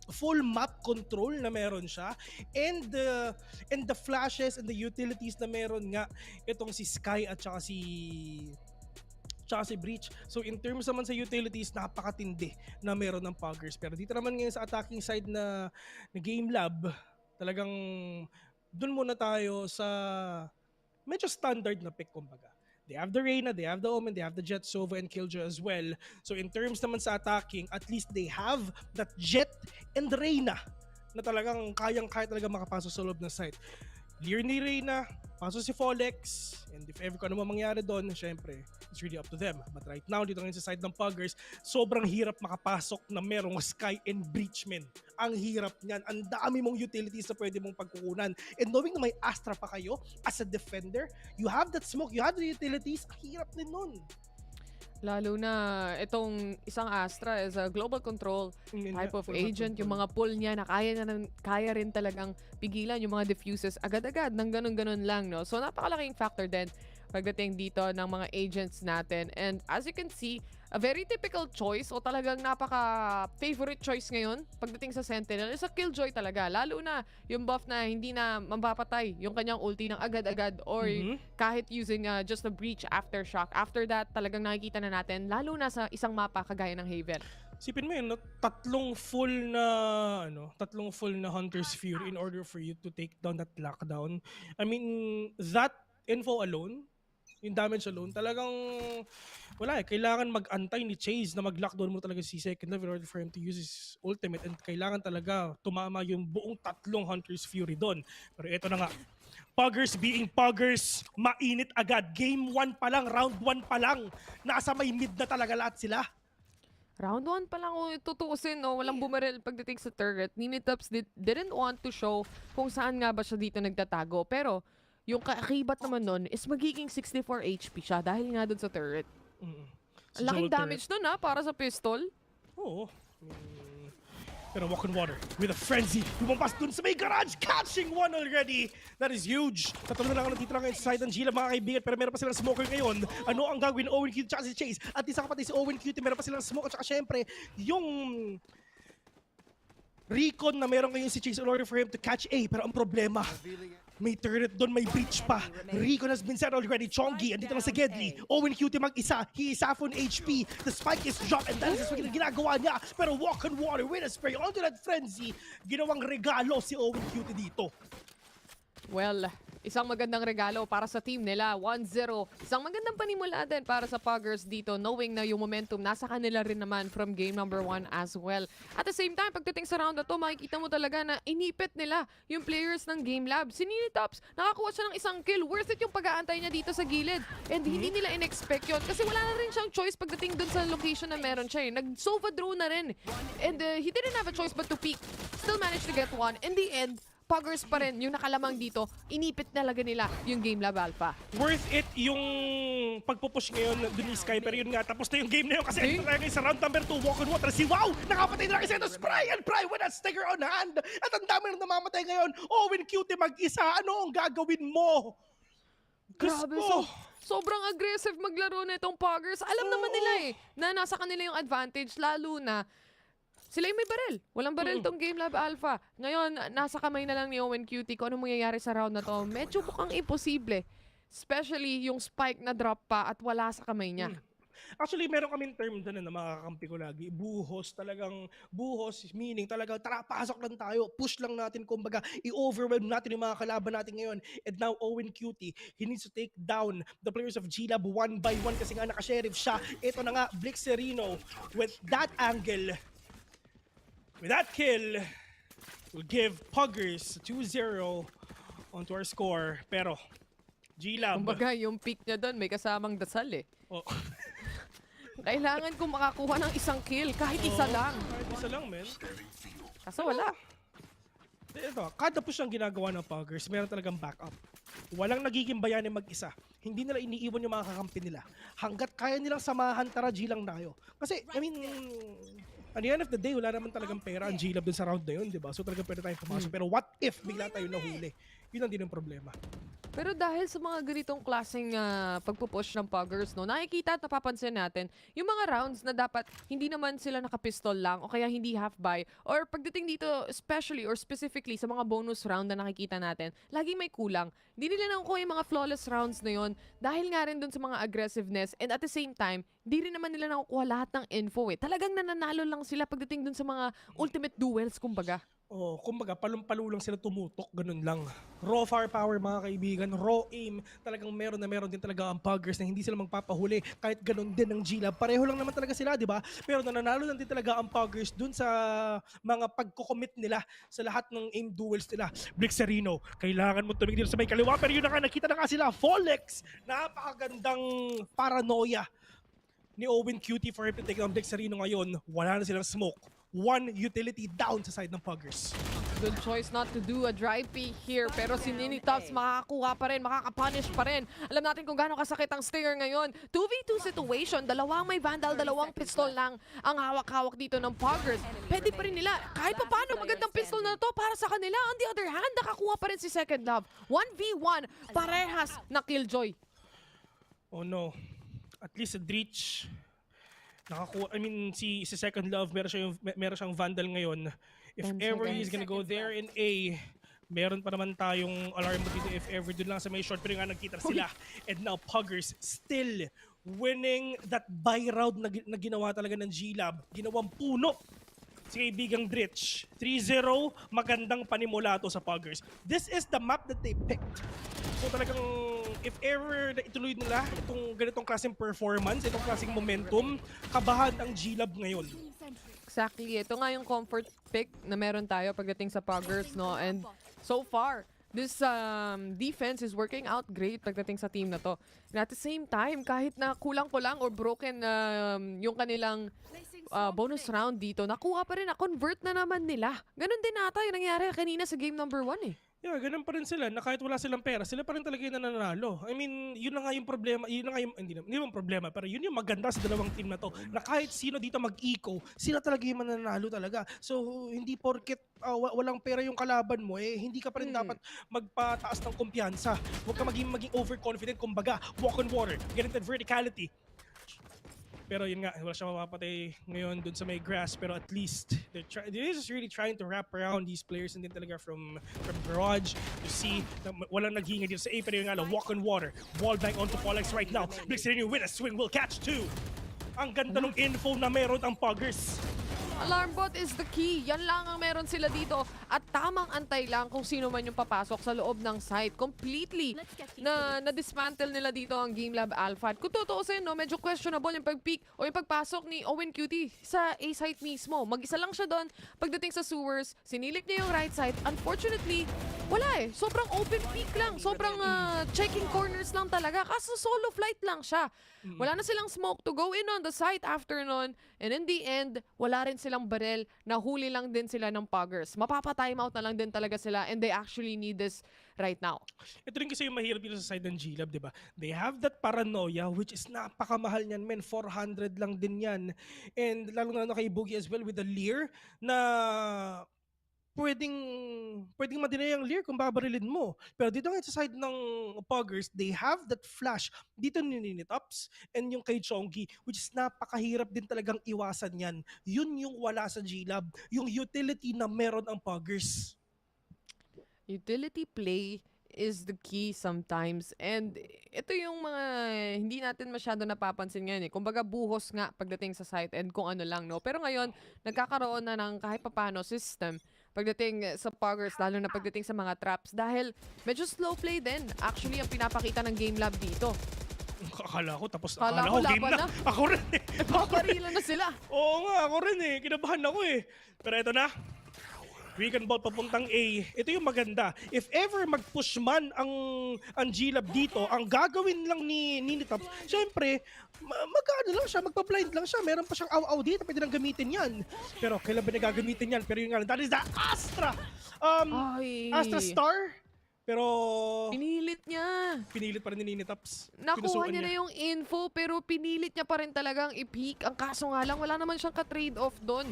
full map control na meron siya, and the flashes and the utilities na meron nga itong si SKYE at saka si Breach. So in terms naman sa utilities, napakatindi na meron ng Puggers. Pero dito naman ngayon sa attacking side na Game.Lab, talagang dun muna tayo sa medyo standard na pick, kumbaga. They have the Reyna, they have the Omen, they have the Jet, Sova, and Killjoy as well. So in terms naman sa attacking, at least they have that Jet and Reyna na talagang kayang-kaya talaga makapasok sa loob ng site. Clear ni Reyna, pasok si Folex, and if ever kung ano mangyari doon, syempre, it's really up to them. But right now, dito ngayon sa side ng Puggers, sobrang hirap makapasok na merong SKYE and Breach, men. Ang hirap niyan. Ang dami mong utilities na pwede mong pagkukunan. And knowing na may Astra pa kayo, as a defender, you have that smoke, you have the utilities, ang hirap din nun. Lalo na itong isang Astra is a global control type of agent. Yung mga pull niya na kaya rin talagang pigilan yung mga diffuses agad-agad ng ganun-ganun lang, no? So napakalaking factor din pagdating dito ng mga agents natin. And as you can see, a very typical choice o talagang napaka-favorite choice ngayon pagdating sa Sentinel is a Killjoy talaga. Lalo na yung buff na hindi na mapapatay yung kanyang ulti ng agad-agad or kahit using just a Breach aftershock. After that, talagang nakikita na natin, lalo na sa isang mapa kagaya ng Haven. Sipin mo yun, no? tatlong full na Hunter's Fury in order for you to take down that lockdown. I mean, that info alone, yung damage alone, talagang wala kailangan mag-antay ni Chase na mag-lockdown mo talaga si second level in order for him to use his ultimate, and kailangan talaga tumama yung buong tatlong Hunter's Fury doon. Pero ito na nga, Puggers being Puggers, mainit agad. Game 1 pa lang, round 1 pa lang, nasa may mid na talaga lahat sila. Round 1 pa lang kung tutuusin, no? Walang bumaril pagdating sa turret. Ninitops didn't want to show kung saan nga ba siya dito nagtatago. Pero, yung kaakibat naman nun is magiging 64 HP siya dahil nga dun sa turret. Ang laking damage nun, ha? Para sa pistol. Oo. Pero walk on water with a frenzy. Lumampas dun sa may garage, catching one already. That is huge. Tatlo na lang natitira ngayon sa side ng GLAB, mga kaibigan. Pero meron pa silang smoker ngayon. Ano ang gagawin? Owen Cutie tsaka si Chase. At isa kapatid si Owen Cutie. Meron pa silang smoke. At saka syempre, yung recon na meron ngayon si Chase in order for him to catch A. Pero ang problema, may turret doon, may breach pa. Recon has been set already. Chongi, andito lang sa Gedli. Owen Cutie mag-isa. He is half on HP. The spike is dropped and that is what ginagawa niya. Pero walk on water with a spray onto that frenzy. Ginawang regalo si Owen Cutie dito. Well, isang magandang regalo para sa team nila. 1-0. Isang magandang panimula din para sa Puggers dito, knowing na yung momentum nasa kanila rin naman from game number 1 as well. At the same time, pagdating sa round na to, makikita mo talaga na inipit nila yung players ng Game.Lab. Si Ninitops, nakakuha siya ng isang kill. Worth it yung pag-aantay niya dito sa gilid. And hindi nila in-expect yun. Kasi wala na rin siyang choice pagdating dun sa location na meron siya. Nag-sova draw na rin. And he didn't have a choice but to peek. Still managed to get one. In the end, Puggers pa rin yung nakalamang dito. Inipit talaga nila yung Game.Lab Alpha. Worth it yung pagpupush ngayon dun ni SKYE. Pero yun nga, tapos na yung game na yun kasi ito tayo ngayon sa round number 2. Walk on water. Si Wow! Nakapatay na lang kasi ito. Spray and pry with a sticker on hand. At ang dami nang namamatay ngayon. Owen Cutie mag-isa. Ano ang gagawin mo? Grabe, sobrang aggressive maglaro na itong Puggers. Alam naman nila na nasa kanila yung advantage, lalo na sila yung may baril. Walang baril tong Game.Lab Alpha. Ngayon, nasa kamay na lang ni Owen Cutie kung ano mangyayari sa round na to. Medyo mukhang imposible. Especially yung spike na drop pa at wala sa kamay niya. Actually, meron kaming term doon na makakampi ko lagi. Buhos, talagang buhos, meaning talagang tara, pasok lang tayo, push lang natin, kumbaga, i-overwhelm natin yung mga kalaban natin ngayon. And now, Owen Cutie, he needs to take down the players of GLAB one by one kasi nga naka-sheriff siya. Ito na nga, Blixerino with that angle. With that kill, we'll give Puggers 2-0 onto our score. Pero, GLAB. Kumbaga, yung peak niya doon, may kasamang dasal eh. Oh. Kailangan kong makakuha ng isang kill, kahit isa lang. Kahit isa lang, men. Kaso wala. Ito, kada push ang ginagawa ng Puggers, meron talagang backup. Walang nagiging bayani mag-isa. Hindi nila iniiwan yung mga kakampi nila. Hanggat kaya nilang samahan, tara, G lang tayo. Kasi, I mean, at the end of the day, wala naman talagang pera ang GLAB dun sa round na yun, di ba? So talagang pwede tayong pumasok. Pero what if bigla tayo nahuli? Yun ang din ang problema. Pero dahil sa mga ganitong klaseng pagpupush ng Puggers, no, nakikita at napapansin natin yung mga rounds na dapat hindi naman sila nakapistol lang o kaya hindi half-buy. Or pagdating dito, especially or specifically sa mga bonus round na nakikita natin, laging may kulang. Hindi nila nakukuha yung mga flawless rounds na yun dahil nga rin dun sa mga aggressiveness, and at the same time, di rin naman nila nakukuha lahat ng info eh. Talagang nananalo lang sila pagdating dun sa mga ultimate duels, kumbaga. Oh, kumbaga, palong-palo lang sila tumutok, ganun lang. Raw firepower, mga kaibigan, raw aim. Talagang meron din talaga ang Puggers na hindi sila magpapahuli. Kahit ganun din ang GLAB. Pareho lang naman talaga sila, di ba? Pero nananalo lang din talaga ang Puggers dun sa mga pagko-commit nila sa lahat ng aim duels nila. Blixerino, kailangan mo tumigil sa may kaliwa. Pero yun na nga, nakita na nga sila. Follex, napakagandang paranoia ni Owen Cutie for him to take down Blixerino ngayon. Wala na silang smoke. One utility down sa side ng Puggers. Good choice not to do a dry peek here, pero si Ninitops makakakuha pa rin, makakapunish pa rin. Alam natin kung gaano kasakit ang Stinger ngayon. 2v2 situation, dalawang may Vandal, dalawang pistol lang ang hawak-hawak dito ng Puggers. Pwede pa rin nila, kahit pa paano magandang pistol na to para sa kanila. On the other hand, nakakuha pa rin si Second Love. 1v1, parehas na killjoy. Oh no, at least a Breach. Nakakuha, I mean, si Second Love, meron siyang Vandal ngayon. If ever he's gonna go there in A, meron pa naman tayong alarm dito if ever doon lang sa may short, pero nga nagkita sila. And now Puggers still winning that buy round na ginawa talaga ng GLAB. Ginawang puno si kaibigang Dritch. 3-0, magandang panimula to sa Puggers. This is the map that they picked. So talagang if ever na ituloy nila itong ganitong klaseng performance, itong klaseng momentum, kabahan ang GLAB ngayon. Exactly. Ito nga yung comfort pick na meron tayo pagdating sa Puggers, no? And so far, this defense is working out great pagdating sa team na to. And at the same time, kahit na kulang-kulang or broken yung kanilang bonus round dito, nakuha pa rin, na-convert na naman nila. Ganon din ata yung nangyari kanina sa game number 1 eh. Yeah, ganun pa rin sila na kahit wala silang pera, sila pa rin talaga yung nananalo. I mean, yun na nga yung problema, yun na nga yung, hindi naman problema, pero yun yung maganda sa dalawang team na to, na kahit sino dito mag-eco, sila talaga yung mananalo talaga. So, hindi porket walang pera yung kalaban mo, hindi ka pa rin dapat magpataas ng kumpiyansa. Huwag ka maging overconfident, kumbaga, walk on water, get into verticality. Pero yun nga, wala siya mapapatay ngayon dun sa may grass. Pero at least, they're just really trying to wrap around these players and din talaga from Garage to see na walang naghinga dito sa A. Pero yun nga, walk on water. Wall bang onto Polex right now. Blixen with a swing will catch two. Ang ganda ng info na meron ang Puggers. Alarm bot is the key. Yan lang ang meron sila dito. At tamang antay lang kung sino man yung papasok sa loob ng site. Completely na-dismantle nila dito ang Game.Lab Alpha. At kung tutuusin, no, medyo questionable yung pag-peek o yung pagpasok ni Owen Cutie sa A site mismo. Mag-isa lang siya doon. Pagdating sa sewers, sinilip niya yung right side. Unfortunately, wala eh. Sobrang open peek lang. Sobrang checking corners lang talaga. Kaso solo flight lang siya. Wala na silang smoke to go in on the site after nun. And in the end, wala rin silang barel. Nahuli lang din sila ng Puggers. Mapapa-timeout na lang din talaga sila and they actually need this right now. Ito rin kasi yung mahirap dito sa side ng GLAB, di ba? They have that paranoia which is napakamahal niyan, men. 400 lang din yan. And lalo na kay Boogie as well with the Lear na pwedeng madinay ang Lear kung babarilin mo. Pero dito nga sa side ng Puggers, they have that flash. Dito ni Ninitops and yung kay Chongi, which is napakahirap din talagang iwasan yan. Yun yung wala sa GLAB. Yung utility na meron ang Puggers. Utility play is the key sometimes. And ito yung mga hindi natin masyado napapansin ngayon eh. Kumbaga buhos nga pagdating sa site and kung ano lang, no? Pero ngayon, nagkakaroon na ng kahit papano system pagdating sa Puggers, lalo na pagdating sa mga traps. Dahil medyo slow play din. Actually, ang pinapakita ng Game.Lab dito. Akala ko, tapos Akala akala ko ko game laban na. na. Ako rin eh. Paparilan na sila. Oo nga, ako rin eh. Kinabahan ako eh. Pero ito na. Weekend ball papuntang A. Ito yung maganda. If ever mag-push man ang GLAB dito, ang gagawin lang ni Ninitops, syempre, mag-ano lang siya, magpa-blind lang siya. Meron pa siyang aw-aw dito, pwede nang gamitin yan. Pero kailan ba na gagamitin yan? Pero yung nga, that is the Astra! Astra Star. Pero Pinilit niya. pinilit pa rin ni Ninitops. Nakuha niya na yung info pero pinilit niya pa rin talagang i-peak. Ang kaso nga lang, wala naman siyang ka-trade-off doon.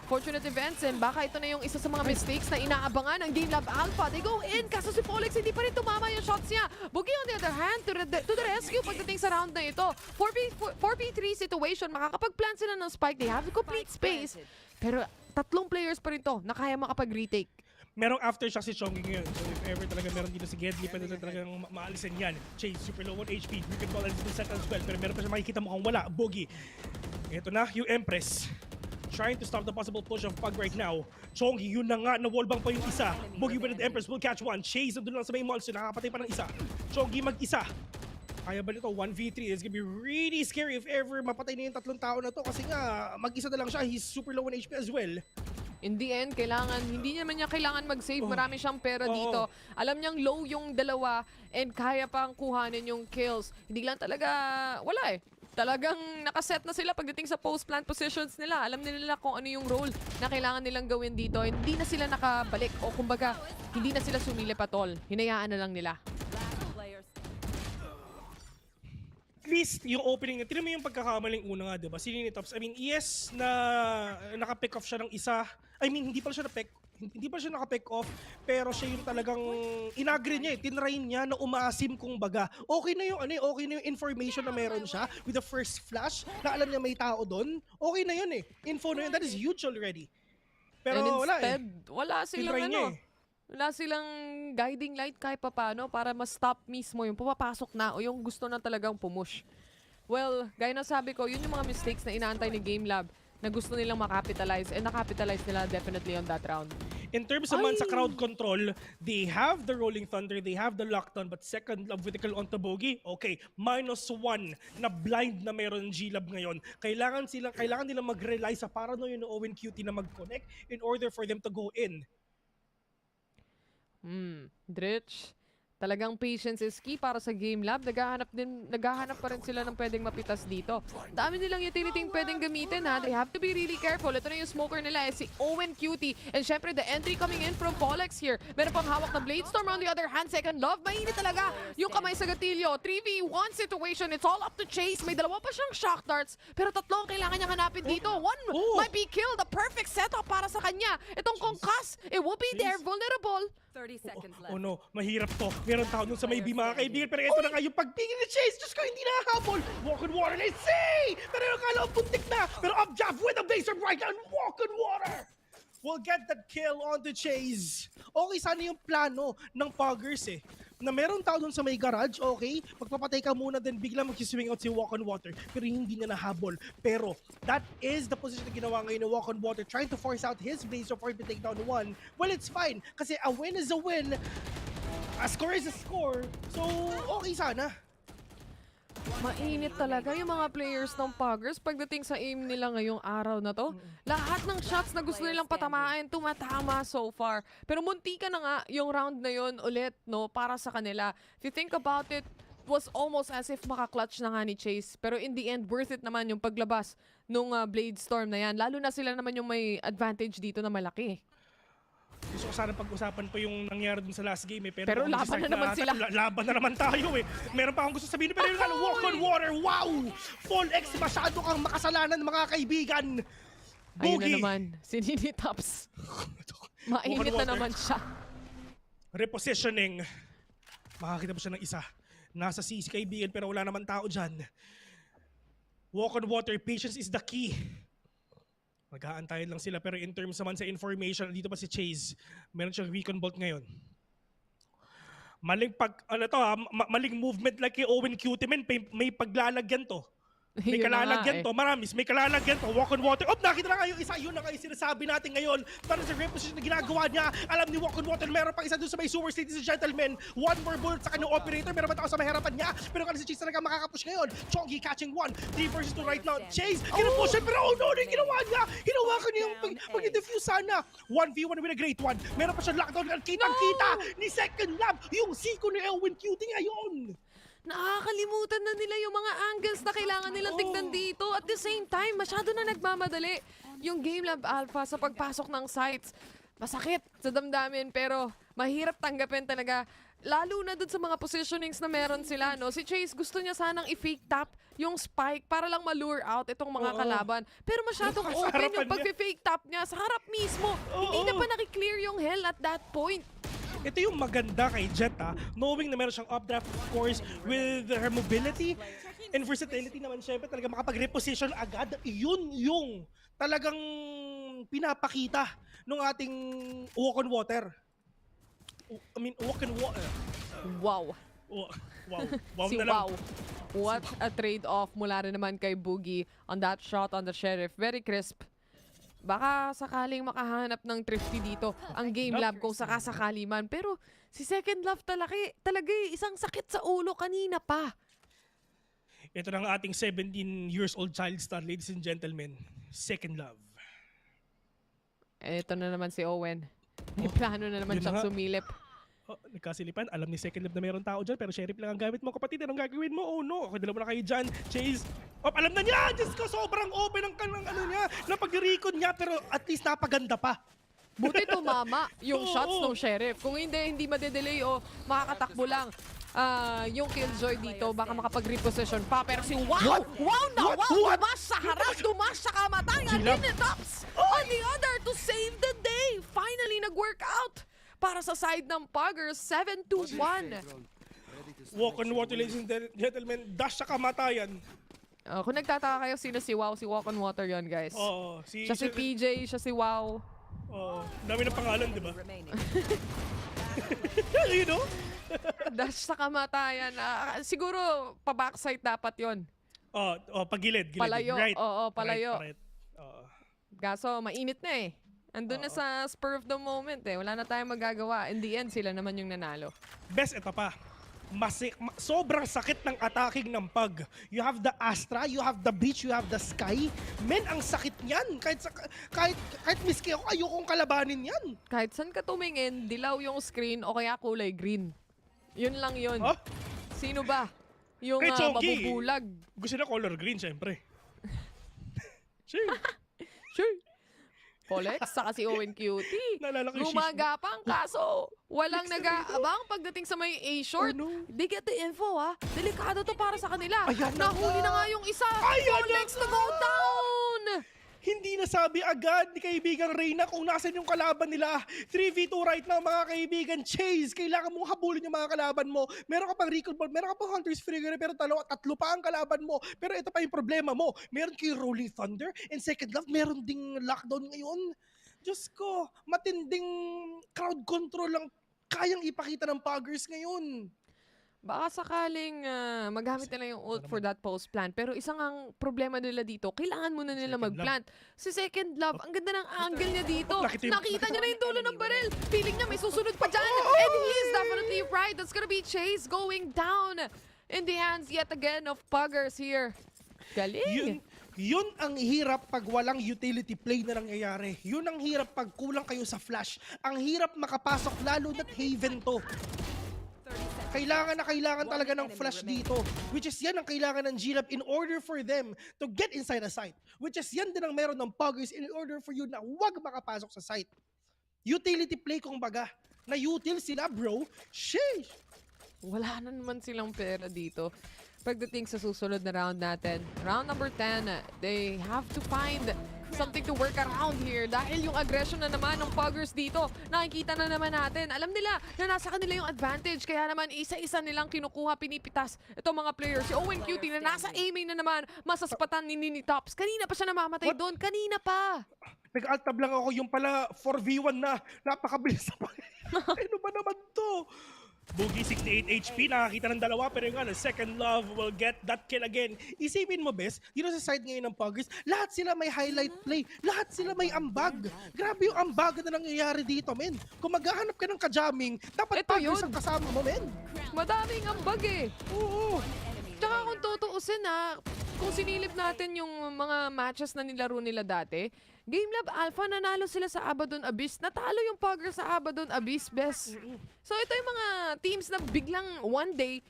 Fortunate events and baka ito na yung isa sa mga mistakes na inaabangan ng Game.Lab Alpha. They go in, kaso si Polex hindi pa rin tumama yung shots niya. Boogie on the other hand, to the rescue pagdating sa round na ito. 4v3 situation, makakapag-plan sila ng spike. They have complete space. Pero tatlong players pa rin to na kaya makapag-retake. Merong aftershock si Chongi ngayon. So if ever talaga meron dito si Gedli, pwede talagang maalisin yan. Chase, super low on HP. Wicked ball has been set as well. Pero meron pa siya makikita mukhang wala. Boogie. Ito na, yung Empress. Trying to stop the possible push of Pug right now. Chongi, yun na nga, na-wallbang pa yung isa. Boogie with the Empress will catch one. Chase, nandun lang sa may monster. Nakakapatay pa ng isa. Chongi mag-isa. Kaya ba nito? 1v3 is gonna be really scary if ever mapatay na yung tatlong tao na to. Kasi nga, mag-isa na lang siya. He's super low on HP as well. In the end, hindi naman niya kailangan mag-save. Marami siyang pera dito. Alam niyang low yung dalawa and kaya pang kuhanin yung kills. Hindi lang talaga, wala eh. Talagang nakaset na sila pagdating sa post-plant positions nila. Alam nila kung ano yung role na kailangan nilang gawin dito. Hindi na sila nakabalik o kumbaga, hindi na sila sumilip at all. Hinayaan na lang nila. At least yung opening, tinan mo yung pagkakamaling una nga, diba? Si Ninitops, I mean, yes na naka-pick off siya ng isa. I mean, hindi pa siya naka-pick off, pero siya yung talagang inagri niya eh, tinry niya na umaasim kung baga. Okay na yung okay na yung information na meron siya with the first flash, na alam niya may tao doon. Okay na yun eh. Info na yun, that is huge already. Pero and wala instead, eh. wala silang wala silang guiding light kahit papano para ma-stop mismo yung pumapasok na o yung gusto na talagang pumush. Well, gaya na sabi ko, yun yung mga mistakes na inaantay ni Game.Lab na gusto nilang makapitalize and nakapitalize nila definitely on that round. In terms naman sa crowd control, they have the Rolling Thunder, they have the Lockdown, but second love vertical onto Bogey. Okay, -1 na blind na meron ng GLAB ngayon. Kailangan nilang mag-rely sa paranoia ng Owen Cutie na mag-connect in order for them to go in. Dritch, Talagang patience is key para sa Game.Lab. Naghahanap pa rin sila ng pwedeng mapitas dito. Dami nilang utility pwedeng gamitin ha. They have to be really careful. Ito na yung smoker nila si Owen Cutie. And syempre the entry coming in from Polex here. Meron pang hawak na Bladestorm on the other hand. Second love, mainit talaga yung kamay sa gatilyo. 3v1 situation. It's all up to Chase. May dalawa pa siyang shock darts. Pero tatlo ang kailangan niyang hanapin dito. One might be killed. The perfect setup para sa kanya. Itong Concuss, it will be there. Vulnerable. 30 seconds left. Oh no, mahirap to. Meron tao dun sa may B, mga kaibigan. Pero ito na nga yung pagpigil ni Chase. Diyos ko, hindi nakakabol. Walk on water, let's see! Pero yung kala ko puntik na. Pero up jab with a blazer right now and walk on water. We'll get that kill on the Chase. Okay, sana yung plano ng Puggers na meron tao dun sa may garage, okay? Magpapatay ka muna, then bigla mag-swing out si Walk on Water. Pero hindi na nahabol. Pero that is the position na ginawa ngayon ni Walk on Water, trying to force out his blazer for him to take down one. Well, it's fine. Kasi a win is a win. A score is a score. So, okay sana. Mainit talaga yung mga players ng Puggers pagdating sa aim nila ngayong araw na to. Lahat ng shots na gusto nilang patamaan, tumatama so far. Pero muntika na nga yung round na yun ulit, no, para sa kanila. If you think about it, it was almost as if maka-clutch na nga ni Chase. Pero in the end, worth it naman yung paglabas nung Bladestorm na yan. Lalo na sila naman yung may advantage dito na malaki. Gusto ko sana pag-usapan pa yung nangyari dun sa last game Pero laban na naman sila. Laban na naman tayo Meron pa akong gusto sabihin. Pero yung walk on water, wow! Full X, masyado kang makasalanan mga kaibigan. Ayun na naman, si Nini Tops. Mainit na naman siya. Repositioning. Makakita mo siya ng isa. Nasa CC kaibigan pero wala naman tao dyan. Walk on water, patience is the key. Mag-aantayin lang sila pero in terms naman sa information, dito pa si Chase. Meron siyang recon bolt ngayon. Maling movement like kay Owen Cutie, may paglalagyan to. May kalalagyan to, maramis, may kalalagyan to. Walk on water. Nakita na kayo isa. Yun na kayo sinasabi natin ngayon. Para sa reposition na ginagawa niya. Alam ni Walk on water, meron pang isa doon sa may sewer state si Gentleman. One more bullet sa kanyang operator. Meron ba tao sa mahirapan niya? Pero kasi si Chase talaga makakapush ngayon. Chongi catching one. 3 versus 2 right now. Chase, kinupush pero oh no, yung ginawa niya. Hinawakan niya yung pag-defuse sana. 1v1 with a great one. Meron pa siya lockdown. Kitang-kita ni Second Lab. Yung siko ni Elwin Cutie ngayon. Nakakalimutan na nila yung mga angles na kailangan nilang tignan dito. At the same time, masyado na nagmamadali yung Game.Lab Alpha sa pagpasok ng sites. Masakit sa damdamin pero mahirap tanggapin talaga. Lalo na dun sa mga positionings na meron sila. No? Si Chase gusto niya sanang i-fake tap yung spike para lang ma-lure out itong mga kalaban. Pero masyadong open yung pag-fake tap niya sa harap mismo. Hindi na pa nakiklear yung hell at that point. Ito yung maganda kay Jet knowing na meron siyang updraft of course with her mobility and versatility naman syempre talaga makapag-reposition agad. Yun yung talagang pinapakita ng ating walk on water. Walk on water. Wow. Wow Si na lang. Wow. What a trade-off mula rin naman kay Boogie on that shot on the Sheriff. Very crisp. Baka sakaling makahanap ng thrifty dito ang Game.Lab kung sakasakali man. Pero si Second Love talaga isang sakit sa ulo kanina pa. Ito na ang ating 17 years old child star, ladies and gentlemen. Second Love. Ito na naman si Owen. May plano na naman siyang sumilip. Nagkasilipan. Alam ni Second Love na meron tao dyan pero Sheriff lang ang gamit mo. Kapatid, anong gagawin mo? Oh no. Okay, dalawa na kayo dyan. Chase. Alam na niya! Diyos ko, sobrang open ang niya. Napag-recon niya pero at least napaganda pa. Buti tumama yung shots ng Sheriff. Kung hindi madedelay o makakatakbo lang yung Killjoy dito, baka makapag-reposition pa. Pero si Wow! Dumas sa harap! Dumas sa kamatayan! Linetops on the other to save the day! Finally, nag-work out para sa side ng Puggers. 7-1. Walk on water, ladies and gentlemen. Dash sa kamatayan. Kung nagtataka kayo, sino si Wow? Si Walk on Water yon guys. Siya si PJ, siya si Wow. Dami ng pangalan, di ba? You know? Dash sa kamatayan. Siguro, pa-backside dapat yon. Pagilid. Palayo. Right. Palayo. Right. Kaso, mainit na eh. Andun na sa spur of the moment eh. Wala na tayong magagawa. In the end, sila naman yung nanalo. Best, ito pa. Sobrang sakit ng attacking ng Pug. You have the Astra, you have the Beach, you have the Sky. Men, ang sakit niyan. Kahit miski ako, ayokong kalabanin yan. Kahit saan ka tumingin, dilaw yung screen o kaya kulay green. Yun lang yun. Huh? Sino ba? Yung Kay Chonky. mabubulag. Gusto na color green, syempre. Sure. Sure. Polex, saka si Owen Cutie. Naalala ko yung Gumagapang kaso walang nag-aabang pagdating sa may A-short. Oh, no. They get the info ha. Delikado to para sa kanila. Ayan na Nahuli na nga yung isa. Ayan Polex na to go down. Hindi nasabi agad ni kaibigang Reyna kung nasan yung kalaban nila. 3v2 right now mga kaibigan. Chase, kailangan mong habulin yung mga kalaban mo. Meron ka pang recall ball, meron ka pang Hunter's Trigger, pero tatlo pa ang kalaban mo. Pero ito pa yung problema mo. Meron kay Rolling Thunder and Second Love, meron ding lockdown ngayon. Diyos ko, matinding crowd control lang kayang ipakita ng Puggers ngayon. Baka sakaling magamit nila yung ult for that post plant. Pero isang ang problema nila dito, kailangan muna nila mag-plant. Si Second Love, ang ganda ng angle niya dito. Nakita niya na yung dulo ng baril. Feeling niya may susunod pa dyan. And he is definitely right. That's gonna be Chase going down in the hands yet again of Puggers here. Galing. Yun ang hirap pag walang utility play na nangyayari. Yun ang hirap pag kulang kayo sa flash. Ang hirap makapasok lalo na't Haven to. Kailangan na kailangan talaga ng flash dito. Which is yan ang kailangan ng GLAB in order for them to get inside the site. Which is yan din ang meron ng Puggers in order for you na huwag makapasok sa site. Utility play kung baga. Na-util sila bro. Sheesh! Wala na naman silang pera dito. Pagdating sa susunod na round natin, round number 10, they have to find something to work around here dahil yung aggression na naman ng Puggers dito, nakikita na naman natin. Alam nila na nasa kanila yung advantage, kaya naman isa-isa nilang kinukuha, pinipitas itong mga players. Si Owen Cutie na nasa aiming na naman, masaspatan ni Nini Tops. Kanina pa siya namamatay doon, kanina pa. Nag-alt-tab lang ako, yung pala 4v1 na, napakabilis na pa. Ano ba naman to? Boogie 68 HP, nakakita ng dalawa, pero yung Second Love will get that kill again. Isipin mo, Bes, dito sa side ngayon ng Puggers, lahat sila may highlight play, lahat sila may ambag. Grabe yung ambag na nangyayari dito, men. Kung maghahanap ka ng ka-jamming, dapat Puggers ang kasama mo, men. Madaming ambag eh. Oo. Tsaka kung tutuusin kung sinilip natin yung mga matches na nilaro nila dati, Game.Lab Alpha, nanalo sila sa Abaddon Abyss. Natalo yung Puggers sa Abaddon Abyss, best. So ito yung mga teams na biglang one day,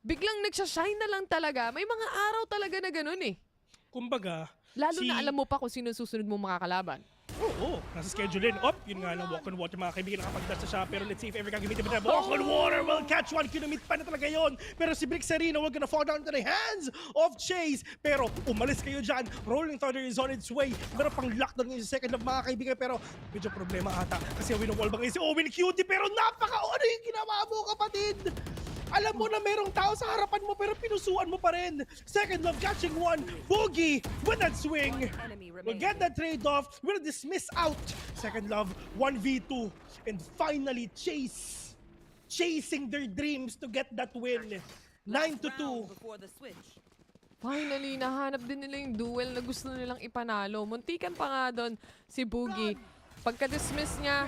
biglang nagsashine na lang talaga. May mga araw talaga na ganun eh. Kumbaga, lalo na alam mo pa kung sino susunod mong makakalaban. Oo, nasa schedule in. Yun nga lang, walk on water mga kaibigan, nakapagdas na siya. Pero let's see if ever kagamitin mo na. Walk on water will catch one. Kinumit pa na talaga yun. Pero si Brixerino will gonna fall down to the hands of Chase. Pero umalis kayo dyan. Rolling Thunder is on its way. Meron pang lockdown ngayon sa Second Love mga kaibigan. Pero medyo problema ata. Kasi win-wall ba ngayon si Owen Cutie. Pero ano yung ginawa mo, kapatid? Alam mo na merong tao sa harapan mo pero pinusuan mo pa rin. Second Love catching one. Boogie with that swing. Will get that trade-off. Will dismiss out. Second Love 1v2. And finally Chase. Chasing their dreams to get that win. 9-2. Finally, nahanap din nila yung duel na gusto nilang ipanalo. Muntikan pa nga doon si Boogie. Pagka-dismiss niya,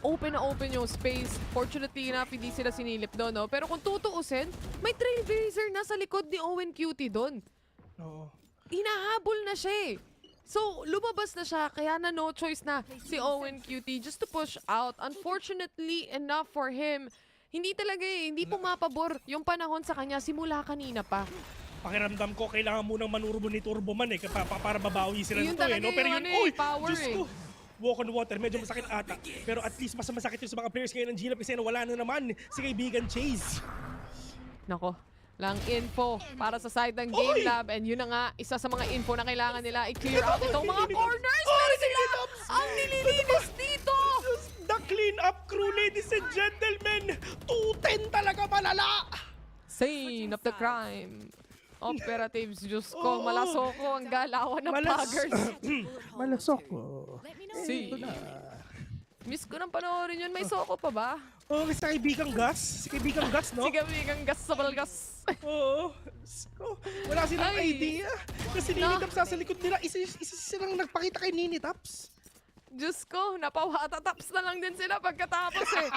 open na open yung space. Fortunately enough, hindi sila sinilip doon, no? Pero kung tutuusin, may trailblazer na sa likod ni Owen Cutie doon. Oo. Hinahabol na siya eh. So, lumabas na siya, kaya na no choice na si Owen Cutie just to push out. Unfortunately enough for him, hindi talaga hindi pumapabor yung panahon sa kanya simula kanina pa. Pakiramdam ko, kailangan munang manurbo ni Turboman para mabawi sila Yun nito talaga no? Pero yung yun, power Diyos ko. Walk on water, medyo masakit ata. Pero at least mas masakit yun sa mga players ngayon ng GLAB kasi wala na naman si kaibigan Chase. Nako, lang info para sa side ng Game.Lab and yun na nga, isa sa mga info na kailangan nila i-clear out itong mga corners. Pero sila ang nililinis dito. The clean up crew, ladies and gentlemen. 2-10 talaga malala. Scene of the crime. Operatives, Diyos ko, malasoko ang galawan ng Puggers. Malasoko. Miss ko nang panoorin yun. May soko pa ba? Oo, si kaibigang Gus. Si kaibigang Gus, no? Si kaibigang Gus sa balgas. Oo. Wala silang idea. Kasi Nini Taps sa likod nila. Isa silang nagpakita kay Nini Taps. Diyos ko, napawata-taps na lang din sila pagkatapos eh.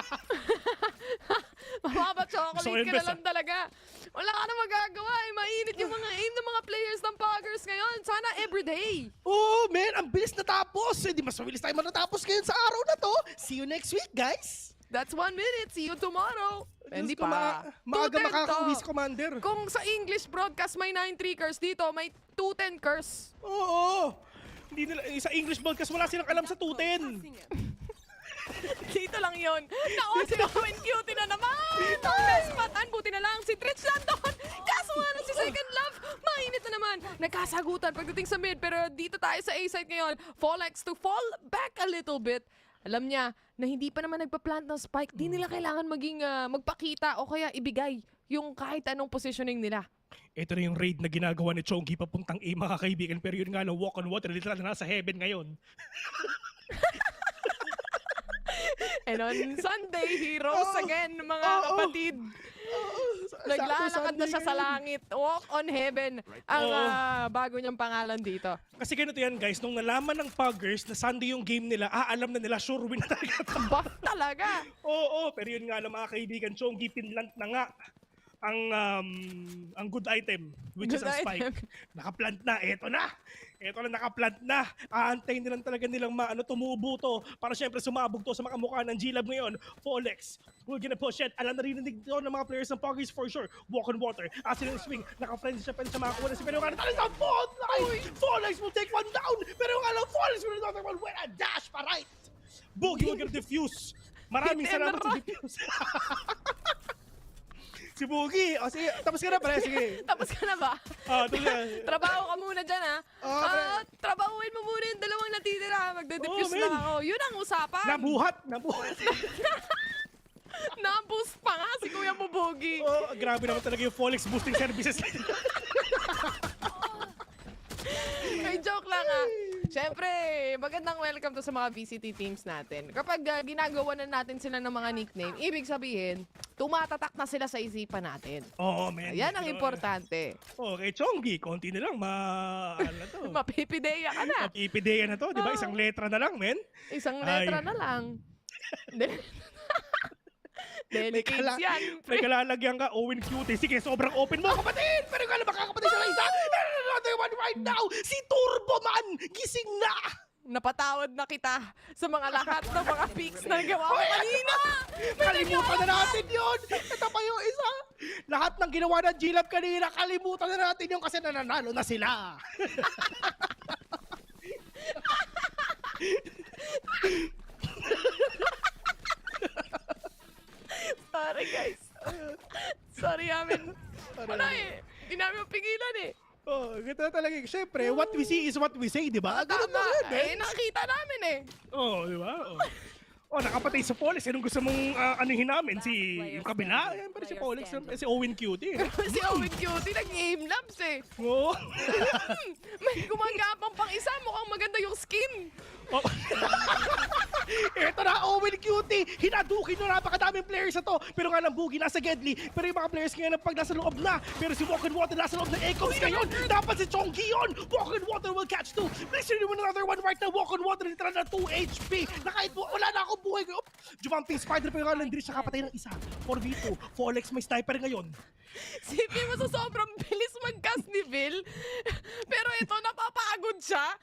Mamapachocolate ka na lang talaga. Wala ka na magagawa eh. Mainit yung mga aim ng mga players ng Puggers ngayon. Sana everyday. Oh, man, ang bilis natapos. Hindi mas mabilis tayo matatapos ngayon sa araw na to. See you next week, guys. That's 1 minute. See you tomorrow. Hindi Diyos ko, pa. maaga 210 makaka-uwi to. si Commander. Kung sa English broadcast may 9-3 curse, dito may 210 curse. Oo. Hindi nila, sa English broadcast wala silang alam sa 210. Dito lang yun. Naon si Owen Cutie na naman. Ang best patan. Buti na lang si Tritch nandun. Kaso nga na si Second Love. Mainit na naman. Nagkasagutan pagdating sa mid. Pero dito tayo sa A-side ngayon. Fallex to fall back a little bit. Alam niya na hindi pa naman nagpa-plant ng spike. Di nila kailangan maging magpakita o kaya ibigay yung kahit anong positioning nila. Ito na yung raid na ginagawa ni Chongi papuntang A, mga kaibigan. Pero yun nga lang, walk on water. Literal na nasa heaven ngayon. And on Sunday, he rose again, mga kapatid. Naglalakad na siya sa langit. Walk on heaven. Ang bago niyang pangalan dito. Kasi ganito yan, guys. Nung nalaman ng Puggers na Sunday yung game nila, alam na nila, sure win na talaga. Buff talaga. Oo, pero yun nga lang, mga kaibigan, Chongi pinlant na nga ang good item, which is Good ang spike. item. Nakaplant na, eto na. Eto na, nakaplant na. Aantayin nilang talaga nilang tumubo to para syempre sumabog to sa mga mukha ng GLAB ngayon. Fallex, we're gonna push it. Alam, narinig to ng mga players ng Puggers for sure. Walk on water. Asin yung swing. Naka-friendly siya pa sa mga kuha na si pero yung talis down. Fallex will take one down. Pero yung Fallex will take one with a dash pa right. Boogie will gonna diffuse. Maraming salamat sa diffuse. Si Boogie. O sige, tapos ka na pare, sige. Tapos ka na ba? Tapos na. Trabaho ka muna dyan, ha? Trabahuin mo muna yung dalawang natitira. Magde-diffuse lang ako. Yun ang usapan. Nabuhat. Na-boost pa nga si Kuya Bubugi. Grabe naman talaga yung Fallex boosting services. Ay, joke lang, ha? Siyempre, magandang welcome to sa mga VCT teams natin. Kapag ginagawa na natin sila ng mga nickname, ibig sabihin, tumatatak na sila sa isipan natin. Oo, man. Yan ang importante. Okay, Chongi, konti na lang, Mapipideya ka na. Mapipideya na to, di ba? Isang letra na lang, men. Isang letra na lang. Delicates yan. May kalalagyan ka, Owen Cutie. Sige, sobrang open mo, kapatid! Pero nga lang makakapatid sa isa. Another one right now! Si Turbo Man! Gising na! Napatawad na kita sa mga lahat ng mga picks na gawa ko kanina! Kalimutan na natin yun! Ito pa yung isa! Lahat ng ginawa ng GLAB kanina, kalimutan na natin yun kasi nananalo na sila! Sorry, guys. Sorry, amin. Wala eh. Hindi namin mapigilan eh. Ganda talaga. Siyempre, what we see is what we say, di ba? Ganun Tama. lang yun, Eh, nakita namin eh. di ba? Nakapatay sa Fallex. Anong gusto mong anuhin namin? Yung kabila? Yan pa rin si Fallex. Si Owen Cutie. Si Owen Cutie nag-aim labs eh. Oo. May gumagapang pang isa. Mukhang maganda yung skin. Eto na, Owen Cutie! Hinadukin nyo napakadaming players na to. Pero nga lang, Boogie nasa Gedli. Pero yung mga players ngayon pag nasa loob na. Pero si Walk on Water nasa loob ng Echoes ngayon. Dapat si Chongi yun. Walk on Water will catch 2. Please do another one right now. Walk on Water literal na 2 HP. Na kahit wala na akong buhay. Jumping Spider pero nga lang din siya kapatay ng isa. 4v2. Fallex may sniper ngayon. Sipin mo sa sobrang bilis mag-cast ni Vil. Pero ito, napapagod siya.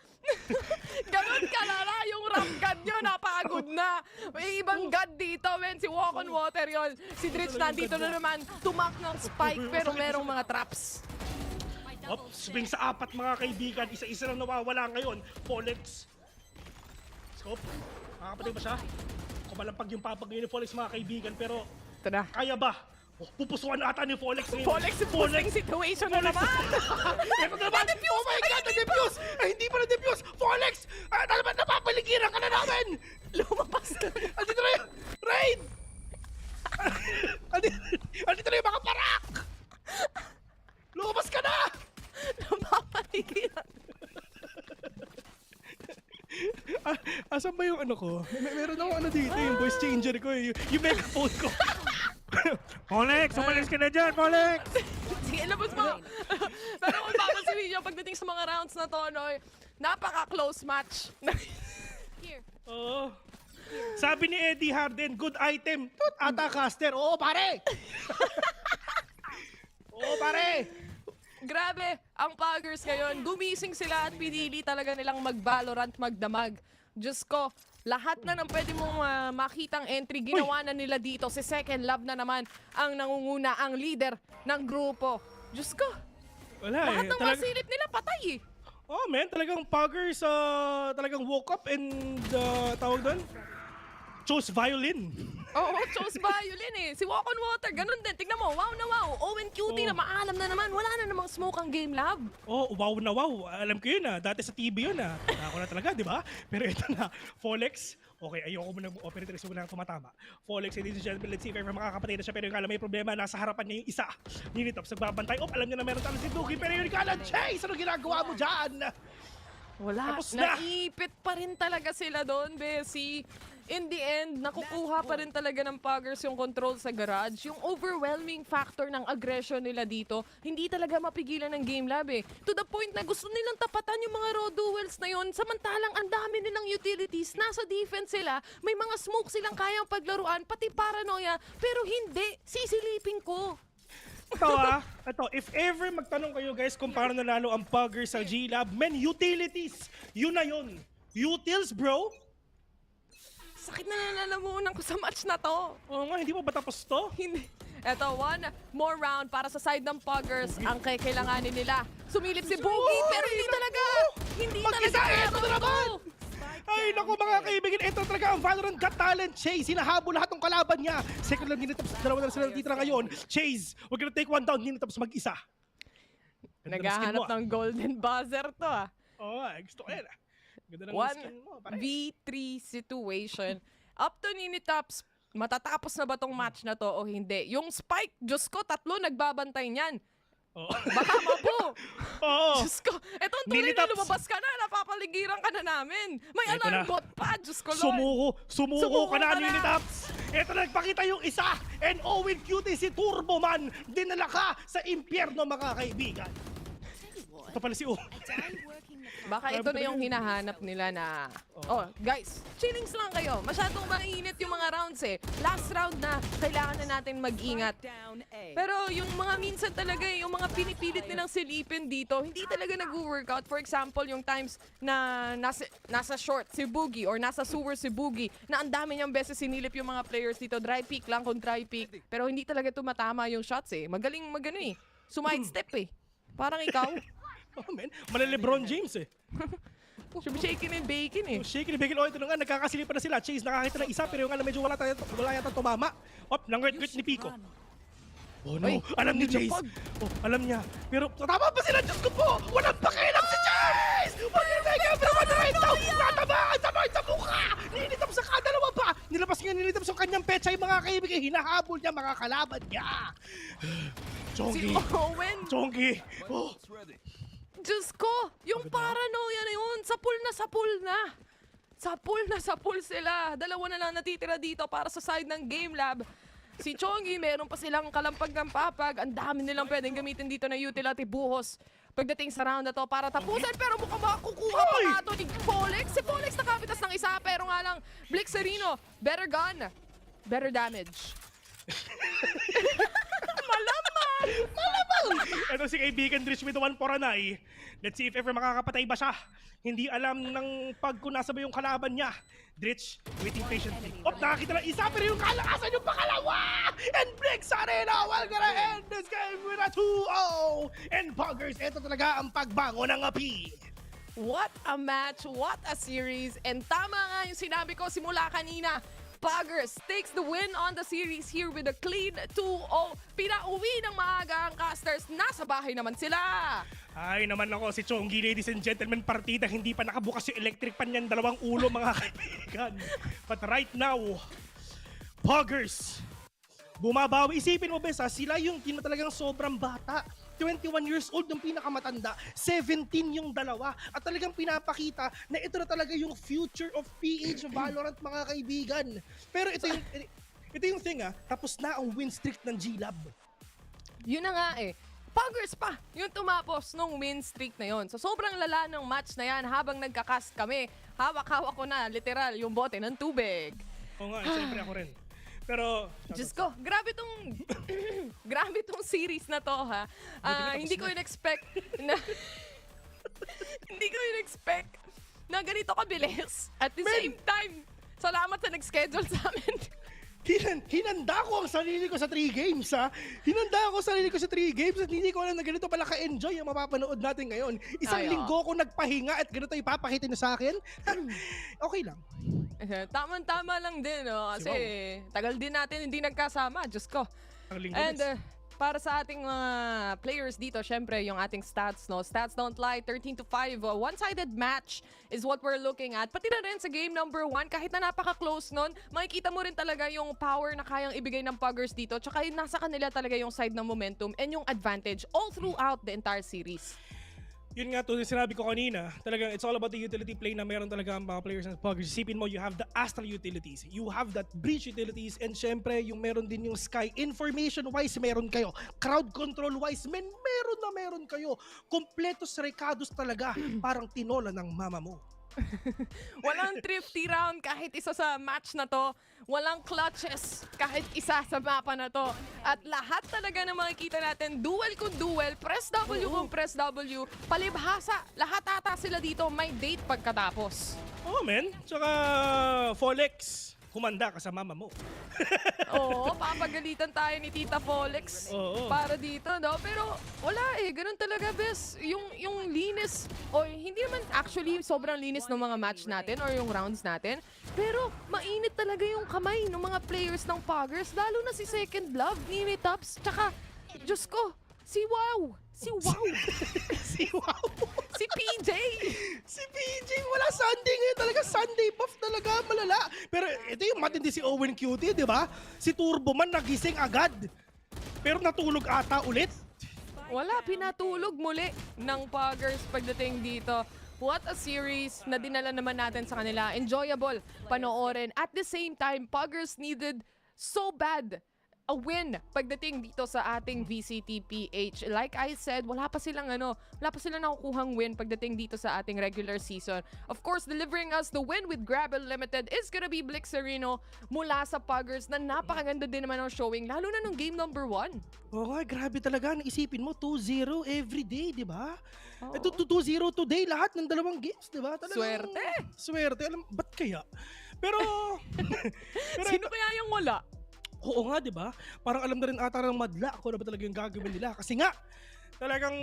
Ganon kalala yung ramp god nyo, napagod na. May ibang god dito, men. Si Walk on Water yon. Si Dritch nandito na naman, tumak ng spike pero merong mga traps. Swing sa 4 mga kaibigan. Isa-isa lang nawawala ngayon. Fallex. Scope. Makakapatay ba siya? Kumalampag yung papag ngayon ni Fallex mga kaibigan. Pero kaya ba? Pupusuan ata ni Fallex ngayon. Fallex situation na naman. Ito na naman. Oh my God, na-defuse! Hindi pa na-defuse! Fallex! Napapaligiran ka na namin! Lumabas ka. Andito na yung raid! Andito na yung mga parak! Lumabas ka na! Napapaligiran. Asan ba yung ano ko? Meron akong dito, yung voice changer ko, yung megaphone ko. Fallex, umalis ka na dyan, Fallex! Sige, labas mo. Pero kung papansin nyo, pagdating sa mga rounds na to, napaka-close match. Oo. Sabi ni Eddie Harden, good item. Tut, ata caster. Oo, pare! Oo, pare! Grabe, ang Puggers ngayon, gumising sila at pinili talaga nilang mag-VALORANT magdamag. Diyos ko, Lahat na ng pwede mong makitang entry, ginawa na nila dito. Si Second Love na naman ang nangunguna, ang leader ng grupo. Diyos ko, Wala lahat eh. ng masilip nila patay eh. Oh man, talagang Puggers talagang woke up and tawag doon, chose violin. Oo, chose violin eh. Si Walk on Water, ganun din. Tignan mo, wow na wow. Owen Cutie na maalam na naman. Wala na namang smoke ang Game.Lab. Oh, wow na wow. Alam ko yun Dati sa TV yun Ako na talaga, di ba? Pero ito na, Folex. Okay, ayoko mo ng operator kasi wala nang tumatama. Folex, ladies and gentlemen, let's see if ever makakapatay na siya. Pero yung kala may problema, nasa harapan niya yung isa. Ninitops, nagbabantay. Oh, alam niya na meron talo si Duki. Pero yung kala, Chase, ano ginagawa mo dyan? Wala. Tapos na. Naipit pa rin talaga sila doon, Bessie. In the end, nakukuha pa rin talaga ng Puggers yung control sa garage. Yung overwhelming factor ng aggression nila dito, hindi talaga mapigilan ng Game.Lab eh. To the point na gusto nilang tapatan yung mga raw duels na yun, samantalang ang dami nilang utilities, nasa defense sila, may mga smoke silang kayang paglaruan, pati paranoia, pero hindi, sisilipin ko. Ito, if ever magtanong kayo guys kung paano nanalo ang Puggers sa GLAB, men, utilities, yun na yun. Utils, bro. Sakit na nalalamunan ko sa match na to. Oo nga, hindi mo ba tapos to? Hindi. Eto, one more round para sa side ng Puggers. Ang kailanganin nila. Sumilip si Boogie, pero hindi talaga. Hindi Mag-isa, talaga. ito na naman! Ay, naku mga kaibigan, ito talaga ang Valorant Got Talent. Chase, hinahabol lahat ng kalaban niya. Second lang, ninitapos, dalawa na sila dito na ngayon. Chase, we're gonna take one down, ninitapos mag-isa. Naghahanap ng golden buzzer to Oo, gusto ko yan. Ganda ng One skin mo, pare. v3 situation. Up to Ninitops, matatapos na ba tong match na to o hindi? Yung Spike, Diyos ko, 3 nagbabantay niyan. Baka mapo. Diyos ko, etong tuloy na lumabas ka na, napapaligiran ka na namin. May alarm bot pa, Diyos ko, Lord. Sumuko ka na, Ninitops. Ito nagpakita yung isa. And Owen Cutie, si Turbo Man, dinala ka sa impyerno, mga kaibigan. Ito pala si O. Baka ito na yung hinahanap nila na, guys, chillings lang kayo. Masyadong mainit yung mga rounds eh. Last round na, kailangan na natin mag-ingat. Pero yung mga minsan talaga, yung mga pinipilit nilang silipin dito, hindi talaga nag-workout. For example, yung times na nasa short si Boogie or nasa sewer si Boogie, na ang dami niyang beses sinilip yung mga players dito. Dry peek lang kung dry peek. Pero hindi talaga tumatama yung shots eh. Magaling magano eh. Sumide step eh. Parang ikaw. Oh man, mali LeBron James eh. Shaking and bacon eh. Shaking and bacon. Ito na nga, nagkakasilipan na sila. Chase nakakita ng isa pero yung nga medyo wala yata tumama. Nang-grit ni Pico. Oh no, alam ni Chase. Alam niya. Pero tama ba sila? Diyos ko po! Walang pakialam si Chase! Huwag na tayo pero right now! Natamaan! Sabay sa mukha! Ninitap sa kadalawa pa! Nilabas niya ninitap sa kanyang pechay mga kaibigan. Hinahabol niya mga kalaban niya. Si Chongi! Owen! Chongi! Diyos ko, yung paranoia na yun, sapul na sapul na. Sapul na sapul sila. Dalawa na lang natitira dito para sa side ng Game.Lab. Si Chongi, meron pa silang kalampag ng papag. Ang dami nilang pwedeng gamitin dito na utility buhos. Pagdating sa round na to para tapusan, pero mukhang makukuha pa nga ito ni Folex. Si Folex nakapitas ng isa, pero nga lang, Blixerino, better gun, better damage. Malamang! Ito si kaibigan Drish with the one for anay. Let's see if ever makakapatay ba siya. Hindi alam ng pag kung nasa ba yung kalaban niya. Dritch, waiting patiently. Nakakita lang isa pero yung kalakasan yung pangalawa! And Blix Arena will gonna end this game with a 2-0! And Puggers, ito talaga ang pagbango ng api. What a match, what a series. And tama nga yung sinabi ko simula kanina. Puggers takes the win on the series here with a clean 2-0. Pinauwi ng maaga ang casters. Nasa bahay naman sila. Ay naman ako si Chongi, ladies and gentlemen, partida. Hindi pa nakabukas yung electric pan yan. Dalawang ulo mga kaibigan. But right now, Puggers, bumabawi. Isipin mo, Bes, sila yung team na talagang sobrang bata. 21 years old yung pinakamatanda, 17 yung dalawa. At talagang pinapakita na ito na talaga yung future of PH Valorant, mga kaibigan. Pero ito yung thing tapos na ang win streak ng GLAB. Yun na nga eh. Puggers pa yung tumapos nung win streak na yon. So sobrang lala ng match na yan habang nagkakast kami. Hawak-hawak ko na literal yung bote ng tubig. Oo nga, siyempre ako rin. Pero Diyos ko, grabe tong series na to ha. Hindi ko in-expect na hindi ko in-expect na ganito kabilis. At the same time, Salamat sa nag-schedule sa amin. Hinanda ko ang sarili ko sa 3 games, ha? Hinanda ko ang sarili ko sa 3 games at hindi ko alam na ganito pala ka-enjoy ang mapapanood natin ngayon. Isang linggo ko nagpahinga at ganito ipapakita nyo sa akin. Okay lang. Tama-tama lang din, no? Kasi tagal din natin hindi nagkasama. Diyos ko. And para sa ating mga players dito, syempre yung ating stats, no? Stats don't lie, 13-5. One-sided match is what we're looking at. Pati na rin sa game number 1, kahit na napaka-close nun, makikita mo rin talaga yung power na kayang ibigay ng Puggers dito. Tsaka nasa kanila talaga yung side ng momentum and yung advantage all throughout the entire series. Yun nga to, yung sinabi ko kanina, talagang it's all about the utility play na meron talaga ang mga players ng Puggers. Isipin mo, you have the Astral utilities, you have that Breach utilities, and syempre, yung meron din yung SKYE. Information-wise, meron kayo. Crowd control-wise, meron kayo. Kompletos recados talaga, parang tinola ng mama mo. Walang thrifty round kahit isa sa match na to. Walang clutches kahit isa sa mapa na to. At lahat talaga na makikita natin, duel kung duel, press W kung press W, palibhasa, lahat ata sila dito may date pagkatapos. Oh, man. Tsaka, Folex, humanda ka sa mama mo. Oo, papagalitan tayo ni Tita Folex para dito, no? Pero wala ganun talaga, bes. Yung linis, o hindi naman actually sobrang linis ng mga match natin or yung rounds natin, pero mainit talaga yung kamay ng mga players ng Puggers, lalo na si Second Love, Nini Tops, tsaka, Diyos ko, si Wow! Si Wow! Si PJ! Si PJ, wala Sunday ngayon talaga. Sunday buff talaga, malala. Pero ito yung matindi si Owen Cutie, di ba? Si Turboman nagising agad. Pero natulog ata ulit. Wala, pinatulog muli ng Puggers pagdating dito. What a series na dinala naman natin sa kanila. Enjoyable panoorin. At the same time, Puggers needed so bad a win pagdating dito sa ating VCTPH. Like I said, wala pa silang nakukuhang win pagdating dito sa ating regular season. Of course, delivering us the win with GLAB Unlimited is gonna be Blixerino mula sa Puggers na napakaganda din naman ng showing, lalo na nung game number 1. Oo nga, grabe talaga. Isipin mo, 2-0 everyday, di ba? Ito 2-0 today, lahat ng dalawang games, di ba? Swerte. Alam, ba't kaya? Pero Sino kaya yung wala? Oo nga, di ba? Parang alam na rin ata ng madla kung ano ba talaga yung gagawin nila. Kasi nga, talagang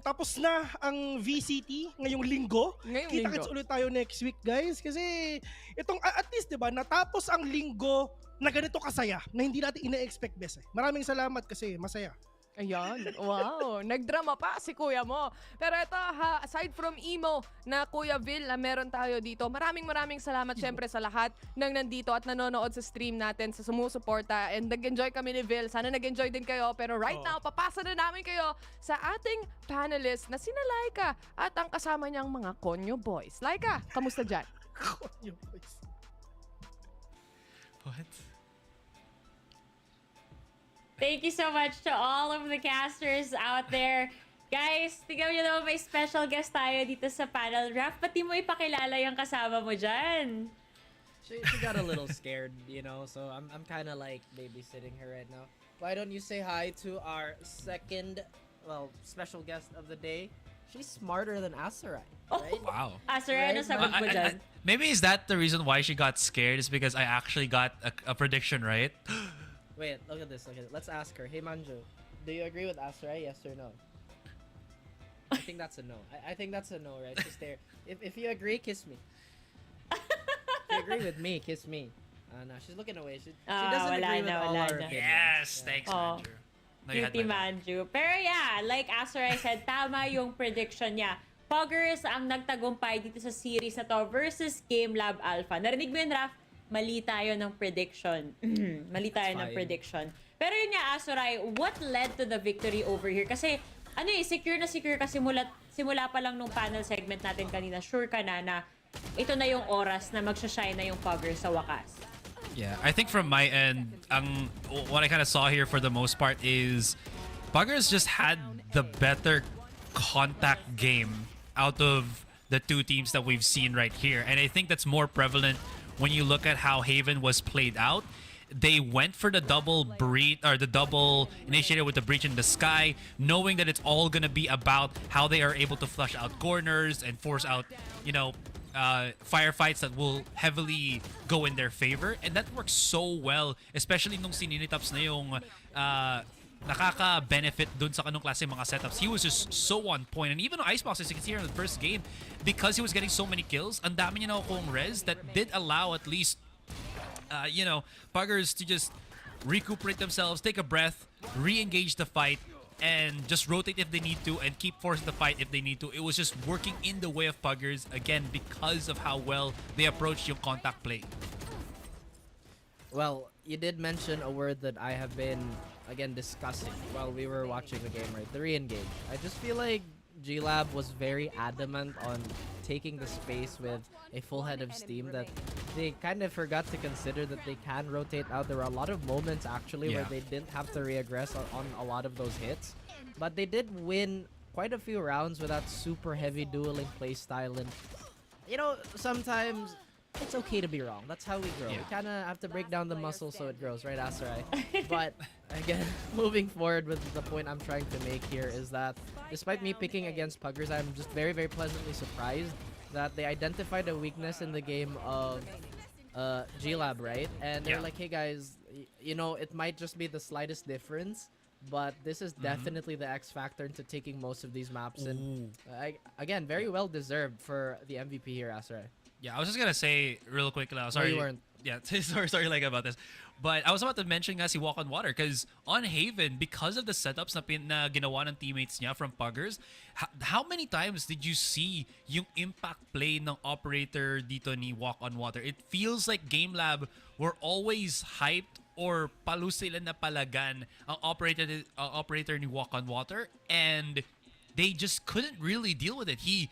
tapos na ang VCT ngayong linggo. Kita-kits ulit tayo next week, guys. Kasi itong, at least, di ba, natapos ang linggo na ganito kasaya, na hindi natin ina-expect, bes. Maraming salamat kasi masaya. Ayan, wow, nagdrama pa si kuya mo. Pero ito aside from emo na Kuya Vil na meron tayo dito, maraming salamat syempre sa lahat ng nandito at nanonood sa stream natin, sa sumusuporta. And nag-enjoy kami ni Vil, sana nag-enjoy din kayo. Pero right now, papasa na namin kayo sa ating panelist na sina Laika at ang kasama niyang mga Konyo Boys. Laika, kamusta dyan? Konyo Boys. What? Thank you so much to all of the casters out there. Guys, tignan nyo naman may special guest tayo dito sa panel. Raph, pati mo ipakilala yung kasama mo dyan. She got a little scared, you know, so I'm kind of like babysitting her right now. Why don't you say hi to our second, special guest of the day? She's smarter than Asarai, right? Wow. Asarai, ano sagot mo dyan? Maybe is that the reason why she got scared? Is because I actually got a prediction right? Wait, look at this. Let's ask her. Hey Manju, do you agree with Asarai? Yes or no? I think that's a no. I think that's a no, right? Just there. If you agree, kiss me. If you agree with me, kiss me. No, she's looking away. She doesn't agree with all our opinions. Yes, thanks, Manju. No, you had Cutie my back. Manju. Pero yeah, like Asarai said, tama yung prediction niya. Puggers ang nagtagumpay dito sa series na to versus Game.Lab Alpha. Narinig mo yun, Raph? Mali tayo ng prediction. Mali tayo ng prediction. Pero yun nga, Asarai, what led to the victory over here? Kasi, secure na kasi simula pa lang nung panel segment natin kanina, sure ka na ito na yung oras na magsashine na yung Puggers sa wakas. Yeah, I think from my end, what I kind of saw here for the most part is Puggers just had the better contact game out of the two teams that we've seen right here. And I think that's more prevalent when you look at how Haven was played out. They went for the double breach, or the double initiated with the breach in the sky, knowing that it's all gonna be about how they are able to flush out corners and force out, firefights that will heavily go in their favor, and that works so well, especially nung sininitaps na yung nakaka-benefit dun sa kanong klase mga setups. He was just so on point. And even on Icebox, as you can see here in the first game, because he was getting so many kills, ang dami niya nakukuhang res that did allow at least, Puggers to just recuperate themselves, take a breath, re-engage the fight, and just rotate if they need to and keep forcing the fight if they need to. It was just working in the way of Puggers, again, because of how well they approached yung contact play. Well, you did mention a word that I have been, again, discussing while we were watching the game, right? The re-engage. I just feel like GLAB was very adamant on taking the space with a full head of steam that they kind of forgot to consider that they can rotate out. There were a lot of moments actually where they didn't have to reaggress on a lot of those hits, but they did win quite a few rounds with that super heavy dueling playstyle. And you know, sometimes it's okay to be wrong. That's how we grow. We kind of have to break down the muscle so it grows, right, Asarai? But again, moving forward with the point I'm trying to make here is that despite me picking against Puggers, I'm just very, very pleasantly surprised that they identified a weakness in the game of GLAB, right? And they're like, hey guys, you know, it might just be the slightest difference, but this is definitely the X factor into taking most of these maps. And again, very well deserved for the MVP here, Asarai. Yeah, I was just gonna say real quick. Sorry, you weren't. Yeah, sorry like about this. But I was about to mention nga si Walk on Water because on Haven, because of the setups na ginawa ng teammates niya from Puggers, how many times did you see yung impact play ng operator dito ni Walk on Water? It feels like Game.Lab were always hyped or palu sila na palagan ang operator ni Walk on Water, and they just couldn't really deal with it. He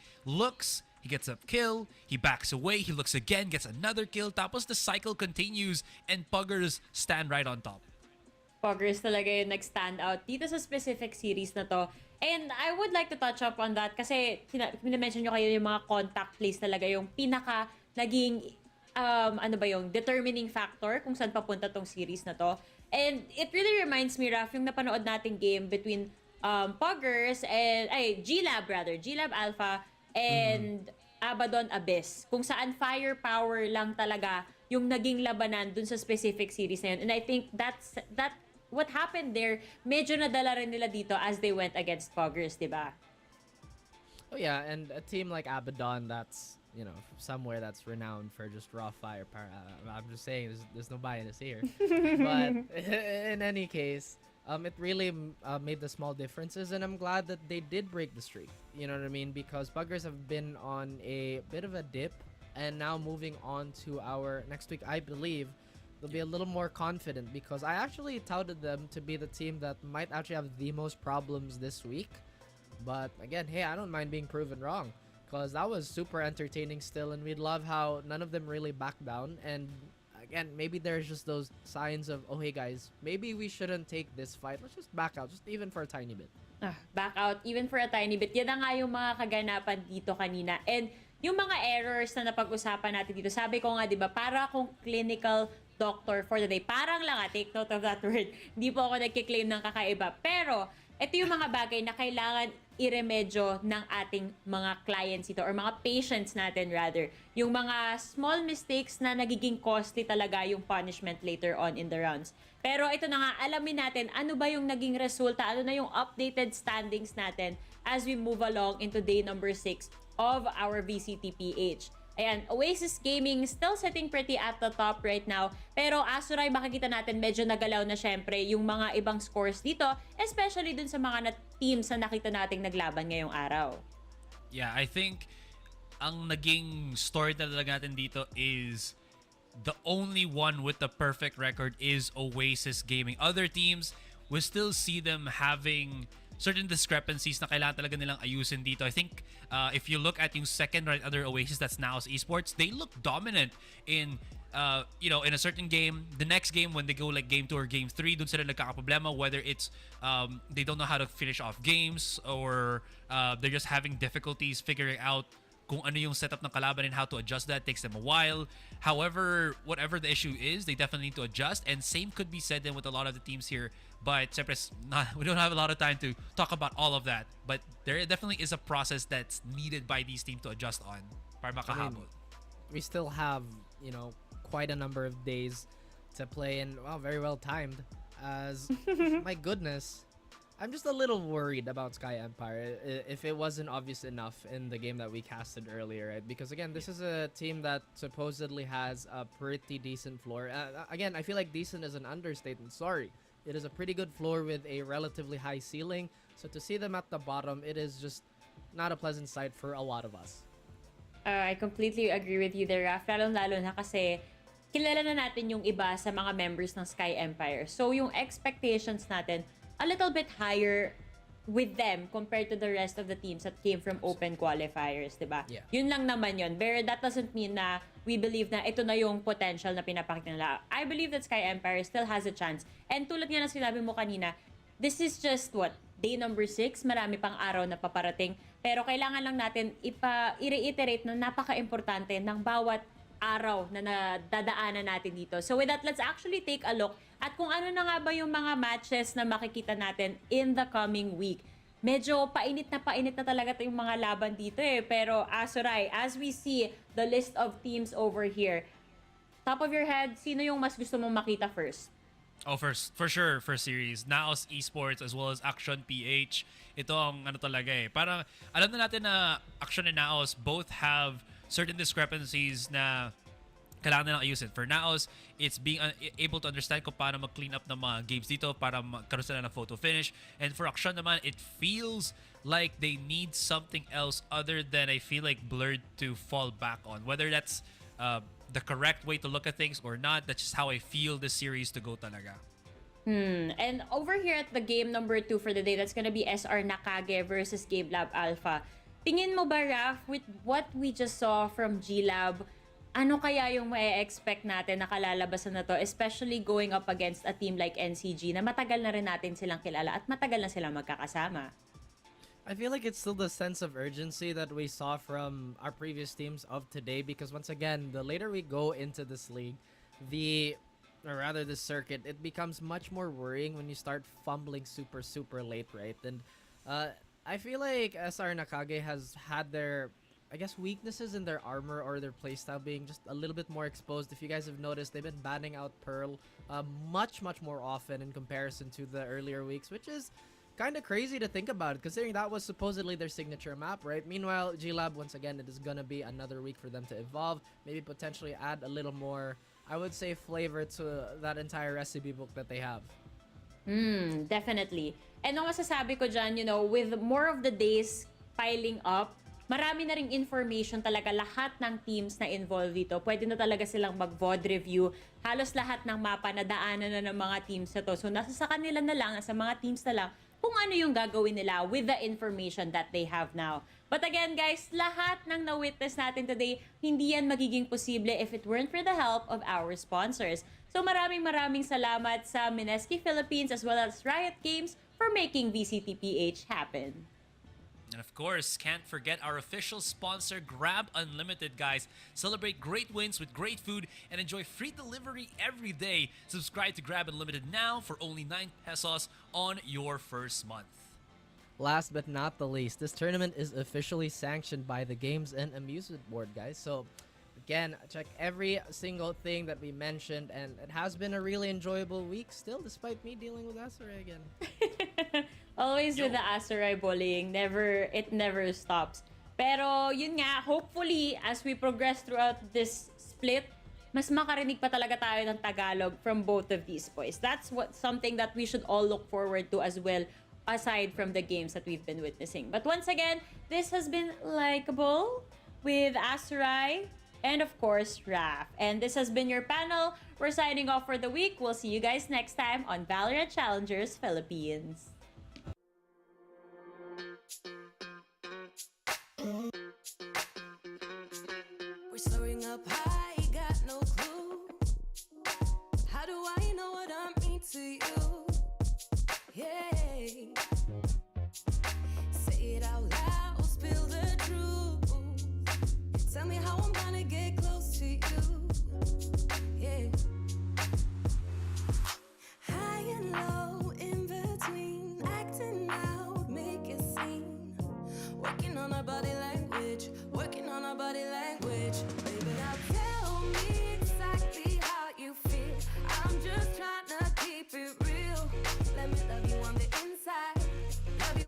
gets a kill, he backs away, he looks again, gets another kill, tapos the cycle continues and Puggers stand right on top. Puggers talaga yung nag-stand out dito sa specific series na to. And I would like to touch up on that kasi mention nyo kayo yung mga contact plays talaga yung pinaka naging determining factor kung saan papunta tong series na to. And it really reminds me, Raf, yung napanood nating game between Puggers and GLAB Alpha and Abaddon Abyss, kung saan firepower lang talaga yung naging labanan dun sa specific series na yun. And I think that what happened there, medyo nadala rin nila dito as they went against Puggers, diba? Oh yeah, and a team like Abaddon that's, you know, somewhere that's renowned for just raw firepower. I'm just saying, there's no bias here. But in any case, it really made the small differences, and I'm glad that they did break the streak. You know what I mean? Because Puggers have been on a bit of a dip, and now moving on to our next week, I believe they'll be a little more confident because I actually touted them to be the team that might actually have the most problems this week. But again, hey, I don't mind being proven wrong because that was super entertaining still, and we love how none of them really backed down. And again, maybe there's just those signs of, oh, hey guys, maybe we shouldn't take this fight. Let's just back out, just even for a tiny bit. Back out, even for a tiny bit. Yan na nga yung mga kaganapan dito kanina. And yung mga errors na napag-usapan natin dito, sabi ko nga, di ba, para akong clinical doctor for the day. Parang lang, take note of that word. Hindi po ako nagkiklaim ng kakaiba. Pero, ito yung mga bagay na kailangan iremedyo ng ating mga clients ito or mga patients natin rather. Yung mga small mistakes na nagiging costly talaga yung punishment later on in the rounds. Pero ito na nga, alamin natin ano ba yung naging resulta, ano na yung updated standings natin as we move along into day number 6 of our VCTPH. Ayan, Oasis Gaming still sitting pretty at the top right now. Pero Asuray, makikita natin medyo nagalaw na syempre yung mga ibang scores dito, especially dun sa mga teams na nakita nating naglaban ngayong araw. Yeah, I think ang naging story talaga natin dito is the only one with the perfect record is Oasis Gaming. Other teams, we still see them having certain discrepancies na kailangan talaga nilang ayusin dito. I think if you look at yung second right under Oasis, that's NAOS Esports, they look dominant in in a certain game. The next game when they go like game 2 or game 3, dun sila nagkakaproblema, whether it's they don't know how to finish off games or they're just having difficulties figuring out kung ano yung setup ng kalaban and how to adjust that. Takes them a while. However, whatever the issue is, they definitely need to adjust, and same could be said then with a lot of the teams here. But we don't have a lot of time to talk about all of that. But there definitely is a process that's needed by these teams to adjust on. para makahabol. We still have, quite a number of days to play, and very well timed. As my goodness, I'm just a little worried about SKYE Empire if it wasn't obvious enough in the game that we casted earlier, right? Because again, this is a team that supposedly has a pretty decent floor. Again, I feel like decent is an understatement. Sorry. It is a pretty good floor with a relatively high ceiling. So to see them at the bottom, it is just not a pleasant sight for a lot of us. I completely agree with you there, Raf. Lalo na kasi kilala na natin yung iba sa mga members ng SKYE Empire. So yung expectations natin, a little bit higher with them compared to the rest of the teams that came from open qualifiers, diba? Yeah. Yun lang naman yun. But that doesn't mean na we believe na ito na yung potential na pinapakita nila. I believe that SKYE Empire still has a chance. And tulad nga na sinabi mo kanina, this is just day number 6, marami pang araw na paparating. Pero kailangan lang natin i-reiterate na napaka-importante ng bawat araw na nadadaanan natin dito. So with that, let's actually take a look at kung ano na nga ba yung mga matches na makikita natin in the coming week. Medyo painit na talaga yung mga laban dito eh. Pero Azuray, as we see the list of teams over here, top of your head, sino yung mas gusto mong makita first? Oh, for sure, first series. NAOS Esports as well as Action PH. Ito ang talaga eh. Parang alam na natin na Action and NAOS both have certain discrepancies na kailangan nilang ayusin. For NAOS, it's being able to understand kung paano mag-clean up ng mga games dito para magkaroon sila ng photo finish. And for Action naman, it feels like they need something else other than I feel like Blurred to fall back on. Whether that's the correct way to look at things or not, that's just how I feel this series to go talaga. And over here at the game number 2 for the day, that's gonna be SR Nakage versus Game.Lab Alpha. Tingin mo ba, Raf, with what we just saw from GLAB, ano kaya yung ma-expect natin na kalalabasan na to, especially going up against a team like NCG na matagal na rin natin silang kilala at matagal na silang magkakasama? I feel like it's still the sense of urgency that we saw from our previous teams of today, because once again, the later we go into this league, this circuit, it becomes much more worrying when you start fumbling super late, right? And I feel like SR Nakage has had their, weaknesses in their armor or their playstyle being just a little bit more exposed. If you guys have noticed, they've been banning out Pearl much more often in comparison to the earlier weeks, which is kind of crazy to think about, considering that was supposedly their signature map, right? Meanwhile, GLAB, once again, it is going to be another week for them to evolve, maybe potentially add a little more, I would say, flavor to that entire recipe book that they have. Definitely. And ang masasabi ko dyan, with more of the days piling up, marami na ring information talaga lahat ng teams na involved dito. Pwede na talaga silang mag-VOD review. Halos lahat ng mapa na daanan na ng mga teams na to. So nasa sa kanila na lang, sa mga teams na lang, kung ano yung gagawin nila with the information that they have now. But again, guys, lahat ng na-witness natin today, hindi yan magiging posible if it weren't for the help of our sponsors. So maraming salamat sa Mineski Philippines as well as Riot Games for making VCTPH happen. And of course, can't forget our official sponsor, Grab Unlimited, guys. Celebrate great wins with great food and enjoy free delivery every day. Subscribe to Grab Unlimited now for only 9 pesos on your first month. Last but not the least, this tournament is officially sanctioned by the Games and Amusement Board, guys. So again, check every single thing that we mentioned, and it has been a really enjoyable week still, despite me dealing with Azuray again. Always with the Azuray bullying, it never stops. Pero yun nga, hopefully as we progress throughout this split, mas makarinig pa talaga tayo ng Tagalog from both of these boys. That's something that we should all look forward to as well, aside from the games that we've been witnessing. But once again, this has been Likeable with Azuray and of course Raf. And this has been your panel. We're signing off for the week. We'll see you guys next time on VALORANT Challengers Philippines. We're soaring up high, got no clue. How do I know what I mean to you? Yeah. Say it out loud, spill the truth. Tell me how I'm gonna get close to you. Yeah. High and low, in between, acting out, make a scene. Working on our body language, working on our my body language. Baby, now tell me exactly how you feel. I'm just trying to keep it real. Let me love you on the inside. Love you.